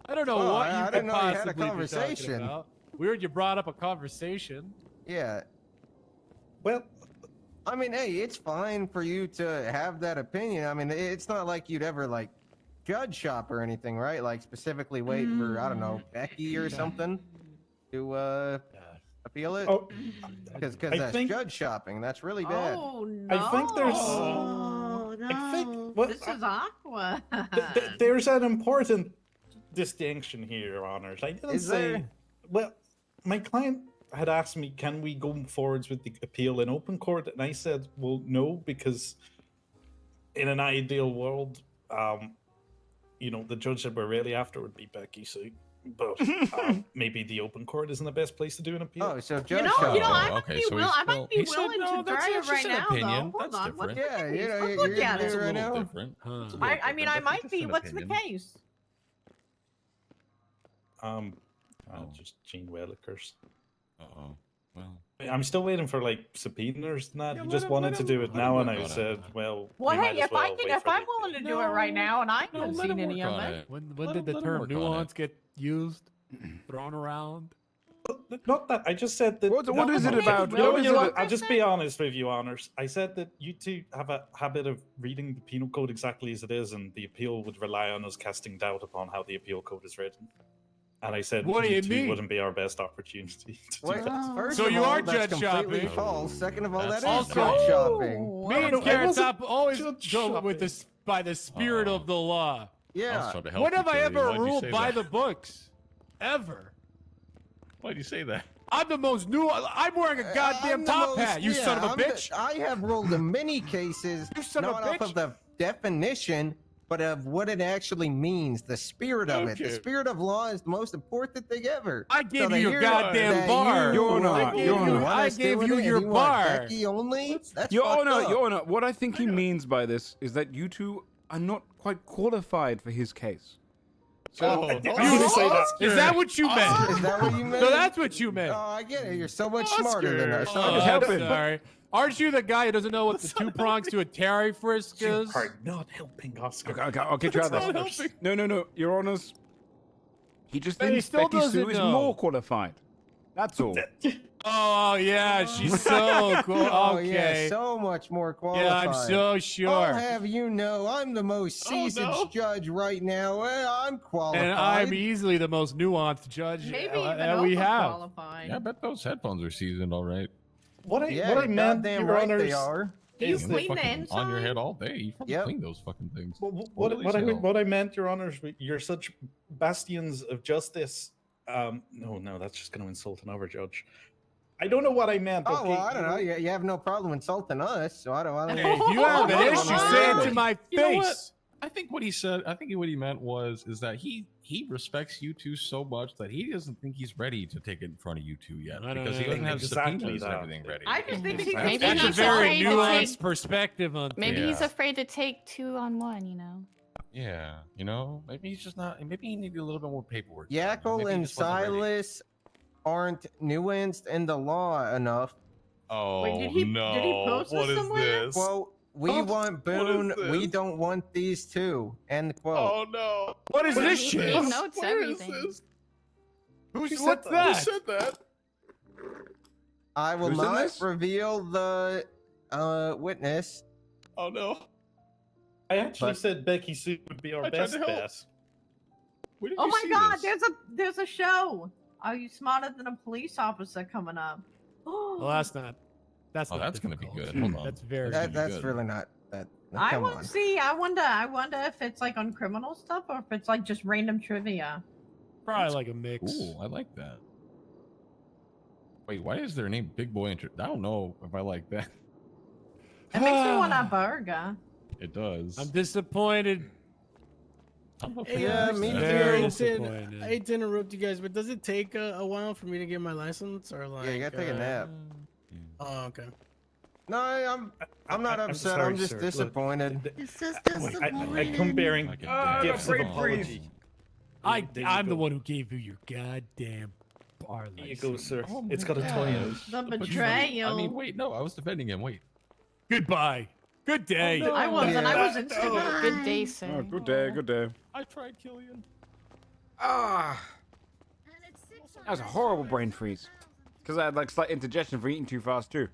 I don't know Oh, what I you didn't could know you had a possibly be talking conversation. about. Weird, you brought up a conversation. Yeah. Well, I mean, hey, it's fine for you to have that opinion. I mean, it's not like you'd ever like judge shop or anything, right? Like specifically wait for I don't know Becky or something to appeal it. Oh, because I that's think- judge shopping. That's really bad. Oh no! I think there's. Oh, no. I think what This is awkward. there's an important distinction here, Your Honors. I didn't Is say. there? Well, my client had asked me, "Can we go forwards with the appeal in open court?" And I said, "Well, no, because in an ideal world, you know, the judge that we're really after would be Becky. So, but maybe the open court isn't the best place to do an appeal." Oh, so You judge know, shopping. I might okay, be so will. he's I might still- be he said willing no, to that's try it just right an now, opinion. though. Hold That's on. What's different. the Yeah, case? you know, Let's you're look gonna at do it. it right now. Different. Huh. It's a little I mean, I different. might That's be. just an What's the opinion. case? Just Gene Willikers. Uh-oh. Well, I'm still waiting for like subpoenas and that. Yeah, he let just him- wanted let to him- do it let now, him and work I on said, it. well, Well, we might hey, as if well I can, wait if for I'm the willing to do it right now, and I haven't let seen him any work of on it. it. When Let did him- the let him term work on it. nuance get used, thrown around? Not that. I just said that. What is it about? You know What is what? it? I'll just be honest with you, Honors. I said that you two have a habit of reading the penal code exactly as it is, and the appeal would rely on us casting doubt upon how the appeal code is written. And I said What do you two mean? wouldn't be our best opportunity to Wait, do that. first So of you all, are that's judge completely shopping. false. Second of all, that That's is also- judge shopping. Me and I wasn't Carrot Top always judge go with shopping. this by the spirit of the law. I was Yeah. trying to help When you, have I Killian. ever Why'd you ruled say by that? the books? Ever? Why'd you say that? I'm the most new. I'm wearing a goddamn I'm the top most- hat. You son of a I'm bitch. I have ruled in many cases, You son of not a off bitch. of the definition, but of what it actually means, the spirit of it. Okay. The spirit of law is the most important thing ever. I gave So to you your hear goddamn that bar. Your Honor, I gave Your you, Honor. I gave you your want bar. Becky only? That's Your fucked Honor, up. Your Honor, what I think he means by this is that you two are not quite qualified for his case. Oh, You didn't say that. Is that what you meant? Is that what you meant? So that's what you meant. Oh, I get it. You're so much smarter than us. I'm Oh, just helping. sorry. Aren't you the guy who doesn't know what the two prongs to a Terry frisk You is? are not helping, Oscar. Okay, try That's not this. helping. No, Your Honors. He just But he thinks still Becky Sue doesn't is know. more qualified. That's all. Oh yeah, she's so cool. Okay. Oh, yeah, so much more qualified. Yeah, I'm so sure. I'll have you know, I'm the most seasoned judge right now. I'm qualified. And I'm easily the most nuanced judge Maybe even that we have. overqualified. Yeah, I bet those headphones are seasoned all right. What I Yeah, meant, goddamn Your right they Honors, are. Do you is that- clean the Fucking on your inside? head all day. You probably Yep. clean those fucking things. What I meant, Your Honors, you're such bastions of justice. No, that's just going to insult an overjudge. I don't know what I meant. Oh, okay? well, I don't know. You have no problem insulting us, so I don't Hey, if you have an issue, say it to my You know what? face. I think what he said, I think what he meant is that he respects you two so much that he doesn't think he's ready to take it in front of you two yet No, because he doesn't have exactly subpoenas and that. everything ready. I just think he's Maybe That's a he's very afraid to nuanced take- perspective on Maybe things. he's afraid to take 2-on-1, you know? Yeah, you know, maybe he's just not. Maybe he needed a little bit more paperwork. Yackle Maybe he and just wasn't ready. Silas aren't nuanced in the law enough. Oh Wait, did he no! post this What is somewhere? this? Quote, we Oh, want what is Boone, we this? don't want these two. End quote. Oh no! What is this He shit? notes everything. What's Who that? said that? I will Who's in not this? reveal the witness. Oh no! I actually But- said Becky Sue would be our I tried best to help. bet. Where did Oh you my see God! this? There's a show. Are you smarter than a police officer coming up? Well, that's not. That's Oh, not that's gonna be difficult. good. Hold on. That's very. That's That's good. really not that. I Come want on. to see. I wonder if it's like on criminal stuff or if it's like just random trivia. Probably like a mix. Ooh, I like that. Wait, why is their name Big Boy? I don't know if I like that. It makes me want a burger. It does. I'm disappointed. Hey, Yeah, me I too. hate to interrupt you guys, but does it take a while for me to get my license, or like? Yeah, you gotta take a nap. Oh, okay. No, I'm not I'm upset. sorry, I'm just sir. Look, disappointed. It's just Look, I come disappointing. bearing Like a gifts of brain freeze. apology. I'm the one who gave you your goddamn bar Here you license. go, sir. Oh my It's got a God. toy on it. The But you- betrayal. I mean, wait, no, I was defending him. Wait. Goodbye. Good day. Oh, no. I wasn't. I Yeah. was instigated. Good day, sir. Oh, good day, good day. I tried Killian. Ah, that was a horrible brain freeze. Because I had like slight indigestion for eating too fast too.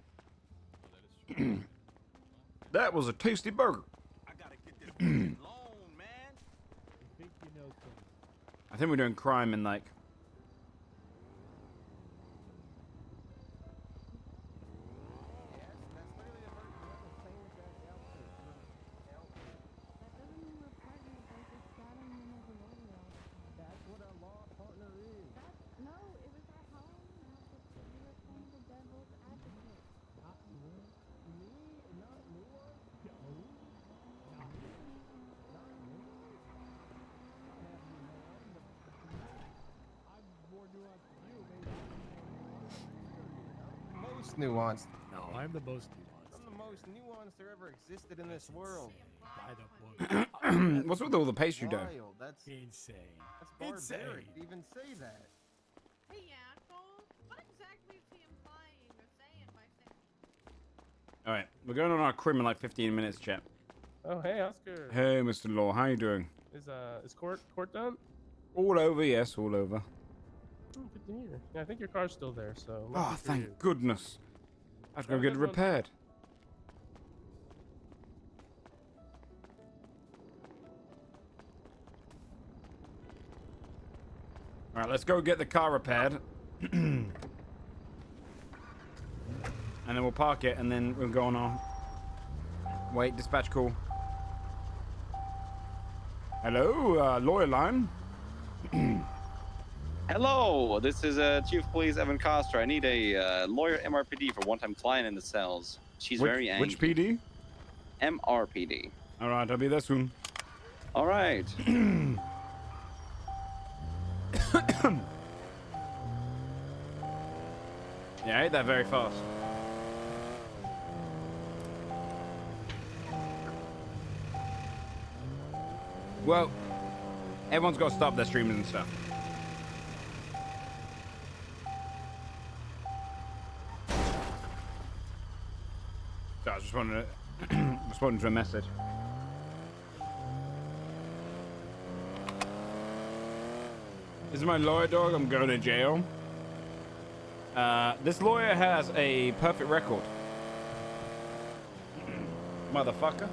That was a tasty burger. I think we're doing crime in like. Most nuanced. No, I'm the most nuanced. I'm the most nuanced there ever existed in this world. What's with all the pastry dough? Wild. That's Insane. barbaric Insane. to even say that. All right, we're going on our crim in like 15 minutes, chat. Oh, hey, Oscar. Hey, Mr. Law, how you doing? Is court done? All over, yes, all over. Oh, good to hear. Yeah, I think your car's still there, so. Oh, lucky for thank you. goodness. I have to go Have a get it good one. repaired. All right, let's go get the car repaired. And then we'll park it, and then we'll go on our... Wait, dispatch call. Hello, lawyer line. Hello, this is Chief of Police Evan Coster. I need a lawyer MRPD for one-time client in the cells. She's very angry. Which PD? MRPD. All right, I'll be there soon. All right. Yeah, I ate that very fast. Well, everyone's got to stop their streaming and stuff. So I was just wanted to responding to a message. This is my lawyer dog. I'm going to jail. This lawyer has a perfect record. Motherfucker.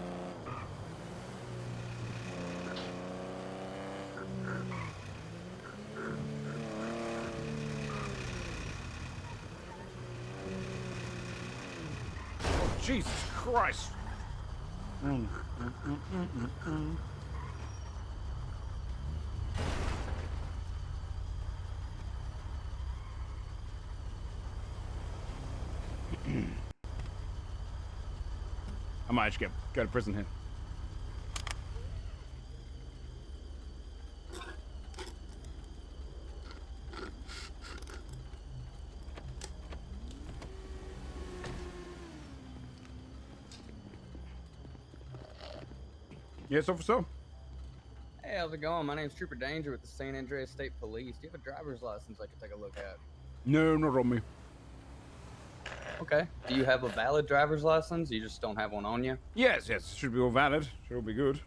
Oh, Jesus Christ. I might just go to prison here. Yes, officer. Hey, how's it going? My name's Trooper Danger with the San Andreas State Police. Do you have a driver's license I could take a look at? No, not on me. Okay. Do you have a valid driver's license? You just don't have one on you? Yes, should be all valid. Should all be good.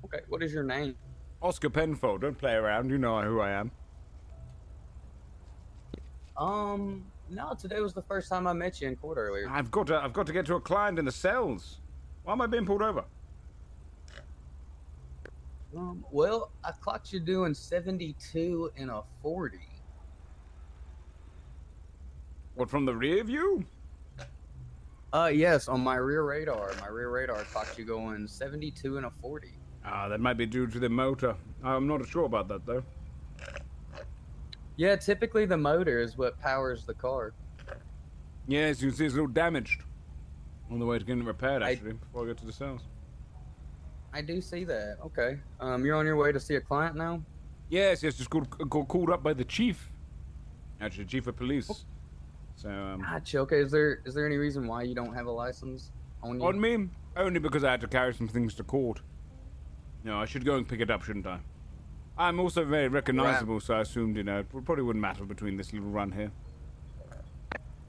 Okay, what is your name? Oscar Penfold. Don't play around. You know who I am. No, today was the first time I met you in court earlier. I've got to get to a client in the cells. Why am I being pulled over? Well, I clocked you doing 72 and a 40. What, from the rear view? Yes, on my rear radar. My rear radar clocked you going 72 and a 40. That might be due to the motor. I'm not sure about that, though. Yeah, typically the motor is what powers the car. Yes, you can see it's a little damaged. On the way to getting it repaired, actually, before I get to the cells. I do see that. Okay. You're on your way to see a client now? Yes, just got called up by the chief. Actually, chief of police. So, Gotcha. Okay, is there any reason why you don't have a license on you? On me? Only because I had to carry some things to court. No, I should go and pick it up, shouldn't I? I'm also very recognizable, so I assumed, it probably wouldn't matter between this little run here.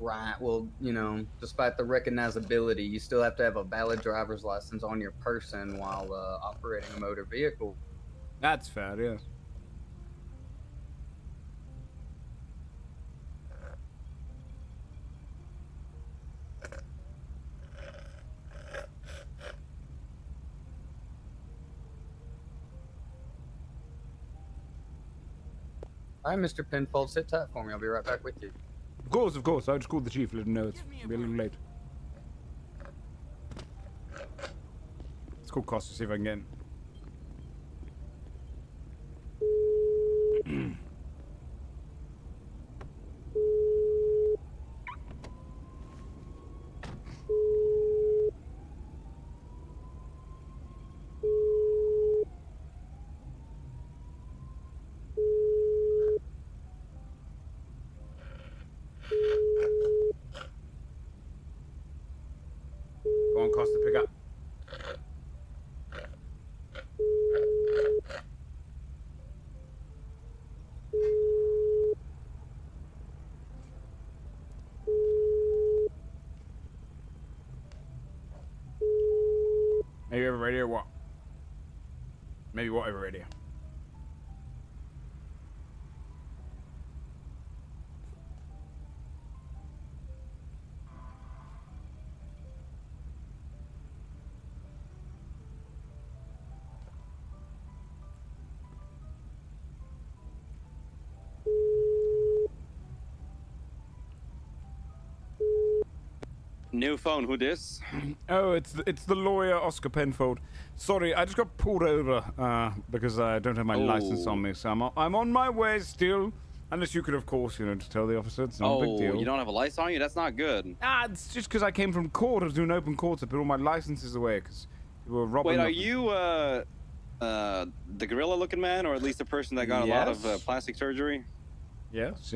Right. Well, despite the recognizability, you still have to have a valid driver's license on your person while operating a motor vehicle. That's fair, yes. All right, Mr. Penfold, sit tight for me. I'll be right back with you. Of course. I just called the chief, let him know it's a little late. Let's call Costa, see if I can get in. Go on, Costa, pick up. radio? What? Maybe whatever radio. New phone, who this? Oh, it's the lawyer Oscar Penfold. Sorry, I just got pulled over because I don't have my license on me, so I'm on my way still. Unless you could, of course, just tell the officer it's not a big deal. You don't have a license on you? That's not good. It's just because I came from court. I was doing open court. I put all my licenses away because you were robbing. Wait, are you the gorilla-looking man, or at least the person that got a lot of plastic surgery? Yes.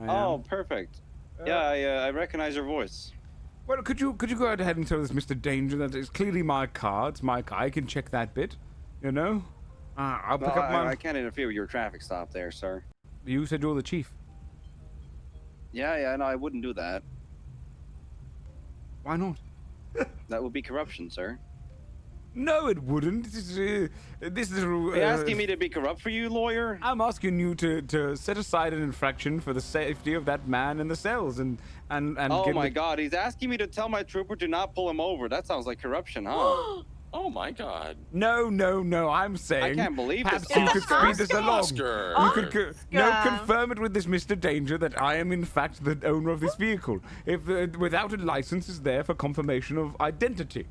I Oh, am. perfect. Yeah, I recognize your voice. Well, could you go ahead and tell this Mr. Danger that it's clearly my car. It's my car. I can check that bit. I'll pick up my. I can't interfere with your traffic stop there, sir. You said you're the chief. Yeah, no, I wouldn't do that. Why not? That would be corruption, sir. No, it wouldn't. This is. Are you asking me to be corrupt for you, lawyer? I'm asking you to set aside an infraction for the safety of that man in the cells and. Oh my God, he's asking me to tell my trooper to not pull him over. That sounds like corruption, huh? Oh my God. No. I'm saying. I can't believe perhaps this. you could speed this along. Oscar. You could confirm it with this Mr. Danger that I am in fact the owner of this vehicle. If without a license is there for confirmation of identity.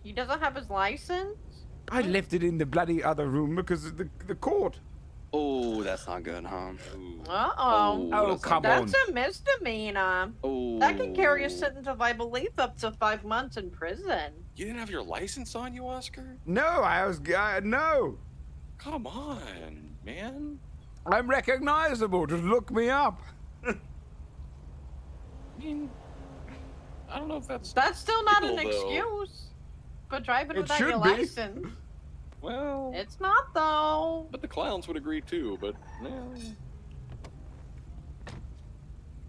He doesn't have his license? I left it in the bloody other room because of the court. Oh, that's not good, huh? Uh-oh. Oh, come on. That's a misdemeanor. Oh. That can carry a sentence of, I believe, up to 5 months in prison. You didn't have your license on you, Oscar? No, no. Come on, man. I'm recognizable. Just look me up. I mean, I don't know if that's still not an legal, though. excuse for driving It without should your be. license. Well, It's not, though. but the clowns would agree too, but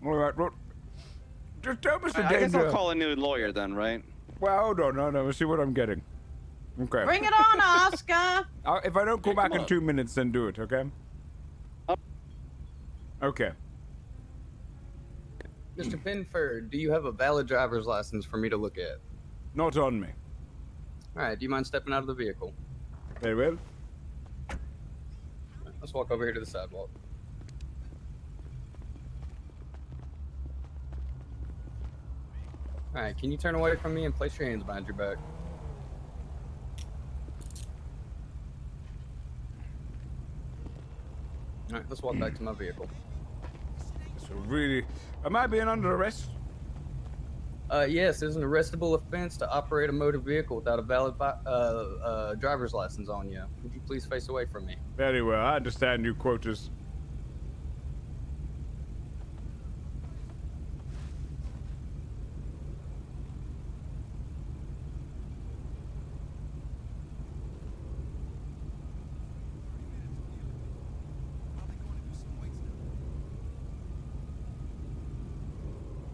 All right, well, just tell Mr. I guess Danger. I'll call a new lawyer then, right? Well, hold on. No, let's see what I'm getting. Okay. Bring it on, Oscar. If I don't call back in 2 minutes, then do it, okay? Okay. Mr. Penfold, do you have a valid driver's license for me to look at? Not on me. All right, do you mind stepping out of the vehicle? Very well. Let's walk over here to the sidewalk. All right, can you turn away from me and place your hands behind your back? All right, let's walk back to my vehicle. So really, am I being under arrest? Yes, it's an arrestable offense to operate a motor vehicle without a valid driver's license on you. Would you please face away from me? Very well. I understand you quotas.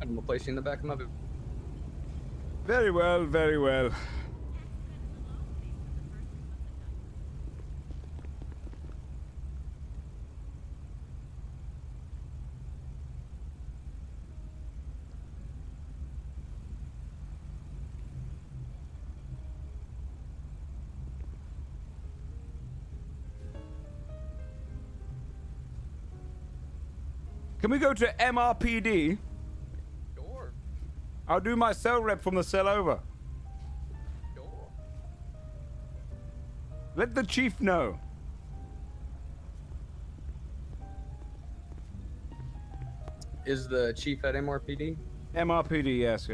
I'm gonna place you in the back of my vehicle. Very well, very well. Can we go to MRPD? Sure. I'll do my cell rep from the cell over. Sure. Let the chief know. Is the chief at MRPD? MRPD, yes.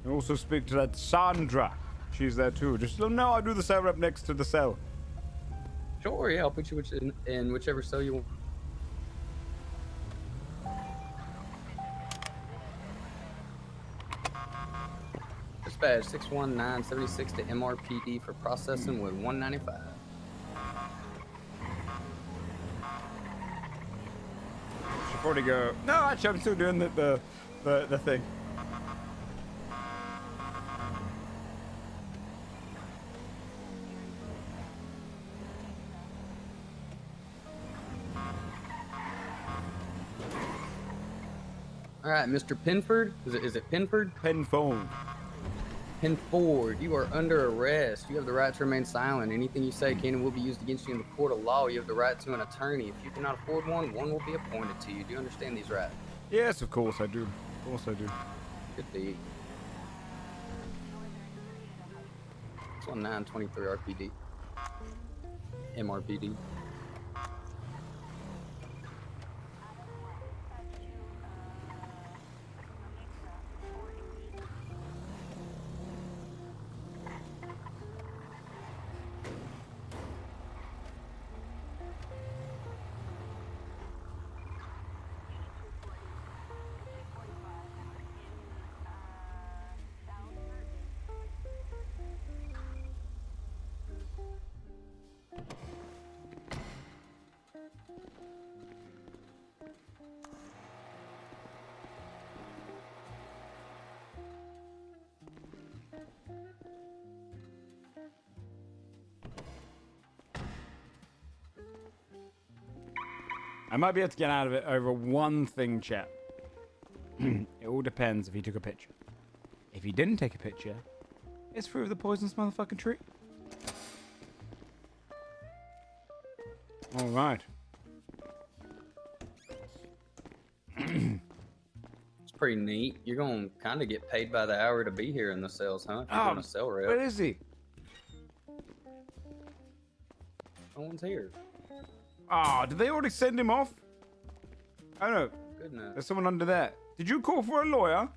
And also speak to that Sandra. She's there too. Just no, I'll do the cell rep next to the cell. Sure, yeah, I'll put you in whichever cell you want. Dispatch 61976 to MRPD for processing with 195. Should probably go. No, actually, I'm still doing the thing. All right, Mr. Penford. Is it Penford? Penfold. Penfold, you are under arrest. You have the right to remain silent. Anything you say can and will be used against you in the court of law. You have the right to an attorney. If you cannot afford one, one will be appointed to you. Do you understand these rights? Yes, of course I do. Of course I do. Good deed. It's on 923 RPD. MRPD. I might be able to get out of it over one thing, chat. It all depends if he took a picture. If he didn't take a picture, it's fruit of the poisonous motherfucking tree. All right. It's pretty neat. You're going to kind of get paid by the hour to be here in the cells, huh? If you're going to sell rep. Where is he? No one's here. Ah, did they already send him off? Oh no. Goodness. There's someone under there. Did you call for a lawyer?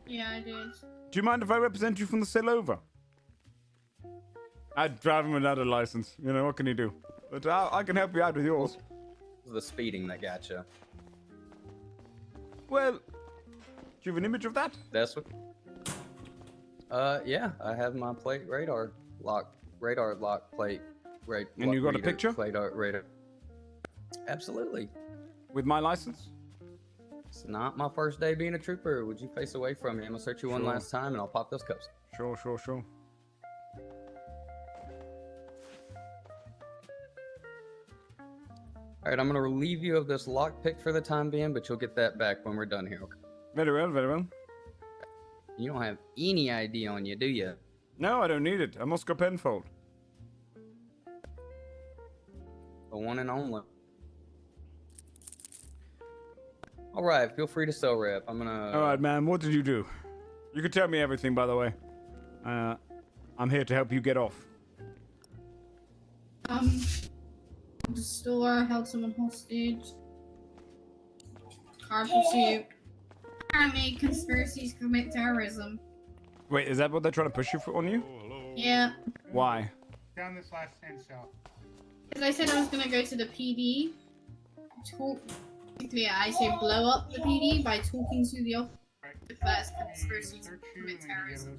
Yeah, I did. Do you mind if I represent you from the cell over? I'd drive him without a license. You know, what can you do? But I can help you out with yours. It was the speeding that got you. Well, do you have an image of that? That's what. Yeah, I have my plate radar lock plate. Right. And you got a picture? Radar. Absolutely. With my license? It's not my first day being a trooper. Would you face away from me? I'm gonna search you one last time, and I'll pop those cups. Sure. All right, I'm gonna relieve you of this lockpick for the time being, but you'll get that back when we're done here. Okay? Very well, very well. You don't have any ID on you, do you? No, I don't need it. I'm Oscar Penfold. The one and only. All right, feel free to sell rep. I'm gonna. All right, man. What did you do? You can tell me everything, by the way. I'm here to help you get off. The store held someone hostage. Car pursuit. Apparently, conspiracies commit terrorism. Wait, is that what they're trying to push you on you? Yeah. Why? Down this last end cell. Because I said I was gonna go to the PD. Basically, I say blow up the PD by talking to the officer. First conspiracy to commit terrorism.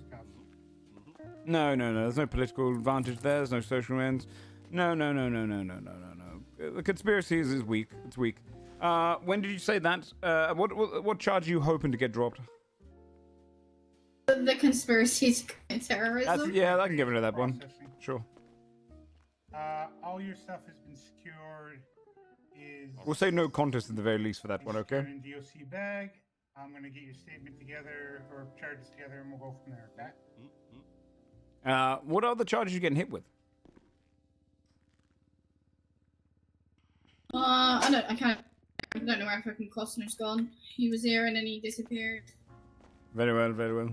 No. There's no political advantage there. There's no social ends. No. The conspiracy is weak. It's weak. When did you say that? What charge are you hoping to get dropped? The conspiracy to commit terrorism. Yeah, I can get rid of that one. Sure. All your stuff has been secured. We'll say no contest at the very least for that one, okay? In DOC bag. I'm gonna get your statement together or charges together, and we'll go from there. Okay. What other charges are you getting hit with? I don't know where fucking Costner's gone. He was here and then he disappeared. Very well.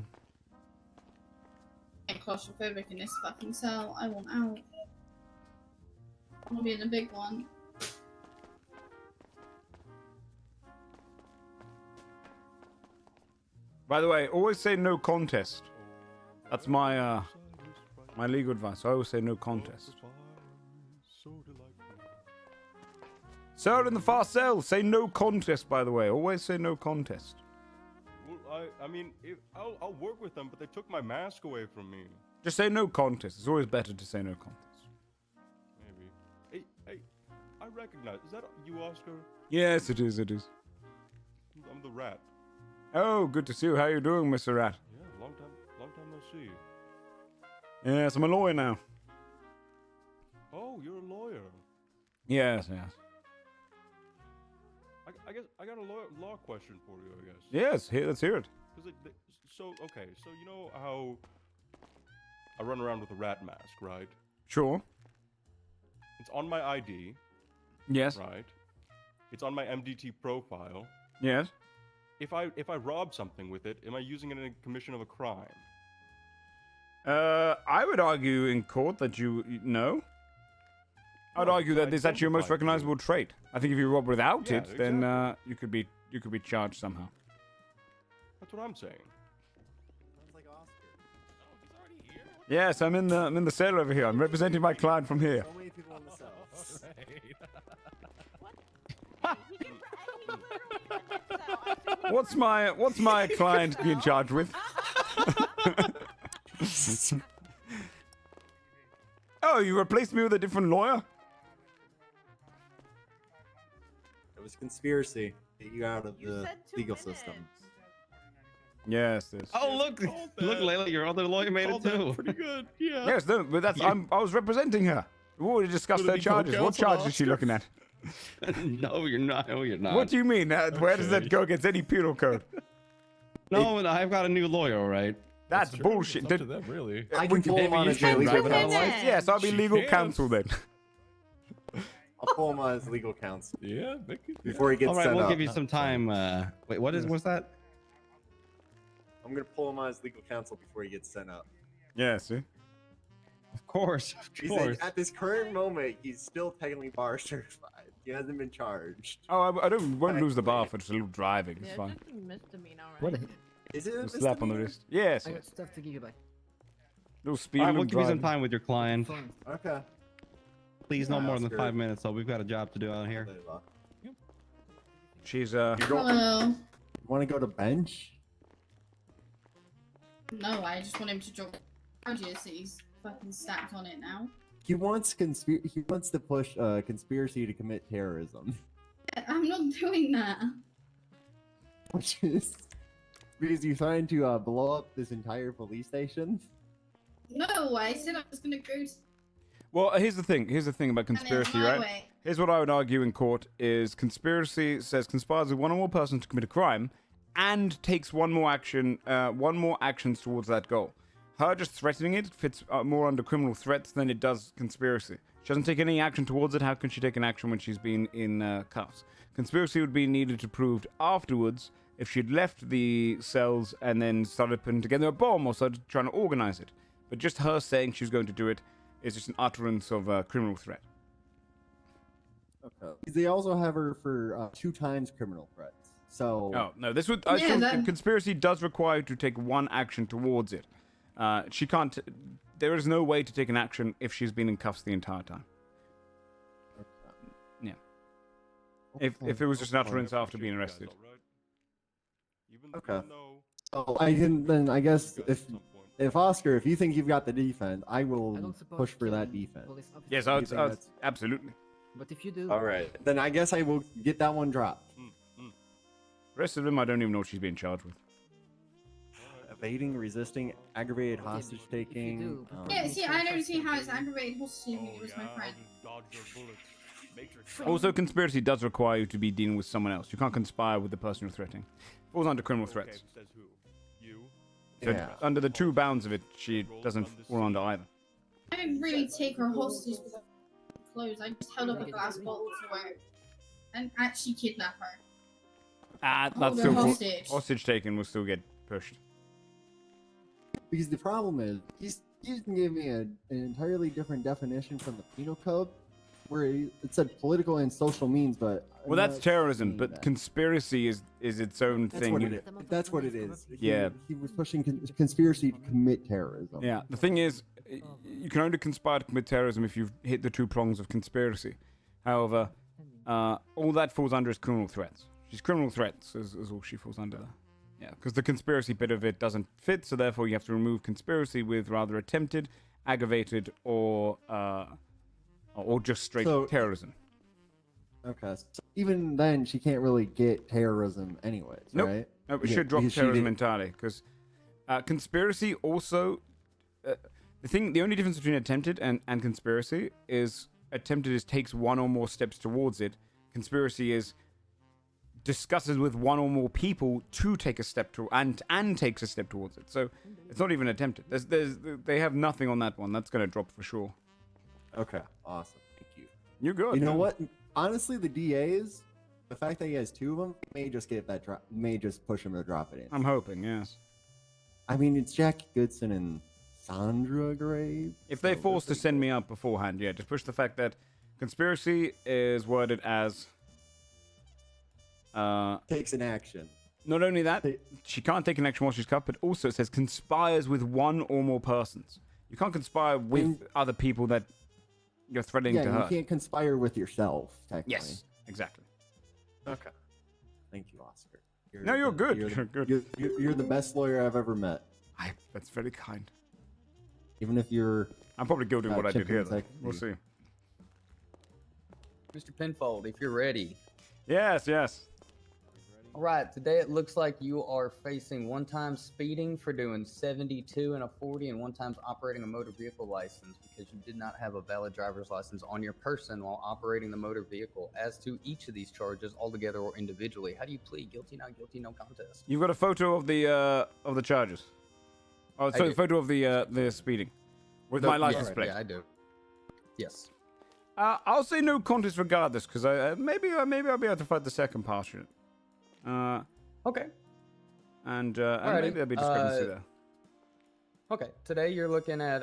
I'm claustrophobic in this fucking cell. I want out. I want to be in the big one. By the way, always say no contest. That's my my legal advice. I always say no contest. Sir in the far cell, say no contest, by the way. Always say no contest. Well, I mean, I'll work with them, but they took my mask away from me. Just say no contest. It's always better to say no contest. Maybe. Hey, I recognize. Is that you, Oscar? Yes, it is. I'm the rat. Oh, good to see you. How you doing, Mr. Rat? Yeah, long time no see. Yes, I'm a lawyer now. Oh, you're a lawyer. Yes. I guess I got a law question for you. I guess. Yes, let's hear it. So you know how I run around with a rat mask, right? Sure. It's on my ID. Yes. Right. It's on my MDT profile. Yes. If I rob something with it, am I using it in a commission of a crime? I would argue in court that you know. I'd argue that this is actually your most recognizable trait. I think if you rob without it, then you could be charged somehow. That's what I'm saying. Yes, I'm in the cell over here. I'm representing my client from here. So many people in the cells. What's my client being charged with? Oh, you replaced me with a different lawyer? It was conspiracy to get you out of the legal system. Yes, this. Oh look, Layla, your other lawyer made it too. Pretty good, yeah. Yes, no, but that's I was representing her. We already discussed her charges. What charge is she looking at? No, you're not. No, you're not. What do you mean? Where does that go against any penal code? No, I've got a new lawyer, all right. That's bullshit. It's up to them, really. I can pull him on as your legal counsel. Yes, I'll be legal counsel then. I'll pull him on as legal counsel. Yeah, before he gets all right, sent we'll up. give you some time. Wait, what's that? I'm gonna pull him on as legal counsel before he gets sent up. Yeah, see? Of course. At this current moment, he's still technically bar certified. He hasn't been charged. Oh, I won't lose the bar for just a little driving. It's Yeah, fine. just a misdemeanor, What right? is it? A slap on the wrist. Yes. I got stuff to give you back. Little speed. All right, we'll little give you some driving. time with your client. Okay. Please, no Yeah, more than Oscar. 5 minutes. So we've got a job to do out here. She's Hello. Want to go to bench? No, I just want him to drop charges. He's fucking stacked on it now. He wants He wants to push conspiracy to commit terrorism. I'm not doing that. Which is because you're trying to blow up this entire police station. No, I said I was gonna go. Well, here's the thing. Here's the thing about conspiracy, my right? way. Here's what I would argue in court: is conspiracy says conspires with one or more persons to commit a crime, and takes one more actions towards that goal. Her just threatening it fits more under criminal threats than it does conspiracy. She doesn't take any action towards it. How can she take an action when she's been in cuffs? Conspiracy would be needed to prove afterwards if she'd left the cells and then started putting together a bomb or started trying to organize it. But just her saying she was going to do it is just an utterance of a criminal threat. Okay. They also have her for 2 times criminal threats. So. Oh no, this would. I think conspiracy does require you to take one action towards it. She can't. There is no way to take an action if she's been in cuffs the entire time. Yeah. If it was just an utterance after being arrested. Okay. Oh, I can then. I guess if Oscar, if you think you've got the defense, I will push for that defense. Yes, absolutely. But if you do, all right, then I guess I will get that one dropped. The rest of them, I don't even know what she's being charged with. Evading, resisting, aggravated hostage taking. Yeah, see, I don't see how it's aggravated hostage if he was my friend. Also, conspiracy does require you to be dealing with someone else. You can't conspire with the person you're threatening. Falls under criminal threats. Says who? You? So Yeah. under the 2 bounds of it, she doesn't fall under either. I didn't really take her hostage with her clothes. I just held up a glass bottle to her and actually kidnap her. That's Hold her still hostage. hostage taken will still get pushed. Because the problem is, he's can give me an entirely different definition from the penal code, where it said political and social means, but Well, that's terrorism, but conspiracy is its own that's thing. what it is. That's what it is. Yeah. He was pushing conspiracy to commit terrorism. Yeah, the thing is, you can only conspire to commit terrorism if you've hit the 2 prongs of conspiracy. However, all that falls under is criminal threats. She's criminal threats is all she falls under. Yeah, because the conspiracy bit of it doesn't fit, so therefore you have to remove conspiracy with rather attempted, aggravated, or just straight terrorism. Okay. So even then, she can't really get terrorism anyways, Nope. right? Nope, it should drop Because she terrorism did- entirely, because conspiracy also... the only difference between attempted and conspiracy is attempted takes one or more steps towards it. Conspiracy is discusses with one or more people to take a step to and takes a step towards it. So it's not even attempted. They have nothing on that one. That's gonna drop for sure. Okay, awesome. Thank you. You're good. You know man. what? Honestly, the DAs, the fact that he has 2 of them may just get that drop. May just push him to drop it in. I'm hoping, yes. I mean, it's Jackie Goodson and Sandra Grave. If they force to send me up beforehand, yeah, just push the fact that conspiracy is worded as takes an action. Not only that, she can't take an action while she's cut, but also it says conspires with one or more persons. You can't conspire with other people that you're threatening Yeah, to you hurt. can't conspire with yourself, technically. Yes, exactly. Okay. Thank you, Oscar. No, you're good. You're, You're good. You're the best lawyer I've ever met. That's very kind. Even if you're... I'm probably guilty of what I did here, though. Chipping We'll see. Mr. Penfold, if you're ready. Yes, yes. All right, today it looks like you are facing 1 time speeding for doing 72 and a 40 and 1 time operating a motor vehicle license because you did not have a valid driver's license on your person while operating the motor vehicle. As to each of these charges, altogether or individually, how do you plead? Guilty, not guilty, no contest. You've got a photo of the charges. Oh, sorry, do. photo of the speeding with my license plate. Yeah, I do. Yes. I'll say no contest regardless, because maybe I'll be able to fight the second partial. Okay. And Alrighty. maybe there'll be discrepancy there. Okay, today you're looking at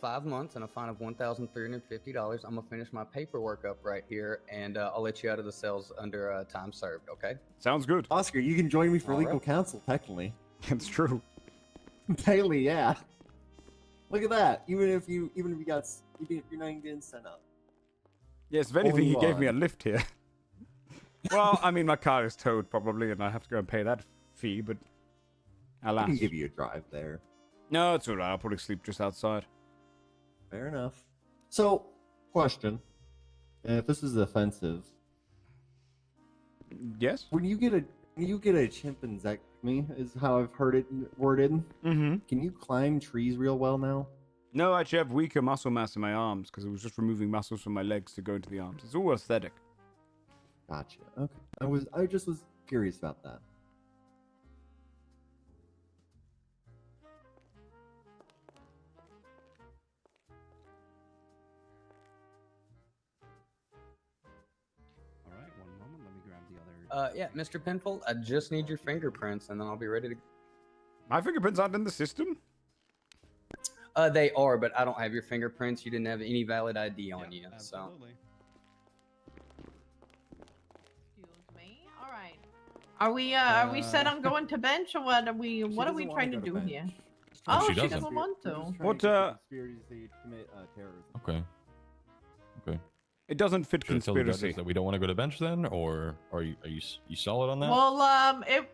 5 months and a fine of $1,350. I'm gonna finish my paperwork up right here, and I'll let you out of the cells under time served. Okay? Sounds good. Oscar, you can join me for All legal right. counsel, technically. It's true. Daily, yeah. Look at that. Even if you're not even getting sent up. Yes, if anything, he Only gave me a one. lift here. Well, I mean, my car is towed probably, and I have to go and pay that fee, but I alas. can give you a drive there. No, it's alright. I'll probably sleep just outside. Fair enough. So, question. If this is offensive. Yes? When you get a chimpensectomy, is how I've heard it worded. Mm-hmm. Can you climb trees real well now? No, I actually have weaker muscle mass in my arms because it was just removing muscles from my legs to go into the arms. It's all aesthetic. Gotcha. Okay. I just was curious about that. All right, one moment. Let me grab the other. Yeah, Mr. Penfold, I just need your fingerprints, and then I'll be ready to. My fingerprints aren't in the system? They are, but I don't have your fingerprints. You didn't have any valid ID on you, so. Excuse me. All right. Are we set on going to bench, or what are we doesn't trying to wanna go do to here? bench. Oh, she she doesn't. doesn't want to. What, Conspiracy to commit terrorism. Okay. Okay. It doesn't fit Should I tell the judges conspiracy. that we don't want to go to bench then, or are you solid on that? Well, it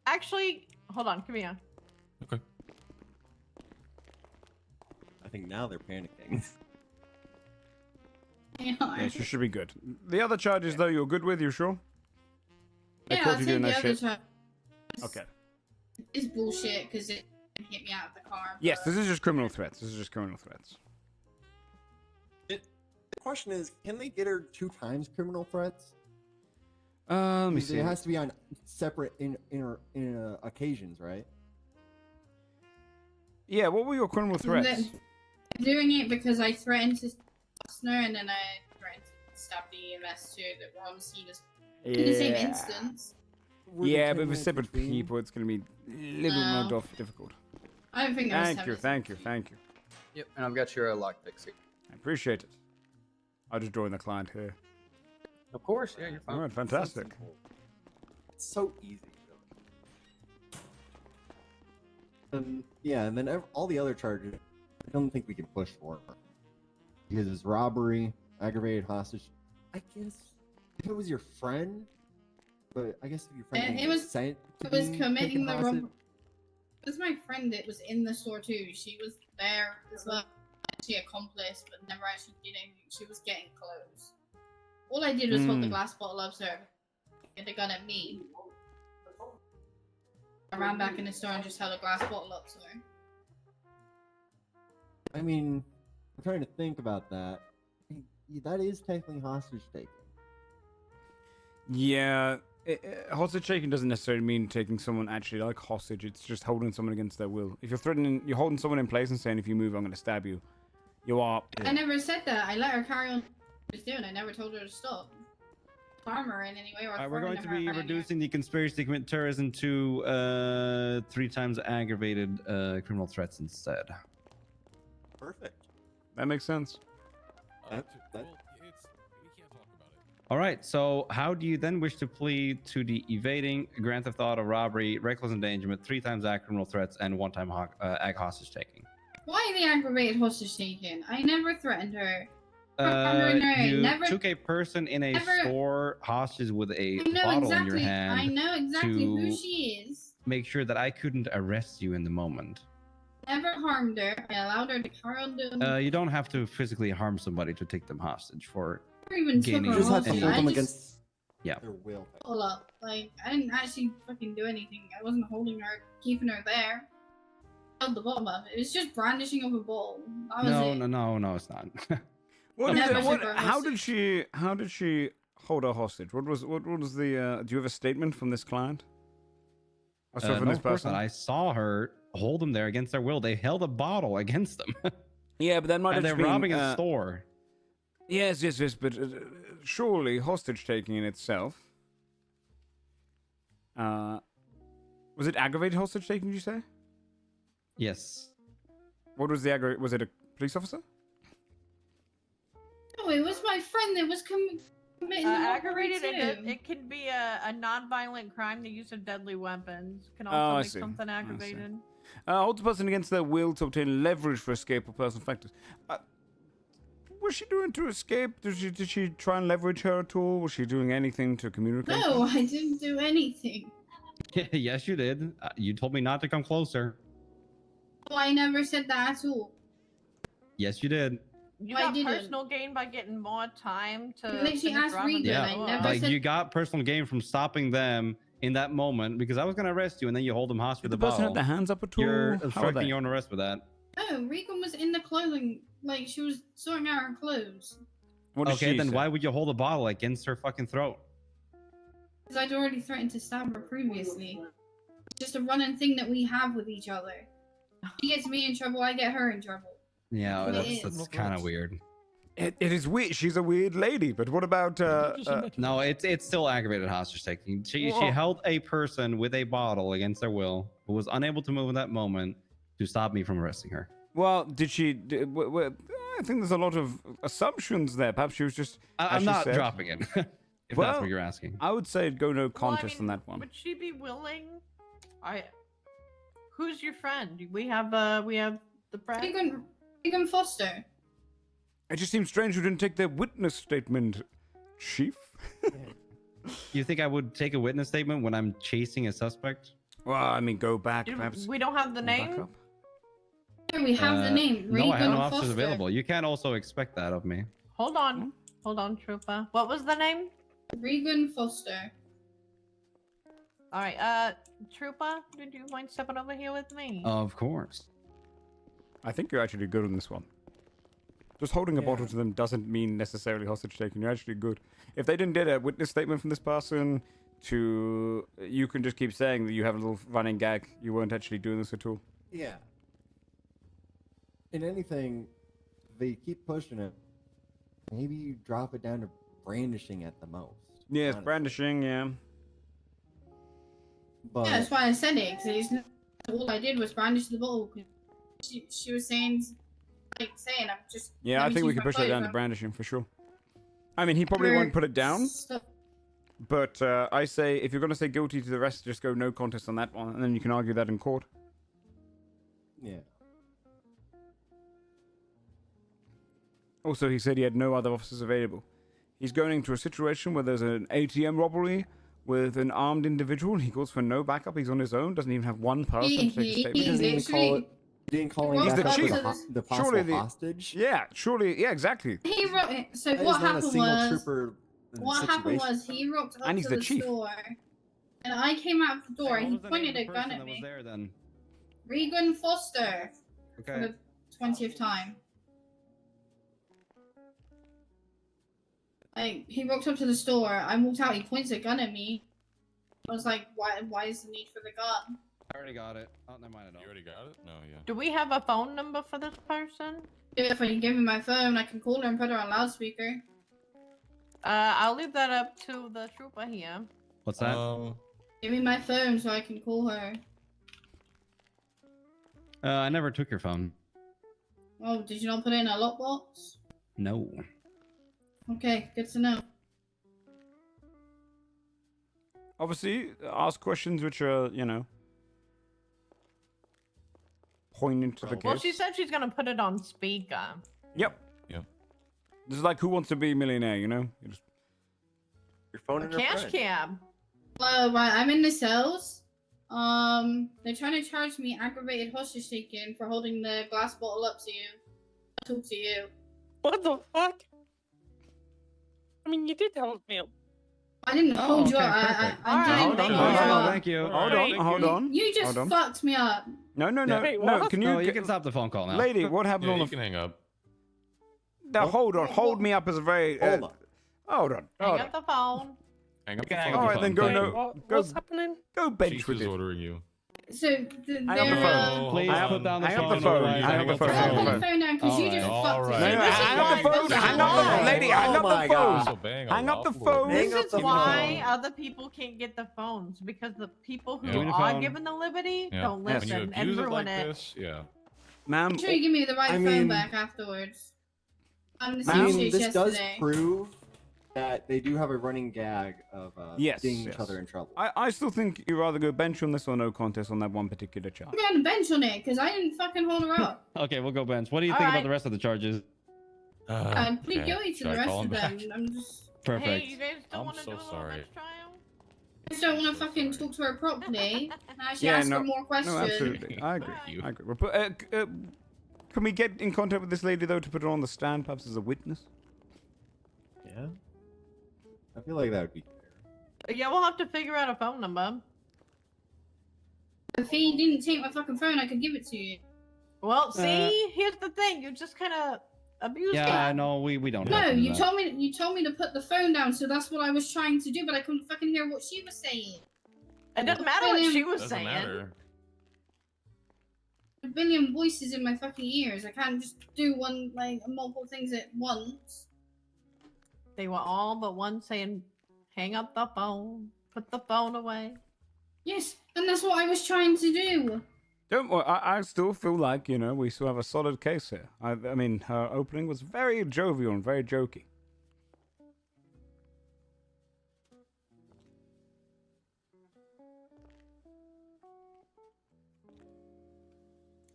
actually, hold on, come here. Okay. I think now they're panicking. Yes, you should be good. The other charges, though, you're good with, you sure? They Yeah, caught I'll you take doing the that other shit? charge. Okay. It's bullshit because it hit me out of the car. Yes, this is just criminal threats. This is just criminal threats. The question is, can they get her 2 times criminal threats? Let me Because see. it has to be on separate occasions, right? Yeah, what were your criminal threats? I'm doing it because I threatened to Snow and then I threatened to stab the EMS too that were on scene as in the same Yeah. instance. Yeah, but with separate people, it's going to be a little No. more difficult. I don't think there was Thank you, seven. thank you, thank you. Yep, and I've got your lockpicks here. I appreciate it. I'll just join the client here. Of course, yeah, you're fine. All right, fantastic. It's so easy. Yeah, and then all the other charges, I don't think we can push for because it's robbery, aggravated hostage. I guess if it was your friend, but I guess if your friend And didn't it was consent to it was being committing taken the hostage- wrong. It was my friend that was in the store too. She was there as well. She accomplice, but never actually did anything. She was getting close. All I did was hold the glass bottle up to her. Get the gun at me. I ran back in the store and just held a glass bottle up to her. I mean, I'm trying to think about that. That is technically hostage taking. Yeah, hostage taking doesn't necessarily mean taking someone actually like hostage. It's just holding someone against their will. If you're holding someone in place and saying, if you move, I'm going to stab you. You are. I never said that. I let her carry on what she was doing. I never told her to stop. Harm her in any way or We're going to threaten be her. reducing the conspiracy to commit terrorism to 3 times aggravated criminal threats instead. Perfect. That makes sense. All right. So, how do you then wish to plead to the evading, grand theft auto, robbery, reckless endangerment, 3 times ag criminal threats, and 1 time ag hostage taking? Why the aggravated hostage taking? I never threatened her. You took a person in a store hostage with a bottle in your hand. I know exactly who to she is. Make sure that I couldn't arrest you in the moment. Never harmed her. I allowed her to carry on doing. You don't have to physically harm somebody to take them hostage for Never even took gaining her You just have to hostage. hold I them just against yeah. their will. pull up. Like I didn't actually fucking do anything. I wasn't holding her, keeping her there. Held the bottom of it. It was just brandishing of a ball. That was it. No, it's not. How did she hold her hostage? What was the? Do you have a statement from this client? No, of course not. I saw her hold them there against their will. They held a bottle against them. Yeah, but that might have and they're been, robbing a store. Yes, but surely hostage taking in itself. Was it aggravated hostage taking? Did you say? Yes. What was the aggravated? Was it a police officer? No, it was my friend that was committing the Aggravated, robbery too. it can be a non-violent crime. The use of deadly weapons can Oh, also I make see. something I see. aggravated. Holds a person against their will to obtain leverage for escape or personal factors. Was she doing to escape? Did she try and leverage her at all? Was she doing anything to communicate? No, I didn't do anything. Yes, you did. You told me not to come closer. Oh, I never said that at all. Yes, you did. You I got didn't. personal gain by getting more time to. Literally finish asked robbing Regan, the I store. never Like said- you got personal gain from stopping them in that moment because I was going to arrest you and then you hold them hostage with Did a the person bottle. have their hands up at all? You're How are obstructing they? your own arrest with that. No, Regan was in the clothing. Like she was sorting out her clothes. What did Okay, she then say? why would you hold a bottle against her fucking throat? Because I'd already threatened to stab her previously. It's just a running thing that we have with each other. She gets me in trouble, I get her in trouble. Yeah, It that's is. kind of weird. It is weird. She's a weird lady. But what about? No, it's still aggravated hostage taking. She Whoa. held a person with a bottle against their will who was unable to move in that moment to stop me from arresting her. Well, did she? I think there's a lot of assumptions there. Perhaps she was just. as I'm she not said- dropping it. If Well, that's what you're asking. I would say go no Well, I contest on mean, that one. Would she be willing? Who's your friend? We have the friend. Regan Foster. It just seems strange you didn't take their witness statement, Chief. You think I would take a witness statement when I'm chasing a suspect? Well, I mean, go back. Do- Perhaps. we don't have the go back name. up. Here we have the name. No, I have Regan no officers Foster. available. You can't also expect that of me. Hold on, Trooper. What was the name? Regan Foster. All right, Trooper, did you mind stepping over here with me? Of course. I think you're actually good on this one. Just holding a bottle to them doesn't mean necessarily hostage taking. You're actually good. If they didn't get a witness statement from this person, you can just keep saying that you have a little running gag. You weren't actually doing this at all. Yeah. In anything, they keep pushing it. Maybe you drop it down to brandishing at the most. Yes, honestly. brandishing. Yeah. But Yeah, that's why I said it. Because all I did was brandish the bottle. She was saying, I'm just. Yeah, let I me think we choose can my push that down clothes. to brandishing for sure. I mean, he probably We're- won't put it down. But I say, if you're going to say guilty to the rest, just go no contest on that one, and then you can argue that in court. yeah. Also, he said he had no other officers available. He's going into a situation where there's an ATM robbery with an armed individual. He calls for no backup. He's on his own. Doesn't even have one person to take a statement. He doesn't even call it. He didn't call He's him the back up chief. with the possible Surely the hostage. Yeah, surely. Yeah, exactly. He wrote. So That what is not a happened single was. trooper in the What happened situation. was he rocked up And he's to the the chief. store, and I came out of the door and he What was the name pointed of a the gun person at that was me. there then? Regan Foster. For Okay. the 20th time. Like, he walked up to the store. I walked out. He points a gun at me. I was like, why is the need for the gun? I already got it. Oh, never mind. You already got it? No, yeah. Do we have a phone number for this person? If I can give me my phone, I can call her and put her on loudspeaker. I'll leave that up to the trooper here. What's that? Give me my phone so I can call her. I never took your phone. Oh, did you not put it in a lockbox? No. Okay, good to know. Obviously, ask questions which are, you know, pointing to the Well, case. she said she's gonna put it on speaker. Yep. Yep. This is like Who Wants to Be a Millionaire, you know? You just... Your phone A and her cash friend. cab. Well, right, I'm in the cells. They're trying to charge me aggravated hostage taking for holding the glass bottle up to you. Talk to you. What the fuck? I mean, you did help me. I didn't hold you up. I didn't hold you up. Thank you. Hold on. You just Hold on. fucked me up. No. Wait, No, what? can you... No, you can stop the phone call now. Lady, what happened Yeah, on you the... can hang up. Now, hold on. Hold me up as a very... Hold on. Hold on. Hang Hold up on. the phone. Hang up You the can hang phone. All right, then go Thank no... you. Go, What's happening? go bench Chief with is it. ordering you. So, Hang up the they're, phone. Please Hang put down the hang phone. up the phone. otherwise Hang up the phone. I'll Hang put up the the phone. phone down because you just All fucked right. me. No, This is hang up the why- phone. this is Hang up the why- phone. Lady, hang up Oh the my phone. God. Disobeying a Hang up the lawful phone. order. Hang This up is the why phone. other people can't get the phones, because the people who Yeah. Give me the are phone. given the liberty Yeah. don't Yes. When you listen and abuse it ruin like it. this, yeah. Ma'am, Make sure you give me the right I phone mean- back afterwards. I'm the I same mean, shit this does yesterday. prove that they do have a running gag of yes. getting yes. each other in trouble. I still think you'd rather go bench on this or no contest on that one particular charge. I'm going to bench on it because I didn't fucking hold her up. Okay, we'll go bench. What do you All think about right. the rest of the charges? I'm plead Okay. guilty to Should the I rest call of him them. back? I'm just. Perfect. Hey, you guys don't I'm want to so do a little sorry. bench trial? I just don't want to so fucking sorry. talk to her properly and actually Yeah, ask no, her more questions. no, absolutely. I agree. You. I agree. But, can we get in contact with this lady though to put her on the stand, perhaps as a witness? Yeah. I feel like that would be fair. Yeah, we'll have to figure out a phone number. If he didn't take my fucking phone, I could give it to you. Well, see, here's the thing: you just kind of abused Yeah, it. no, we don't. No, have to do you that. told me to put the phone down, so that's what I was trying to do, but I couldn't fucking hear what she was saying. It doesn't matter what she was Doesn't saying. matter. A billion voices in my fucking ears. I can't just do multiple things at once. They were all but one saying, "Hang up the phone, put the phone away." Yes, and that's what I was trying to do. Don't worry. I still feel like, you know, we still have a solid case here. I mean, her opening was very jovial and very jokey.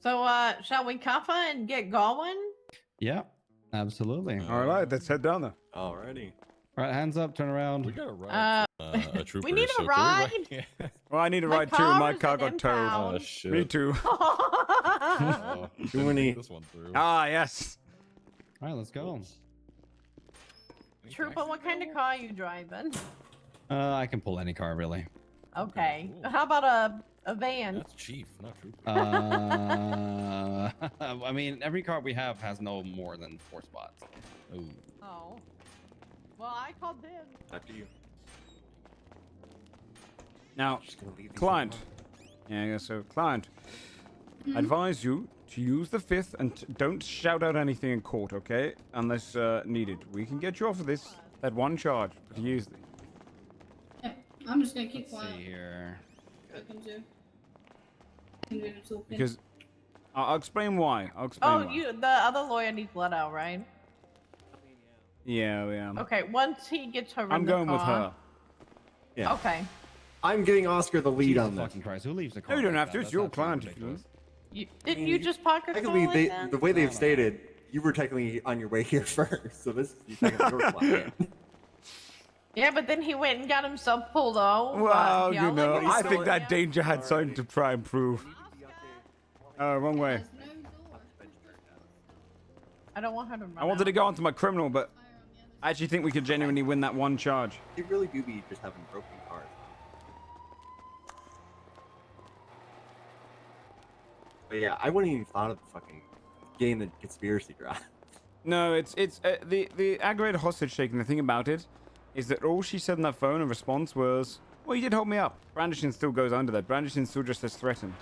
So, shall we cuff her and get going? Yeah, absolutely. All right, let's head down there. Alrighty. All right, hands up, turn around. We got a ride. Uh, A trooper. we need so a can ride. Yeah. Well, I need a My ride too. My car car is got towed. impound. Oh shit. Me too. Oh, Too couldn't many- think this one through. Ah, yes. All right, let's go. Trooper, what kind of car are you driving? I can pull any car, really. Okay. Cool. How about a van? That's chief, not trooper. I mean, every car we have has no more than 4 spots. Ooh. Oh. Well, I called in. After you. Now, Just gonna leave these client. alone. Yeah, so client. Advise you to use the 5th and don't shout out anything in court, okay? Unless needed. We can get you off of this. That one charge, but easily. Yeah, I'm just gonna keep Let's see quiet. here. Because I'll explain why. I'll explain Oh, why. the other lawyer needs let out, right? Yeah. Okay, once he gets her in I'm the going with car- her. Yeah. Okay. I'm giving Oscar the lead Jesus on this. fucking Christ, who leaves the car? No, you don't like have to. that? It's That's your absolutely client if you ridiculous. Didn't you just park a car Technically, like that? the way they've stated, you were technically on your way here first, so this is technically your client. Yeah, but then he went and got himself pulled over. Well, Yeah, you know, like- I think that danger had something to try and prove. Wrong way. I don't want her to run I wanted to go onto my criminal, but I actually think we could genuinely win that one charge. You really do be just having broken cars. But yeah, I wouldn't even thought of fucking getting the conspiracy drive. No, it's the aggravated hostage taking. The thing about it is that all she said on that phone in response was, "Well, you did hold me up." Brandishing still goes under that. Brandishing still just says threatened.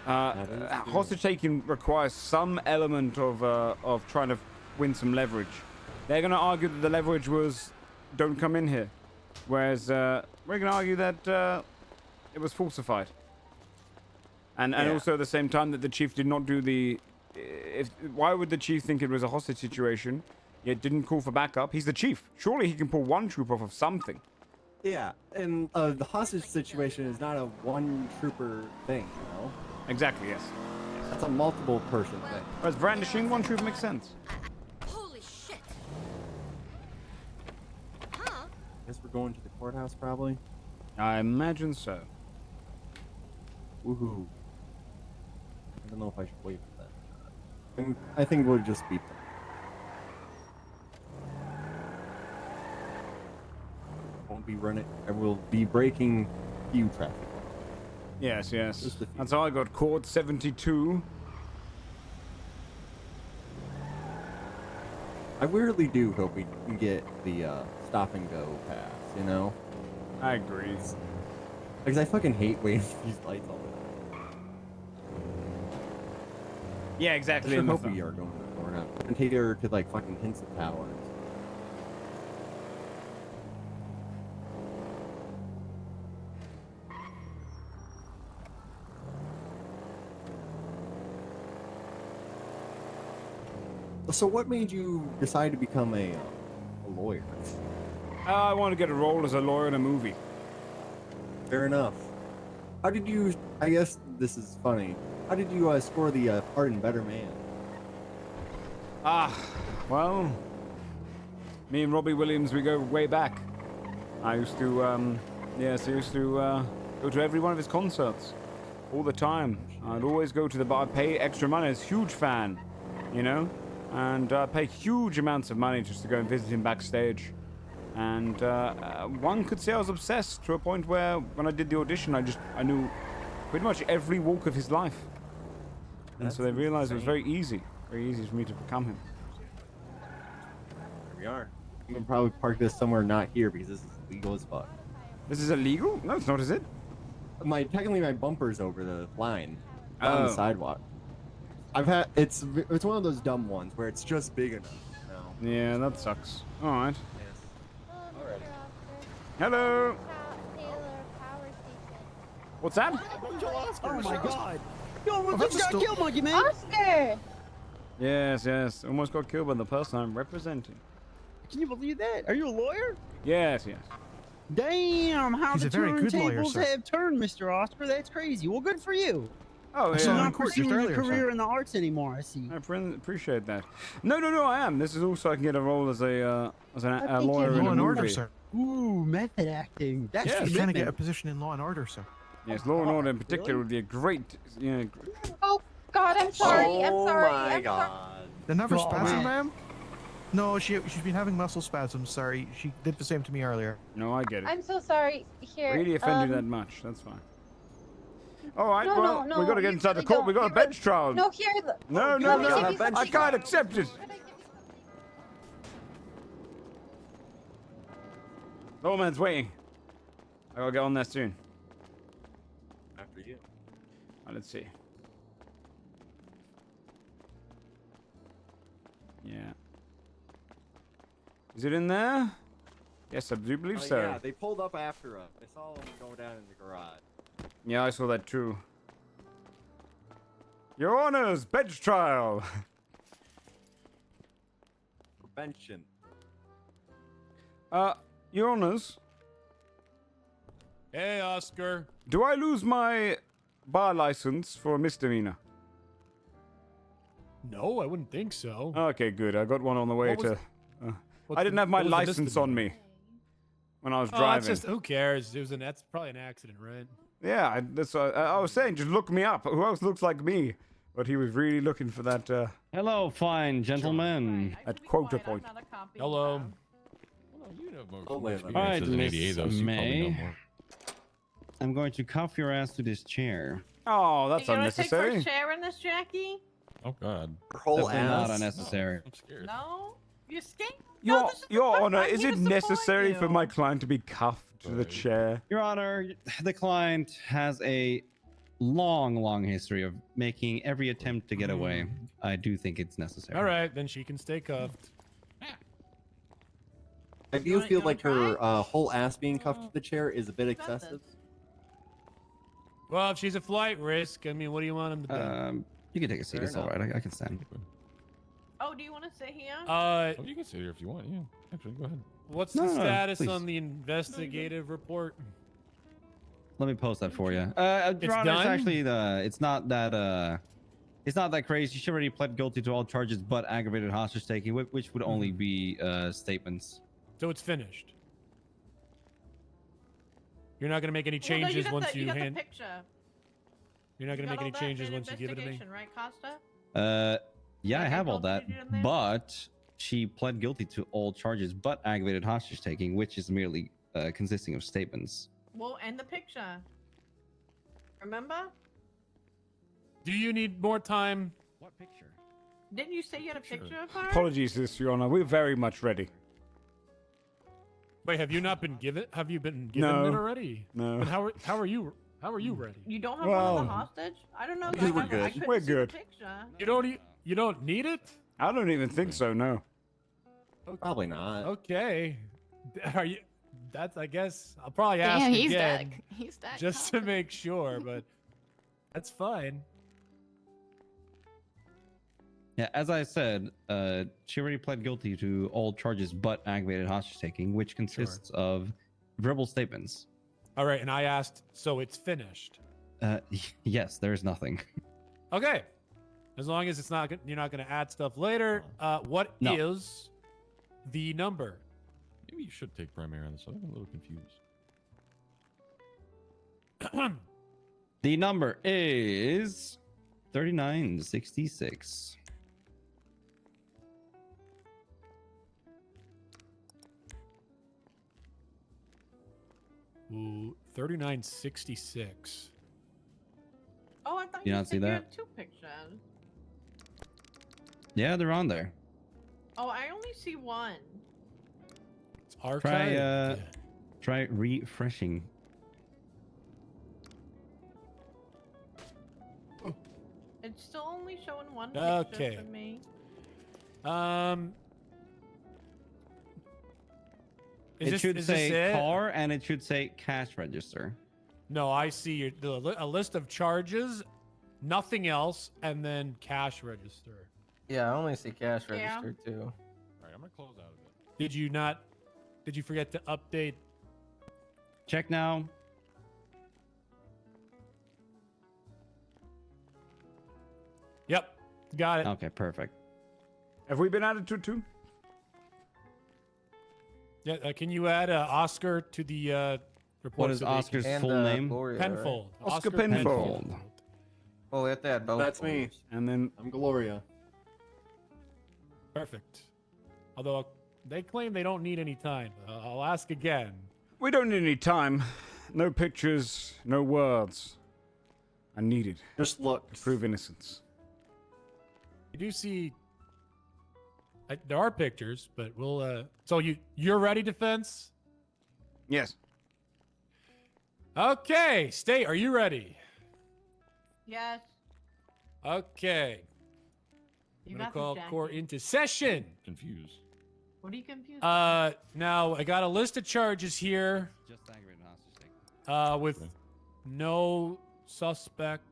Hostage taking requires some element of trying to win some leverage. They're going to argue that the leverage was, "Don't come in here," whereas we're going to argue that it was falsified. And also at the same time that the chief did not do the. Why would the chief think it was a hostage situation, yet didn't call for backup? He's the chief. Surely he can pull one troop off of something. Yeah, and the hostage situation is not a one trooper thing, you know? Exactly, yes. That's a multiple person thing. Whereas brandishing one troop makes sense. Holy shit! Guess we're going to the courthouse probably. I imagine so. Woohoo. I don't know if I should wait for that. I think we'll just beat them. Won't be running. I will be breaking few traffic. Yes, yes. That's how I got caught. 72. I weirdly do hope we can get the stop and go pass, you know? I agree. Because I fucking hate waiting for these lights all the time. Yeah, exactly. I sure hope we are going to the corner. And take her to like fucking hints of towers. So what made you decide to become a lawyer? I want to get a role as a lawyer in a movie. Fair enough. How did you, I guess this is funny, how did you score the pardon better man? Well, me and Robbie Williams, we go way back. I used to, yes, I used to go to every one of his concerts all the time. I'd always go to the bar, pay extra money. I was a huge fan, you know? And pay huge amounts of money just to go and visit him backstage. And one could say I was obsessed to a point where when I did the audition, I knew pretty much every walk of his life. And so they realized it was very easy for me to become him. Here we are. You can probably park this somewhere not here because this is illegal as fuck. This is illegal? No, it's not, is it? Technically my bumper's over the line. On the sidewalk. It's one of those dumb ones where it's just big enough. No. Yeah, that sucks. Alright. Alrighty. Hello! What's that? Oh my god! Yo, we just got killed, monkey man! Oscar! Yes. Almost got killed by the person I'm representing. Can you believe that? Are you a lawyer? Yes. Damn, how He's the a very good lawyer, turntables sir. have turned, Mr. Oscar. That's crazy. Well, good for you. Oh, You're yeah. not pursuing your career in the arts anymore, I see. I appreciate that. No, I am. This is also I can get a role as a lawyer in a movie. Ooh, method acting. That's You're trying to get a commitment. position in Law and Order, sir. Yes, Law and Order in particular would be a great, Oh God, I'm sorry. I'm sorry. my I'm god. sorry. The nervous Oh, spasm, man. ma'am? No, she's been having muscle spasms. Sorry, she did the same to me earlier. No, I get it. I'm so sorry. Here. Really offend you that much? That's fine. All right, No, well, no, we got to you get inside the really court. don't. We got a You really- bench trial. No, here. No, Let me give you some I can't accept it. Lawman's waiting. I gotta get on there soon. After you. Let's see. Yeah. Is it in there? Yes, I do believe so. Yeah, they pulled up after us. I saw them go down in the garage. Yeah, I saw that too. Your Honors, bench trial. Prevention. Your Honors, Hey, Oscar. do I lose my bar license for a misdemeanor? No, I wouldn't think so. Okay, good. I got one on the way What was- to. what's I didn't the- have my what was the license on me when I was Oh, driving. it's just who cares? That's probably an accident, right? Yeah, I was saying, just look me up. Who else looks like me? But he was really looking for that. Hello, fine gentlemen. At quota point. Hello. You know more All right, experiences in Miss 88, though, so you probably know May. more. I'm going to cuff your ass to this chair. Oh, that's You gonna take unnecessary. first chair in this, Jackie? Oh God. Her whole Definitely not ass. unnecessary. I'm scared. No, you scared? Your Honor, I'm is here it to support necessary for you. my client to be cuffed to the chair? Your Honor, the client has a long history of making every attempt to get away. I do think it's necessary. All right, then she can stay cuffed. I do feel like her whole ass being cuffed to the chair is a bit excessive. Well, if she's a flight risk, I mean, what do you want him to do? You can take a seat. Fair It's all right. I can stand. Oh, do you want to sit here? Oh, you can sit here if you want. Yeah, actually, go ahead. What's No, the no, status please. on the investigative report? Let me post that for you. It's Your Honor, done? it's actually it's not that crazy. She already pled guilty to all charges but aggravated hostage taking, which would only be statements. So it's finished. You're not going to make any Well, no, changes got once the, you got hand. the picture. You're not going to make any changes once you give it to me. Investigation, right, Costa? Yeah, I Like I have all told you that, to do in there? but she pled guilty to all charges but aggravated hostage taking, which is merely consisting of statements. Well, and the picture. Remember? Do you need more time? What picture? Didn't you say you had a picture of her? Apologies, Your Honor. We're very much ready. Wait, have you not been given? Have you been given No. it already? No. But how are you ready? You don't have one of the hostage? I don't know. Because we're I good. couldn't We're see the good. picture. You don't need it? I don't even think so. No. Probably not. Okay. Are you? That's. I guess I'll probably ask Damn, he's again, that. He's that. just to make sure. But that's fine. Yeah, as I said, she already pled guilty to all charges but aggravated hostage taking, which consists of verbal statements. All right, and I asked, so it's finished. Yes, there is nothing. Okay. As long as it's not, you're not going to add stuff later. What is the number? Maybe you should take primary on this. I'm a little confused. The number is 3966. Ooh, 3966. Oh, I thought You you not said see you that? had 2 pictures. Yeah, they're on there. Oh, I only see 1. It's archived. Try refreshing. It's still only showing 1 picture Okay. for me. It should say car and it should say cash register. No, I see a list of charges, nothing else, and then cash register. Yeah, I only see cash Yeah. register too. All right, I'm gonna close out of it. Did you not? Did you forget to update? Check now. Yep, got it. Okay, perfect. Have we been added to 2? Yeah, can you add Oscar to the report? What is so they can- Oscar's full name? Gloria, right? Penfold. Oscar Penfold. Oh, we have to add both. That's me. And then I'm Gloria. Perfect. Although they claim they don't need any time. I'll ask again. we don't need any time. No pictures, no words are needed. Just look. To prove innocence. You do see. There are pictures, but we'll. So you're ready, defense? Yes. Okay, State, are you ready? Yes. Okay. You I'm gonna got this, call Jackie. court into session. Confused. What are you confused? Now I got a list of charges here. Just aggravated hostage taking. With no suspect.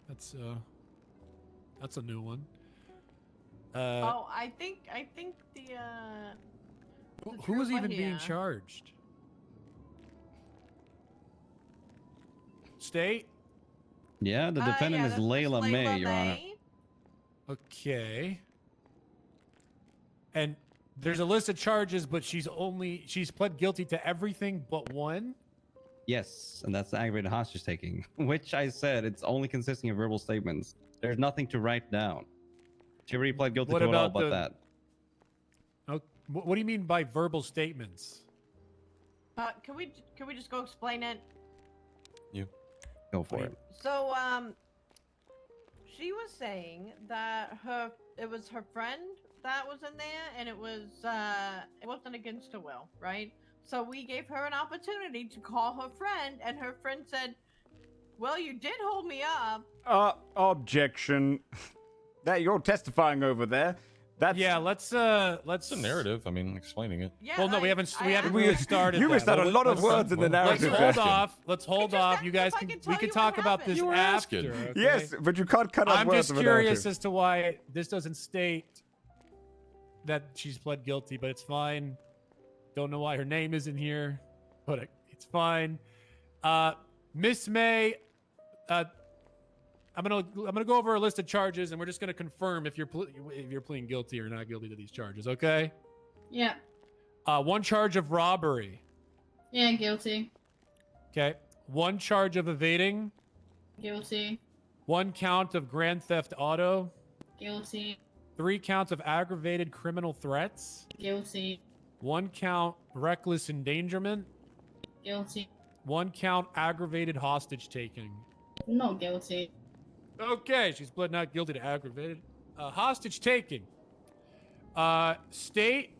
That's a new one. Oh, I think the Who was trooper even being here- charged? State? Yeah, the defendant is Layla May, Your Honor. Okay. And there's a list of charges, but she's pled guilty to everything but one? Yes, and that's the aggravated hostage taking, which I said it's only consisting of verbal statements. There's nothing to write down. She already pled guilty What to it all about but the- that. Oh, what do you mean by verbal statements? Can we just go explain it? You. Go for it. So, she was saying that it was her friend that was in there, and it wasn't against her will, right? So we gave her an opportunity to call her friend, and her friend said, "Well, you did hold me up." Objection. That you're testifying over there. That's let's It's a narrative. I mean, explaining it. Yeah, well, no, we haven't really started. You that. missed out a lot of words in the narrative. Let's hold off. You guys we can talk about this after. Okay? Yes, but you can't cut off I'm words just of a curious narrative. as to why this doesn't state that she's pled guilty, but it's fine. Don't know why her name isn't here, but it's fine. Miss May, I'm gonna go over a list of charges, and we're just gonna confirm if you're pleading guilty or not guilty to these charges. Okay? Yeah. One charge of robbery. Yeah, guilty. Okay. One charge of evading. Guilty. One count of grand theft auto. Guilty. 3 counts of aggravated criminal threats. Guilty. 1 count reckless endangerment. Guilty. 1 count aggravated hostage taking. Not guilty. Okay, she's pled not guilty to aggravated hostage taking. State,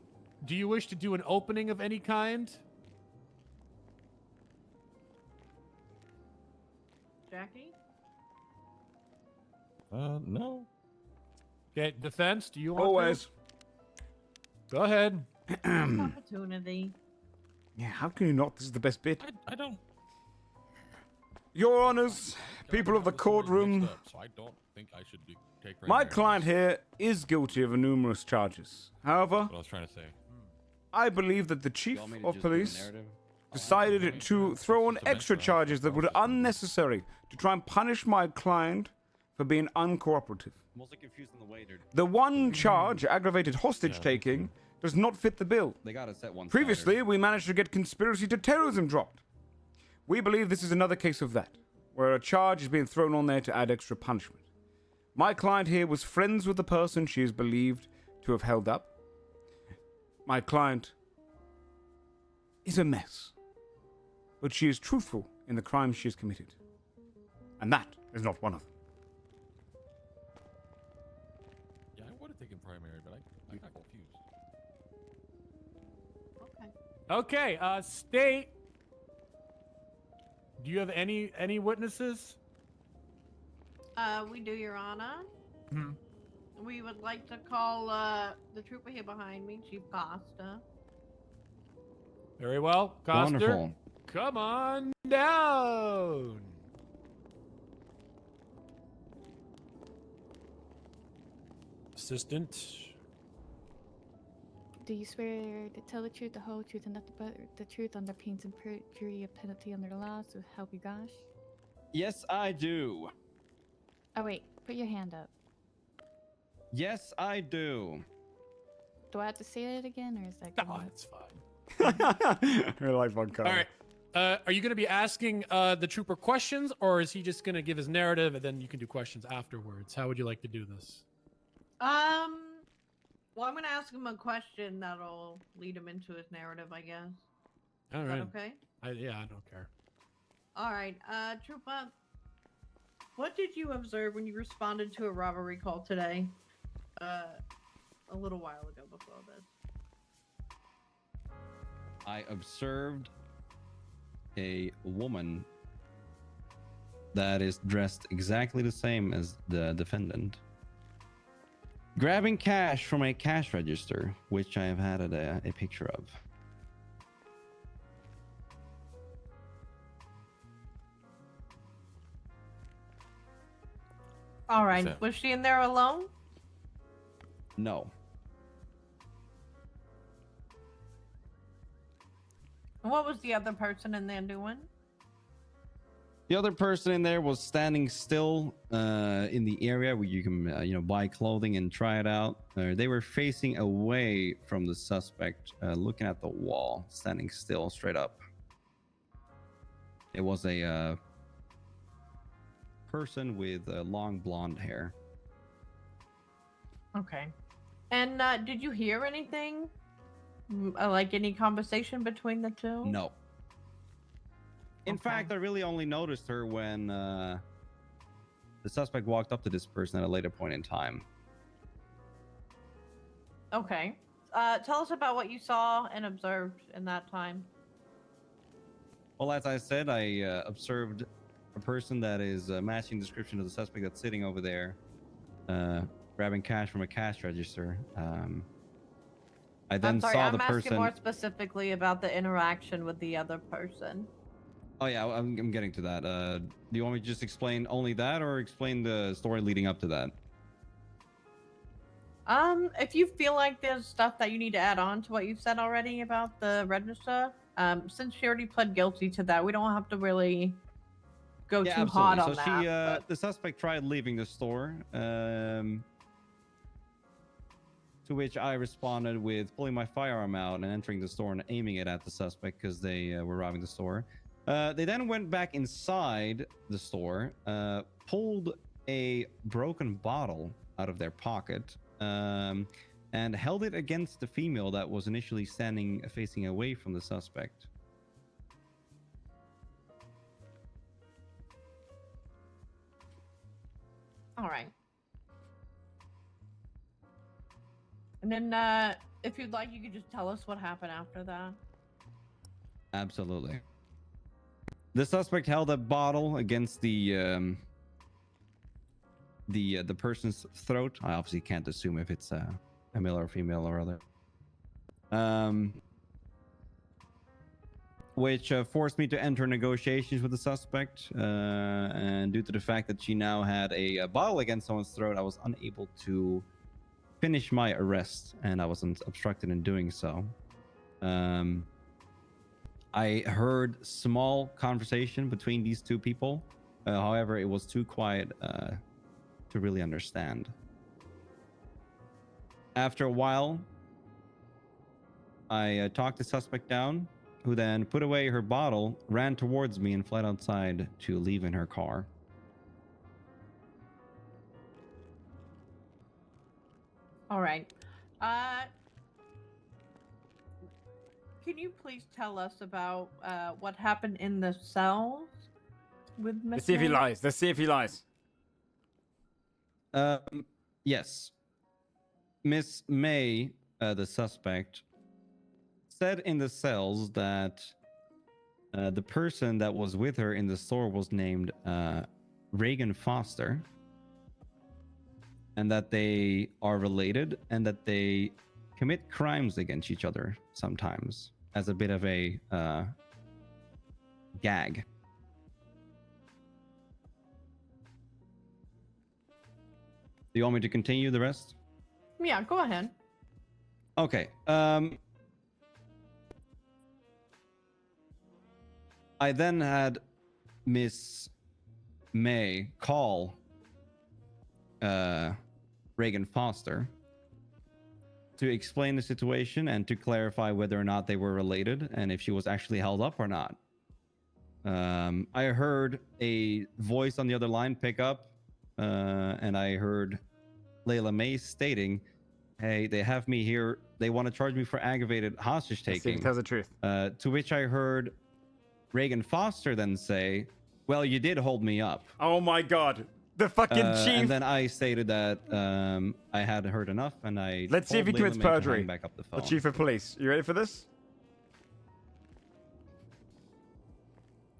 do you wish to do an opening of any kind? Jackie? No. Okay, defense, do you want Always. to? Go ahead. Opportunity. Yeah, how can you not? This is the best bit. I don't. Your Honors, people of the courtroom, So I don't think I should take. my client here is guilty of numerous charges. However, What I was trying to say. I believe that the chief want me to of just do a police narrative? decided to throw on extra charges that were unnecessary to try and punish my client for being uncooperative. I'm also confused on the way, dude. The one charge, aggravated hostage taking, does not fit the bill. They gotta set one. Previously, we managed to get conspiracy to terrorism dropped. We believe this is another case of that, where a charge is being thrown on there to add extra punishment. My client here was friends with the person she is believed to have held up. My client is a mess, but she is truthful in the crimes she has committed. And that is not one of them. Yeah, I would have taken primary, but I got confused. Okay, state. Do you have any witnesses? We do, Your Honor. Hmm. We would like to call the trooper here behind me, Chief Costa. Very well, Coster. Wonderful. Come on down. Assistant. Do you swear to tell the truth, the whole truth, and nothing but the truth under pains and perjury, a penalty under the law, so help you gosh? Yes, I do. Oh wait, put your hand up. Yes, I do. Do I have to say it again, or is that? Oh, good? that's fine. I like one card. All right. Are you going to be asking the trooper questions, or is he just going to give his narrative and then you can do questions afterwards? How would you like to do this? Well, I'm gonna ask him a question that'll lead him into his narrative, I guess. All Is right. that okay? I don't care. All right, Trooper. What did you observe when you responded to a robbery call today? A little while ago before this. I observed a woman that is dressed exactly the same as the defendant, grabbing cash from a cash register, which I have had a picture of. All right. So- Was she in there alone? No. And what was the other person in there doing? The other person in there was standing still in the area where you can, buy clothing and try it out. They were facing away from the suspect, looking at the wall, standing still, straight up. It was a person with long blonde hair. Okay. And did you hear anything? Like any conversation between the two? No. In fact, I really only noticed her when the suspect walked up to this person at a later point in time. Okay. Tell us about what you saw and observed in that time. Well, as I said, I observed a person that is matching description of the suspect that's sitting over there, grabbing cash from a cash register. I then I'm sorry, saw I'm the asking person. more specifically about the interaction with the other person. Oh yeah, I'm getting to that. Do you want me to just explain only that, or explain the story leading up to that? If you feel like there's stuff that you need to add on to what you've said already about the register, since she already pled guilty to that, we don't have to really go too hard on so that. the suspect tried leaving the store, to which I responded with pulling my firearm out and entering the store and aiming it at the suspect because they were robbing the store. They then went back inside the store, pulled a broken bottle out of their pocket, and held it against the female that was initially facing away from the suspect. All right. And then, if you'd like, you could just tell us what happened after that. Absolutely. The suspect held a bottle against the person's throat. I obviously can't assume if it's a male or female or other. Which forced me to enter negotiations with the suspect. And due to the fact that she now had a bottle against someone's throat, I was unable to finish my arrest, and I wasn't obstructed in doing so. I heard small conversation between these two people. However, it was too quiet to really understand. After a while, I talked the suspect down, who then put away her bottle, ran towards me, and fled outside to leave in her car. All right. Can you please tell us about what happened in the cells with Miss Let's see if he May? lies. Let's see if he lies. Yes. Miss May, the suspect, said in the cells that the person that was with her in the store was named Reagan Foster, and that they are related and that they commit crimes against each other sometimes as a bit of a gag. Do you want me to continue the rest? Yeah, go ahead. Okay. I then had Miss May call Reagan Foster to explain the situation and to clarify whether or not they were related and if she was actually held up or not. I heard a voice on the other line pick up, and I heard Layla May stating, "Hey, they have me here. They want to charge me for aggravated hostage Let's see if taking." he tells the truth. To which I heard Reagan Foster then say, "Well, you did hold me up." Oh my god. The fucking chief. And then I stated that I had heard enough, and I Let's see if he told Layla commits May to hang perjury. back up the The phone. chief of police. You ready for this?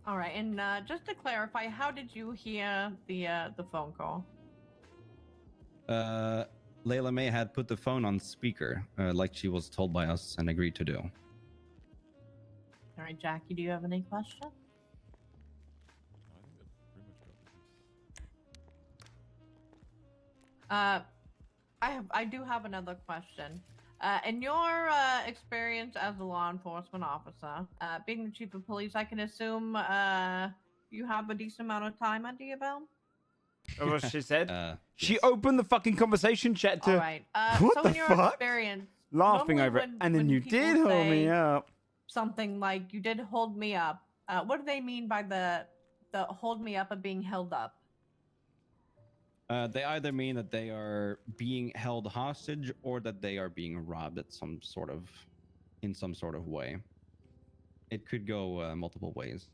All right, and just to clarify, how did you hear the phone call? Layla May had put the phone on speaker, like she was told by us and agreed to do. All right, Jackie, do you have any questions? I do have another question. In your experience as a law enforcement officer, being the chief of police, I can assume you have a decent amount of time under your belt? That's what she said. She opened the fucking conversation chat to. All right. What So the in your fuck? experience, Laughing normally over it. when- And then when you people did hold me say up. something like "you did hold me up," what do they mean by the hold me up and being held up? They either mean that they are being held hostage or that they are being robbed in some sort of way. It could go multiple ways.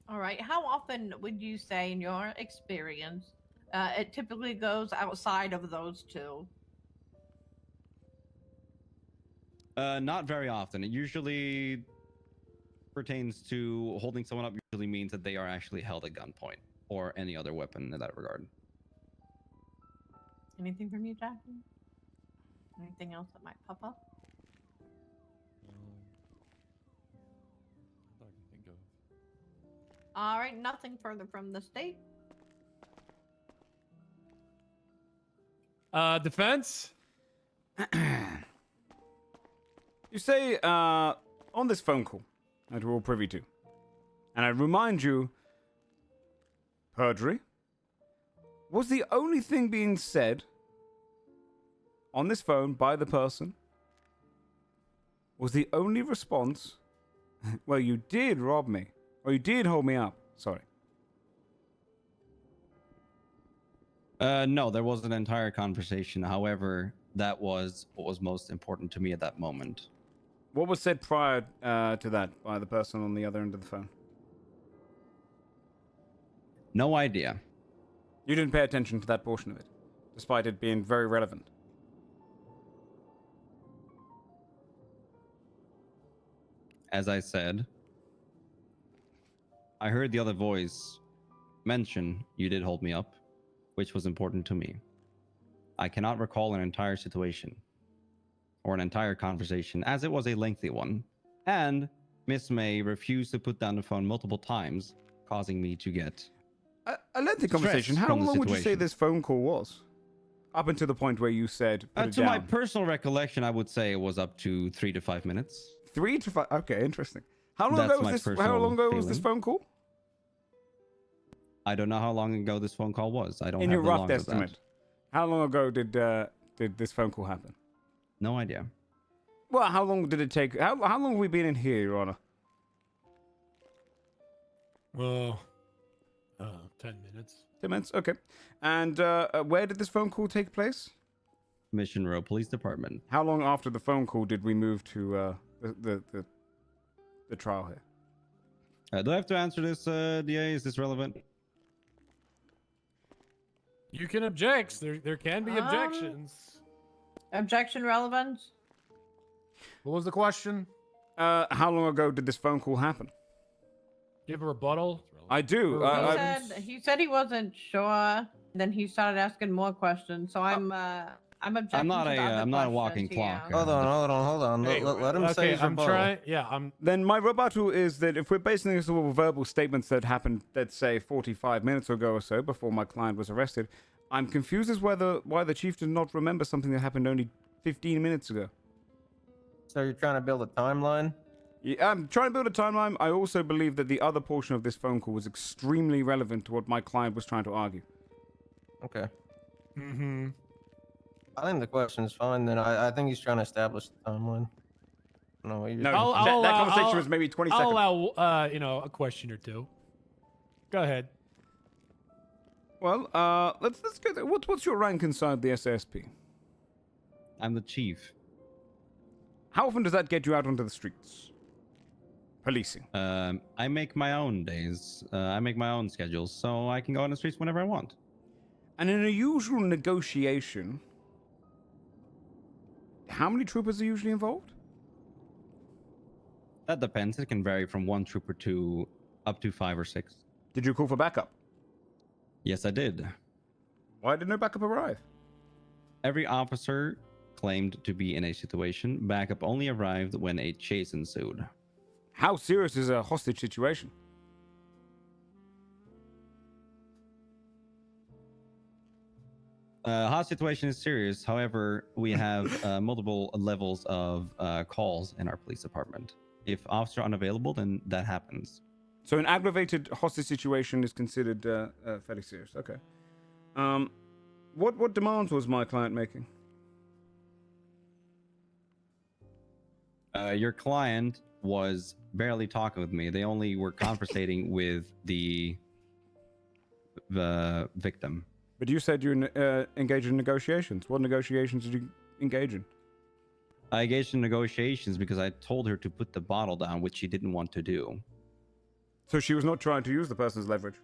All right. How often would you say, in your experience, it typically goes outside of those two? Not very often. It usually pertains to holding someone up. Usually means that they are actually held at gunpoint or any other weapon in that regard. Anything from you, Jackie? Anything else that might pop up? Not that I can think of. All right. Nothing further from the state. Defense? You say, on this phone call that we're all privy to, and I remind you, perjury was the only thing being said on this phone by the person, was the only response, well, you did rob me, or you did hold me up, sorry. No, there was an entire conversation. However, that was what was most important to me at that moment. What was said prior to that by the person on the other end of the phone? No idea. You didn't pay attention to that portion of it, despite it being very relevant. As I said, I heard the other voice mention you did hold me up, which was important to me. I cannot recall an entire situation or an entire conversation, as it was a lengthy one, and Miss May refused to put down the phone multiple times, causing me to get a lengthy conversation. How long would you say this phone call was? Up until the point where you said, put it to down. my personal recollection, I would say it was up to 3 to 5 minutes. 3 to 5? Okay, interesting. How long ago was this phone call? I don't know how long ago this phone call was. I don't In have your the rough logs of that. estimate, how long ago did this phone call happen? No idea. Well, how long did it take? How long have we been in here, Your Honor? Well, 10 minutes. 10 minutes, okay. And where did this phone call take place? Mission Row Police Department. How long after the phone call did we move to the trial here? Do I have to answer this, DA? Is this relevant? You can object. There can be objections. Objection relevant? What was the question? How long ago did this phone call happen? Do you have a rebuttal? I do. He said he wasn't sure. Then he started asking more questions. So I'm objecting. I'm not to the other I'm not a walking questions clock. Hold on. Hey, Let him say his rebuttal. Then my rebuttal is that if we're basing this on verbal statements that happened, let's say 45 minutes ago or so, before my client was arrested, I'm confused as why the chief did not remember something that happened only 15 minutes ago. So you're trying to build a timeline? Yeah, I'm trying to build a timeline. I also believe that the other portion of this phone call was extremely relevant to what my client was trying to argue. Okay. Mm-hmm. I think the question's fine. Then I think he's trying to establish the timeline. No, that conversation was maybe 20 seconds. I'll allow a question or two. Go ahead. Well, let's go there. What's your rank inside the SASP? I'm the chief. How often does that get you out onto the streets? Policing. I make my own days. I make my own schedules, so I can go on the streets whenever I want. And in a usual negotiation, how many troopers are usually involved? That depends. It can vary from 1 trooper to up to 5 or 6. Did you call for backup? Yes, I did. Why did no backup arrive? Every officer claimed to be in a situation. Backup only arrived when a chase ensued. How serious is a hostage situation? Hot situation is serious. However, we have multiple levels of calls in our police department. If officer unavailable, then that happens. So an aggravated hostage situation is considered fairly serious. Okay. What demands was my client making? Your client was barely talking with me. They only were conversating with the victim. But you said you engaged in negotiations. What negotiations did you engage in? I engaged in negotiations because I told her to put the bottle down, which she didn't want to do. So she was not trying to use the person's leverage.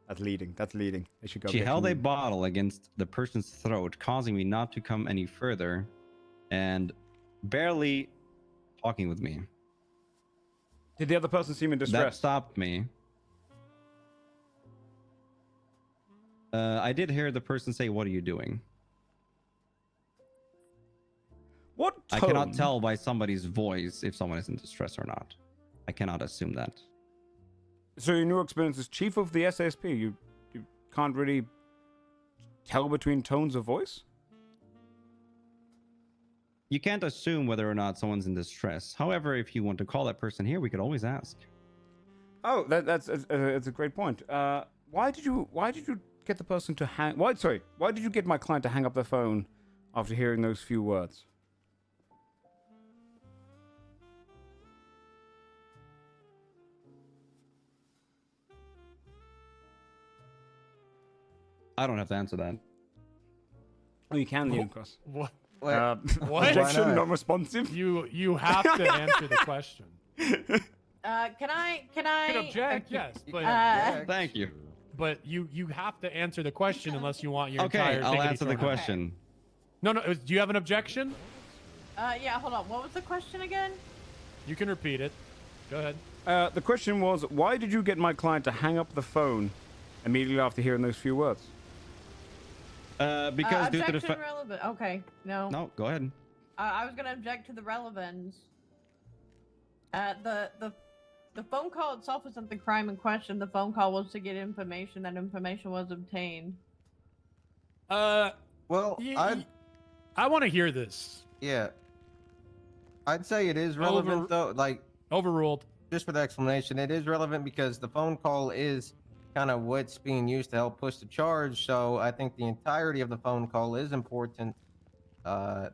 That's leading. That's leading. They should go. She get held a him. bottle against the person's throat, causing me not to come any further, and barely talking with me. Did the other person seem in That distress? stopped me. I did hear the person say, "What are you doing?" What I cannot tone? tell by somebody's voice if someone is in distress or not. I cannot assume that. So in your experience as chief of the SASP, you can't really tell between tones of voice? You can't assume whether or not someone's in distress. However, if you want to call that person here, we could always ask. Oh, that's a great point. Why did you get the person to hang? Why did you get my client to hang up the phone after hearing those few words? I don't have to answer that. Oh, you can, Leon Cross. What? What? Objection, non-responsive. You have to answer the question. Can I? You can object, yes, but Thank you. But you have to answer the question unless you want your Okay, entire. I'll thing to be answer the thrown out. question. No. Do you have an objection? Yeah, hold on. What was the question again? You can repeat it. Go ahead. The question was, why did you get my client to hang up the phone immediately after hearing those few words? Because due to the objection relevant. Okay, no. No, go ahead. I was gonna object to the relevance. The phone call itself isn't the crime in question. The phone call was to get information. That information was obtained. Well, I want to hear this. Yeah. I'd say it is relevant though. Like overruled. Just for the explanation, it is relevant because the phone call is kind of what's being used to help push the charge. So I think the entirety of the phone call is important.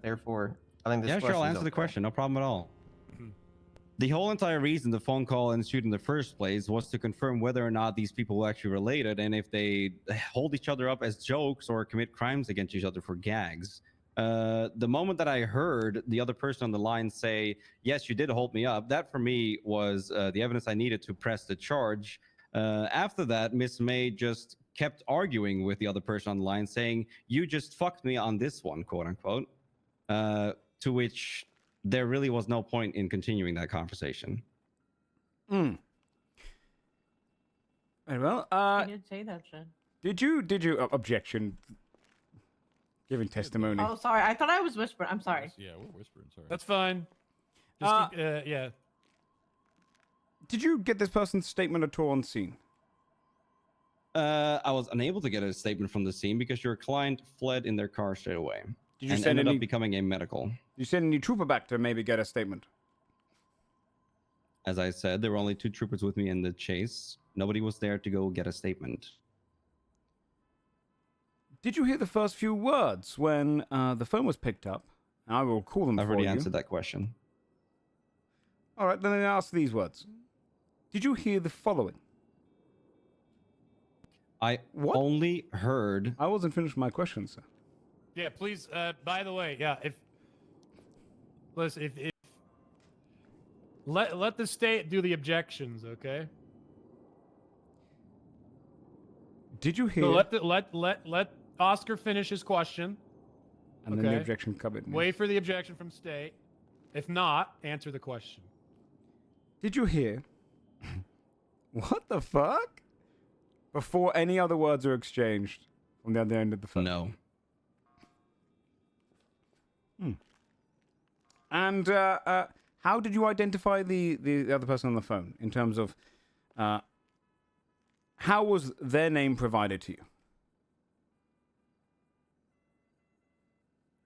Therefore, I think this Yeah, sure, I'll question is answer the okay. question. No problem at all. The whole entire reason the phone call ensued in the first place was to confirm whether or not these people were actually related and if they hold each other up as jokes or commit crimes against each other for gags. The moment that I heard the other person on the line say, "Yes, you did hold me up," that for me was the evidence I needed to press the charge. After that, Miss May just kept arguing with the other person on the line, saying, "You just fucked me on this one," quote unquote. To which there really was no point in continuing that conversation. Very well. I did say that shit. Did you objection? Giving testimony. Oh, sorry. I thought I was whispering. I'm sorry. Yeah, we're whispering. Sorry. That's fine. Just yeah. Did you get this person's statement at all on scene? I was unable to get a statement from the scene because your client fled in their car straight away. Did you and send ended any- up becoming a medical. Did you send any trooper back to maybe get a statement? As I said, there were only 2 troopers with me in the chase. Nobody was there to go get a statement. Did you hear the first few words when the phone was picked up? And I will call them I've for already you. answered that question. All right, then I ask these words. Did you hear the following? I only heard... I wasn't finished with my question, sir. Yeah, please. By the way, yeah. If let the state do the objections, okay? Did you hear? So let Oscar finish his question. And then the objection covered. Wait for the objection from state. If not, answer the question. Did you hear? What the fuck? Before any other words are exchanged from the other end of the phone. No. And how did you identify the other person on the phone in terms of how was their name provided to you?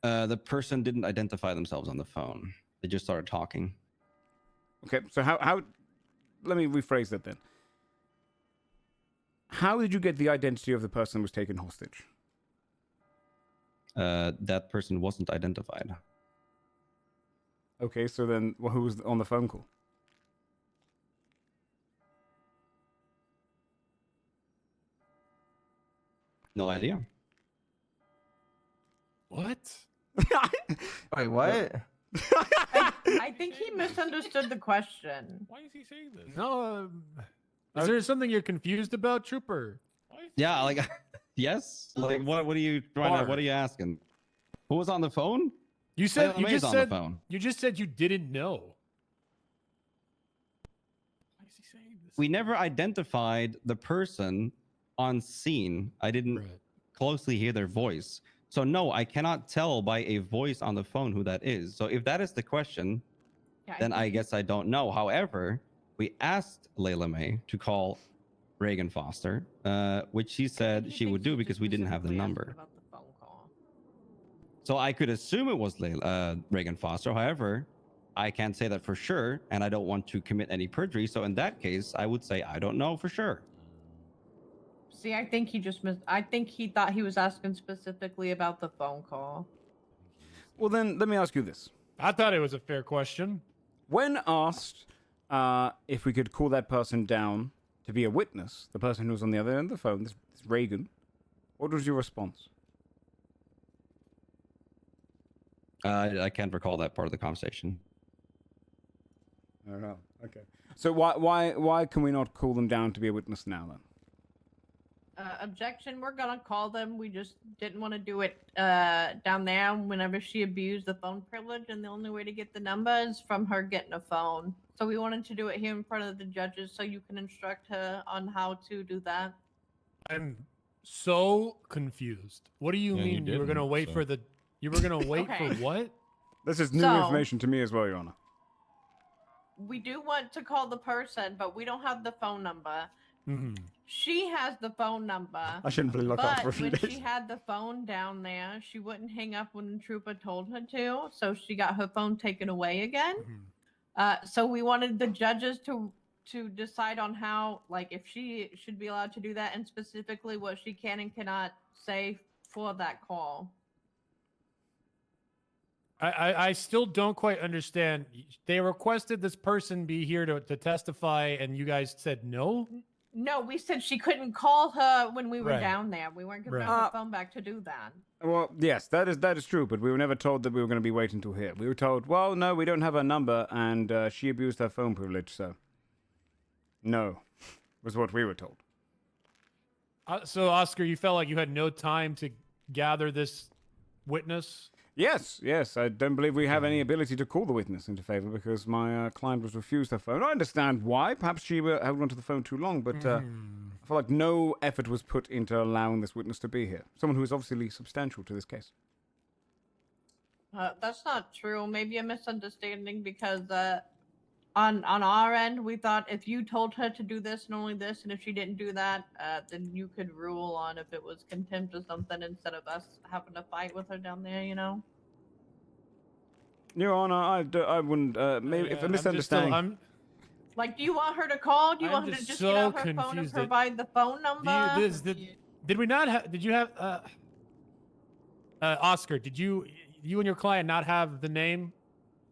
The person didn't identify themselves on the phone. They just started talking. Okay, so how let me rephrase that then. How did you get the identity of the person who was taken hostage? That person wasn't identified. Okay, so then who was on the phone call? No idea. What? Wait, what? I think he misunderstood the question. Why is he saying this? No. Is there something you're confused about, Trooper? Yeah, like, yes. Like, what are you trying to? What are you asking? Who was on the phone? You said you May's just on said the phone. you just said you didn't know. Why is he saying this? We never identified the person on scene. I didn't closely hear their voice. So no, I cannot tell by a voice on the phone who that is. So if that is the question, then I guess I don't know. However, we asked Layla May to call Reagan Foster, which she said she would do because we didn't have the number. So I could assume it was Reagan Foster. However, I can't say that for sure, and I don't want to commit any perjury. So in that case, I would say I don't know for sure. See, I think he just missed. I think he thought he was asking specifically about the phone call. Well, then let me ask you this. I thought it was a fair question. When asked if we could call that person down to be a witness, the person who was on the other end of the phone, this Reagan, what was your response? I can't recall that part of the conversation. I don't know. Okay. So why can we not call them down to be a witness now then? Objection. We're gonna call them. We just didn't want to do it down there whenever she abused the phone privilege, and the only way to get the number is from her getting a phone. So we wanted to do it here in front of the judges, so you can instruct her on how to do that. I'm so confused. What do you mean you were gonna wait for the? You were gonna wait for what? This is new So- information to me as well, Your Honor. We do want to call the person, but we don't have the phone number. Mm-hmm. She has the phone number. I shouldn't really look but up for a few when days. she had the phone down there, she wouldn't hang up when the trooper told her to, so she got her phone taken away again. So we wanted the judges to decide on how, like, if she should be allowed to do that, and specifically what she can and cannot say for that call. I still don't quite understand. They requested this person be here to testify, and you guys said no? No, we said she couldn't call her when we were Right. down there. We weren't giving Right. her phone back to do that. Well, yes, that is true, but we were never told that we were going to be waiting till here. We were told, well, no, we don't have her number, and she abused her phone privilege, so no, was what we were told. So, Oscar, you felt like you had no time to gather this witness? Yes, I don't believe we have any ability to call the witness into favor because my client was refused her phone. I understand why. Perhaps she held onto the phone too long, but I feel like no effort was put into allowing this witness to be here. Someone who is obviously substantial to this case. That's not true. Maybe a misunderstanding because on our end, we thought if you told her to do this and only this, and if she didn't do that, then you could rule on if it was contempt or something instead of us having to fight with her down there, you know? Your Honor, I wouldn't, maybe if a misunderstanding... Like, do you want her to call? Do you want her to just get out her phone and provide the phone number? Did we not have, did you have, Oscar, did you and your client not have the name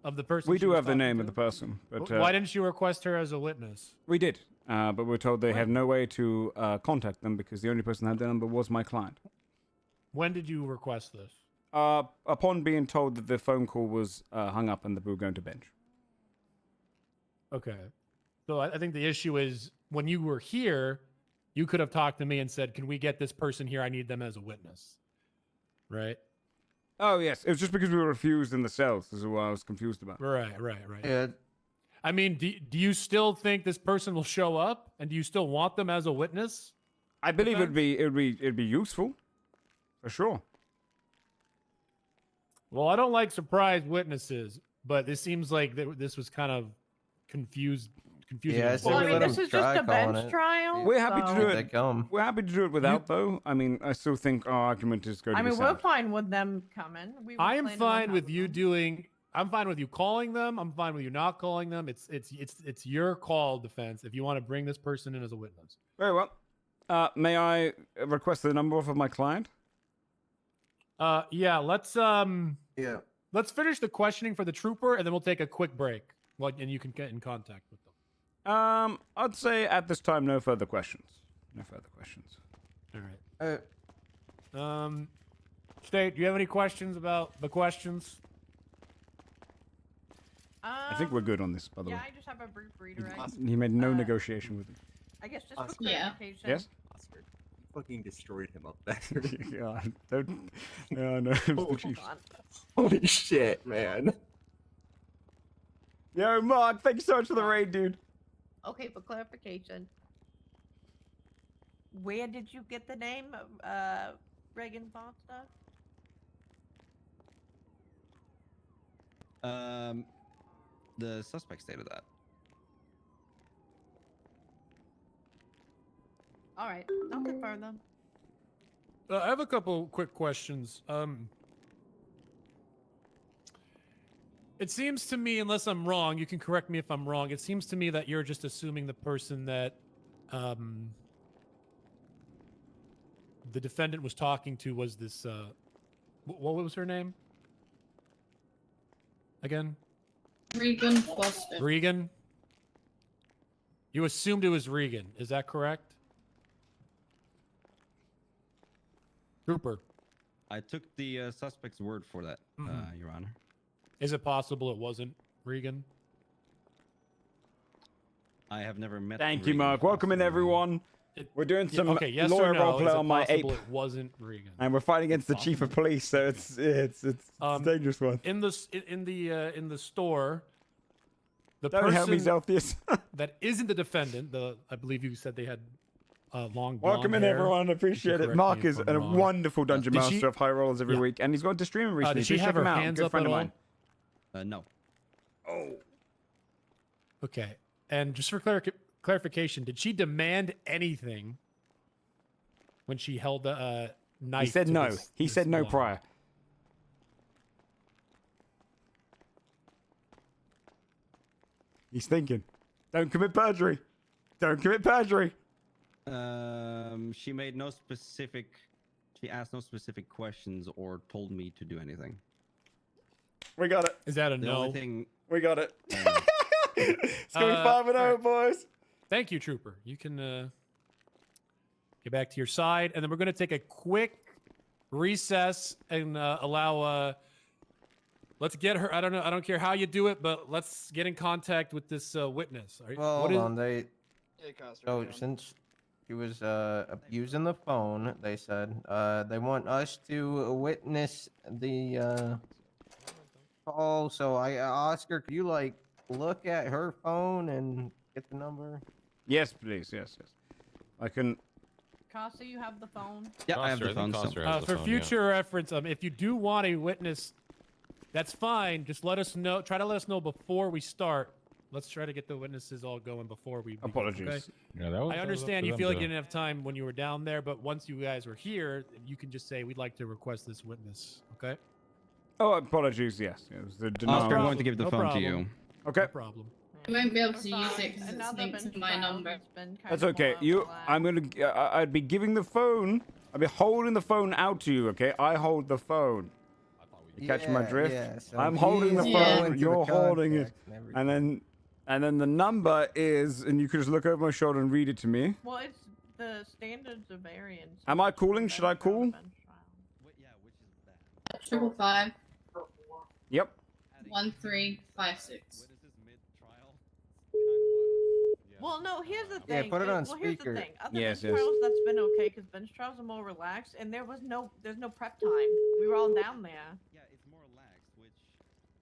of the person? We do have the name of the person, but... why didn't you request her as a witness? We did, but we were told they have no way to contact them because the only person that had their number was my client. When did you request this? Upon being told that the phone call was hung up and that we were going to bench. Okay. So I think the issue is when you were here, you could have talked to me and said, can we get this person here? I need them as a witness. Right? Oh, yes. It was just because we were refused in the cells. This is what I was confused about. Right. Yeah. I mean, do you still think this person will show up? And do you still want them as a witness? I believe it'd be useful. For sure. Well, I don't like surprise witnesses, but it seems like this was kind of confusing. Yeah, well, I mean, this is just a bench trial. We're happy to do They it. come. We're happy to do it without, though. I mean, I still think our argument is going to I be mean, we're sound. fine with them coming. We were I am planning on fine with you doing. I'm fine with you calling them. I'm fine with you not calling them. It's your call, defense. If you want to bring this person in as a witness. Very well. May I request the number of my client? Yeah. Let's Let's finish the questioning for the trooper, and then we'll take a quick break. And you can get in contact with them. I'd say at this time, no further questions. No further questions. All right. State, do you have any questions about the questions? think we're good on this, by the Yeah, way. I just have a brief redirect. He made no negotiation with him. I guess just for Yeah. clarification. Yes? Oscar, you fucking destroyed him up there. God, don't. No, no. Oh, Chief. holy shit, man. Yo, Mark, thank you so much for the raid, dude. Okay, for clarification. Where did you get the name Reagan Foster? The suspect stated that. All right, I'll confirm them. I have a couple quick questions. It seems to me, unless I'm wrong, you can correct me if I'm wrong. It seems to me that you're just assuming the person that the defendant was talking to was this. What was her name? Again? Regan Foster. Regan. You assumed it was Regan. Is that correct? Trooper. I took the suspect's word for that, Your Honor. Is it possible it wasn't Regan? I have never met. Thank you, Regan Mark. Welcome in, Foster. everyone. We're doing some okay, yes lawyer or no, roleplay is it on my ape, possible it wasn't Regan? and we're fighting against the chief of police, so it's a dangerous one. In the store, the Don't person help me, Zelthius. that isn't the defendant, I believe you said they had long blonde Welcome in, hair. everyone. You Appreciate can it. correct Mark me is if a I'm wrong. wonderful dungeon Did she- master of high rolls every Yeah. week, and he's gone to streaming recently. Did she Please have check him her out. hands Good up friend at of all? mine. No. Oh. Okay, and just for clarification, did she demand anything when she held the knife? He said to no. this- He this said no blonde? prior. He's thinking. Don't commit perjury. Don't commit perjury. She made no specific. She asked no specific questions or told me to do anything. We got it. Is that a The no? only thing. We got it. It's going to be 5-0, boys. Thank you, Trooper. You can get back to your side, and then we're going to take a quick recess and allow. Let's get her. I don't know. I don't care how you do it, but let's get in contact with this witness. Well, what hold is- on. So since she was abusing the phone, they said they want us to witness the call. So Oscar, could you like look at her phone and get the number? Yes, please. Yes, yes. I can. Casa, you have the phone. Yeah, I have the phone still. for future reference, if you do want a witness, that's fine. Just let us know. Try to let us know before we start. Let's try to get the witnesses all going before we. Apologies. Okay? Yeah, that was I understand you feel like you didn't have time when you were down there, but once you guys were here, you can just say we'd like to request this witness. Okay. Oh, apologies. Yes. It was the denial. Oscar, I'm going to give the No phone problem. to you. Okay. No problem. You won't be able to use it because it's Another linked to bench my trial number. has been kind That's of okay. more You. relaxed. I'm gonna. I'd be giving the phone. I'd be holding the phone out to you. Okay. I hold the phone. You catch my Yeah, drift? yeah, so I'm holding the he's phone. going to the You're holding it, contacts and and then the number is, and you can just look over my shoulder and read it to me. Well, it's the standards of variance. Am I calling? Should I call? 555 Yep. 1356. Well, no. Here's the Yeah, thing. put it on well, here's speaker. the thing. Other Yes, bench yes. trials, that's been okay because bench trials are more relaxed, and there's no prep time. We were all down there. Yeah, it's more relaxed, which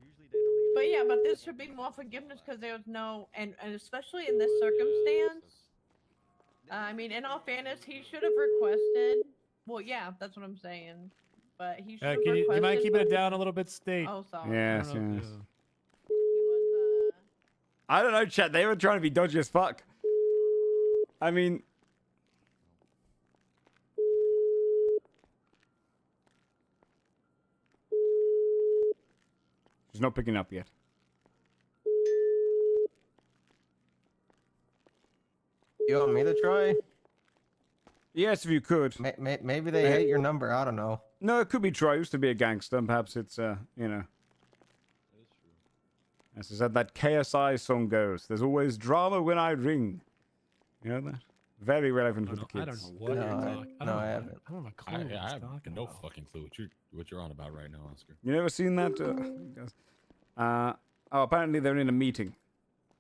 usually But yeah, but there should be more forgiveness because there was no, and especially in this circumstance. I mean, in all fairness, he should have requested. Well, yeah, that's what I'm saying. But he should have Can requested. you mind keeping it down a little bit, State? Oh, sorry. Yes. I don't know. Yes. I don't know, chat. They were trying to be dodgy as fuck. I mean. She's not picking up yet. You want me to try? Yes, if you could. Maybe they hate your number. I don't know. No, it could be true. I used to be a gangster, and perhaps it's, you know. As I said, that KSI song goes. There's always drama when I ring. You know that? Very relevant with the kids. I don't know what you're talking. No, I haven't. I don't have a clue. I what he's have talking no fucking clue what you're on about right now, Oscar. You never seen that? Oh, apparently they're in a meeting.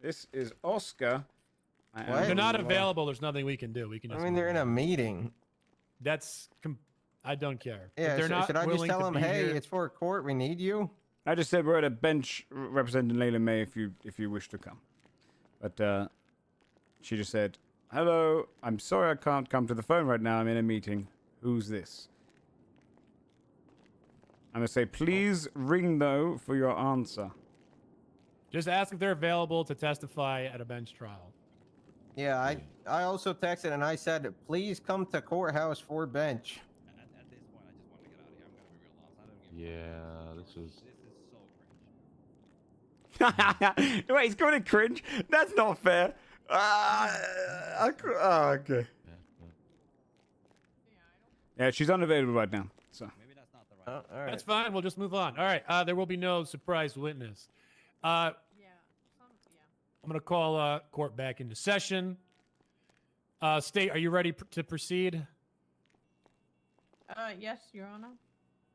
This is Oscar. What? If they're not available, there's nothing we can do. We can I just mean, they're in a meeting. I don't care. Yeah, If they're not should I just willing tell to them, be hey, here- it's for court, we need you? I just said we're at a bench representing Layla May if you wish to come. But she just said, hello, I'm sorry I can't come to the phone right now. I'm in a meeting. Who's this? I'm going to say, please ring, though, for your answer. Just ask if they're available to testify at a bench trial. Yeah, I also texted and I said, please come to courthouse for bench. Yeah, this is. Wait, he's going to cringe? That's not fair. Okay. Yeah, she's unavailable right now. So. All right. That's fine. We'll just move on. All right. There will be no surprise witness. I'm going to call court back into session. State, are you ready to proceed? Yes, Your Honor.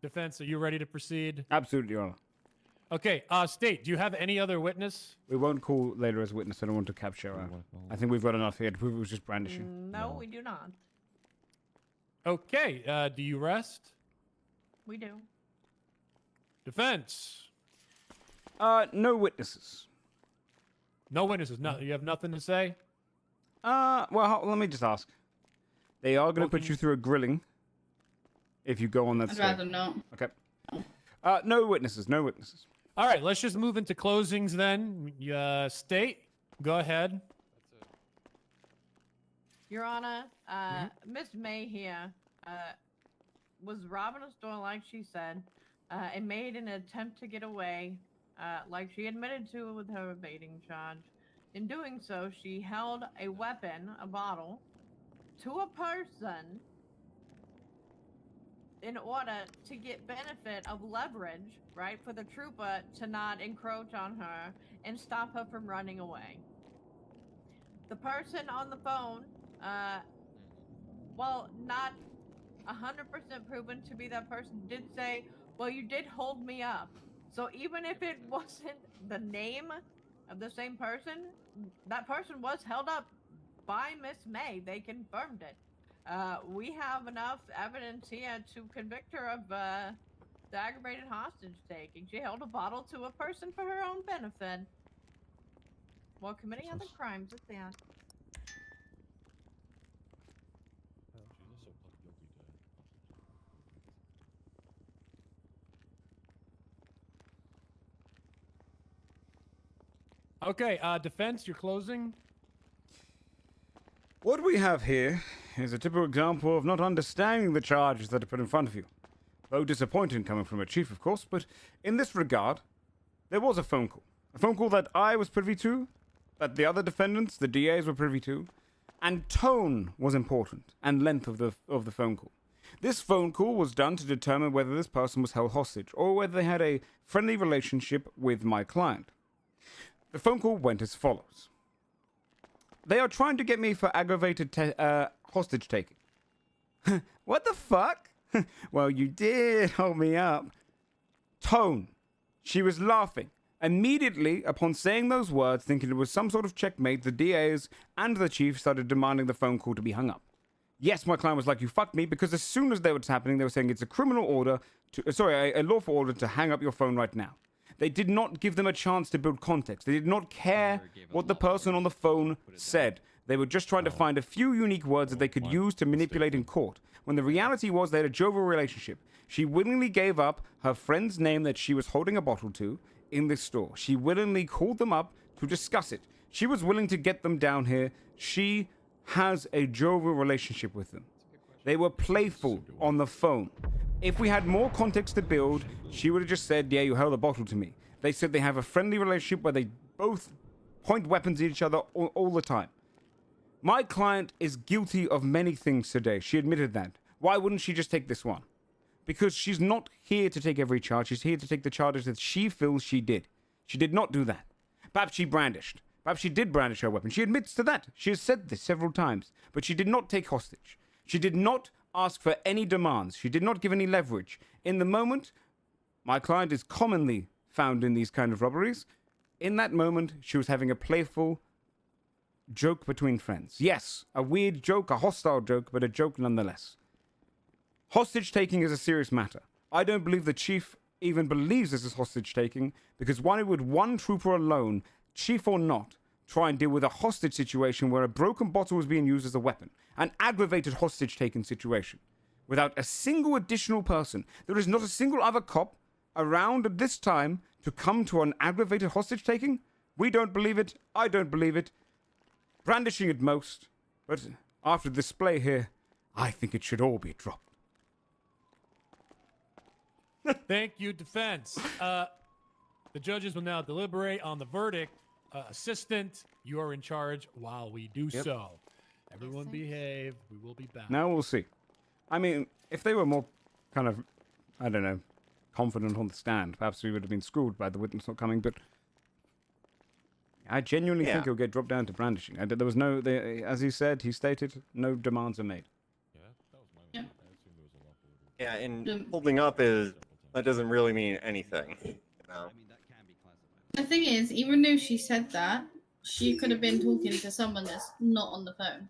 Defense, are you ready to proceed? Absolutely, Your Honor. Okay. State, do you have any other witness? We won't call later as a witness. I don't want to capture her. I think we've got enough here to prove it was just brandishing. No, we do not. Okay. Do you rest? We do. Defense. No witnesses. No witnesses. No, you have nothing to say? Well, let me just ask. They are going to put you through a grilling if you go on that I'd stage. rather not. Okay. No witnesses. No witnesses. All right, let's just move into closings then. State, go ahead. Your Honor, Miss May here was robbing a store like she said and made an attempt to get away like she admitted to with her evading charge. In doing so, she held a weapon, a bottle, to a person in order to get benefit of leverage, right, for the trooper to not encroach on her and stop her from running away. The person on the phone, while not 100% proven to be that person, did say, well, you did hold me up. So even if it wasn't the name of the same person, that person was held up by Miss May. They confirmed it. We have enough evidence here to convict her of the aggravated hostage taking. She held a bottle to a person for her own benefit while committing other crimes at that. Okay, defense, you're closing. What we have here is a typical example of not understanding the charges that are put in front of you. Though disappointing coming from a chief, of course, but in this regard, there was a phone call. A phone call that I was privy to, that the other defendants, the DAs, were privy to, and tone was important, and length of the phone call. This phone call was done to determine whether this person was held hostage, or whether they had a friendly relationship with my client. The phone call went as follows. They are trying to get me for aggravated hostage taking. What the fuck? Well, you did hold me up. Tone. She was laughing. Immediately upon saying those words, thinking it was some sort of checkmate, the DAs and the chief started demanding the phone call to be hung up. Yes, my client was like, you fucked me, because as soon as that was happening, they were saying it's a criminal order, a lawful order to hang up your phone right now. They did not give them a chance to build context. They did not care what the person on the phone said. They were just trying to find a few unique words that they could use to manipulate in court. When the reality was they had a jovial relationship. She willingly gave up her friend's name that she was holding a bottle to in this store. She willingly called them up to discuss it. She was willing to get them down here. She has a jovial relationship with them. They were playful on the phone. If we had more context to build, she would have just said, yeah, you held a bottle to me. They said they have a friendly relationship where they both point weapons at each other all the time. My client is guilty of many things today. She admitted that. Why wouldn't she just take this one? Because she's not here to take every charge. She's here to take the charges that she feels she did. She did not do that. Perhaps she brandished. Perhaps she did brandish her weapon. She admits to that. She has said this several times. But she did not take hostage. She did not ask for any demands. She did not give any leverage. In the moment, my client is commonly found in these kind of robberies. In that moment, she was having a playful joke between friends. Yes, a weird joke, a hostile joke, but a joke nonetheless. Hostage taking is a serious matter. I don't believe the chief even believes this is hostage taking, because why would one trooper alone, chief or not, try and deal with a hostage situation where a broken bottle was being used as a weapon? An aggravated hostage taking situation. Without a single additional person. There is not a single other cop around at this time to come to an aggravated hostage taking? We don't believe it. I don't believe it. Brandishing at most. But after the display here, I think it should all be dropped. Thank you, defense. The judges will now deliberate on the verdict. Assistant, you are in charge while we do so. Everyone behave. We will be back. Now we'll see. I mean, if they were more kind of, I don't know, confident on the stand, perhaps we would have been schooled by the witness not coming, but I genuinely think it'll get dropped down to brandishing. There was no, as he stated, no demands are made. Yeah, and holding up that doesn't really mean anything. You know? The thing is, even though she said that, she could have been talking to someone that's not on the phone.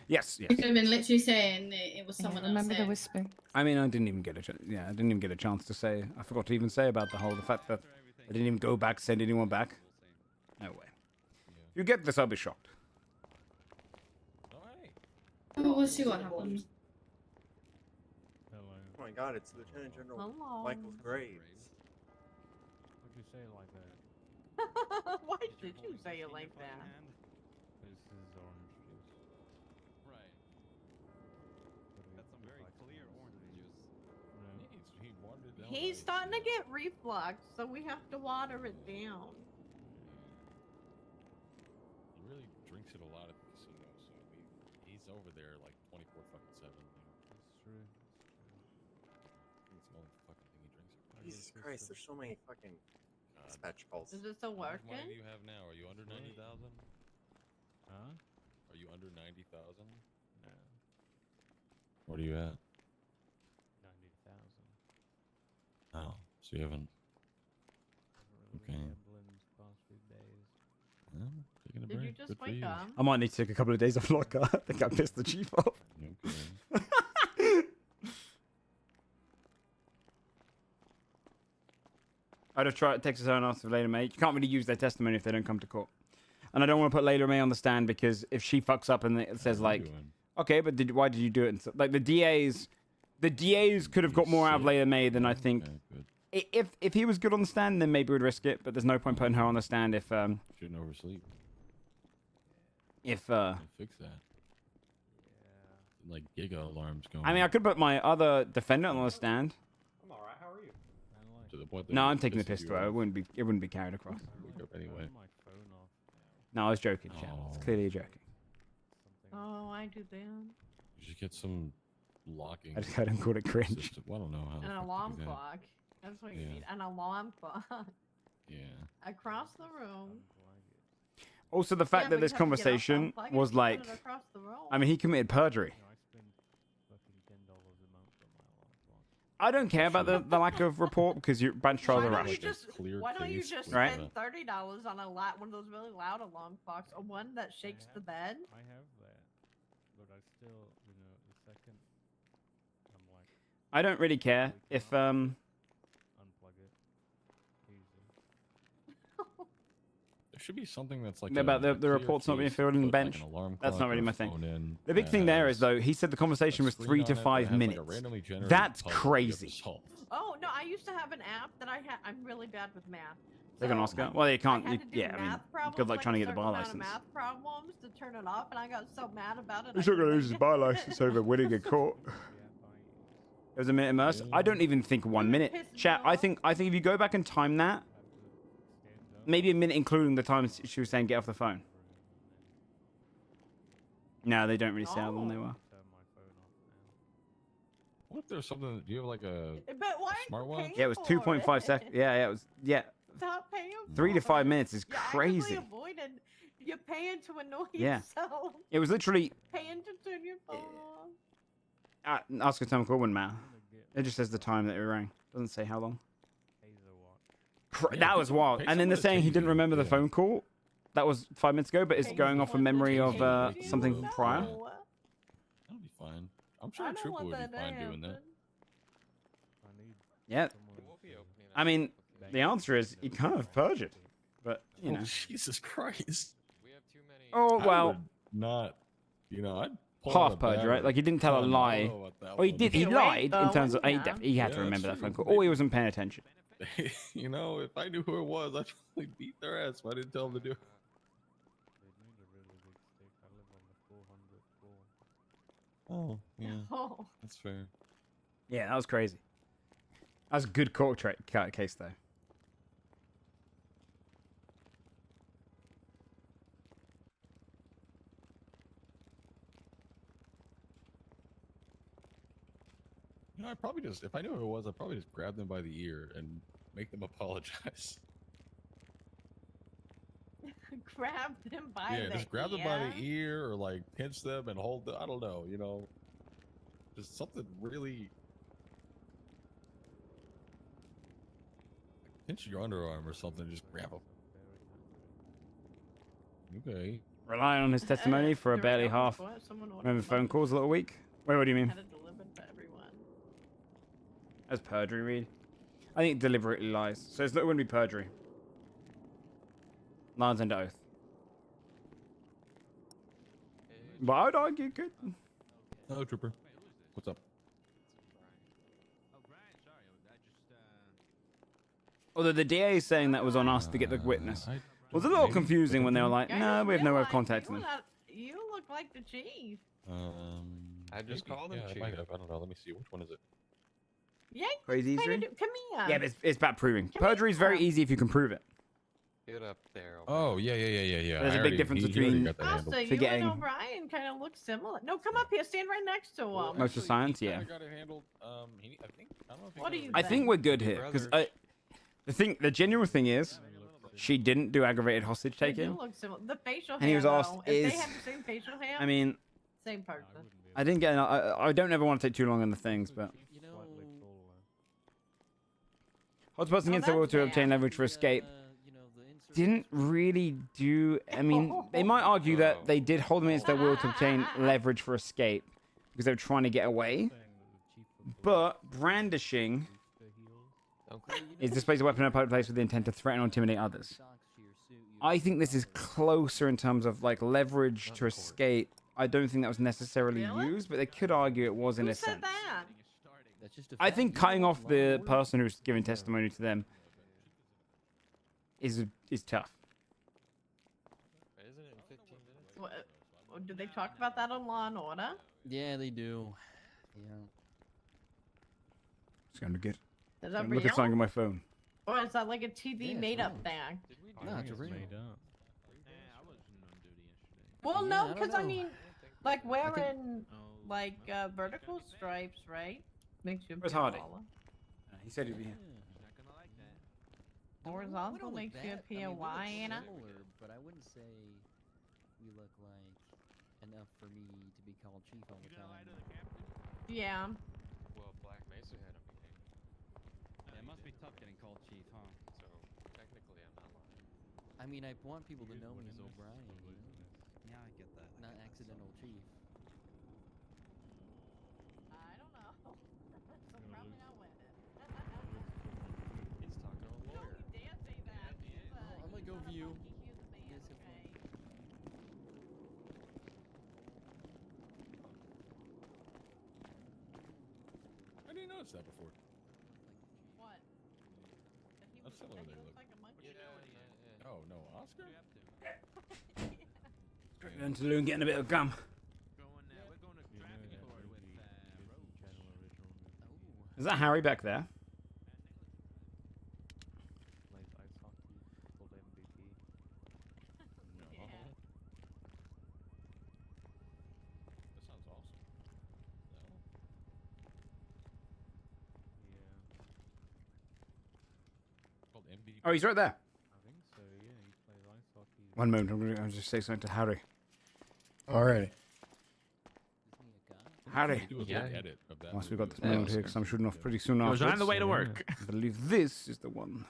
Yes, yes. She could have been literally saying it was someone else. Remember the saying. whisper. I mean, I didn't even get a chance. Yeah, I didn't even get a chance to say. I forgot to even say about the fact that I didn't even go back, send anyone back. No way. If you get this, I'll be shocked. Oh, we'll see what happens. Oh my God, it's Lieutenant General Hello. Michael Graves. Why'd you say it like that? Why did you say it like that? This is orange juice. Right. That's some very clear orange juice. He watered it down. He's starting to get reflux, so we have to water it down. He really drinks it a lot at the casino, so he's over there like 24 fucking 7. That's true. It's the only fucking thing he drinks. Jesus Christ, there's so many fucking dispatch calls. Is it still How much money working? do you have now? Are you under 90,000? Huh? Are you under 90,000? No. What are you at? 90,000. Oh, so you haven't. Okay. Well, taking a Did break. you just Good for wake you. up? I might need to take a couple of days off locker. I think I pissed the chief off. Okay. I'd have tried Texas Owen asked for Layla May. You can't really use their testimony if they don't come to court. And I don't want to put Layla May on the stand because if she fucks up and it says like, okay, but why did you do it? And so, like the DAs could have got more out of Layla May than I think. If he was good on the stand, then maybe we'd risk it. But there's no point putting her on the stand if Shouldn't oversleep. if Fix that. Like giga alarms going. I mean I could put my other defendant on the stand. I'm alright, how are you? To the point that No, it I'm taking the pisses pistol you out. off. It wouldn't be carried across. Wake up anyway. No, I was joking, chat. It's clearly joking. Oh, I do that. You should get some locking. I just kind of called it cringe. system. Well, I don't know how. the An fuck to alarm do that. clock. That's what you Yeah. need. An alarm clock. Yeah. Across the room. Also, the fact Yeah, that but this you have to get up, conversation unplug it, was put it like, across the room. I mean, he committed perjury. I don't care about the lack of report because your bench trials Why are don't you rushed. just, why don't you just right? spend $30 on one of those really loud alarm clocks, or one that shakes the bed? I have that, but I still, the second I'm like, I don't really care if unplug it. There should be something that's like about the clear reports not being case, filled in the but like bench. an alarm That's clock not really or my a thing. phone in The big that thing there has is though, he said the conversation a was screen 3 on to it that 5 has, like, a minutes. randomly generated That's puzzle you have to crazy. solve. Oh no, I used to have an app that I'm really bad with math. They're gonna ask her. Well, they can't. I had to do Yeah, I mean, math problems, good luck trying to get the certain bar amount of license. Math problems to turn it off, and I got so mad about it. He's I not gonna couldn't lose his make bar it. license over winning a court. It was a minute immerse. I don't even think 1 minute. Chat. I think if you go back and time that, maybe a minute, including the time she was saying get off the phone. No, they don't really say how long they were. What if there's something? Do you have like a But why are you smartwatch? paying Yeah, it was for 2.5 seconds. Yeah, it was. Yeah, Stop paying. 3 to 5 minutes is You're actively crazy. avoiding. You're paying to annoy Yeah. yourself. It was literally. Paying to turn your phone off. Ask a Tom Corwin, Matt. It just says the time that it rang. Doesn't say how long. That was wild. And then they're saying he didn't remember the phone call. That was 5 minutes ago, but it's going off a memory of something prior. That'll be fine. I'm sure Trooper would be fine doing that. Yeah. I mean, the answer is you kind of purge it, but you know. Jesus Christ. Oh I well. would not, I'd pull Half out a purge, right? battery. Like he didn't tell a Oh, no, lie. what that Well, he one did. He is. lied in terms of he had to Yeah, remember that true. phone call, or he wasn't paying attention. If I knew who it was, I'd probably beat their ass if I didn't tell them to do it. Oh, yeah. Oh. That's fair. Yeah, that was crazy. That was a good court case, though. I probably just, if I knew who it was, I'd probably just grab them by the ear and make them apologize. Grab them by Yeah, the just grab them by the ear? ear or like pinch them and hold them. I don't know, just something really. Pinch your underarm or something, just grab them. Okay. Relying on his testimony for a barely half. Remember phone calls a little week? Wait, what do you mean? Had it delivered to everyone. As perjury, Reed. I think it deliberately lies. So it wouldn't be perjury. Lies under oath. But I would argue good. Hello, Trooper. What's up? Although the DA is saying that was on us to get the witness. It was a little confusing when they were like, no, we have no way of contacting them. You look like the chief. I just called him. Yeah, I might have. I don't know. Let me see. Which one is it? Yeah. Crazy Come easy? here. Yeah, but it's about proving. Perjury is very easy if you can prove it. Get up there. Oh, yeah. There's a big difference between Also, you forgetting. and O'Brien kind of look similar. No, come up here. Stand right next to him. Most of science, yeah. I got it handled. I think. I don't know if What do you I think we're good here because the genuine thing is, she didn't do aggravated hostage They do taking. look similar. The facial And he was hair, asked, though, if is- they have the same facial hair, I mean, same person. I didn't get. I don't ever want to take too long on the things, but. Hot person against their will to obtain leverage for escape. Didn't really do. I mean, they might argue that they did hold them against their will to obtain leverage for escape because they were trying to get away. But brandishing is displays a weapon in a public place with the intent to threaten or intimidate others. I think this is closer in terms of like leverage to escape. I don't think that was necessarily used, but they could argue it was in a sense. That. I think cutting off the person who's giving testimony to them is tough. Do they talk about that on Law and Order? Yeah, they do. Yeah. It's gonna be good. Is that Look at real? something on my phone. Or is that like a TV Yeah, made it's up real. thing? No, it's real. Well, Yeah, no, I don't because I know. mean, like we're think- in like vertical stripes, right? Makes you Where's appear Hardy? taller. He said he'd be here. Horizontal makes you appear wider. Similar, but I wouldn't say we look like enough for me to be called chief all the time. Yeah. Well, Black Mesa had a meeting. Yeah, it must be tough getting called chief, huh? So technically, I'm not lying. I mean, I want people to know me as O'Brien, you know? Yeah, I get that. Not accidental chief. I don't know. So probably not win it. He's talking to a lawyer. Don't dare say that. I'm gonna go view. I didn't notice that before. What? That's similar. They look. Oh no, Oscar. Going to the loo and getting a bit of gum. Is that Harry back there? That sounds awesome. Called MVP. Oh, he's right there. One moment, I'm going to just say something to Harry. Alrighty. Harry. Do a little edit of that Once we got movie. this moment here, because I'm shooting off pretty soon He after. was on the way to work. I believe this is the one.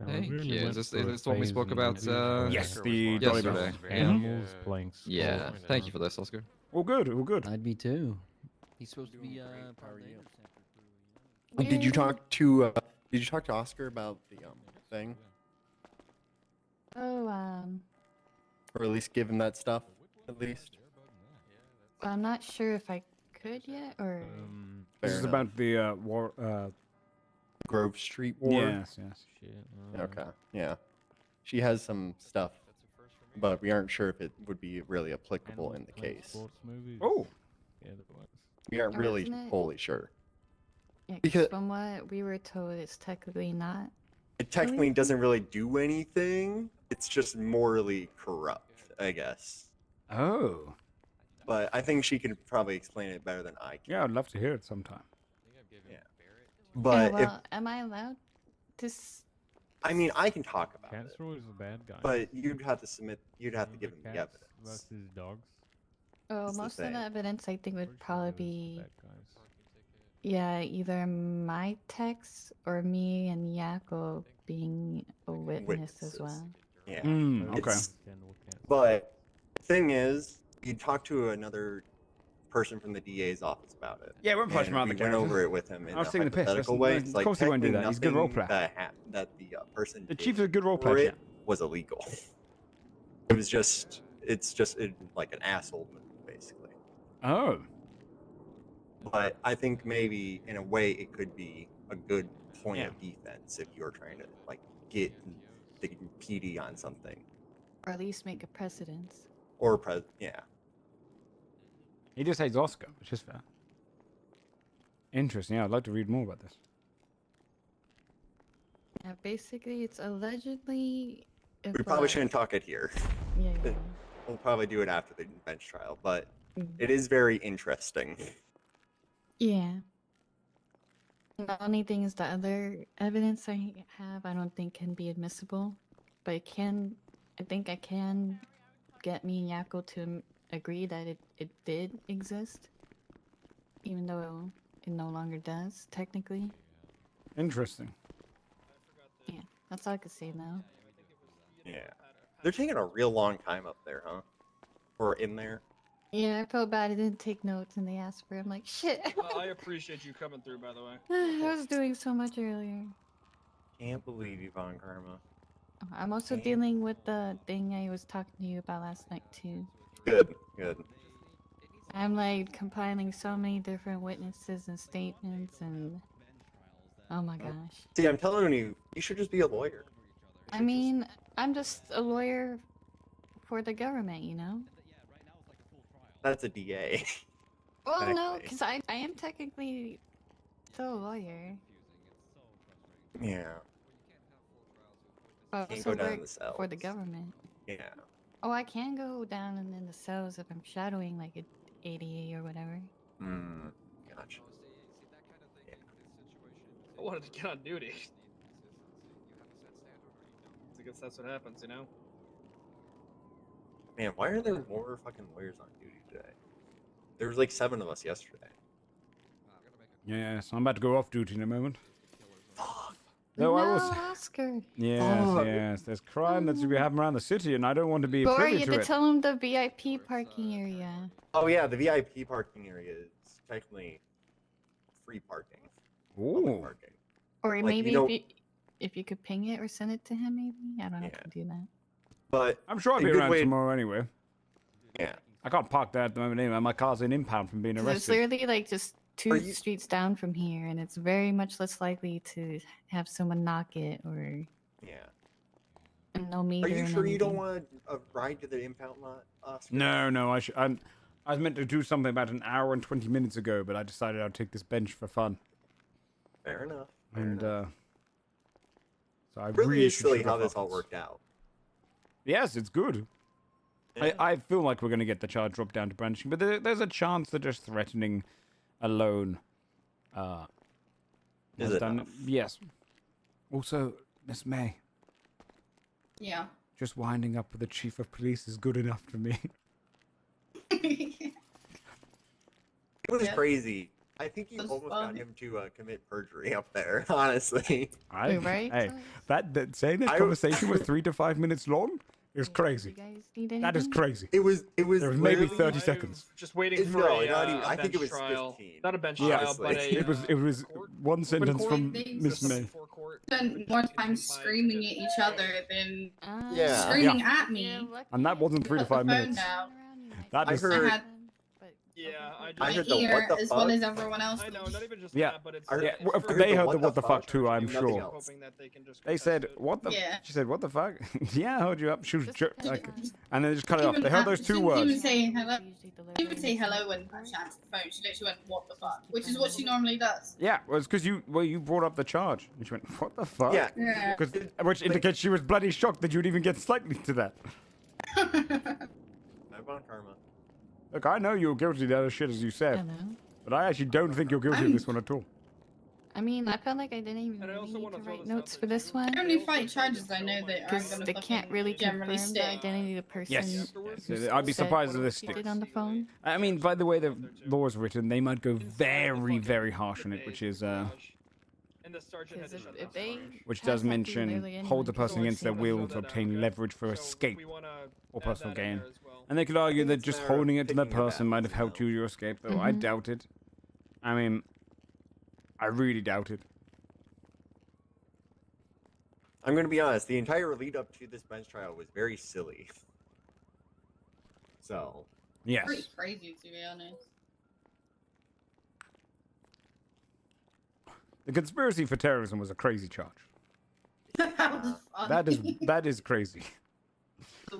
Thank really you. went Is this, for is a this what we phase spoke in about Yes, the dolly yesterday? bus. Animals, playing Yeah, sports. thank you for this, Oscar. All good, all good. I'd be too. He's supposed to be part of the interceptor crew. Did you talk to Oscar about the thing, Oh, or at least give him that stuff? At least. I'm not sure if I could yet, or This Fair is enough. about the Grove Street War. Yes, yes. Okay. Yeah. She has some stuff, but we aren't sure if it would be really applicable in the case. Sports movies. Oh. Yeah, that was. We aren't Or really isn't it- wholly sure. yeah, 'cause Because- from what we were told, it's technically not. It technically doesn't really do anything. It's just morally corrupt, I guess. Oh. But I think she could probably explain it better than I can. Yeah, I'd love to hear it sometime. Yeah. Yeah, But well, am I allowed to? I mean, I can talk about it. Cancer was a bad guy. But you'd have to submit. You'd have to give him the Cats evidence. versus dogs. Oh, It's the most of thing. the evidence I think would probably be, Bad guys. yeah, either my text or me and Yako being a witness as well. Yeah. Okay. It's- But the thing is, you talk to another person from the DA's office about it. Yeah, we won't push and him out we the went camera. over it with him in I was a taking the piss. hypothetical That's- way. It's of like course he won't do technically that. He's a good role nothing player. that the person The did chief's a good role for player, it was illegal. It was just, like an asshole move, basically. Oh. But I think maybe in a way it could be a good point of defense if you're trying to like get the PD on something. Or at least make a precedence. Or yeah. He just hates Oscar, which is fair. Interesting. Yeah, I'd like to read more about this. Yeah, basically, it's allegedly. We probably shouldn't talk it here. Yeah, yeah. We'll probably do it after the bench trial, but Mm. it is very interesting. Yeah. The only thing is the other evidence I have, I don't think can be admissible, but it can. I think I can get me and Yako to agree that it did exist, even though it no longer does technically. Interesting. Yeah, that's all I could say now. Yeah. They're taking a real long time up there, huh? Or in there. Yeah, I felt bad. I didn't take notes, and they asked for it. I'm like, shit. I appreciate you coming through, by the way. I was doing so much earlier. Can't believe you, Von Karma. I'm also dealing with the thing I was talking to you about last night too. Good, good. I'm like compiling so many different witnesses and statements, and oh my gosh. See, I'm telling you, you should just be a lawyer. I mean, I'm just a lawyer for the government, you know? That's a DA. Well, no, Technically. because I am technically still a lawyer. Yeah. But I Can't also go down work the cells. for the government. Yeah. Oh, I can go down and in the cells if I'm shadowing like an ADA or whatever. Hmm. Gotcha. I wanted to get on duty. I guess that's what happens, you know? Man, why are there more fucking lawyers on duty today? There was like 7 of us yesterday. Yes, I'm about to go off duty in a moment. No, I was. Oscar. Yes, Fuck. yes. There's crime that's we have around the city, and I don't want to be But privy you to have to it. tell him the VIP parking area. Oh yeah, the VIP parking area is technically free parking. Ooh. Parking. Or Like, maybe you don't- if you could ping it or send it to him, maybe? I don't know if I can do that. But I'm sure I'll a be good around way- tomorrow anyway. Yeah. I can't park there at the moment anyway. My car's in impound from being 'Cause it's arrested. literally like just two streets down from here, and it's very much less likely to have someone knock it or Yeah. and no meter. Are you and sure you don't anything. want a ride to the impound lot, Oscar? No, I was meant to do something about an hour and 20 minutes ago, but I decided I'd take this bench for fun. Fair enough. And so I Really really is should silly shut how off this all afterwards. worked out. Yes, it's good. I feel like we're going to get the charge dropped down to brandishing, but there's a chance that just threatening alone Is has done enough. Yes. Also, Miss May, Yeah. just winding up with the chief of police is good enough for me. It was Yeah. crazy. I think you almost got him to commit perjury up there. Honestly. Hey, that saying that conversation was 3 to 5 minutes long is crazy. That is crazy. It was. There was maybe literally- 30 seconds. Just waiting for No, a, not even. a I think bench it was trial. 15. Not a bench Yeah, trial, but a. it was one sentence from Miss May. Spent more time screaming at each other than Yeah. screaming at me. And that wasn't 3 to Put the 5 phone minutes. down. That I is. heard. Yeah, I heard My the ear, what the as fuck. well as everyone else. I know, not even just Yeah, that, but it's. yeah. it's well, for- they the heard what the the what the fuck too. I'm nothing sure. else. Hoping that they can just They said what the. Yeah. She said what the fuck? Yeah, I heard you up. She was like, and then they just cut it off. Even They heard at- those she two didn't words. even say hello. She didn't even say hello when she answered the phone. She literally went, "What the fuck?" Which is what she normally does. Yeah, well, it's because you brought up the charge. And she went, what the fuck? Yeah. Yeah. Which indicates she was bloody shocked that you'd even get slightly to that. I'm on karma. Look, I know you're guilty of the other shit as you said. Hello? But I actually don't think you're guilty of this one at all. I mean, I felt like I didn't even really need to write notes for this one. The only fight charges I know that aren't Because gonna they can't fucking really generally confirm the stick. identity of the person. Yes. who I'd be said surprised if what this she sticks. did on the phone. I mean, by the way the law is written, they might go very, very harsh on it, which is And the sergeant had to shut if down they which has does that to mention literally hold the anyone, person against their will to obtain leverage for escape or personal gain. And they could argue that just holding it to that person might have helped you your escape, though I Mhm. doubt it. I mean, I really doubt it. I'm going to be honest. The entire lead up to this bench trial was very silly. So. Yes. Pretty crazy, to be honest. The conspiracy for terrorism was a crazy charge. That was funny. That is crazy.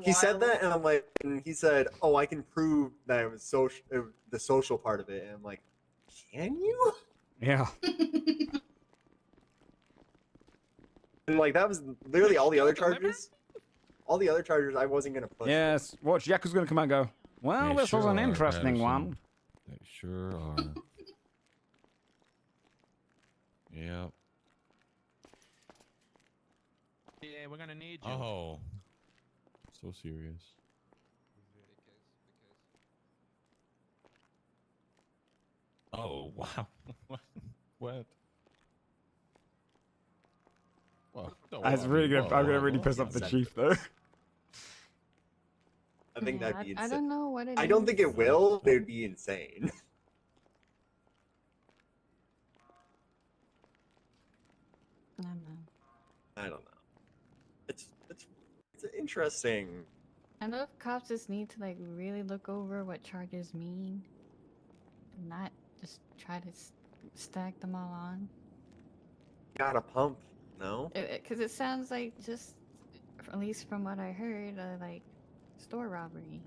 He said that, and I'm like, and he said, "Oh, I can prove that it was social, the social part of it." And I'm like, "Can you?" Yeah. And like that was literally all the other charges. All the other charges I wasn't gonna push. Yes. Watch, Yaku's gonna come out and go, well, They this was sure an are, interesting Patterson. one. They sure are. Yep. Yeah, we're gonna need you. Oh. So serious. Oh, wow. What? Well, no, That's I really mean, gonna. whoa, I'm gonna whoa, really whoa. piss off the chief, though. I think Yeah, that'd be I insane. don't know what it I don't is. think it will. But it'd be insane. I don't know. I don't know. It's interesting. I know if cops just need to like really look over what charges mean, and not just try to stack them all on. Got a pump? No. Because it sounds like just, at least from what I heard, like store robbery.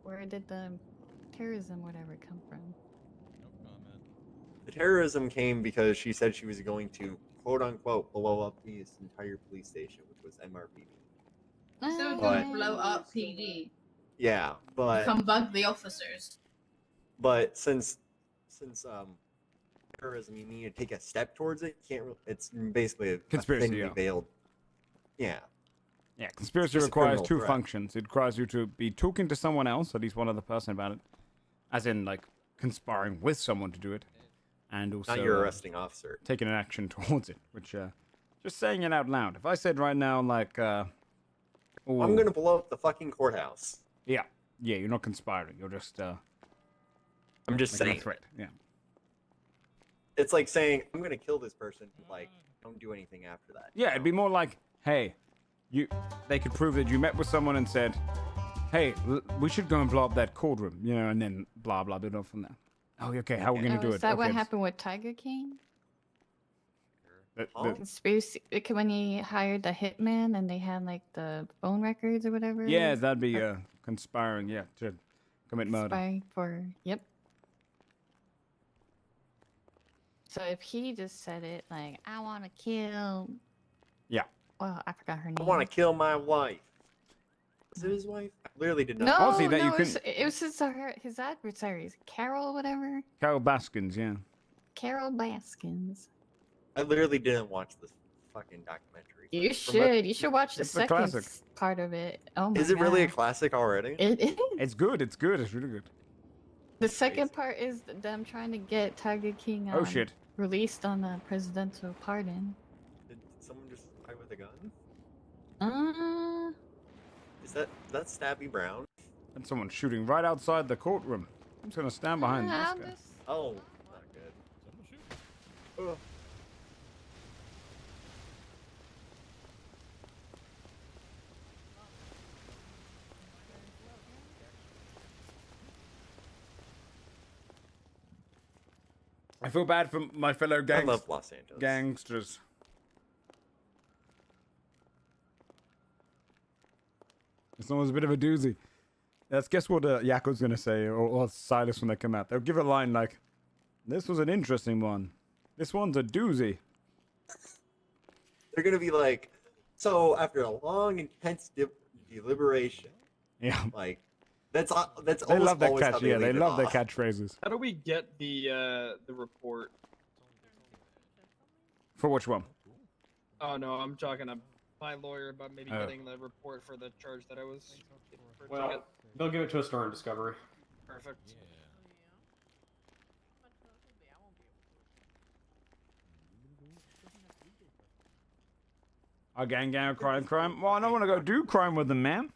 Where did the terrorism, whatever, come from? The terrorism came because she said she was going to quote unquote blow up this entire police station, which was MRPD. So But- don't blow up PD. Yeah, but Come bug the officers. since terrorism, you need to take a step towards it. You can't. It's basically a Conspiracy, thinly yeah. veiled. Yeah. Yeah, conspiracy Just a requires criminal two threat. functions. It requires you to be talking to someone else, at least one other person about it, as in like conspiring with someone to do it, and also Not your arresting officer. taking an action towards it. Which, just saying it out loud. If I said right now, like, I'm ooh, gonna blow up the fucking courthouse. yeah, you're not conspiring. You're just I'm just making saying. a threat. Yeah. It's like saying I'm gonna kill this person. Like, don't do anything after that. Yeah, it'd be more like, hey, they could prove that you met with someone and said, hey, we should go and blow up that courtroom, and then blah, blah, build up from there. Oh, okay, how are we going to do Is it? that what Okay, happened with Tiger King? the- Conspiracy, when he hired the hitman and they had like the phone records or whatever. it yeah, is? that'd be conspiring, to commit murder. Conspiring for, yep. So if he just said it like, I want to kill, Yeah. well, I forgot her name. I want to kill my wife. Is it his wife? I literally did not. No, Honestly, that you no, couldn't- it was his adversaries, Carol, whatever, Carol Baskins, yeah. Carol Baskins. I literally didn't watch this fucking documentary. You From a- should. You should watch the It's a second classic. part of it. Oh my Is it really a God. classic already? It is. It's good, it's good, it's really good. The second part is them trying to get Tiger King Oh, shit. released on a presidential pardon. Did someone just fly with a gun? Is that Stabby Brown? And someone shooting right outside the courtroom. I'm just gonna stand behind this guy. Oh, not good. Ugh. I feel bad for my fellow I love Los Angeles. gangsters. This one was a bit of a doozy. Let's guess what Yakko's gonna say, or Silas when they come out. They'll give a line like, "This was an interesting one. This one's a doozy." They're gonna be like, so after a long, intense deliberation, Yeah, like that's they almost love their always how catch. they Yeah, they leave it love their off. catchphrases. How do we get the report? For which one? Oh no, I'm talking to my lawyer about maybe Oh. getting the report for the charge that I was. Well, they'll give it to us during discovery. Perfect. A gang, crime. Well, I don't want to go do crime with them, man.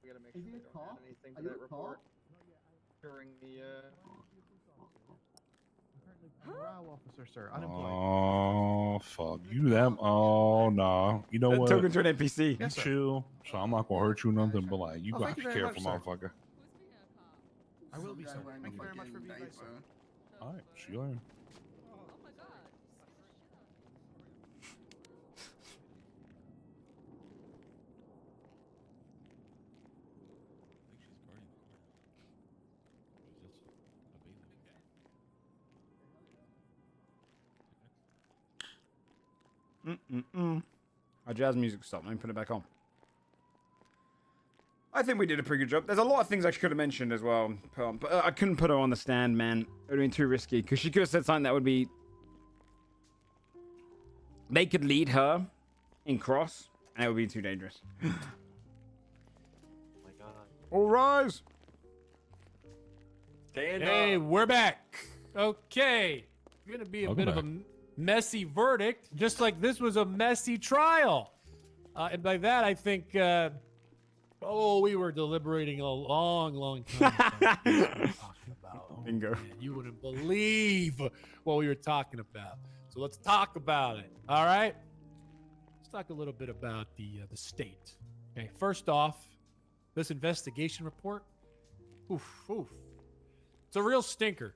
We gotta make sure they don't add anything to that report during the. Morale officer, sir. Unemployed. Oh, fuck. You them? Oh, no. You know what? Talking to an NPC. You chill. So I'm not going to hurt you or nothing, but like, you Oh, got thank to you be very careful, much, sir. motherfucker. I will be, sir. Thank you very much for being nice, sir. All right. See you later. Our jazz music stopped. Let me put it back on. I think we did a pretty good job. There's a lot of things I could have mentioned as well, but I couldn't put her on the stand, man. It would have been too risky because she could have said something that would be. They could lead her in cross, and it would be too dangerous. Oh my god. All rise. Stand Hey, up. we're back. Okay. It's gonna be a Welcome bit of a messy verdict, just like this was a messy trial. And by that, I think, we were deliberating a long time. Bingo. Man, you wouldn't believe what we were talking about. So let's talk about it. All right. Let's talk a little bit about the state. Okay. First off, this investigation report. Oof. It's a real stinker.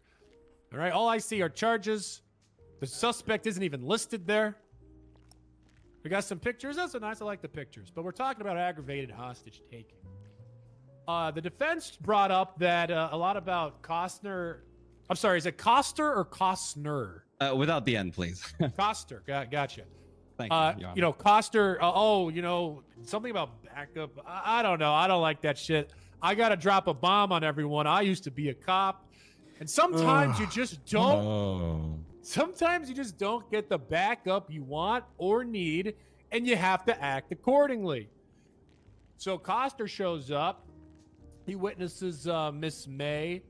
All right. All I see are charges. The suspect isn't even listed there. We got some pictures. That's so nice. I like the pictures. But we're talking about aggravated hostage taking. The defense brought up that a lot about Costner. I'm sorry, is it Coster or Costner? Without the end, please. Coster. Gotcha. Thank you. You know, Coster. Something about backup. I don't know. I don't like that shit. I got to drop a bomb on everyone. I used to be a cop. And sometimes you just don't. Sometimes you just don't get the backup you want or need, and you have to act accordingly. So Coster shows up. He witnesses Miss May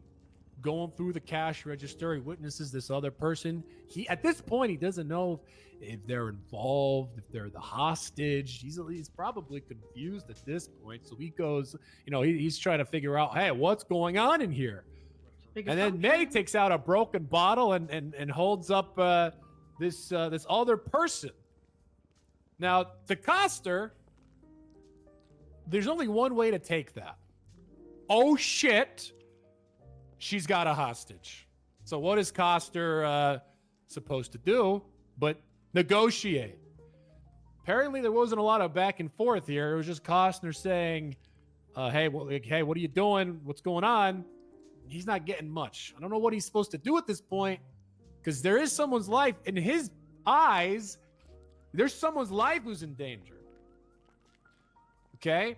going through the cash register. He witnesses this other person. At this point, he doesn't know if they're involved, if they're the hostage. He's probably confused at this point. So he goes, he's trying to figure out, hey, what's going on in here? And then May takes out a broken bottle and holds up this other person. Now, to Coster, there's only one way to take that. Oh shit, she's got a hostage. So what is Coster supposed to do but negotiate? Apparently there wasn't a lot of back and forth here. It was just Costner saying, hey, what are you doing? What's going on? He's not getting much. I don't know what he's supposed to do at this point because there is someone's life. In his eyes, there's someone's life who's in danger. Okay?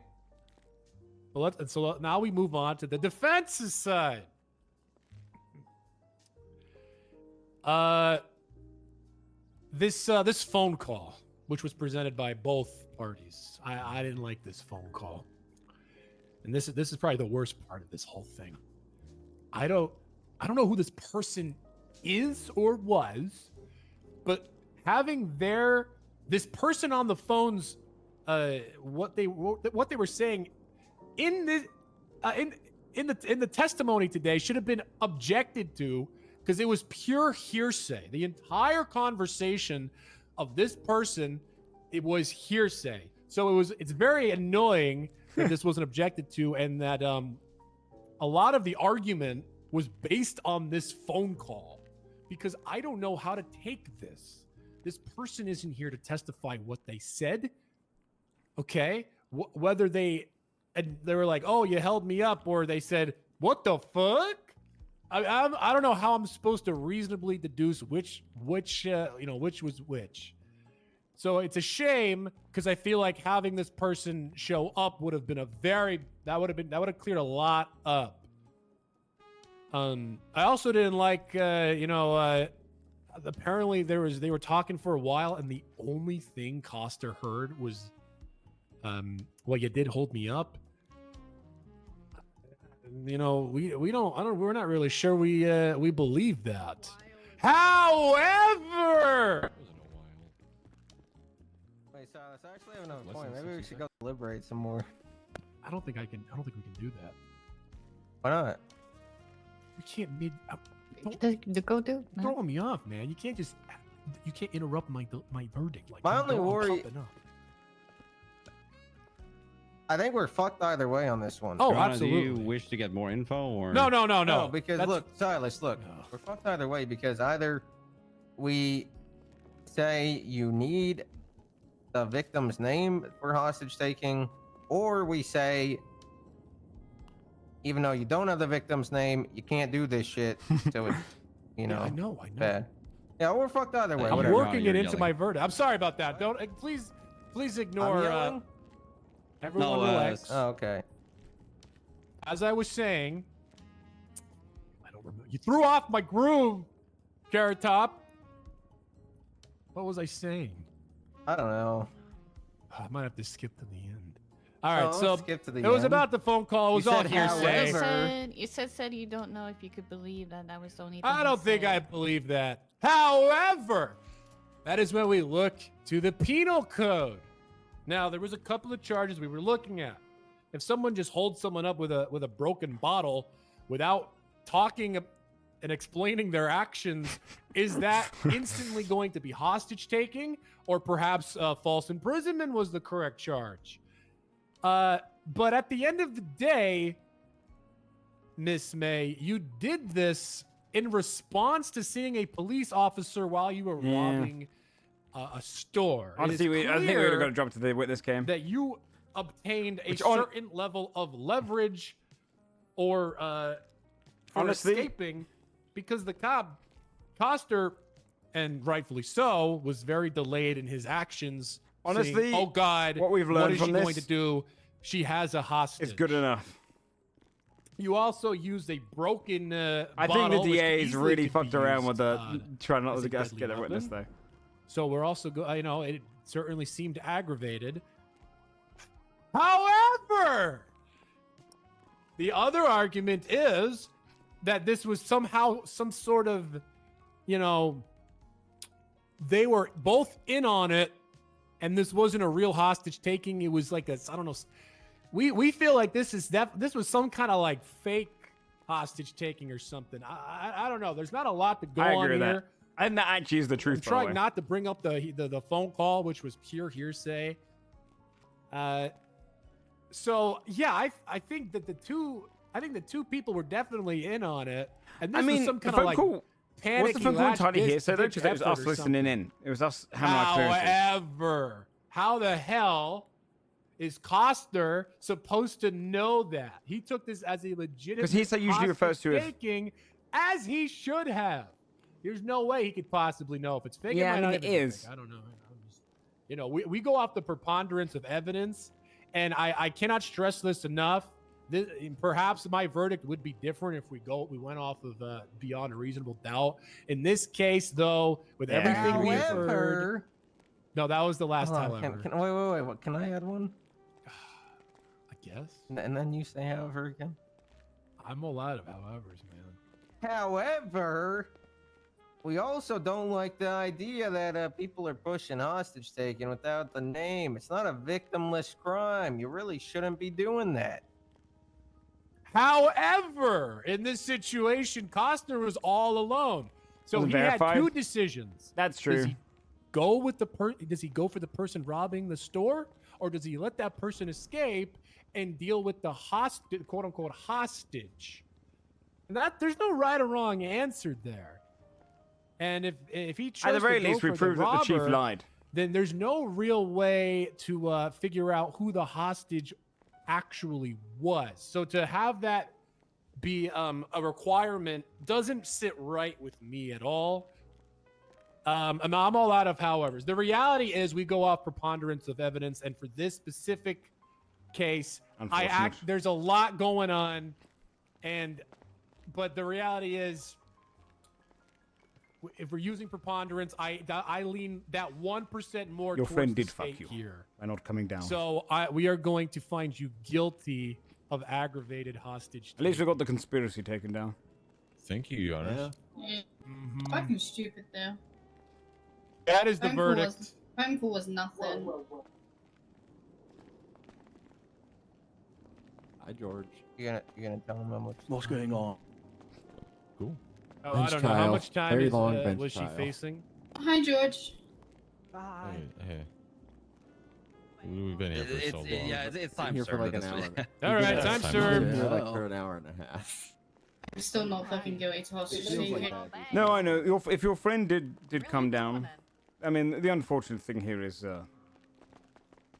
So now we move on to the defense's side. This phone call, which was presented by both parties. I didn't like this phone call. and this is probably the worst part of this whole thing. I don't know who this person is or was, but having this person on the phones, what they were saying in this in the testimony today should have been objected to, because it was pure hearsay. The entire conversation of this person, it was hearsay. So it's very annoying that this wasn't objected to, and that a lot of the argument was based on this phone call, because I don't know how to take this. This person isn't here to testify what they said. Okay, whether they were like, "Oh, you held me up," or they said, "What the fuck?" I don't know how I'm supposed to reasonably deduce which was which. So it's a shame, because I feel like having this person show up would have been that would have cleared a lot up. I also didn't like apparently they were talking for a while, and the only thing Costa heard was well, you did hold me up. We're not really sure we believe that. However, Wait, Silas, I actually have another point. Maybe we should go deliberate some more. I don't think we can do that. Why not? We can't throwing me off, man. You can't interrupt my verdict. Like, My only I'm worry. pumping up. I think we're fucked either way on this one. Oh, Joanna, absolutely. Do you wish to get more info, or No. Because look, Silas, look, we're fucked either way, because either we say you need the victim's name for hostage taking, or we say, even though you don't have the victim's name, you can't do this shit. So it's, Yeah, I know. bad. Yeah, we're fucked either way. I'm whatever. working it into my verdict. I'm sorry about that. Don't please ignore. yelling? Everyone relax. Oh, okay. As I was saying, I don't remember. You threw off my groove, Carrot Top. What was I saying? I don't know. I might have to skip to the end. All right, Oh, so let's skip to the it was end. about the phone call. It was all hearsay. You said you don't know if you could believe that was the only thing I he don't think said. I believe that. However, that is when we look to the penal code. Now, there was a couple of charges we were looking at. If someone just holds someone up with a broken bottle without talking and explaining their actions, is that instantly going to be hostage taking, or perhaps false imprisonment was the correct charge? But at the end of the day, Miss May, you did this in response to seeing a police officer while you were robbing a store. Honestly, I think we would have got to jump to the witness cam. That you obtained a certain level of leverage or for Honestly- escaping, because the cop, Coster, and rightfully so, was very delayed in his actions. Honestly, saying, oh God, what we've learned what is from she this going to do? She has a hostage. It's good enough. You also used a broken I think bottle, the which DA's easily really could fucked be around used, with the trying not as to a get deadly a witness weapon. though. So we're also it certainly seemed aggravated. However, the other argument is that this was somehow some sort of, they were both in on it, and this wasn't a real hostage taking. It was like I don't know. We feel like this was some kind of like fake hostage taking or something. I don't know. There's not a lot to go I on agree with here. that. And that actually is the truth. I'm trying not to bring up the phone call, which was pure hearsay. So yeah, I think that the two people were definitely in on it, and this was some kind of like panicky. What's the phone call entirely last-ditch hearsay though? Because it was effort us or listening something. in. It was us having our experiences. However, how the hell is Coster supposed to know that? He took this as a legitimate. Because hearsay usually refers to if- taking, as he should have. There's no way he could possibly know if it's fake. Yeah, might I not mean, it even be is. fake. I don't know. We go off the preponderance of evidence, and I cannot stress this enough. Perhaps my verdict would be different if we went off of beyond a reasonable doubt. In this case, though, with everything we've heard, no, that was the last time. Wait. Can I add one? guess. And then you say however again. I'm a lot of however's, man. However, we also don't like the idea that people are pushing hostage taking without the name. It's not a victimless crime. You really shouldn't be doing that. However, in this situation, Costner was all alone, so Wasn't he verified? had two decisions. That's Does true. he go with the Does he go for the person robbing the store, or does he let that person escape and deal with the hostage, quote unquote hostage? And that there's no right or wrong answer there. And if he chose At the very to go least, we for the proved that the chief robber, lied. then there's no real way to figure out who the hostage actually was. So to have that be a requirement doesn't sit right with me at all. I'm all out of howevers. The reality is we go off preponderance of evidence, and for this specific case, there's a lot going on, but the reality is, if we're using preponderance, I lean that 1% more. Your friend towards the did fuck state you here. by not coming down. So we are going to find you guilty of aggravated hostage. At least we got the conspiracy taken down. Thank you, Your Honor. Yeah. Fucking stupid though. That is the Phone call verdict. Phone call was nothing. Hi, George. You gonna tell him how much? What's going on? Cool. Oh, Bench I don't know how trial. much time Very long bench was she trial. facing. Hi, George. Hey. We've been here for so long. It's time here for served like at an this hour. point. All right, time served. Here like for an hour and a half. I'm still not fucking guilty to hostage Feels like taking. that. No, I know. If your friend did come down, I mean, the unfortunate thing here is, The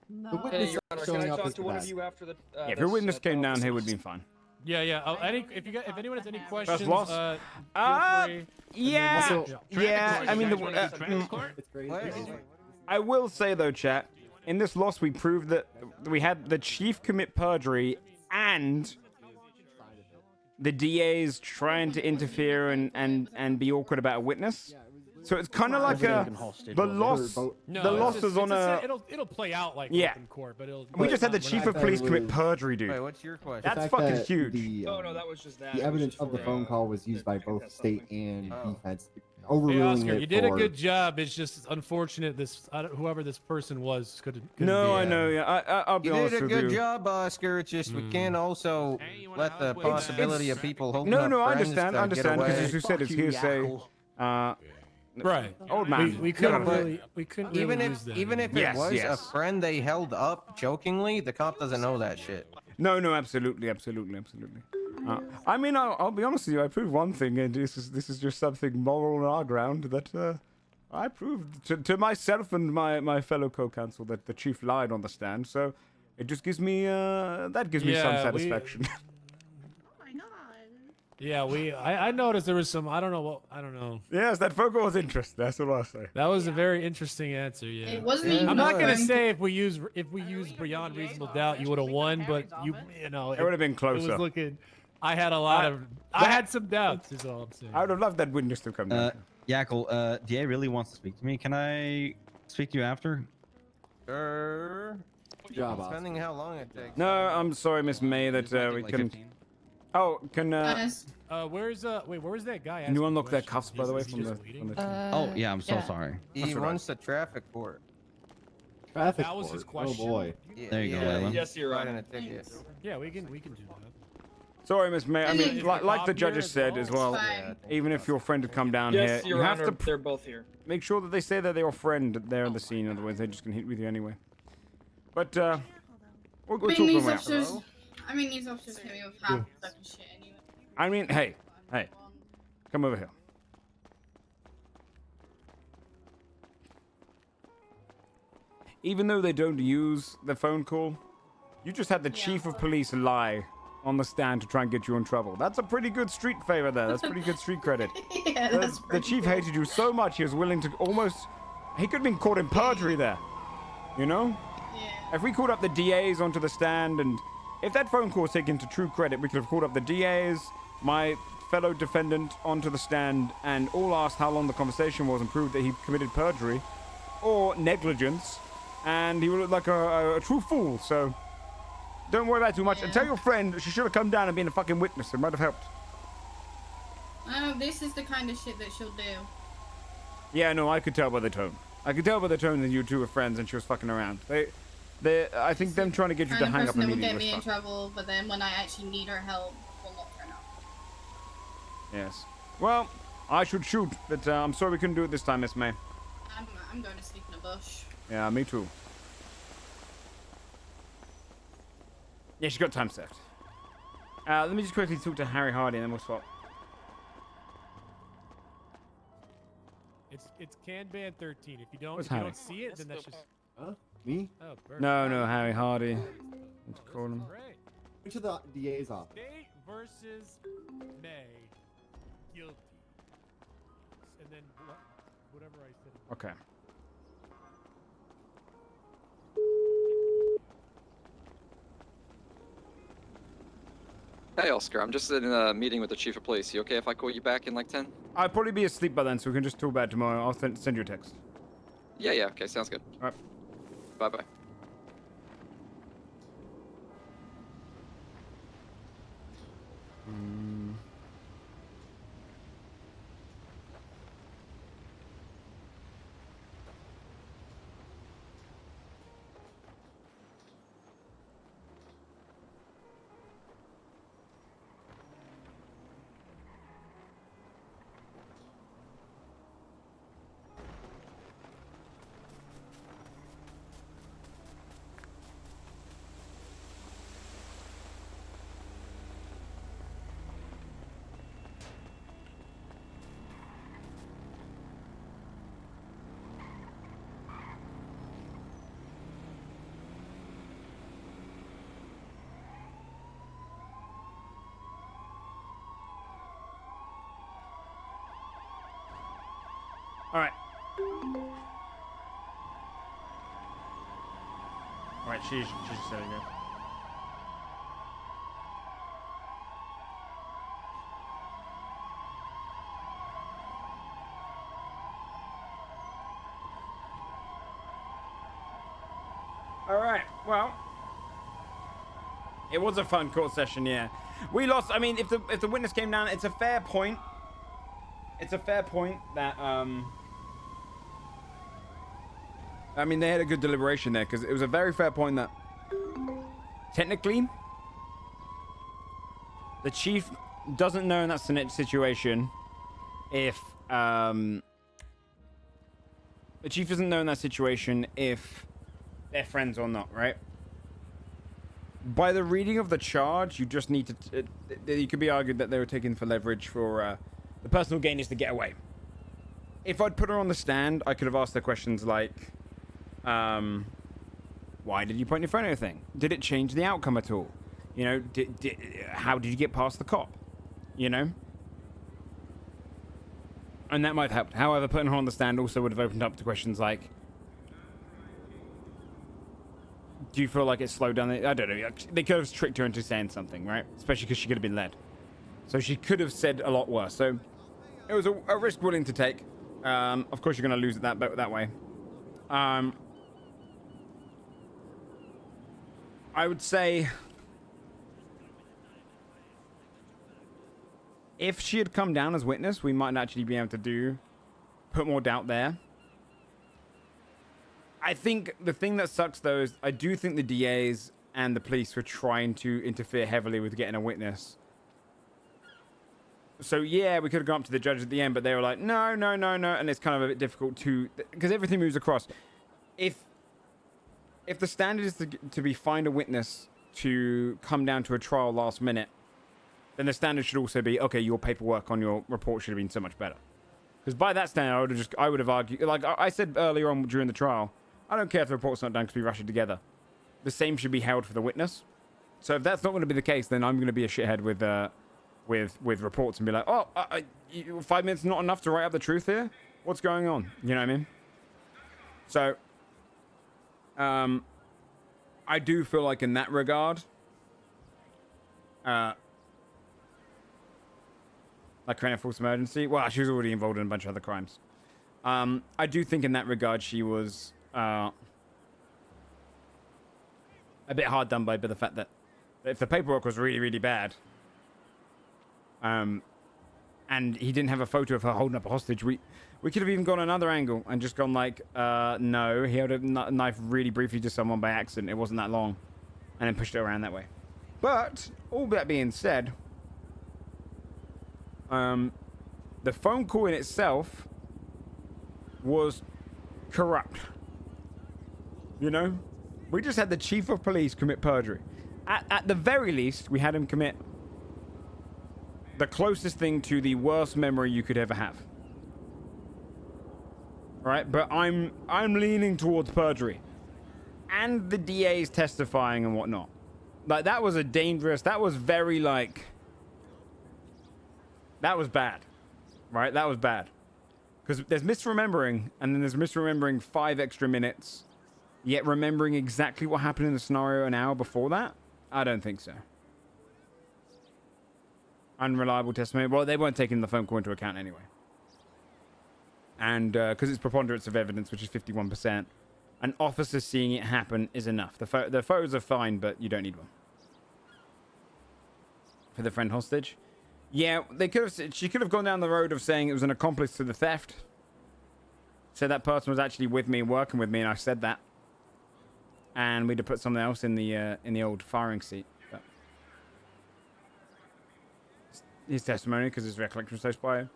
Hey, witness Your Honor, showing can I up talk is to one of bad. you after the? yeah, if your witness came down here, would be fine. Yeah. If anyone has any questions, loss? feel free. Yeah, Also- yeah. I mean, It's crazy. I will say though, chat. In this loss, we proved that we had the chief commit perjury and the DA's trying to interfere and be awkward about a witness. So it's kind of like the loss. No, The loss is on a. It'll play out like Yeah. open court, but it'll. We just had the we're chief not- of police commit perjury, dude. Wait, what's your question? That's fact fucking that huge. The, Oh no, that was just that. the It was evidence just of the for, phone call was used by both state and Oh. defense, Hey, overruling Oscar, it you did a for- good job. It's just unfortunate whoever this person was couldn't. No, be, I know. Yeah, I'll be You honest did a with good you. job, Oscar. It's just we can't also let the possibility of people holding No, up no, I friends understand. to I get understand because away. as you said, it's hearsay. Right. Old man. We couldn't really. We couldn't really Even use that. if Yes, it was a yes. friend they held up jokingly, the cop doesn't know that shit. No, absolutely. I mean, I'll be honest with you. I proved one thing, and this is just something moral on our ground that I proved to myself and my fellow co-counsel that the chief lied on the stand. So it just gives me some satisfaction. Yeah, I noticed there was some. I don't know. Yes, that phone call was interesting. That's what I'll say. That was a very interesting answer. Yeah. It wasn't even I'm not a gonna phone say if we use beyond reasonable doubt, you would have won, but you know It would have been It closer. was looking. I had a lot of. I had some doubts. Is all I'm saying. I would have loved that witness to come down. Yakel, DA really wants to speak to me. Can I speak to you after? Sure. Good job, Oscar. Depending how long it takes. No, I'm sorry, Miss May, that we couldn't. 15? Oh, can Where's wait? Where was that guy? Can you asking unlock their questions? cuffs, by the way, Is he from the just waiting? from the? Oh yeah, I'm so sorry. He That's all right. wants the traffic court. Traffic That was his court. question. Oh boy. There you go, Layla. Yes, Your Writing Honor. a ticket. Yeah, we can do that. Sorry, Miss May. I mean, Is like the the cop here judges as said well? as well. Fine. Even if your friend had come down Yes, here, Your you Honor. have to They're both here. make sure that they say that they're your friend there in the scene. Otherwise, they're just gonna hit with you anyway. But we'll I talk mean, these about it. officers. I mean, these officers hit me with half the fucking shit anyway. I mean, hey, come over here. Even though they don't use the phone call, you just had the chief of police lie on the stand to try and get you in trouble. That's a pretty good street favor there. That's pretty good street credit. Yeah, that's The chief hated you so much he was willing to almost. He could have been caught in perjury there. You know? Yeah. If we called up the DAs onto the stand, and if that phone call was taken to true credit, we could have called up the DAs, my fellow defendant onto the stand, and all asked how long the conversation was and proved that he committed perjury or negligence, and he would look like a true fool. So Don't worry about it too much. And tell your friend she should have come down and been a fucking witness. It might have helped. Oh, this is the kind of shit that she'll do. Yeah, no, I could tell by the tone. I could tell by the tone that you two were friends and she was fucking around. I think them trying to get you to Kind of hang up person that will immediately get me in was fucked. trouble, but then when I actually need her help, will not turn up. Yes. Well, I should shoot, but I'm sorry we couldn't do it this time, Miss May. I'm going to sleep in a bush. Yeah, me too. Yeah, she got time served. Let me just quickly talk to Harry Hardy and then we'll swap. It's can ban 13. If you don't What's if you Harry? don't see it, then that's just Huh? Me? Oh, perfect. No, Harry Hardy. Let's call him. Great. Went to the DA's office. State versus May. Guilty. And then whatever I said. Okay. Hey, Oscar, I'm just in a meeting with the chief of police. You okay if I call you back in like 10? I'll probably be asleep by then, so we can just talk about it tomorrow. I'll send you a text. Yeah, okay, sounds good. All right. Bye-bye. All right. All right, she's setting it. All right. Well, it was a fun court session. Yeah, we lost. I mean, if the witness came down, it's a fair point. It's a fair point that I mean, they had a good deliberation there because it was a very fair point that technically the chief doesn't know in that situation if the chief doesn't know in that situation if they're friends or not, right? By the reading of the charge, you just need to you could be argued that they were taken for leverage for the personal gain is to get away. If I'd put her on the stand, I could have asked her questions like why did you point your phone at anything? Did it change the outcome at all? You know, how did you get past the cop? You know? And that might have helped. However, putting her on the stand also would have opened up to questions like, do you feel like it slowed down? I don't know. They could have tricked her into saying something, right? Especially because she could have been led. So she could have said a lot worse. So it was a risk willing to take. Of course, you're going to lose it that way. I would say if she had come down as witness, we might actually be able to put more doubt there. I think the thing that sucks though is I do think the DAs and the police were trying to interfere heavily with getting a witness. So yeah, we could have gone up to the judge at the end, but they were like, no, and it's kind of a bit difficult to, because everything moves across. If the standard is to be find a witness to come down to a trial last minute, then the standard should also be, okay, your paperwork on your report should have been so much better. Because by that standard, I would have argued, like I said earlier on during the trial, I don't care if the report's not done because we rush it together. The same should be held for the witness. So if that's not going to be the case, then I'm going to be a shithead with reports and be like, oh, 5 minutes not enough to write up the truth here? What's going on? You know what I mean? So, I do feel like in that regard, like creating a false emergency. Well, she was already involved in a bunch of other crimes. I do think in that regard she was a bit hard done by the fact that If the paperwork was really, really bad, and he didn't have a photo of her holding up a hostage, we could have even gone another angle and just gone like, no, he held a knife really briefly to someone by accident. It wasn't that long, and then pushed it around that way. But all that being said, the phone call in itself was corrupt. You know, we just had the chief of police commit perjury. At the very least, we had him commit the closest thing to the worst memory you could ever have. Right? But I'm leaning towards perjury. And the DA's testifying and whatnot. Like, that was that was very, like... That was bad. Right? That was bad. Because there's misremembering, and then there's misremembering 5 extra minutes, yet remembering exactly what happened in the scenario an hour before that? I don't think so. Unreliable testimony. Well, they weren't taking the phone call into account anyway. And because it's preponderance of evidence, which is 51%, an officer seeing it happen is enough. The photos are fine, but you don't need one. For the friend hostage? Yeah, she could have gone down the road of saying it was an accomplice to the theft. So that person was actually with me, working with me, and I said that. And we'd have put something else in the old firing seat. But his testimony, because his recollection was so spy.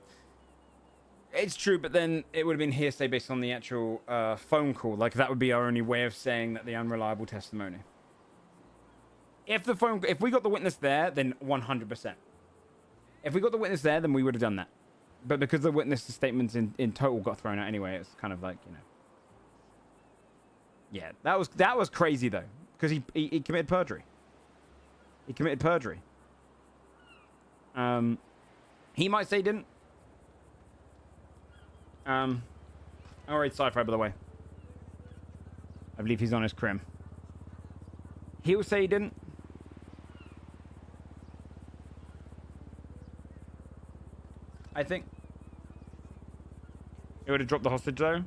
It's true, but then it would have been hearsay based on the actual phone call. Like, that would be our only way of saying that the unreliable testimony. If we got the witness there, then 100%. If we got the witness there, then we would have done that. But because the witness statements in total got thrown out anyway, it's kind of like, you know. Yeah, that was crazy though, because he committed perjury. He committed perjury. He might say he didn't. All right, Sci-Fi, by the way. I believe he's on his crim. He'll say he didn't. I think it would have dropped the hostage though.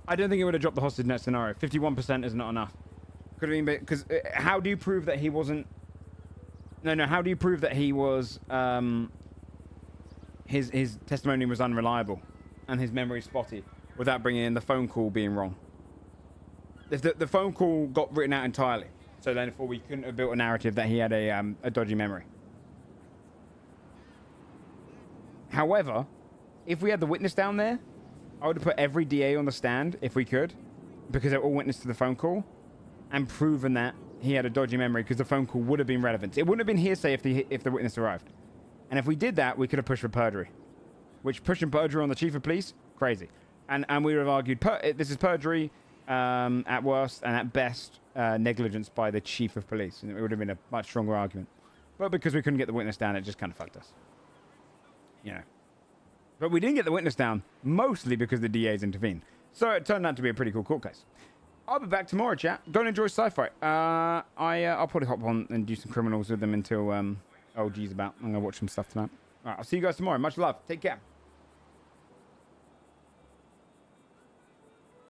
I don't think it would have dropped the hostage in that scenario. 51% is not enough. Could have been, because how do you prove that he wasn't? No. How do you prove that he was? His testimony was unreliable, and his memory spotty, without bringing in the phone call being wrong. If the phone call got written out entirely, so therefore we couldn't have built a narrative that he had a dodgy memory. However, if we had the witness down there, I would have put every DA on the stand if we could, because they're all witness to the phone call, and proven that he had a dodgy memory, because the phone call would have been relevant. It wouldn't have been hearsay if the witness arrived. And if we did that, we could have pushed for perjury. Which, pushing perjury on the chief of police, crazy. And we would have argued, this is perjury at worst, and at best, negligence by the chief of police. And it would have been a much stronger argument. But because we couldn't get the witness down, it just kind of fucked us. You know. But we didn't get the witness down, mostly because the DAs intervened. So it turned out to be a pretty cool court case. I'll be back tomorrow, chat. Go and enjoy Sci-Fi. I'll probably hop on and do some criminals with them until OG's about. I'm going to watch some stuff tonight. All right, I'll see you guys tomorrow. Much love. Take care.